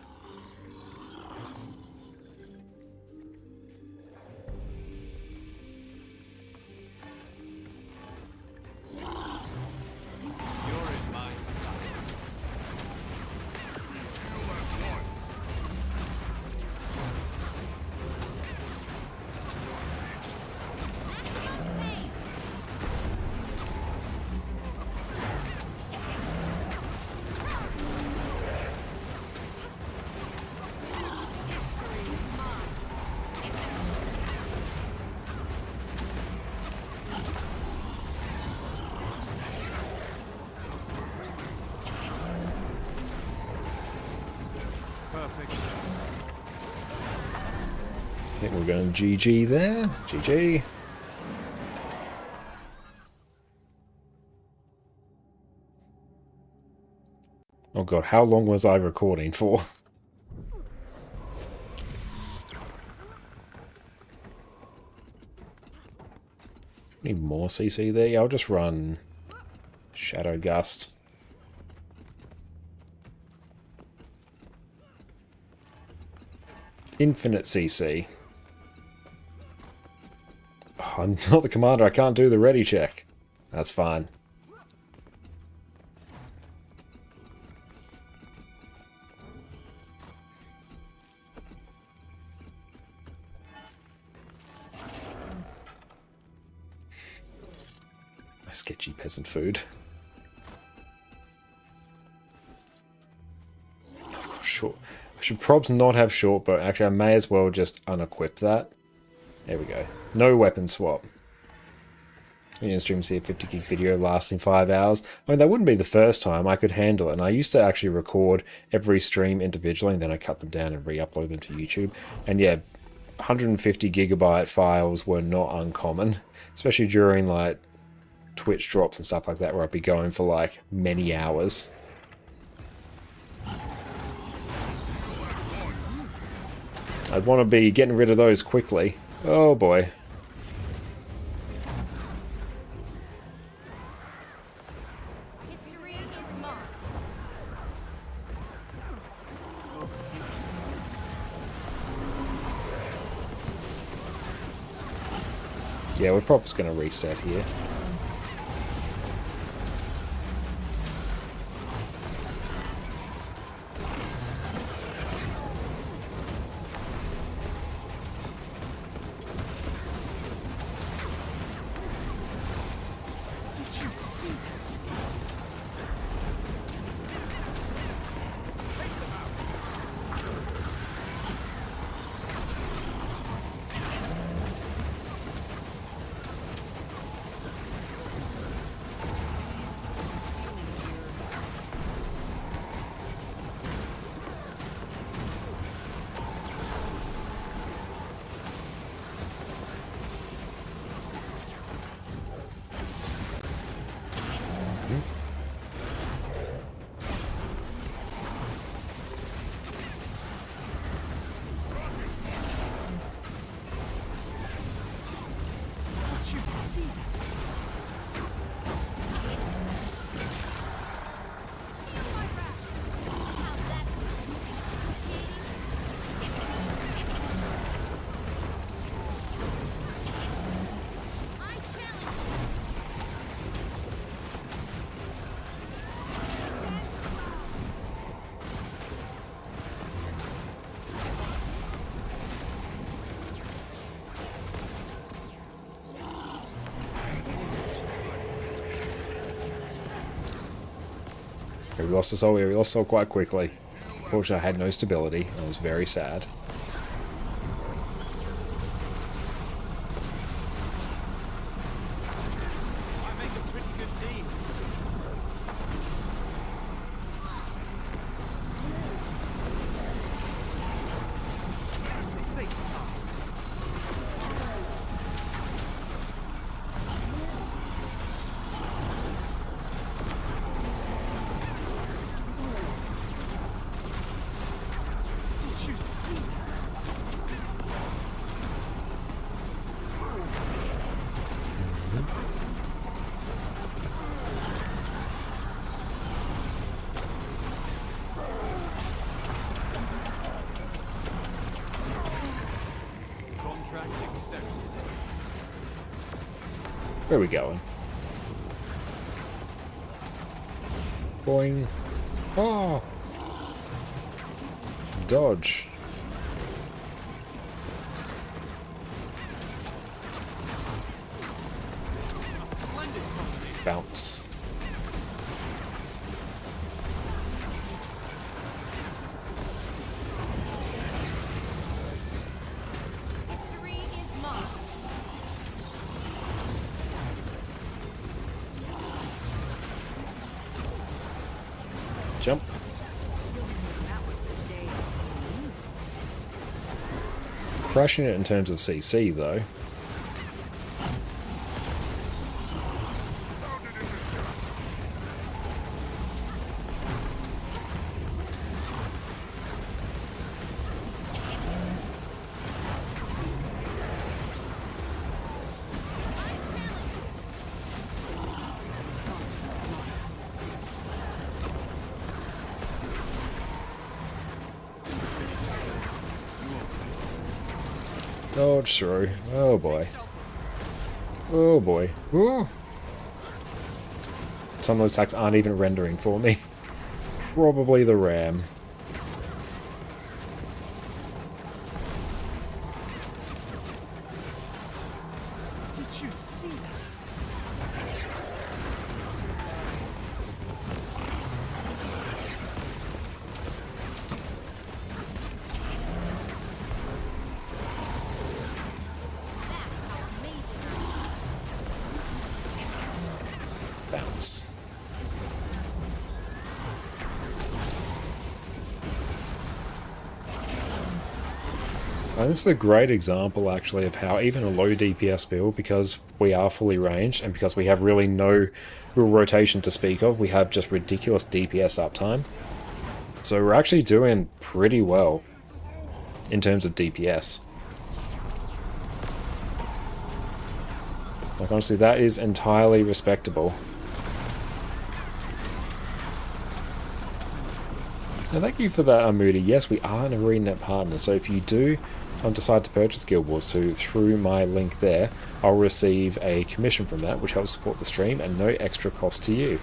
I think we're going GG there. GG. Oh god, how long was I recording for? Need more CC there? Yeah, I'll just run Shadow Gust. Infinite CC. Oh, I'm not the commander, I can't do the ready check. That's fine. My sketchy peasant food. I've got short. I should probs not have short, but actually I may as well just unequip that. There we go. No weapon swap. You know, stream see a 50 gig video lasting 5 hours. I mean, that wouldn't be the first time. I could handle it. And I used to actually record every stream individually, and then I cut them down and re-upload them to YouTube. And yeah, 150 gigabyte files were not uncommon, especially during like Twitch drops and stuff like that, where I'd be going for like many hours. I'd want to be getting rid of those quickly. Oh boy. Yeah, we're probably just going to reset here. We lost us all here. We lost us all quite quickly. Unfortunately, I had no stability. I was very sad.
I make a pretty good team. Safety car. Did you see that? Contract accepted.
Where are we going? Boing. Oh! Dodge. Bounce.
History is mine.
Jump. Crushing it in terms of CC though. Dodge through. Oh boy. Oh boy. Ooh. Some of those attacks aren't even rendering for me. Probably the ram.
Did you see that?
Bounce. This is a great example actually of how even a low DPS build, because we are fully ranged and because we have really no real rotation to speak of, we have just ridiculous DPS uptime. So we're actually doing pretty well in terms of DPS. Like honestly, that is entirely respectable. Now thank you for that, Moody. Yes, we are an ArenaNet partner, so if you do decide to purchase Guild Wars 2 through my link there, I'll receive a commission from that, which helps support the stream and no extra cost to you.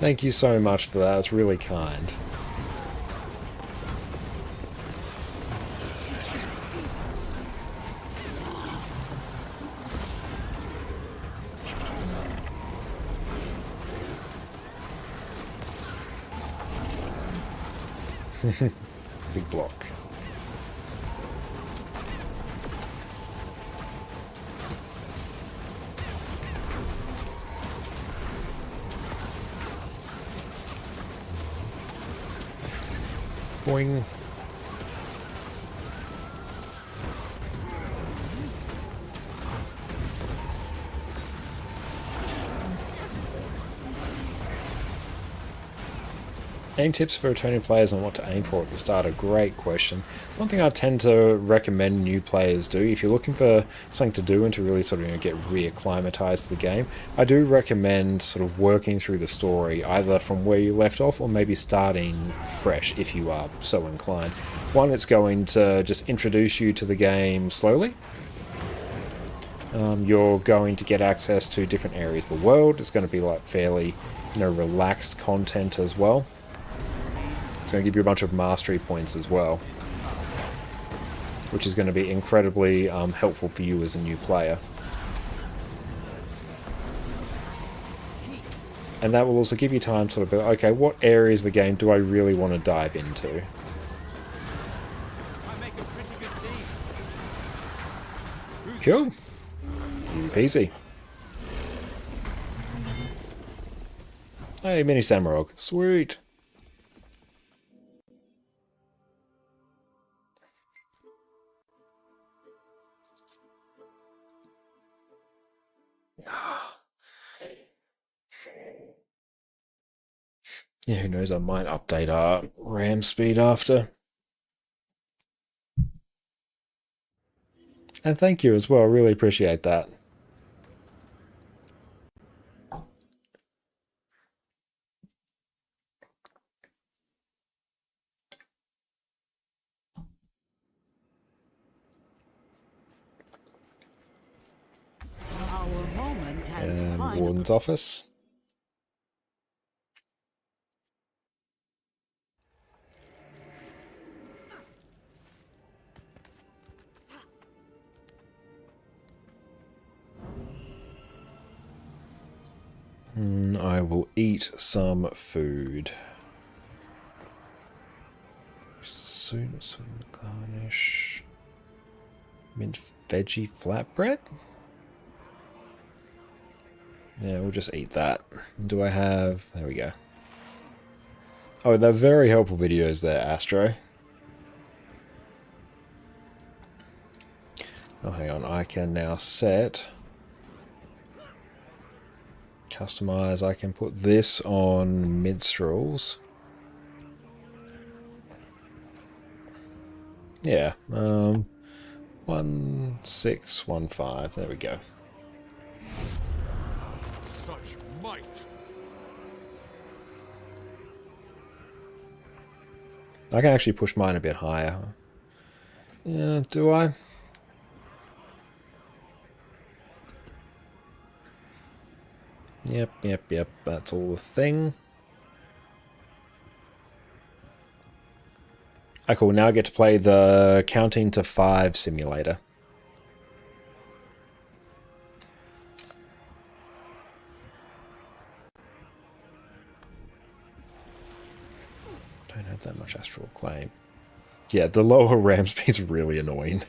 Thank you so much for that, it's really kind. Big block. Boing. Any tips for returning players on what to aim for at the start? A great question. One thing I tend to recommend new players do, if you're looking for something to do and to really sort of get reacclimatized to the game, I do recommend sort of working through the story either from where you left off or maybe starting fresh if you are so inclined. One, it's going to just introduce you to the game slowly. You're going to get access to different areas of the world. It's going to be like fairly, relaxed content as well. It's going to give you a bunch of mastery points as well, which is going to be incredibly helpful for you as a new player. And that will also give you time to sort of be like, okay, what areas of the game do I really want to dive into? Cool. Easy peasy. Hey, mini Samurog. Sweet. Yeah, who knows, I might update our RAM speed after. And thank you as well, I really appreciate that. And Warden's office. I will eat some food. Soon garnish. Mint veggie flatbread? Yeah, we'll just eat that. Do I have... There we go. Oh, they're very helpful videos there, Astro. Oh, hang on. I can now set... Customize. I can put this on minstrels. Yeah. 1615. There we go.
Such might.
I can actually push mine a bit higher. Yeah, do I? Yep. That's all the thing. Ah, cool. Now I get to play the counting to 5 simulator. Don't have that much astral claim. Yeah, the lower RAM speed is really annoying.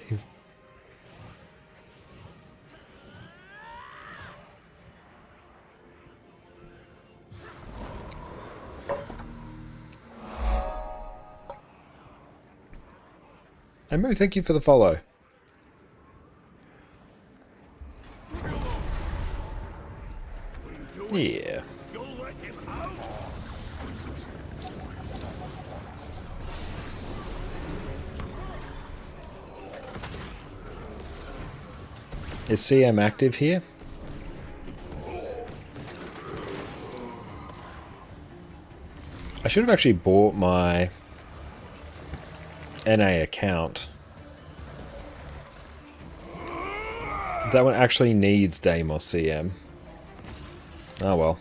And Moo, thank you for the follow. Yeah. Is CM active here? I should have actually bought my NA account. That one actually needs Deimos CM. Oh well.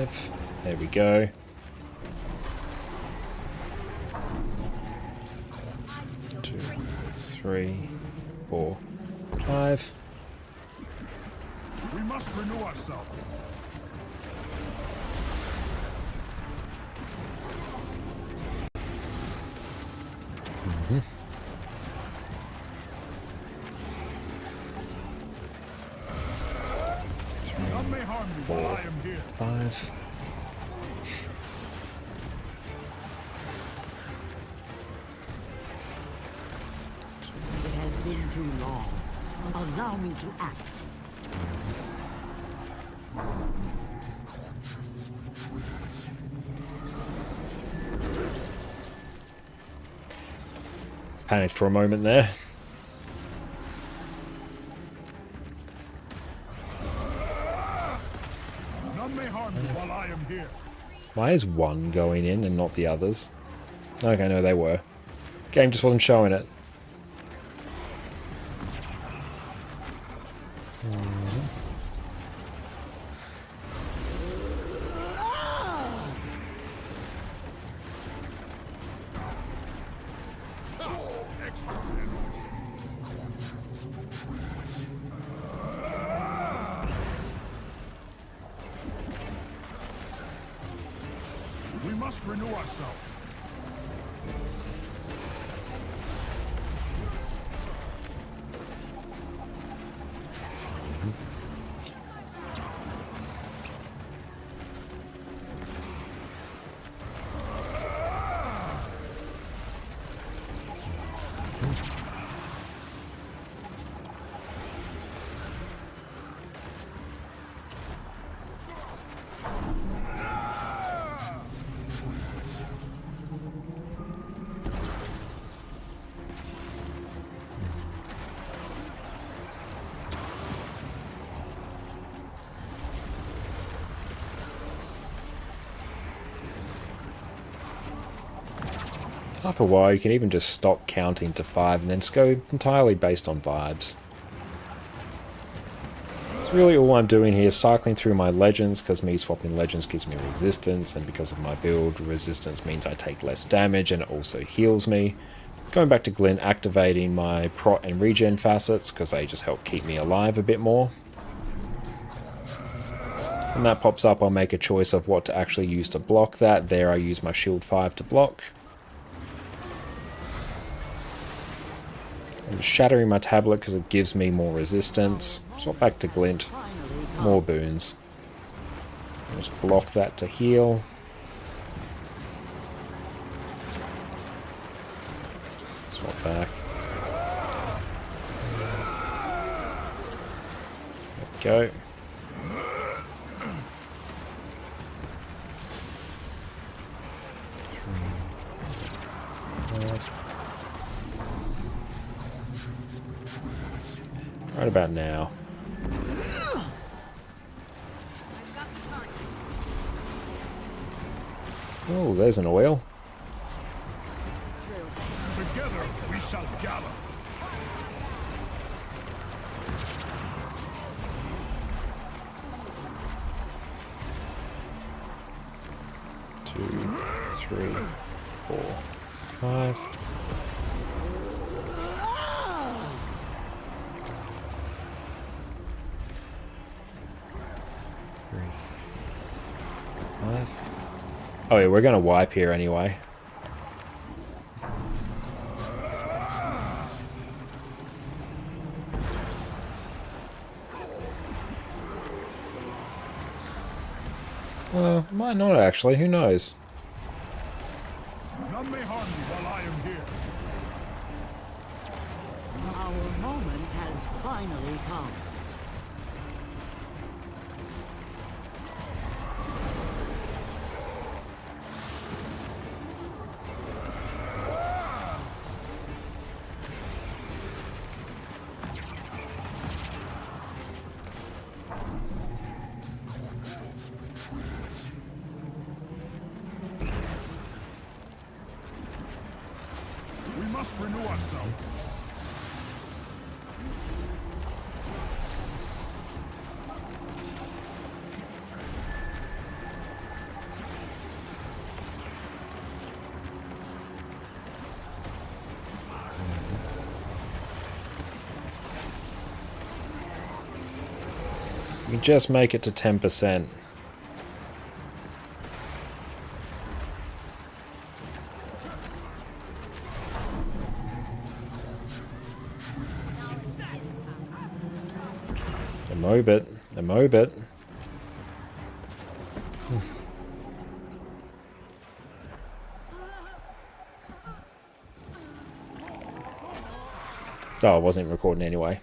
5. There we go. 2, 3, 4, 5.
We must renew ourselves. None may harm me while I am here.
5.
It has been too long. Allow me to act.
Panicked for a moment there.
None may harm me while I am here.
Why is one going in and not the others? Okay, no, they were. Game just wasn't showing it.
We must renew ourselves.
After a while, you can even just stop counting to 5 and then just go entirely based on vibes. It's really all I'm doing here, cycling through my legends, because me swapping legends gives me resistance, and because of my build, resistance means I take less damage and it also heals me. Going back to Glyn, activating my prot and regen facets, because they just help keep me alive a bit more. When that pops up, I'll make a choice of what to actually use to block that. There I use my shield 5 to block. I'm shattering my tablet because it gives me more resistance. Swap back to Glint. More boons. I'll just block that to heal. Swap back. There we go. Right about now. Oh, there's an oil.
Together we shall gallop.
Two, 3, 4, 5. Oh yeah, we're gonna wipe here anyway. Well, might not actually, who knows?
None may harm me while I am here.
Our moment has finally come.
We must renew ourselves.
can just make it to 10%. A mobit. A mobit. Oh, I wasn't recording anyway.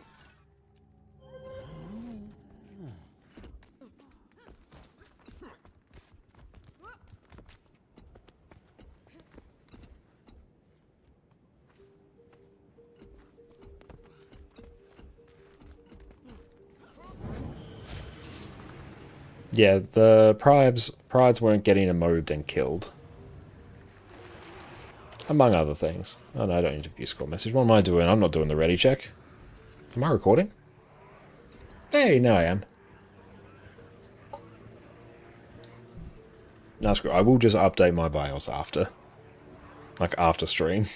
Yeah, the prides weren't getting mobbed and killed. Among other things. Oh no, I don't need to view score message. What am I doing? I'm not doing the ready check. Am I recording? Hey, no I am. No, screw it. I will just update my BIOS after. Like, after stream.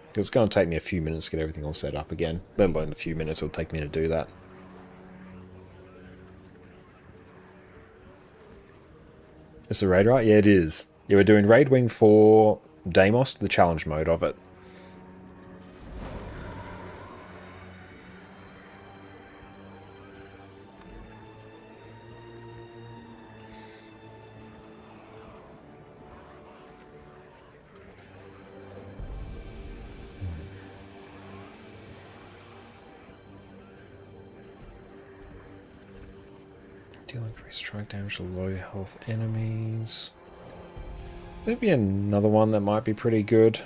Because it's going to take me a few minutes to get everything all set up again. Let alone the few minutes it'll take me to do that. It's a raid, right? Yeah, it is. Yeah, we're doing Raid Wing for Deimos, the challenge mode of it. Deal increased strike damage to low health enemies. There'd be another one that might be pretty good.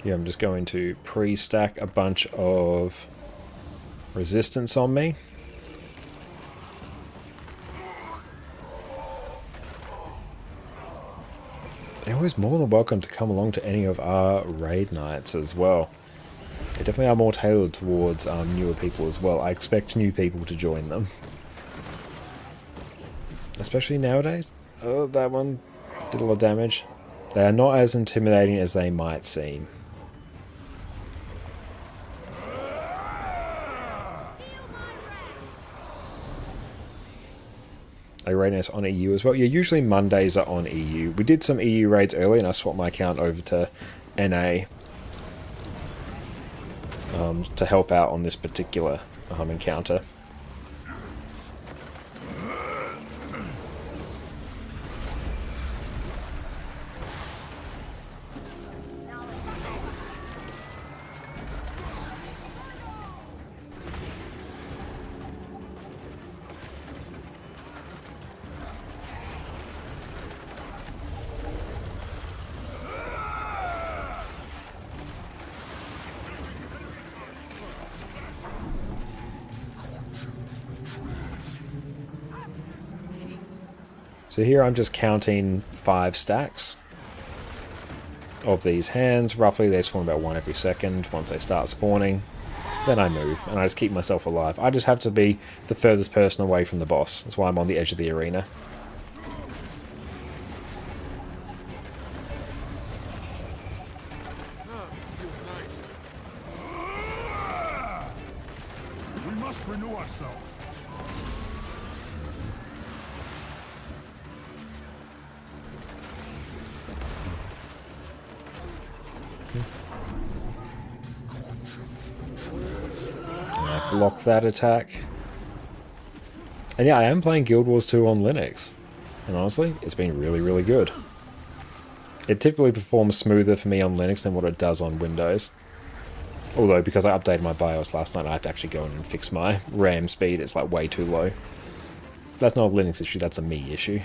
Yeah, I'm just going to pre-stack a bunch of resistance on me. They're always more than welcome to come along to any of our raid nights as well. They definitely are more tailored towards newer people as well. I expect new people to join them. Especially nowadays. Oh, that one did a lot of damage. They are not as intimidating as they might seem. A raid us on EU as well. Yeah, usually Mondays are on EU. We did some EU raids earlier and I swapped my account over to NA to help out on this particular encounter. So here I'm just counting 5 stacks of these hands. Roughly they spawn about 1 every second. Once they start spawning, then I move and I just keep myself alive. I just have to be the furthest person away from the boss. That's why I'm on the edge of the arena.
We must renew ourselves.
Block that attack. And yeah, I am playing Guild Wars 2 on Linux. And honestly, it's been really, really good. It typically performs smoother for me on Linux than what it does on Windows. Although, because I updated my BIOS last night, I had to actually go in and fix my RAM speed. It's like way too low. That's not a Linux issue, that's a me issue.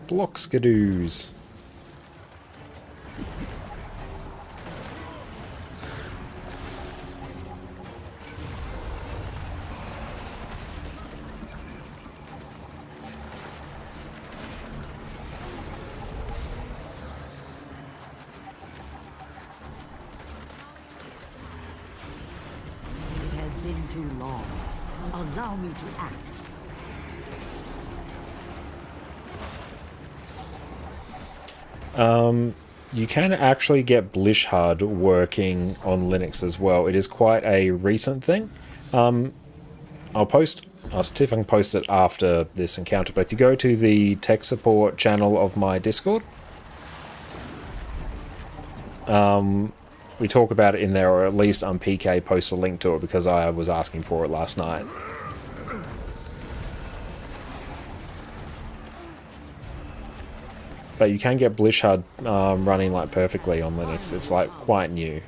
Block skidoos.
Allow me to act.
You can actually get Blishard working on Linux as well. It is quite a recent thing. I'll see if I can post it after this encounter, but if you go to the tech support channel of my Discord, we talk about it in there, or at least PK posts a link to it because I was asking for it last night. But you can get Blishard running like perfectly on Linux. It's like quite new.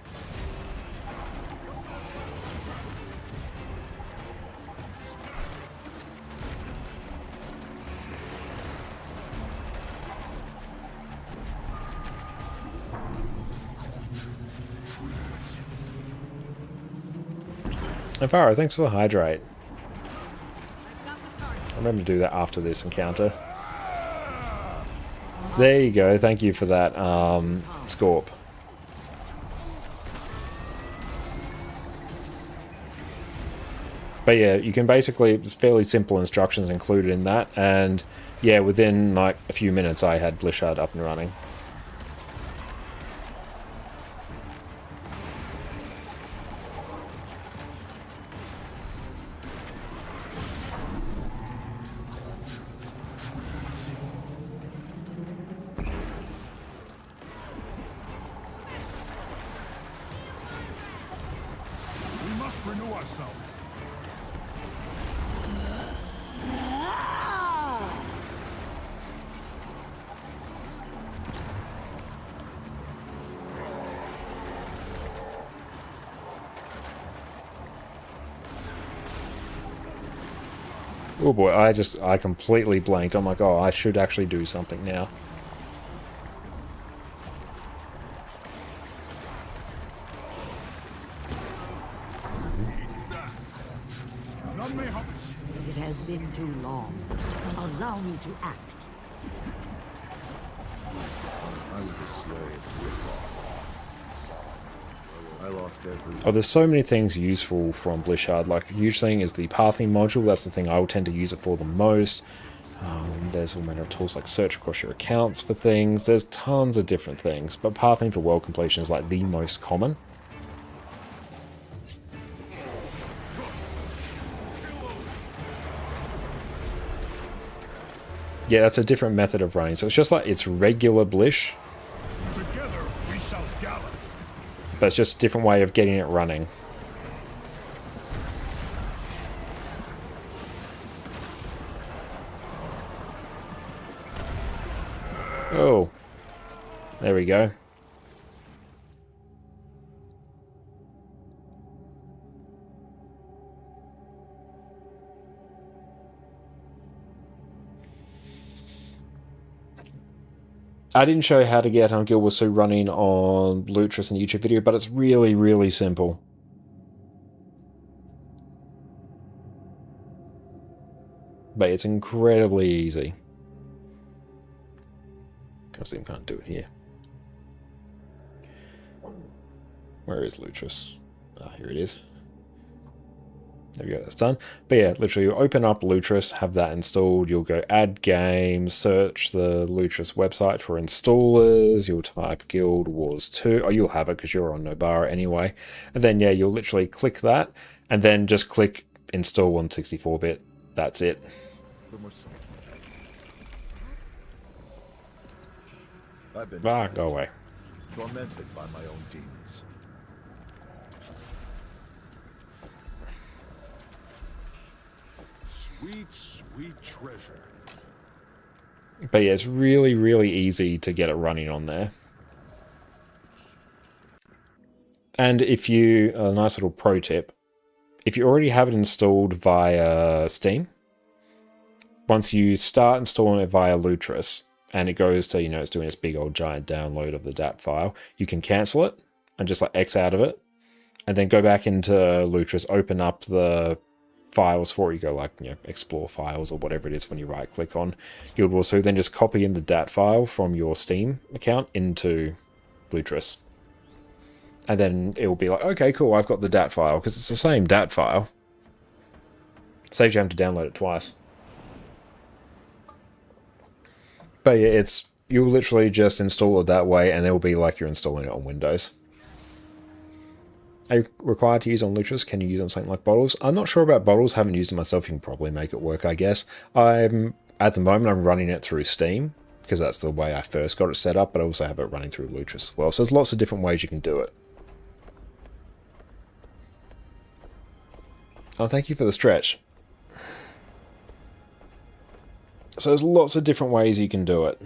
And Faro, thanks for the hydrate. I remember to do that after this encounter. There you go, thank you for that, Scorp. But yeah, you can basically, it's fairly simple instructions included in that, and yeah, within like a few minutes I had Blishard up and running. Oh boy, I completely blanked. I'm like, oh, I should actually do something now.
It has been too long. Allow me to act.
I was a slave to a thought. I lost everything.
Oh, there's so many things useful from Blishard. Like, a huge thing is the pathing module. That's the thing I will tend to use it for the most. There's all manner of tools like search across your accounts for things. There's tons of different things, but pathing for world completion is like the most common. Yeah, that's a different method of running. So it's just like, it's regular Blish.
Together we shall gather.
But it's just a different way of getting it running. Oh. There we go. I didn't show you how to get Guild Wars 2 running on Lutris in a YouTube video, but it's really, really simple. But it's incredibly easy. I can't do it here. Where is Lutris? Ah, here it is. There we go, that's done. But yeah, literally you open up Lutris, have that installed, you'll go add game, search the Lutris website for installers, you'll type Guild Wars 2, oh you'll have it because you're on Nobara anyway, and then yeah, you'll literally click that, and then just click install on 64-bit, that's it.
I've been
Go away.
tormented by my own demons.
Sweet, sweet treasure.
But yeah, it's really, really easy to get it running on there. And if you, a nice little pro tip, if you already have it installed via Steam, once you start installing it via Lutris, and it goes to, you know, it's doing this big old giant download of the DAT file, you can cancel it and just like X out of it, and then go back into Lutris, open up the files for it. You go like, you know, explore files or whatever it is when you right click on Guild Wars 2, then just copy in the DAT file from your Steam account into Lutris. And then it will be like, okay, cool, I've got the DAT file, because it's the same DAT file. Saves you having to download it twice. But yeah, you'll literally just install it that way, and it will be like you're installing it on Windows. Are you required to use on Luchas? Can you use on something like bottles? I'm not sure about bottles. Haven't used it myself. You can probably make it work, I guess. At the moment, I'm running it through Steam, because that's the way I first got it set up, but I also have it running through Luchas as well. So there's lots of different ways you can do it. Oh, thank you for the stretch. So there's lots of different ways you can do it.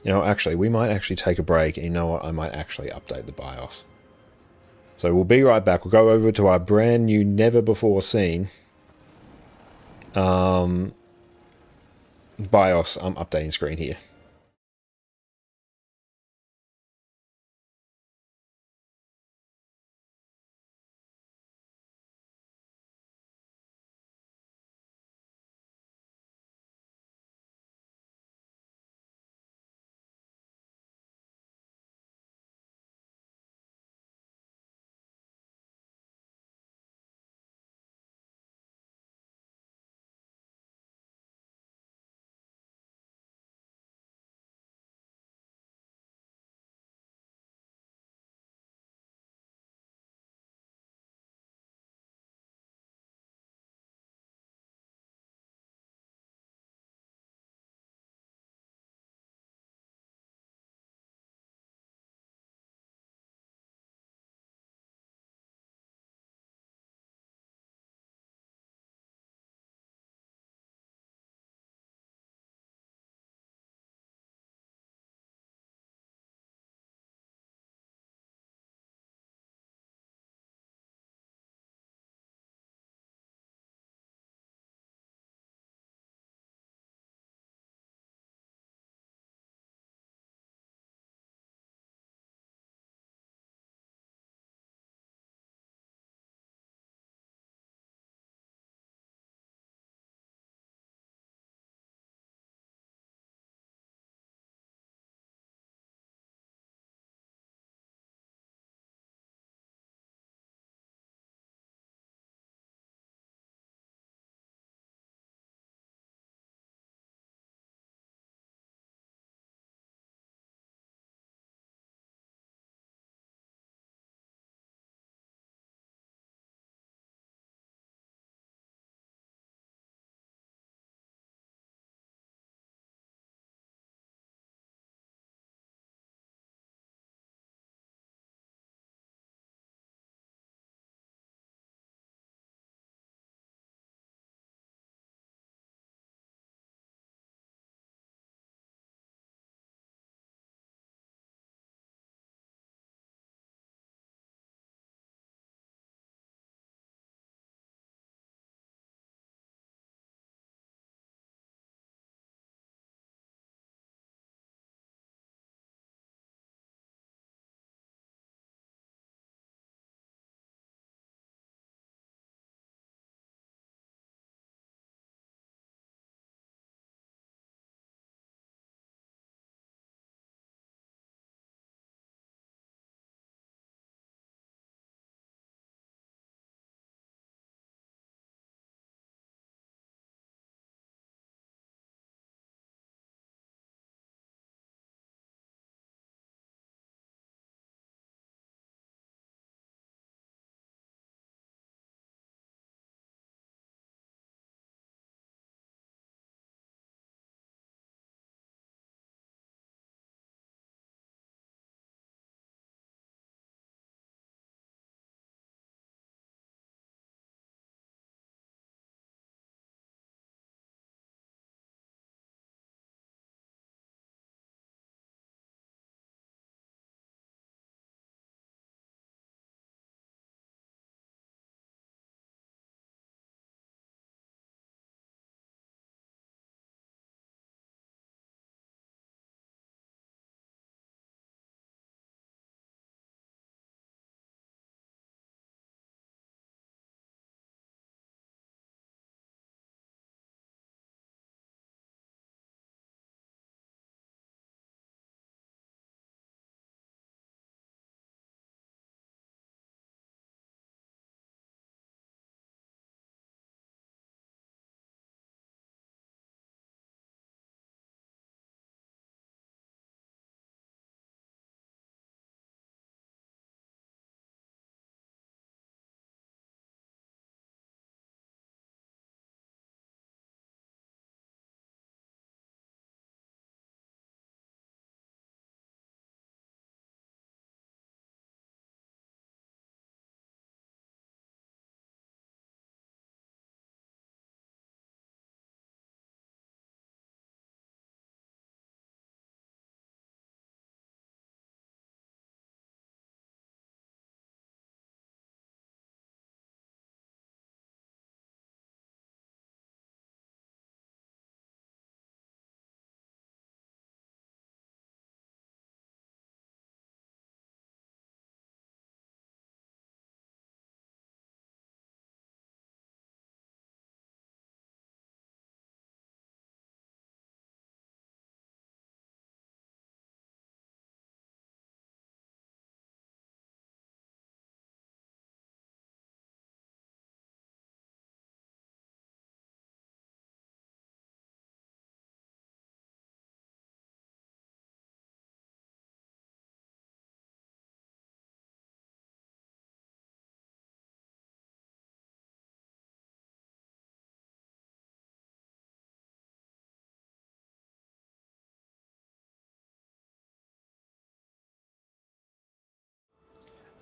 You know, actually, we might actually take a break, and you know what? I might actually update the BIOS. So we'll be right back. We'll go over to our brand new, never before seen BIOS updating screen here.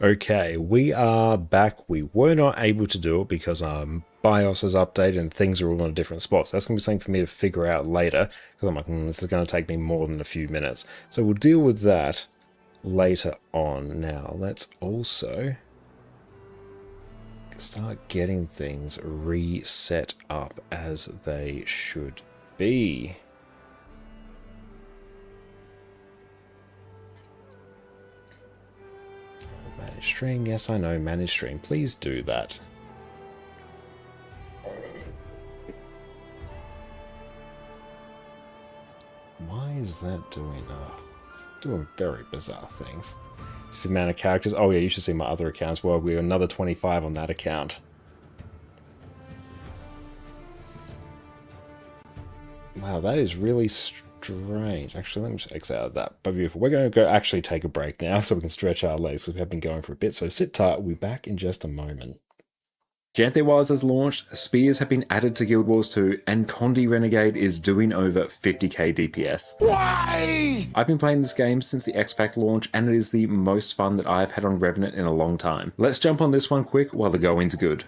Okay, we are back. We were not able to do it because BIOS is updated and things are all on different spots. That's going to be something for me to figure out later, because I'm like, this is going to take me more than a few minutes. So we'll deal with that later on. Now, let's also start getting things reset up as they should be. Manage stream, yes I know, manage stream. Please do that. Why is that doing, it's doing very bizarre things. Just the amount of characters. Oh yeah, you should see my other accounts. Well, we're another 25 on that account. Wow, that is really strange. Actually, let me just exit out of that. But beautiful. We're going to go actually take a break now so we can stretch our legs because we have been going for a bit. So sit tight. We'll be back in just a moment. Janthe Wilds has launched, spears have been added to Guild Wars 2, and Condi Renegade is doing over 50k DPS. Why? I've been playing this game since the X-Pack launch, and it is the most fun that I've had on Revenant in a long time. Let's jump on this one quick while the going's good.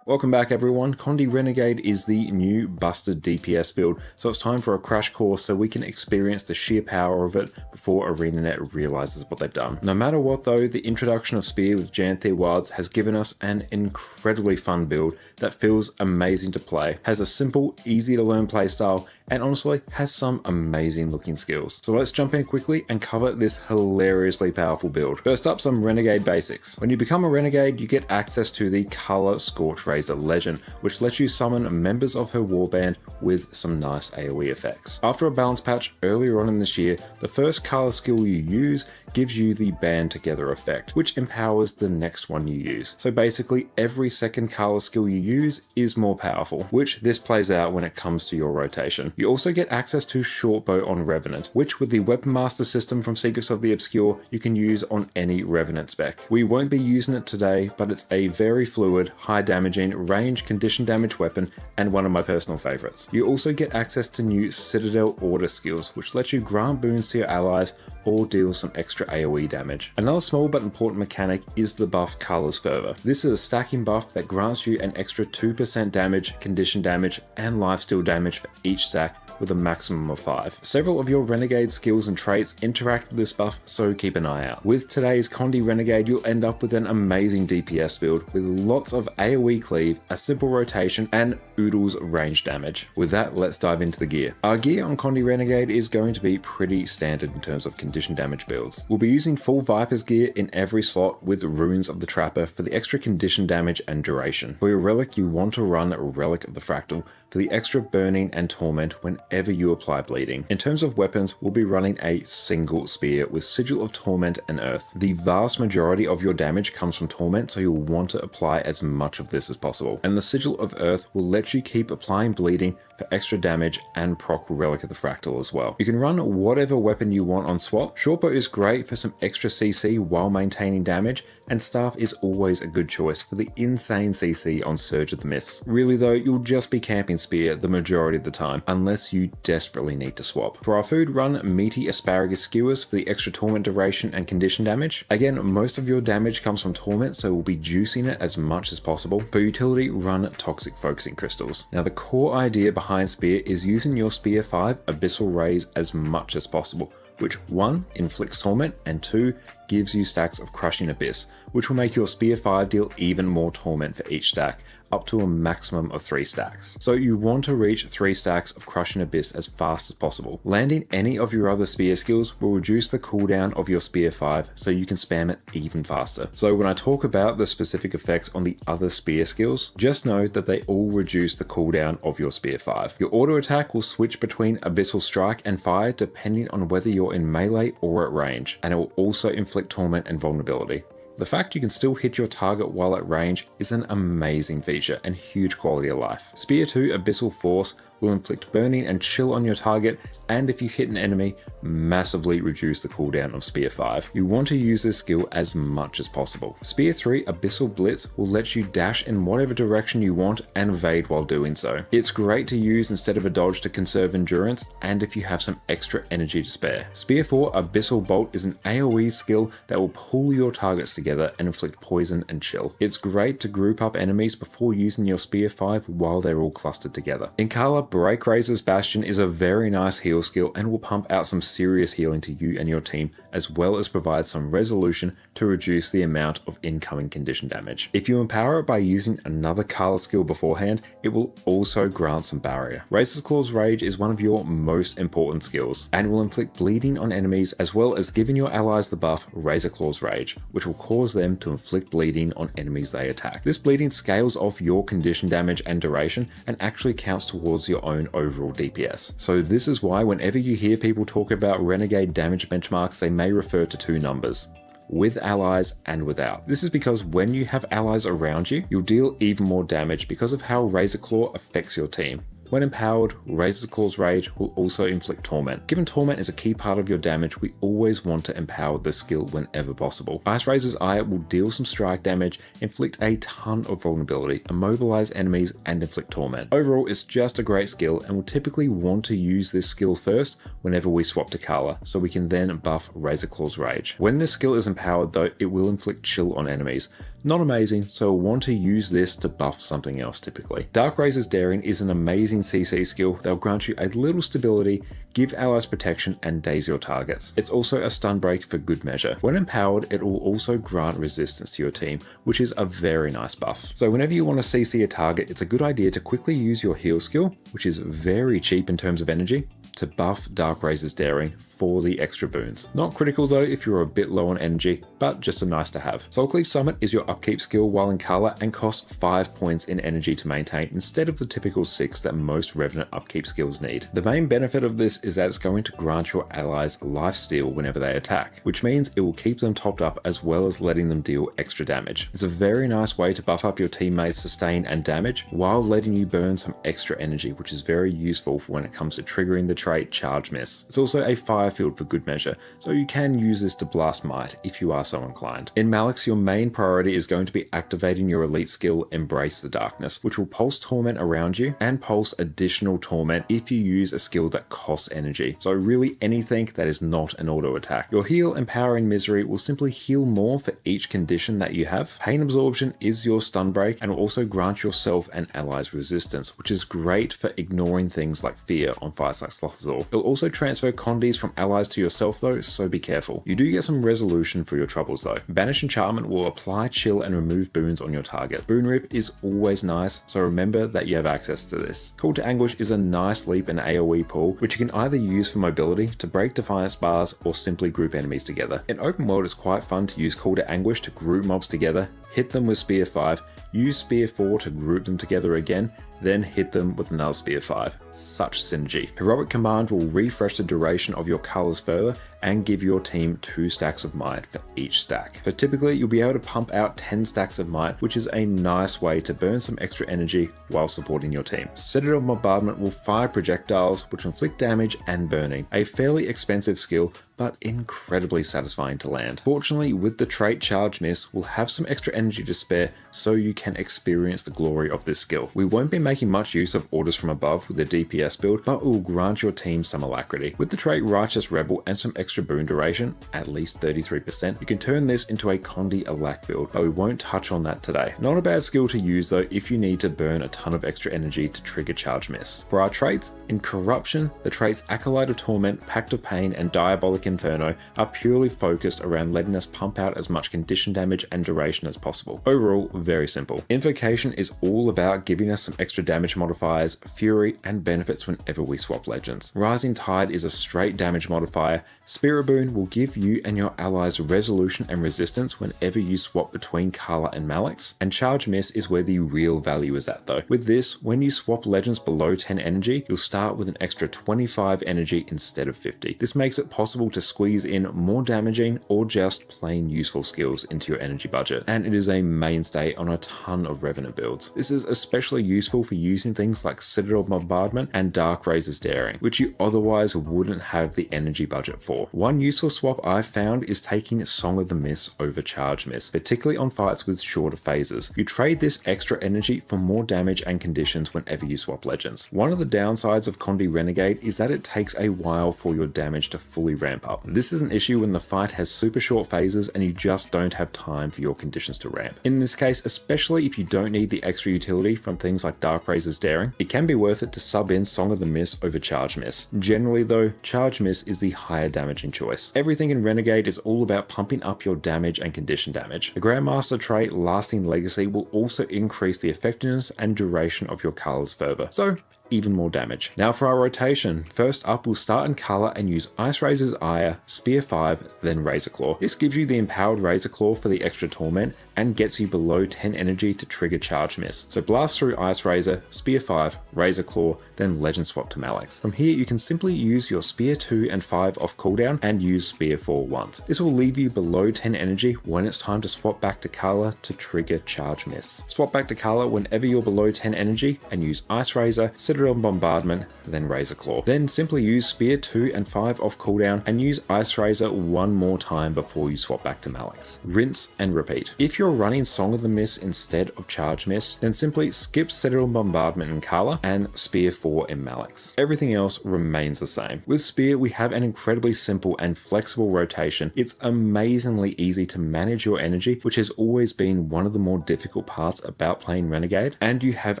Welcome back everyone. Condi Renegade is the new busted DPS build, so it's time for a crash course so we can experience the sheer power of it before ArenaNet realizes what they've done. No matter what though, the introduction of Spear with Janthe Wilds has given us an incredibly fun build that feels amazing to play, has a simple, easy to learn playstyle, and honestly has some amazing looking skills. So let's jump in quickly and cover this hilariously powerful build. First up, some Renegade basics. When you become a Renegade, you get access to the Color Scorch Razor Legend, which lets you summon members of her warband with some nice AoE effects. After a balance patch earlier on in this year, the first color skill you use gives you the band together effect, which empowers the next one you use. So basically every second color skill you use is more powerful, which this plays out when it comes to your rotation. You also get access to Shortbow on Revenant, which with the Weapon Master system from Secrets of the Obscure, you can use on any Revenant spec. We won't be using it today, but it's a very fluid, high damaging, range condition damage weapon and one of my personal favorites. You also get access to new Citadel Order skills, which let you grant boons to your allies or deal some extra AoE damage. Another small but important mechanic is the buff Colors Fervor. This is a stacking buff that grants you an extra 2% damage, condition damage, and lifesteal damage for each stack with a maximum of 5. Several of your Renegade skills and traits interact with this buff, so keep an eye out. With today's Condi Renegade, you'll end up with an amazing DPS build with lots of AoE cleave, a simple rotation, and oodles range damage. With that, let's dive into the gear. Our gear on Condi Renegade is going to be pretty standard in terms of condition damage builds. We'll be using full Viper's gear in every slot with Runes of the Trapper for the extra condition damage and duration. For your relic, you want to run Relic of the Fractal for the extra burning and torment whenever you apply bleeding. In terms of weapons, we'll be running a single spear with Sigil of Torment and Earth. The vast majority of your damage comes from Torment, so you'll want to apply as much of this as possible. And the Sigil of Earth will let you keep applying bleeding for extra damage and proc Relic of the Fractal as well. You can run whatever weapon you want on swap. Shortbow is great for some extra CC while maintaining damage, and Staff is always a good choice for the insane CC on Surge of the Mists. Really though, you'll just be camping Spear the majority of the time, unless you desperately need to swap. For our food, run Meaty Asparagus Skewers for the extra Torment duration and condition damage. Again, most of your damage comes from Torment, so we'll be juicing it as much as possible. For utility, run Toxic Focusing Crystals. Now the core idea behind Spear is using your Spear 5 Abyssal Rays as much as possible, which 1 inflicts torment and 2 gives you stacks of Crushing Abyss, which will make your Spear 5 deal even more torment for each stack, up to a maximum of 3 stacks. So you want to reach 3 stacks of Crushing Abyss as fast as possible. Landing any of your other Spear skills will reduce the cooldown of your Spear 5 so you can spam it even faster. So when I talk about the specific effects on the other Spear skills, just know that they all reduce the cooldown of your Spear 5. Your auto attack will switch between Abyssal Strike and Fire depending on whether you're in melee or at range, and it will also inflict torment and vulnerability. The fact you can still hit your target while at range is an amazing feature and huge quality of life. Spear 2 Abyssal Force
will inflict burning and chill on your target, and if you hit an enemy, massively reduce the cooldown of Spear 5. You want to use this skill as much as possible. Spear 3 Abyssal Blitz will let you dash in whatever direction you want and evade while doing so. It's great to use instead of a dodge to conserve endurance and if you have some extra energy to spare. Spear 4 Abyssal Bolt is an AoE skill that will pull your targets together and inflict poison and chill. It's great to group up enemies before using your Spear 5 while they're all clustered together. In Kala, Break Razor's Bastion is a very nice heal skill and will pump out some serious healing to you and your team, as well as provide some resolution to reduce the amount of incoming condition damage. If you empower it by using another Kala skill beforehand, it will also grant some barrier. Razor's Claw's Rage is one of your most important skills and will inflict bleeding on enemies, as well as giving your allies the buff Razor Claw's Rage, which will cause them to inflict bleeding on enemies they attack. This bleeding scales off your condition damage and duration and actually counts towards your own overall DPS. So this is why whenever you hear people talk about Renegade damage benchmarks, they may refer to two numbers: with allies and without. This is because when you have allies around you, you'll deal even more damage because of how Razor Claw affects your team. When empowered, Razor Claw's Rage will also inflict Torment. Given Torment is a key part of your damage, we always want to empower this skill whenever possible. Ice Razor's Eye will deal some strike damage, inflict a ton of vulnerability, immobilize enemies, and inflict Torment. Overall, it's just a great skill, and we'll typically want to use this skill first whenever we swap to Kala, so we can then buff Razor Claw's Rage. When this skill is empowered though, it will inflict chill on enemies. Not amazing, so we'll want to use this to buff something else typically. Dark Razor's Daring is an amazing CC skill that will grant you a little stability, give allies protection, and daze your targets. It's also a stun break for good measure. When empowered, it will also grant resistance to your team, which is a very nice buff. So whenever you want to CC a target, it's a good idea to quickly use your heal skill, which is very cheap in terms of energy, to buff Dark Razor's Daring for the extra boons. Not critical though if you're a bit low on energy, but just a nice to have. Soulcleave Summit is your upkeep skill while in Kala and costs 5 points in energy to maintain instead of the typical 6 that most Revenant upkeep skills need. The main benefit of this is that it's going to grant your allies lifesteal whenever they attack, which means it will keep them topped up as well as letting them deal extra damage. It's a very nice way to buff up your teammates' sustain and damage while letting you burn some extra energy, which is very useful for when it comes to triggering the trait Charge Miss. It's also a fire field for good measure, so you can use this to blast might if you are so inclined. In Malix, your main priority is going to be activating your elite skill Embrace the Darkness, which will pulse torment around you and pulse additional torment if you use a skill that costs energy. So really anything that is not an auto attack. Your heal Empowering Misery will simply heal more for each condition that you have. Pain Absorption is your stun break and will also grant yourself and allies resistance, which is great for ignoring things like fear on fights like Slothazor. It'll also transfer condies from allies to yourself though, so be careful. You do get some resolution for your troubles though. Banish Enchantment will apply chill and remove boons on your target. Boon Rip is always nice, so remember that you have access to this. Call to Anguish is a nice leap in AoE pool, which you can either use for mobility, to break Defiance bars, or simply group enemies together. In open world, it's quite fun to use Call to Anguish to group mobs together, hit them with Spear 5, use Spear 4 to group them together again, then hit them with another Spear 5. Such synergy. Heroic Command will refresh the duration of your colours further and give your team 2 stacks of might for each stack. So typically you'll be able to pump out 10 stacks of might, which is a nice way to burn some extra energy while supporting your team. Citadel Bombardment will fire projectiles which inflict damage and burning. A fairly expensive skill, but incredibly satisfying to land. Fortunately, with the trait Charge Miss, we'll have some extra energy to spare so you can experience the glory of this skill. We won't be making much use of orders from above with the DPS build, but it will grant your team some alacrity. With the trait Righteous Rebel and some extra boon duration, at least 33%, you can turn this into a Condi Alack build, but we won't touch on that today. Not a bad skill to use though if you need to burn a ton of extra energy to trigger Charge Miss. For our traits, in Corruption, the traits Acolyte of Torment, Pact of Pain, and Diabolic Inferno are purely focused around letting us pump out as much condition damage and duration as possible. Overall, very simple. Invocation is all about giving us some extra damage modifiers, fury, and benefits whenever we swap legends. Rising Tide is a straight damage modifier, Spirit Boon will give you and your allies resolution and resistance whenever you swap between Kala and Malix, and Charge Miss is where the real value is at though. With this, when you swap legends below 10 energy, you'll start with an extra 25 energy instead of 50. This makes it possible to squeeze in more damaging or just plain useful skills into your energy budget, and it is a mainstay on a ton of Revenant builds. This is especially useful for using things like Citadel Bombardment and Dark Razor's Daring, which you otherwise wouldn't have the energy budget for. One useful swap I've found is taking Song of the Mist over Charge Miss, particularly on fights with shorter phases. You trade this extra energy for more damage and conditions whenever you swap legends. One of the downsides of Condi Renegade is that it takes a while for your damage to fully ramp up. This is an issue when the fight has super short phases and you just don't have time for your conditions to ramp. In this case, especially if you don't need the extra utility from things like Dark Razor's Daring, it can be worth it to sub in Song of the Mist over Charge Miss. Generally though, Charge Miss is the higher damaging choice. Everything in Renegade is all about pumping up your damage and condition damage. The Grandmaster trait Lasting Legacy will also increase the effectiveness and duration of your colors further, so even more damage. Now for our rotation. First up, we'll start in Kala and use Ice Razor's Ire, Spear 5, then Razor Claw. This gives you the empowered Razor Claw for the extra torment and gets you below 10 energy to trigger Charge Miss. So blast through Ice Razor, Spear 5, Razor Claw, then Legend swap to Malix. From here, you can simply use your Spear 2 and 5 off cooldown and use Spear 4 once. This will leave you below 10 energy when it's time to swap back to Kala to trigger Charge Miss. Swap back to Kala whenever you're below 10 energy and use Ice Razor, Citadel Bombardment, then Razor Claw. Then simply use Spear 2 and 5 off cooldown and use Ice Razor one more time before you swap back to Malix. Rinse and repeat. If you're running Song of the Mist instead of Charge Miss, then simply skip Citadel Bombardment in Kala and Spear 4 in Malix. Everything else remains the same. With Spear, we have an incredibly simple and flexible rotation. It's amazingly easy to manage your energy, which has always been one of the more difficult parts about playing Renegade, and you have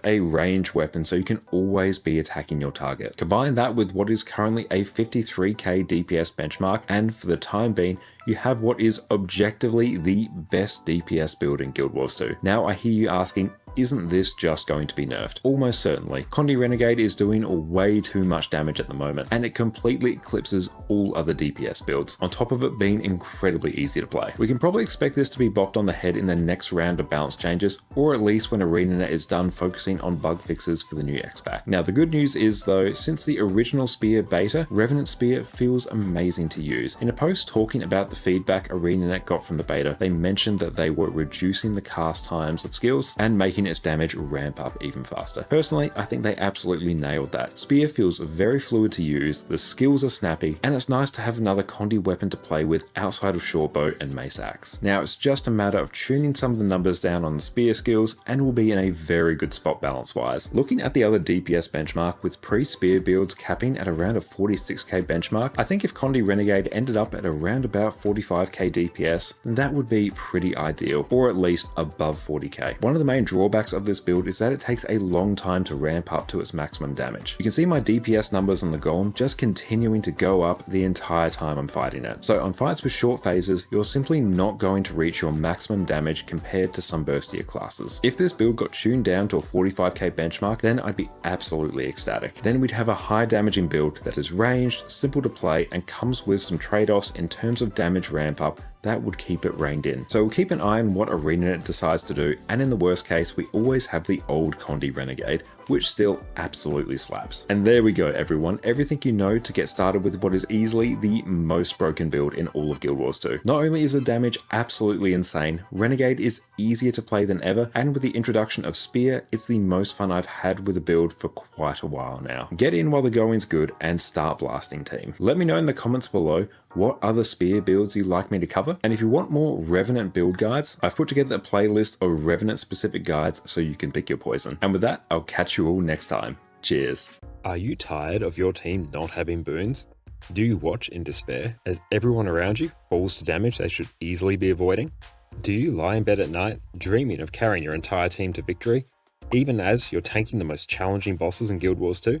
a ranged weapon so you can always be attacking your target. Combine that with what is currently a 53k DPS benchmark, and for the time being, you have what is objectively the best DPS build in Guild Wars 2. Now I hear you asking, isn't this just going to be nerfed? Almost certainly. Condi Renegade is doing way too much damage at the moment, and it completely eclipses all other DPS builds, on top of it being incredibly easy to play. We can probably expect this to be bopped on the head in the next round of balance changes, or at least when ArenaNet is done focusing on bug fixes for the new X-Pack. Now the good news is though, since the original Spear beta, Revenant Spear feels amazing to use. In a post talking about the feedback ArenaNet got from the beta, they mentioned that they were reducing the cast times of skills and making its damage ramp up even faster. Personally, I think they absolutely nailed that. Spear feels very fluid to use, the skills are snappy, and it's nice to have another Condi weapon to play with outside of Shortbow and Mace Axe. Now it's just a matter of tuning some of the numbers down on the Spear skills, and we'll be in a very good spot balance wise. Looking at the other DPS benchmark, with pre-Spear builds capping at around a 46k benchmark, I think if Condi Renegade ended up at around about 45k DPS, then that would be pretty ideal, or at least above 40k. One of the main drawbacks of this build is that it takes a long time to ramp up to its maximum damage. You can see my DPS numbers on the Golem just continuing to go up the entire time I'm fighting it. So on fights with short phases, you're simply not going to reach your maximum damage compared to some burstier classes. If this build got tuned down to a 45k benchmark, then I'd be absolutely ecstatic. Then we'd have a high damaging build that is ranged, simple to play, and comes with some trade-offs in terms of damage ramp up that would keep it reined in. So we'll keep an eye on what ArenaNet decides to do, and in the worst case, we always have the old Condi Renegade, which still absolutely slaps. And there we go everyone, everything you know to get started with what is easily the most broken build in all of Guild Wars 2. Not only is the damage absolutely insane, Renegade is easier to play than ever, and with the introduction of Spear, it's the most fun I've had with a build for quite a while now. Get in while the going's good and start blasting, team. Let me know in the comments below what other Spear builds you'd like me to cover, and if you want more Revenant build guides, I've put together a playlist of Revenant specific guides so you can pick your poison. And with that, I'll catch you all next time. Cheers.
Are you tired of your team not having boons? Do you watch in despair as everyone around you falls to damage they should easily be avoiding? Do you lie in bed at night dreaming of carrying your entire team to victory, even as you're tanking the most challenging bosses in Guild Wars 2?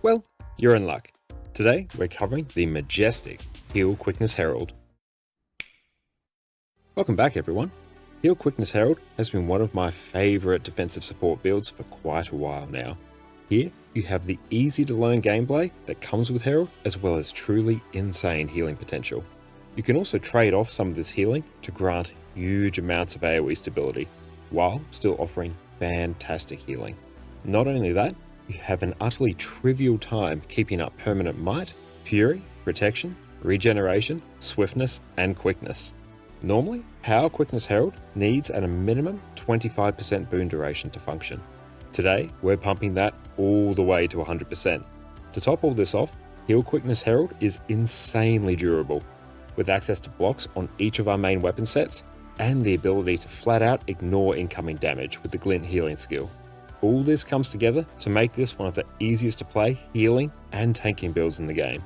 Well, you're in luck. Today, we're covering the majestic Heal Quickness Herald. Welcome back everyone. Heal Quickness Herald has been one of my favourite defensive support builds for quite a while now.
Here, you have the easy to learn gameplay that comes with Herald, as well as truly insane healing potential. You can also trade off some of this healing to grant huge amounts of AoE stability, while still offering fantastic healing. Not only that, you have an utterly trivial time keeping up permanent might, fury, protection, regeneration, swiftness, and quickness. Normally, Power Quickness Herald needs at a minimum 25% boon duration to function. Today, we're pumping that all the way to 100%. To top all this off, Heal Quickness Herald is insanely durable, with access to blocks on each of our main weapon sets, and the ability to flat out ignore incoming damage with the Glint healing skill. All this comes together to make this one of the easiest to play healing and tanking builds in the game.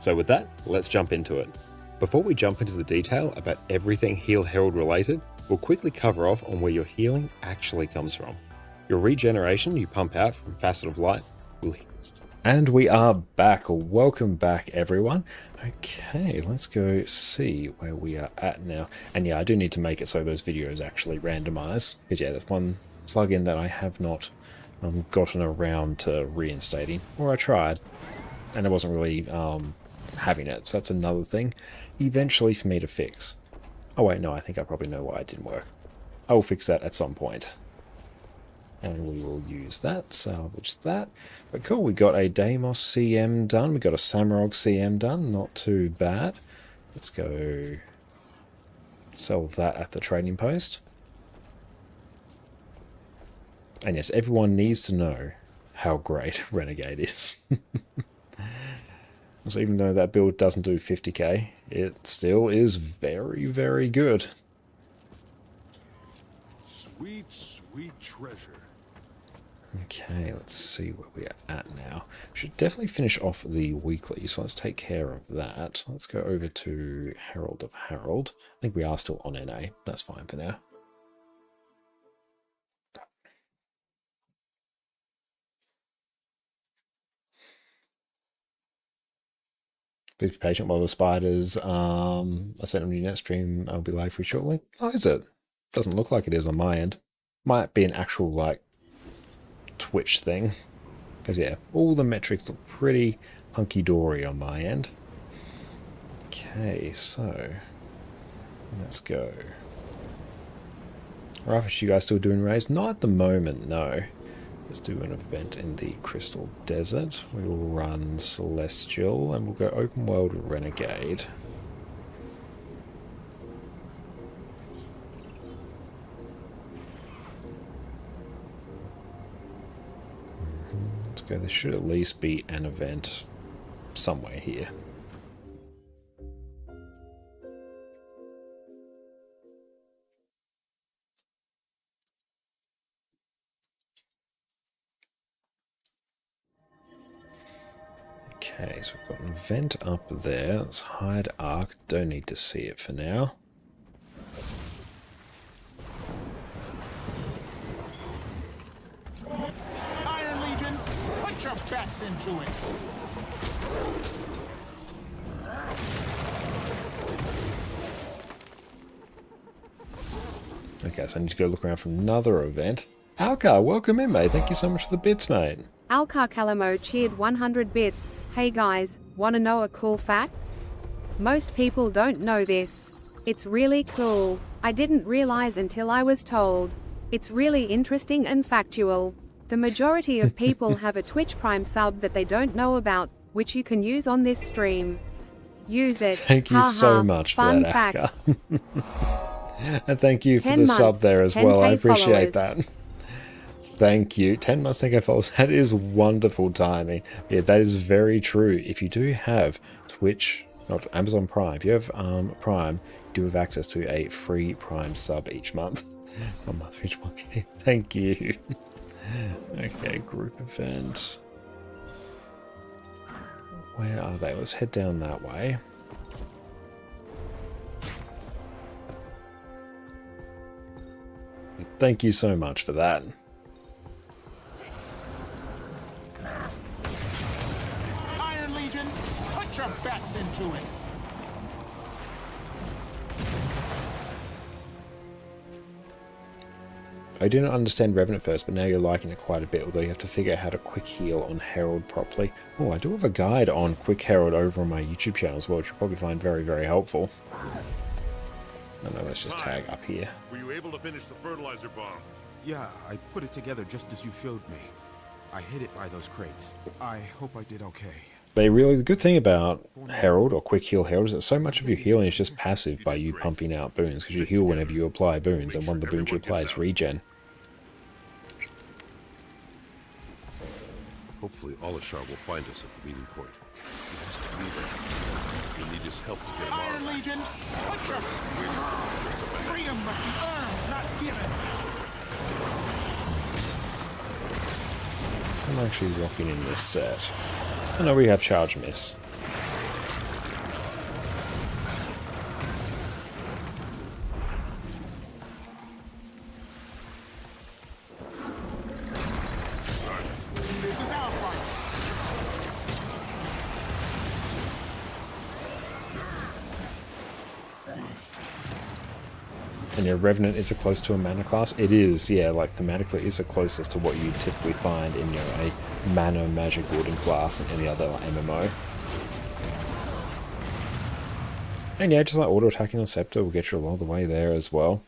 So with that, let's jump into it. Before we jump into the detail about everything Heal Herald related, we'll quickly cover off on where your healing actually comes from. Your regeneration you pump out from Facet of Light will...
And we are back. Welcome back, everyone. Okay, let's go see where we are at now. And yeah, I do need to make it so those videos actually randomize. Because yeah, there's one plugin that I have not gotten around to reinstating. Or I tried, and I wasn't really having it. So that's another thing eventually for me to fix. Oh wait, no, I think I probably know why it didn't work. I will fix that at some point. And we will use that, salvage that. But cool, we got a Deimos CM done. We got a Samurog CM done. Not too bad. Let's go sell that at the trading post. And yes, everyone needs to know how great Renegade is. So even though that build doesn't do 50k, it still is very, very good.
Sweet, sweet treasure.
Okay, let's see where we are at now. We should definitely finish off the weekly, so let's take care of that. Let's go over to Herald of Harold. I think we are still on NA. That's fine for now. Please be patient while the spiders, I sent a new net stream, I'll be live for you shortly. Oh, is it? Doesn't look like it is on my end. Might be an actual, like, Twitch thing. Because, yeah, all the metrics look pretty hunky-dory on my end. Okay, so let's go. Right, you guys still doing raids? Not at the moment, no. Let's do an event in the Crystal Desert. We will run Celestial and we'll go Open World Renegade. Let's go, there should at least be an event somewhere here. Okay, so we've got an event up there. Let's hide Arc. Don't need to see it for now.
Iron Legion, put your best into it.
Okay, so I need to go look around for another event. Alcar, welcome in, mate. Thank you so much for the bits, mate.
Alcar Calamo cheered 100 bits. Hey guys, wanna know a cool fact? Most people don't know this. It's really cool. I didn't realize until I was told. It's really interesting and factual. The majority of people have a Twitch Prime sub that they don't know about, which you can use on this stream. Use it.
Thank you so much for that, Alcar. And thank you for the sub there as well. I appreciate that. Thank you. 10 months, 10k followers. That is wonderful timing. Yeah, that is very true. If you do have Twitch, not Amazon Prime, if you have Prime, you do have access to a free Prime sub each month. A month for each one. Okay, thank you. Okay, group event. Where are they? Let's head down that way. Thank you so much for that.
Iron Legion, put your best into it.
I didn't understand Revenant at first, but now you're liking it quite a bit, although you have to figure out how to quick heal on Herald properly. Oh, I do have a guide on quick Herald over on my YouTube channel as well, which you'll probably find very, very helpful. No, let's just tag up here.
Were you able to finish the fertilizer bomb?
Yeah, I put it together just as you showed me. I hid it by those crates. I hope I did okay.
But really, the good thing about Herald, or Quick Heal Herald, is that so much of your healing is just passive by you pumping out boons, because you heal whenever you apply boons, and one of the boons you apply is regen.
Hopefully Alishar will find us at the meeting point. He has to be there. We'll need his help to get him out.
Iron Legion, butcher! Freedom must be earned, not given.
I'm actually rocking in this set. I know we have Charge Miss.
This is our fight.
And your Revenant is it close to a mana class? It is, yeah, like thematically is the closest to what you typically find in a mana magic wielding class in any other MMO. And yeah, just like auto attacking on Scepter will get you along the way there as well.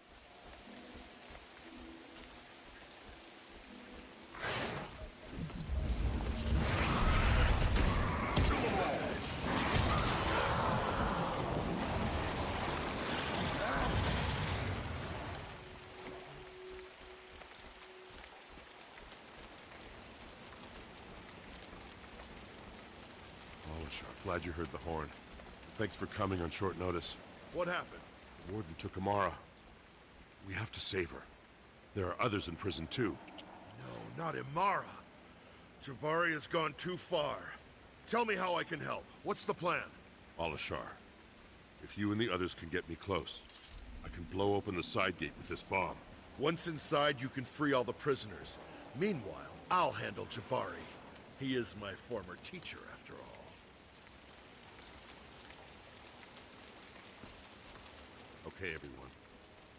Glad you heard the horn. Thanks for coming on short notice. What happened? The warden took Amara. We have to save her. There are others in prison too.
No, not Amara. Jabari has gone too far. Tell me how I can help. What's the plan?
Alishar, if you and the others can get me close, I can blow open the side gate with this bomb.
Once inside, you can free all the prisoners. Meanwhile, I'll handle Jabari. He is my former teacher, after all.
Okay, everyone.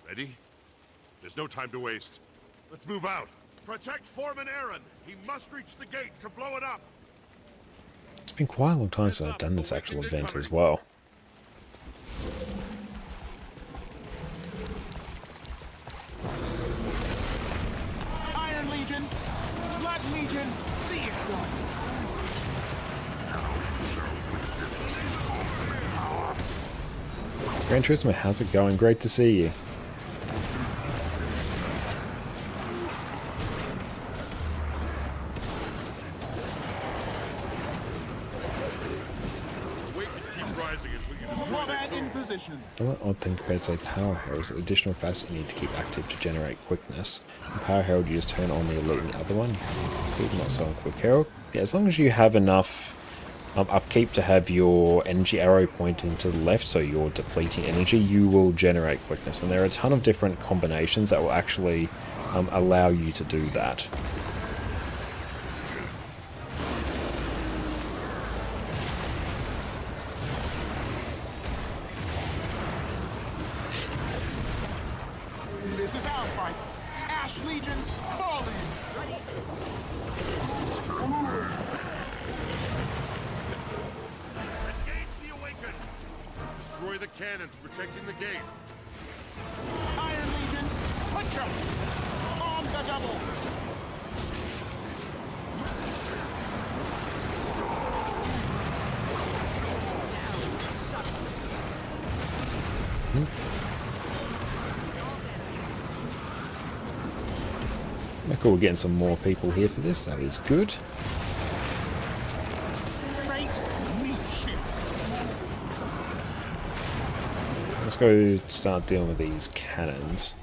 Ready? There's no time to waste. Let's move out.
Protect Foreman Aaron. He must reach the gate to blow it up.
It's been quite a long time since I've done this actual event as well.
Iron Legion, Blood Legion, see it done.
Gran Turismo, how's it going? Great to see you. The one odd thing compared to say Power Herald is that the additional facet you need to keep active to generate quickness. In Power Herald you just turn on the elite and the other one. Keep not so on Quick Herald. Yeah, as long as you have enough upkeep to have your energy arrow pointing to the left, so you're depleting energy, you will generate quickness. And there are a ton of different combinations that will actually allow you to do that.
This is our fight. Ash Legion, fall in. Ready.
Engage the Awakened! Destroy the cannons protecting the gate.
Iron Legion, butcher. Arm the double.
Cool, we're getting some more people here for this, that is good.
Fate, meat fist.
Let's go start dealing with these cannons.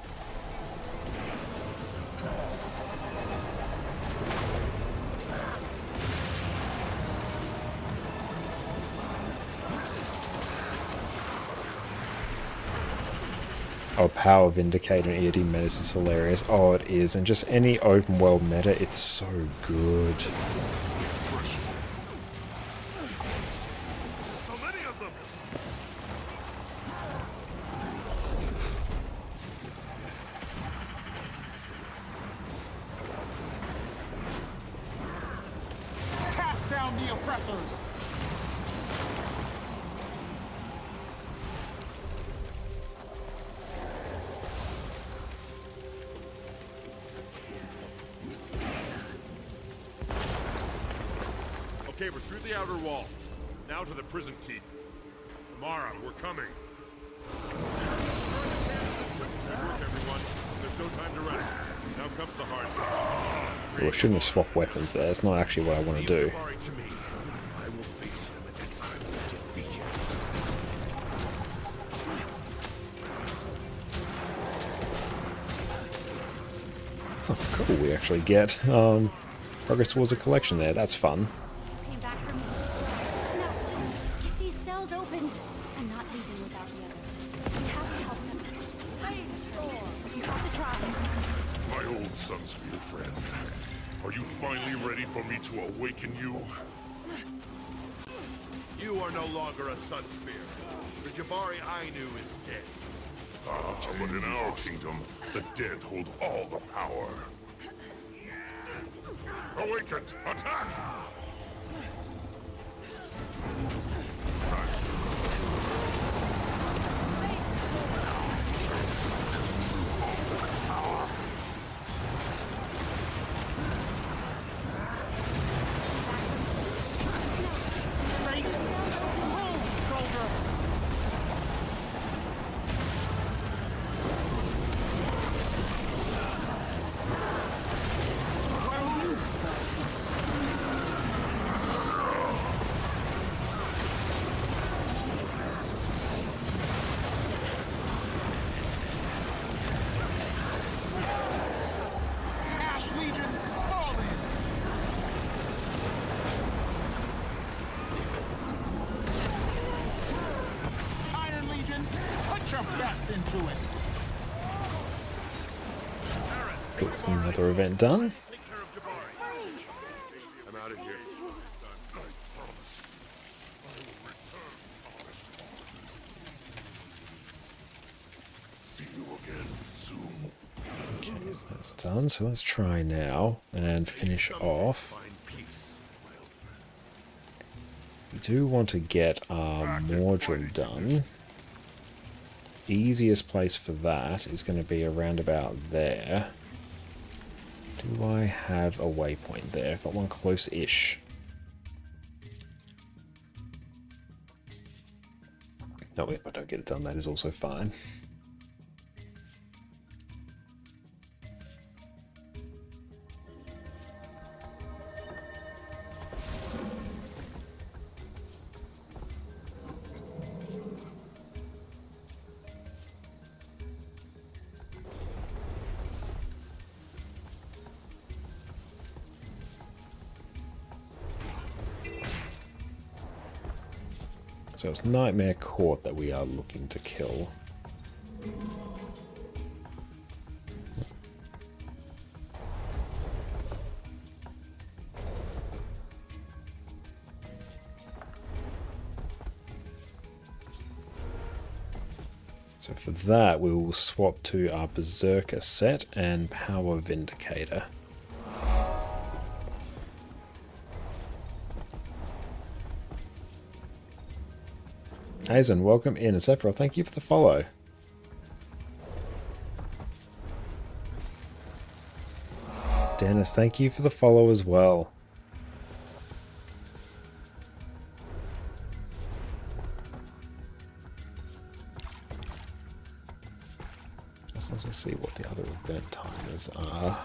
Oh, Power Vindicator and EOD Menace is hilarious. Oh, it is. And just any open world meta, it's so good.
So many of them!
on the oppressors!
Okay, we're through the outer wall. Now to the prison keep. Amara, we're coming. Good work, everyone. There's no time to rest. Now comes the hard part.
Well, I shouldn't have swapped weapons there. That's not actually what I want to do.
Jabari to me. I will face him and I will defeat him.
Oh, cool. We actually get progress towards a collection there. That's fun.
Came back for me. No, just get these cells opened. I'm not leaving without the others. We have to help them. You have to try.
My old Sunspear friend. Are you finally ready for me to awaken you?
You are no longer a Sunspear. The Jabari I knew is dead.
Ah, but in our kingdom, the dead hold all the power. Awakened! Attack!
Ash Legion, fall in! Iron Legion, put your best into it!
Cool, so another event done.
Take care of Jabari. I'm out of here.
I promise. I will return. See you again soon.
Okay, so that's done. So let's try now and finish off. We do want to get our Mordred done. Easiest place for that is going to be around about there. Do I have a waypoint there? Got one close-ish. No, if I don't get it done, that is also fine. So it's Nightmare Court that we are looking to kill. So for that, we will swap to our Berserker set and Power Vindicator. Hazen, welcome in. And Sephiroth, thank you for the follow. Dennis, thank you for the follow as well. Let's also see what the other event timers are.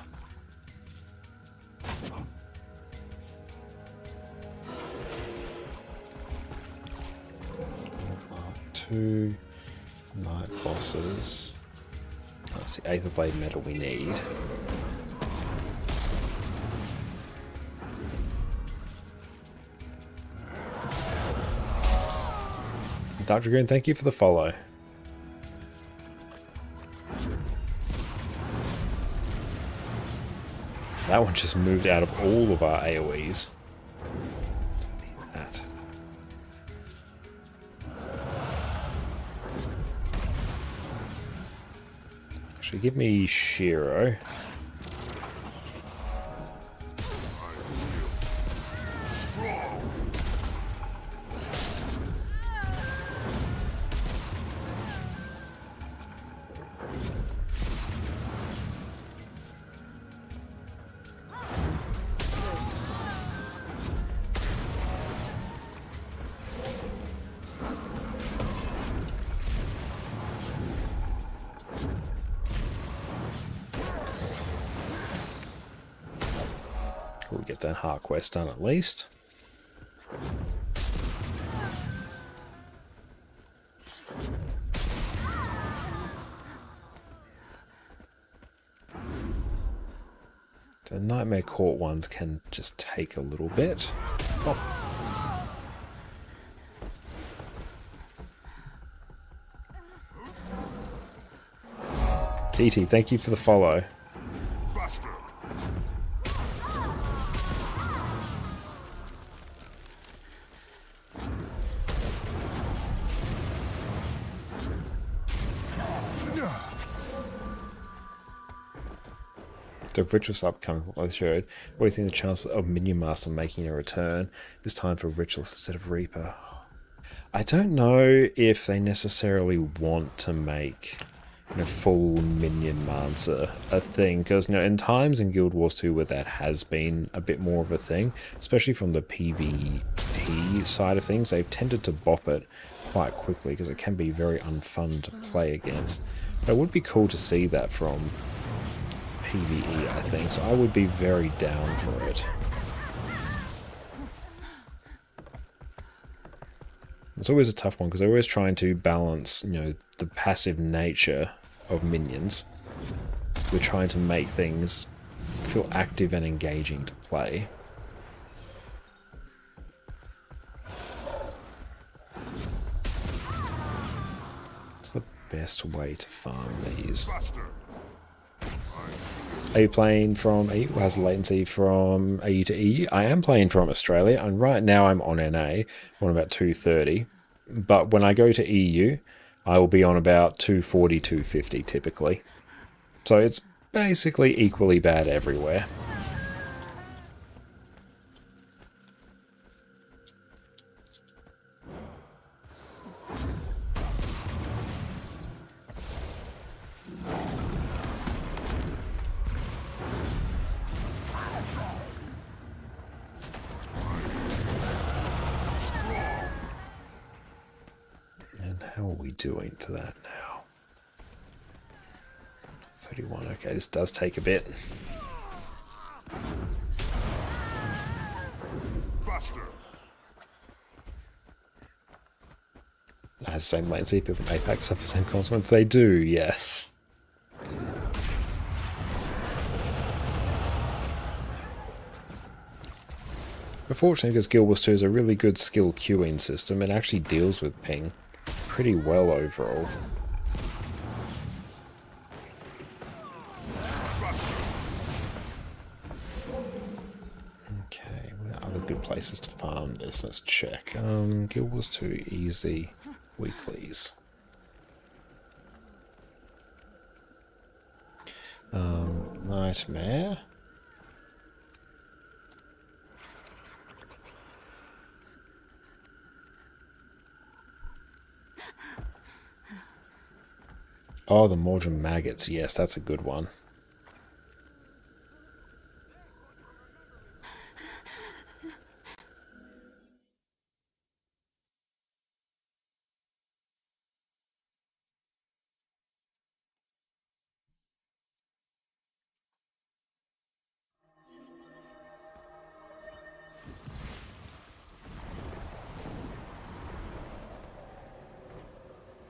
Two night bosses. That's the Aether Blade medal we need. Dark Dragoon, thank you for the follow. That one just moved out of all of our AoEs. That. Actually, give me Shiro.
Strong.
We'll get that heart quest done at least. The Nightmare Court ones can just take a little bit. Oh. DT, thank you for the follow.
Buster.
The ritual's upcoming, I showed. What do you think of the chances of Minion Master making a return? This time for rituals instead of Reaper. I don't know if they necessarily want to make full Minion Master a thing, because in times in Guild Wars 2 where that has been a bit more of a thing, especially from the PvP side of things, they've tended to bop it quite quickly because it can be very unfun to play against. But it would be cool to see that from PvE, I think, so I would be very down for it. It's always a tough one because they're always trying to balance, the passive nature of minions. We're trying to make things feel active and engaging to play. What's the best way to farm these? Are you playing from EU? Has latency from AU to EU? I am playing from Australia, and right now I'm on NA, on about 230. But when I go to EU, I will be on about 240, 250 typically. So it's basically equally bad everywhere. How are we doing for that now? 31, okay, this does take a bit.
Buster.
It has the same latency, people from Apex have the same consequence. They do, yes. But fortunately, because Guild Wars 2 is a really good skill queuing system, it actually deals with ping pretty well overall. Okay, what are other good places to farm this? Let's check. Guild Wars 2 easy weeklies. Nightmare. Oh, the Mordrum Maggots. Yes, that's a good one.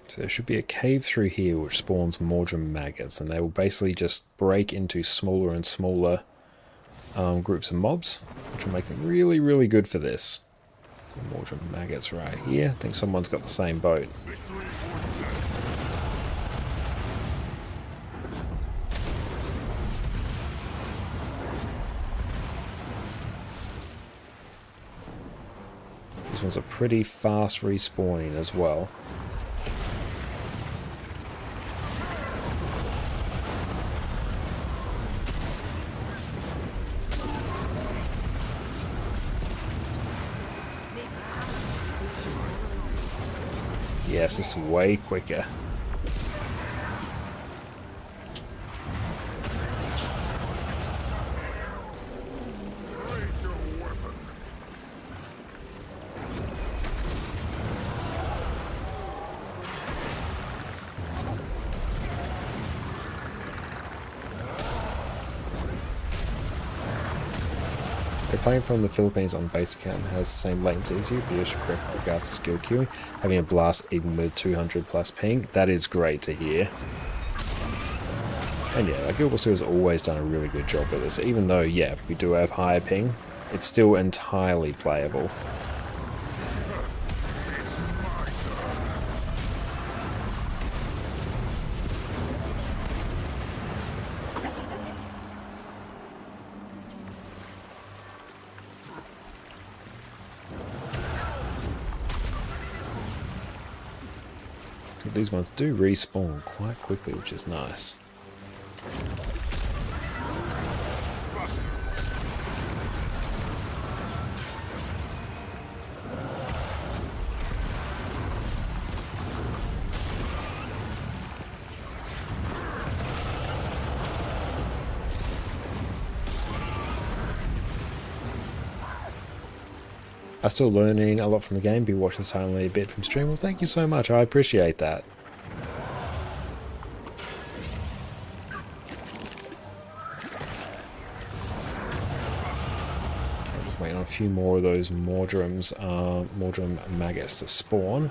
So there should be a cave through here which spawns Mordrum Maggots, and they will basically just break into smaller and smaller groups of mobs, which will make them really, really good for this. So Mordrum Maggots right here. I think someone's got the same boat. These ones are pretty fast respawning as well. Yes, this is way quicker. They're playing from the Philippines on base account and has the same latency as you, but you're correct in regards to skill queuing. Having a blast even with 200 plus ping, that is great to hear. And yeah, like Gilbert has always done a really good job with this, even though, yeah, we do have higher ping, it's still entirely playable. These ones do respawn quite quickly, which is nice. I'm still learning a lot from the game, be watching this only a bit from stream. Well, thank you so much, I appreciate that. Okay, just waiting on a few more of those Mordrum maggots to spawn.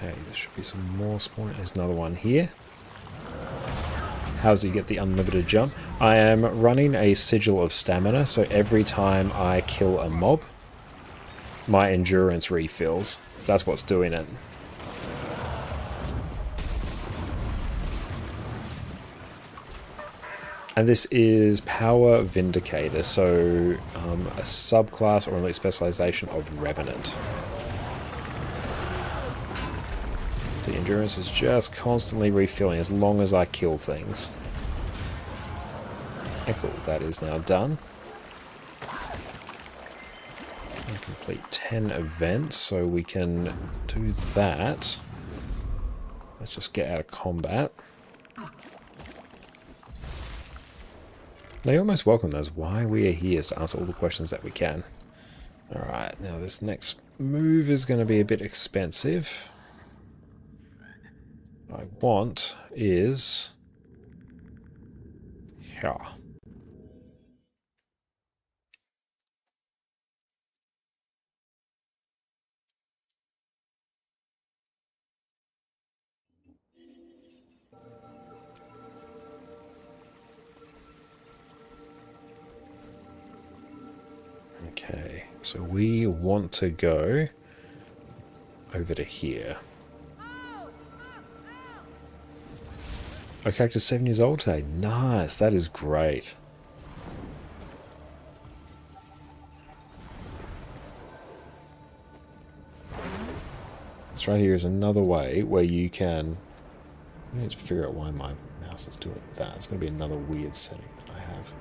Okay, there should be some more spawning. There's another one here. How does he get the unlimited jump? I am running a sigil of stamina, so every time I kill a mob, my endurance refills. So that's what's doing it. And this is Power Vindicator, so a subclass or elite specialization of Revenant. The endurance is just constantly refilling as long as I kill things. And cool, that is now done. And complete 10 events, so we can do that. Let's just get out of combat. Now you're most welcome, that's why we are here, is to answer all the questions that we can. Alright, now this next move is going to be a bit expensive. What I want is... yeah. Okay, so we want to go over to here. Our character's 7 years old today. Nice, that is great. This right here is another way where you can... I need to figure out why my mouse is doing that. It's going to be another weird setting that I have.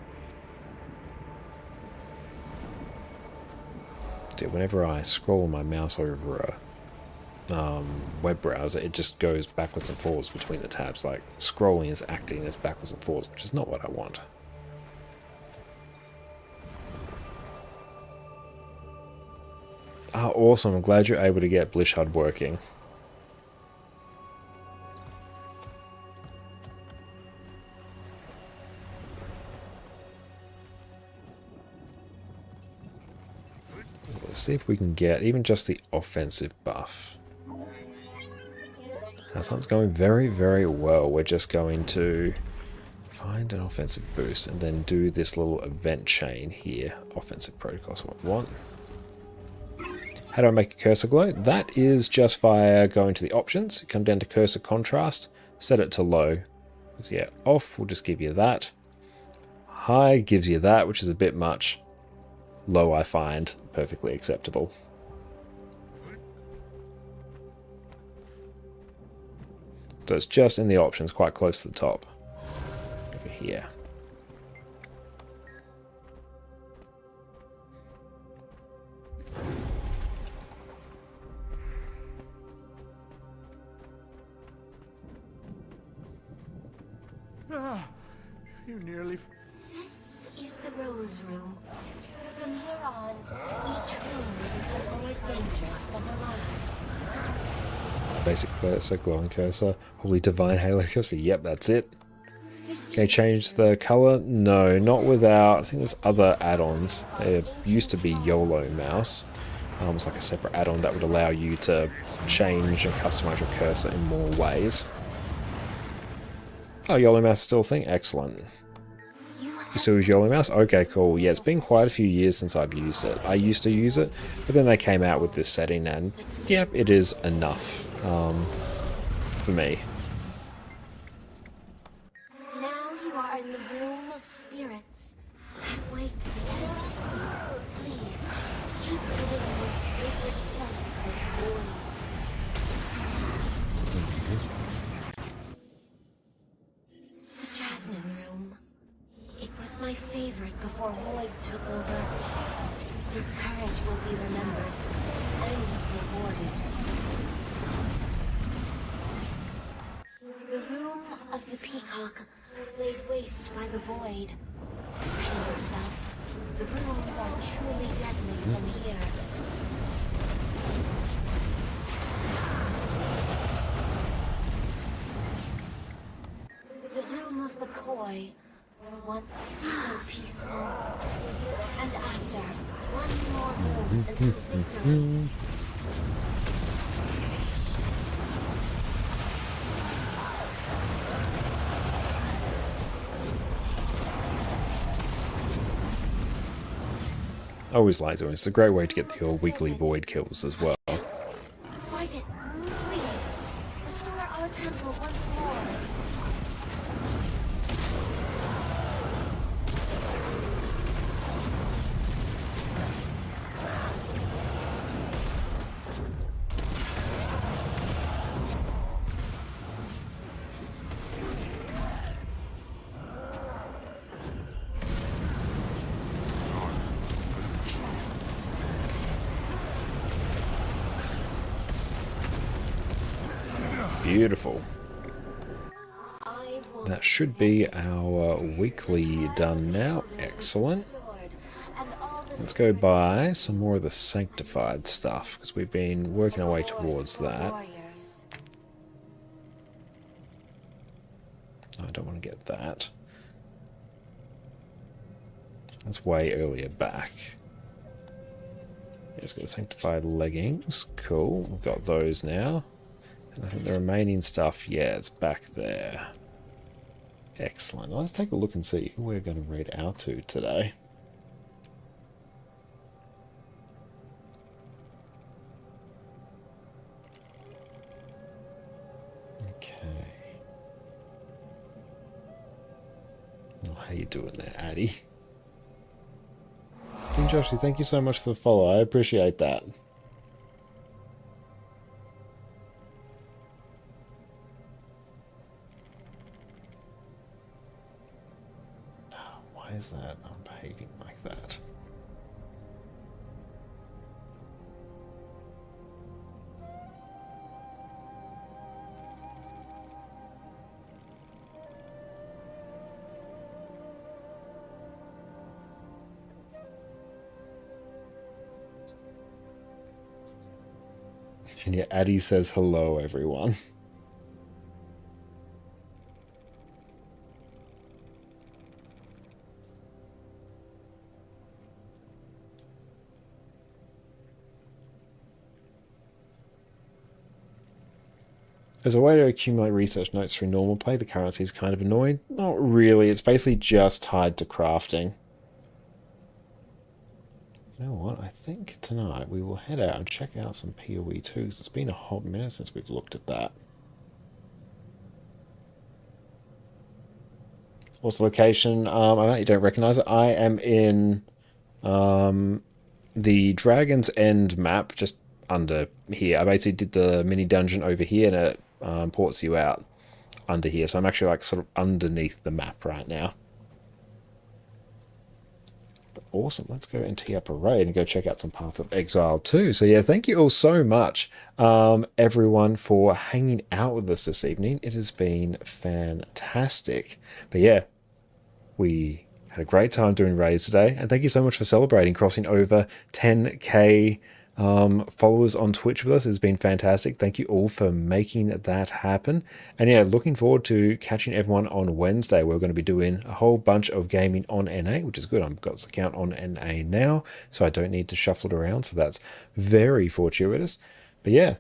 Whenever I scroll my mouse over a web browser, it just goes backwards and forwards between the tabs. Like, scrolling is acting as backwards and forwards, which is not what I want. Ah, awesome. I'm glad you're able to get Blishud working. Let's see if we can get even just the offensive buff. That sounds going very, very well. We're just going to find an offensive boost and then do this little event chain here. Offensive protocols, what we want. How do I make a cursor glow? That is just via going to the options, come down to cursor contrast, set it to low. So yeah, off will just give you that. High gives you that, which is a bit much. Low I find perfectly acceptable. So it's just in the options, quite close to the top. Over here.
You nearly...
This is the Rose Room. From here on, each room will become more dangerous than the last.
Basic cursor, glowing cursor, holy divine halo cursor. Yep, that's it. Okay, change the color? No, not without. I think there's other add-ons. There used to be YOLO mouse. It's like a separate add-on that would allow you to change and customize your cursor in more ways. Oh, YOLO mouse is still a thing? Excellent. You still use YOLO mouse? Okay, cool. Yeah, it's been quite a few years since I've used it. I used to use it, but then they came out with this setting and, yep, it is enough for me.
Now you are in the room of spirits, halfway to the end. Please, keep living in this sacred place of void. The Jasmine Room. It was my favorite before Void took over. Your courage will be remembered and rewarded. The Room of the Peacock, laid waste by the Void. Ready yourself. The rooms are truly deadly from here. The Room of the Koi, once so peaceful. And after, one more room until victory.
I always like doing it. It's a great way to get your weekly void kills as well.
Fight it, please. Restore our temple once more.
Beautiful. That should be our weekly done now. Excellent. Let's go buy some more of the sanctified stuff, because we've been working our way towards that. I don't want to get that. That's way earlier back. Let's get sanctified leggings. Cool. We've got those now. And I think the remaining stuff, yeah, it's back there. Excellent. Let's take a look and see who we're going to read out to today. Okay. Oh, how you doing there, Addy? King Joshua, thank you so much for the follow. I appreciate that. Why is that I'm behaving like that? And yeah, Addy says hello, everyone. As a way to accumulate research notes through normal play, the currency is kind of annoying. Not really, it's basically just tied to crafting. You know what, I think tonight we will head out and check out some PoE 2, because it's been a hot minute since we've looked at that. What's the location? I bet you don't recognize it. I am in the Dragon's End map, just under here. I basically did the mini dungeon over here, and it ports you out under here. So I'm actually like sort of underneath the map right now. But awesome. Let's go and tee up a raid and go check out some Path of Exile too. So yeah, thank you all so much, everyone, for hanging out with us this evening. It has been fantastic. But yeah,
We had a great time doing raids today, and thank you so much for celebrating crossing over 10k followers on Twitch with us. It's been fantastic. Thank you all for making that happen. And yeah, looking forward to catching everyone on Wednesday. We're going to be doing a whole bunch of gaming on NA, which is good. I've got this account on NA now, so I don't need to shuffle it around. So that's very fortuitous. But yeah,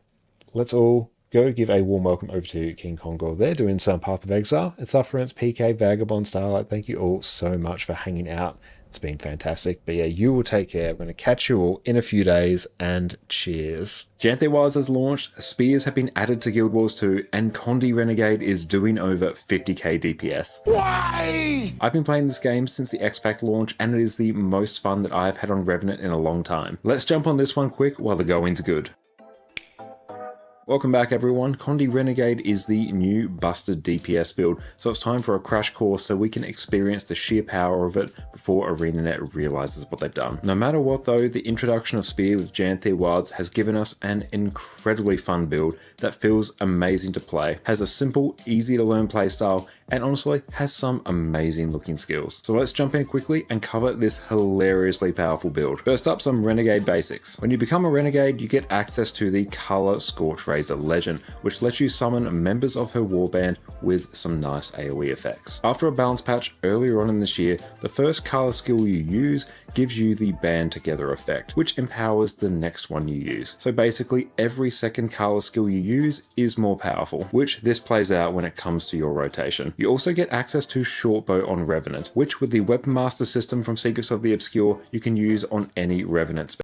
let's all go give a warm welcome over to King Kongor. They're doing some Path of Exile. It's our friends PK, Vagabond, Starlight. Thank you all so much for hanging out. It's been fantastic. But yeah, you will take care. I'm going to catch you all in a few days, and cheers. Janthe Wilds has launched, spears have been added to Guild Wars 2, and Condi Renegade is doing over 50k DPS.
Why?
I've been playing this game since the X-Pack launch, and it is the most fun that I've had on Revenant in a long time. Let's jump on this one quick while the going's good. Welcome back everyone. Condi Renegade is the new busted DPS build, so it's time for a crash course so we can experience the sheer power of it before ArenaNet realizes what they've done. No matter what though, the introduction of Spear with Janthe Wilds has given us an incredibly fun build that feels amazing to play, has a simple, easy to learn playstyle, and honestly has some amazing looking skills. So let's jump in quickly and cover this hilariously powerful build. First up, some Renegade basics. When you become a Renegade, you get access to the Color Scorch Razor Legend, which lets you summon members of her warband with some nice AoE effects. After a balance patch earlier on in this year, the first color skill you use gives you the band together effect, which empowers the next one you use. So basically every second color skill you use is more powerful, which this plays out when it comes to your rotation. You also get access to Shortbow on Revenant, which with the Weapon Master system from Secrets of the Obscure, you can use on any Revenant spell.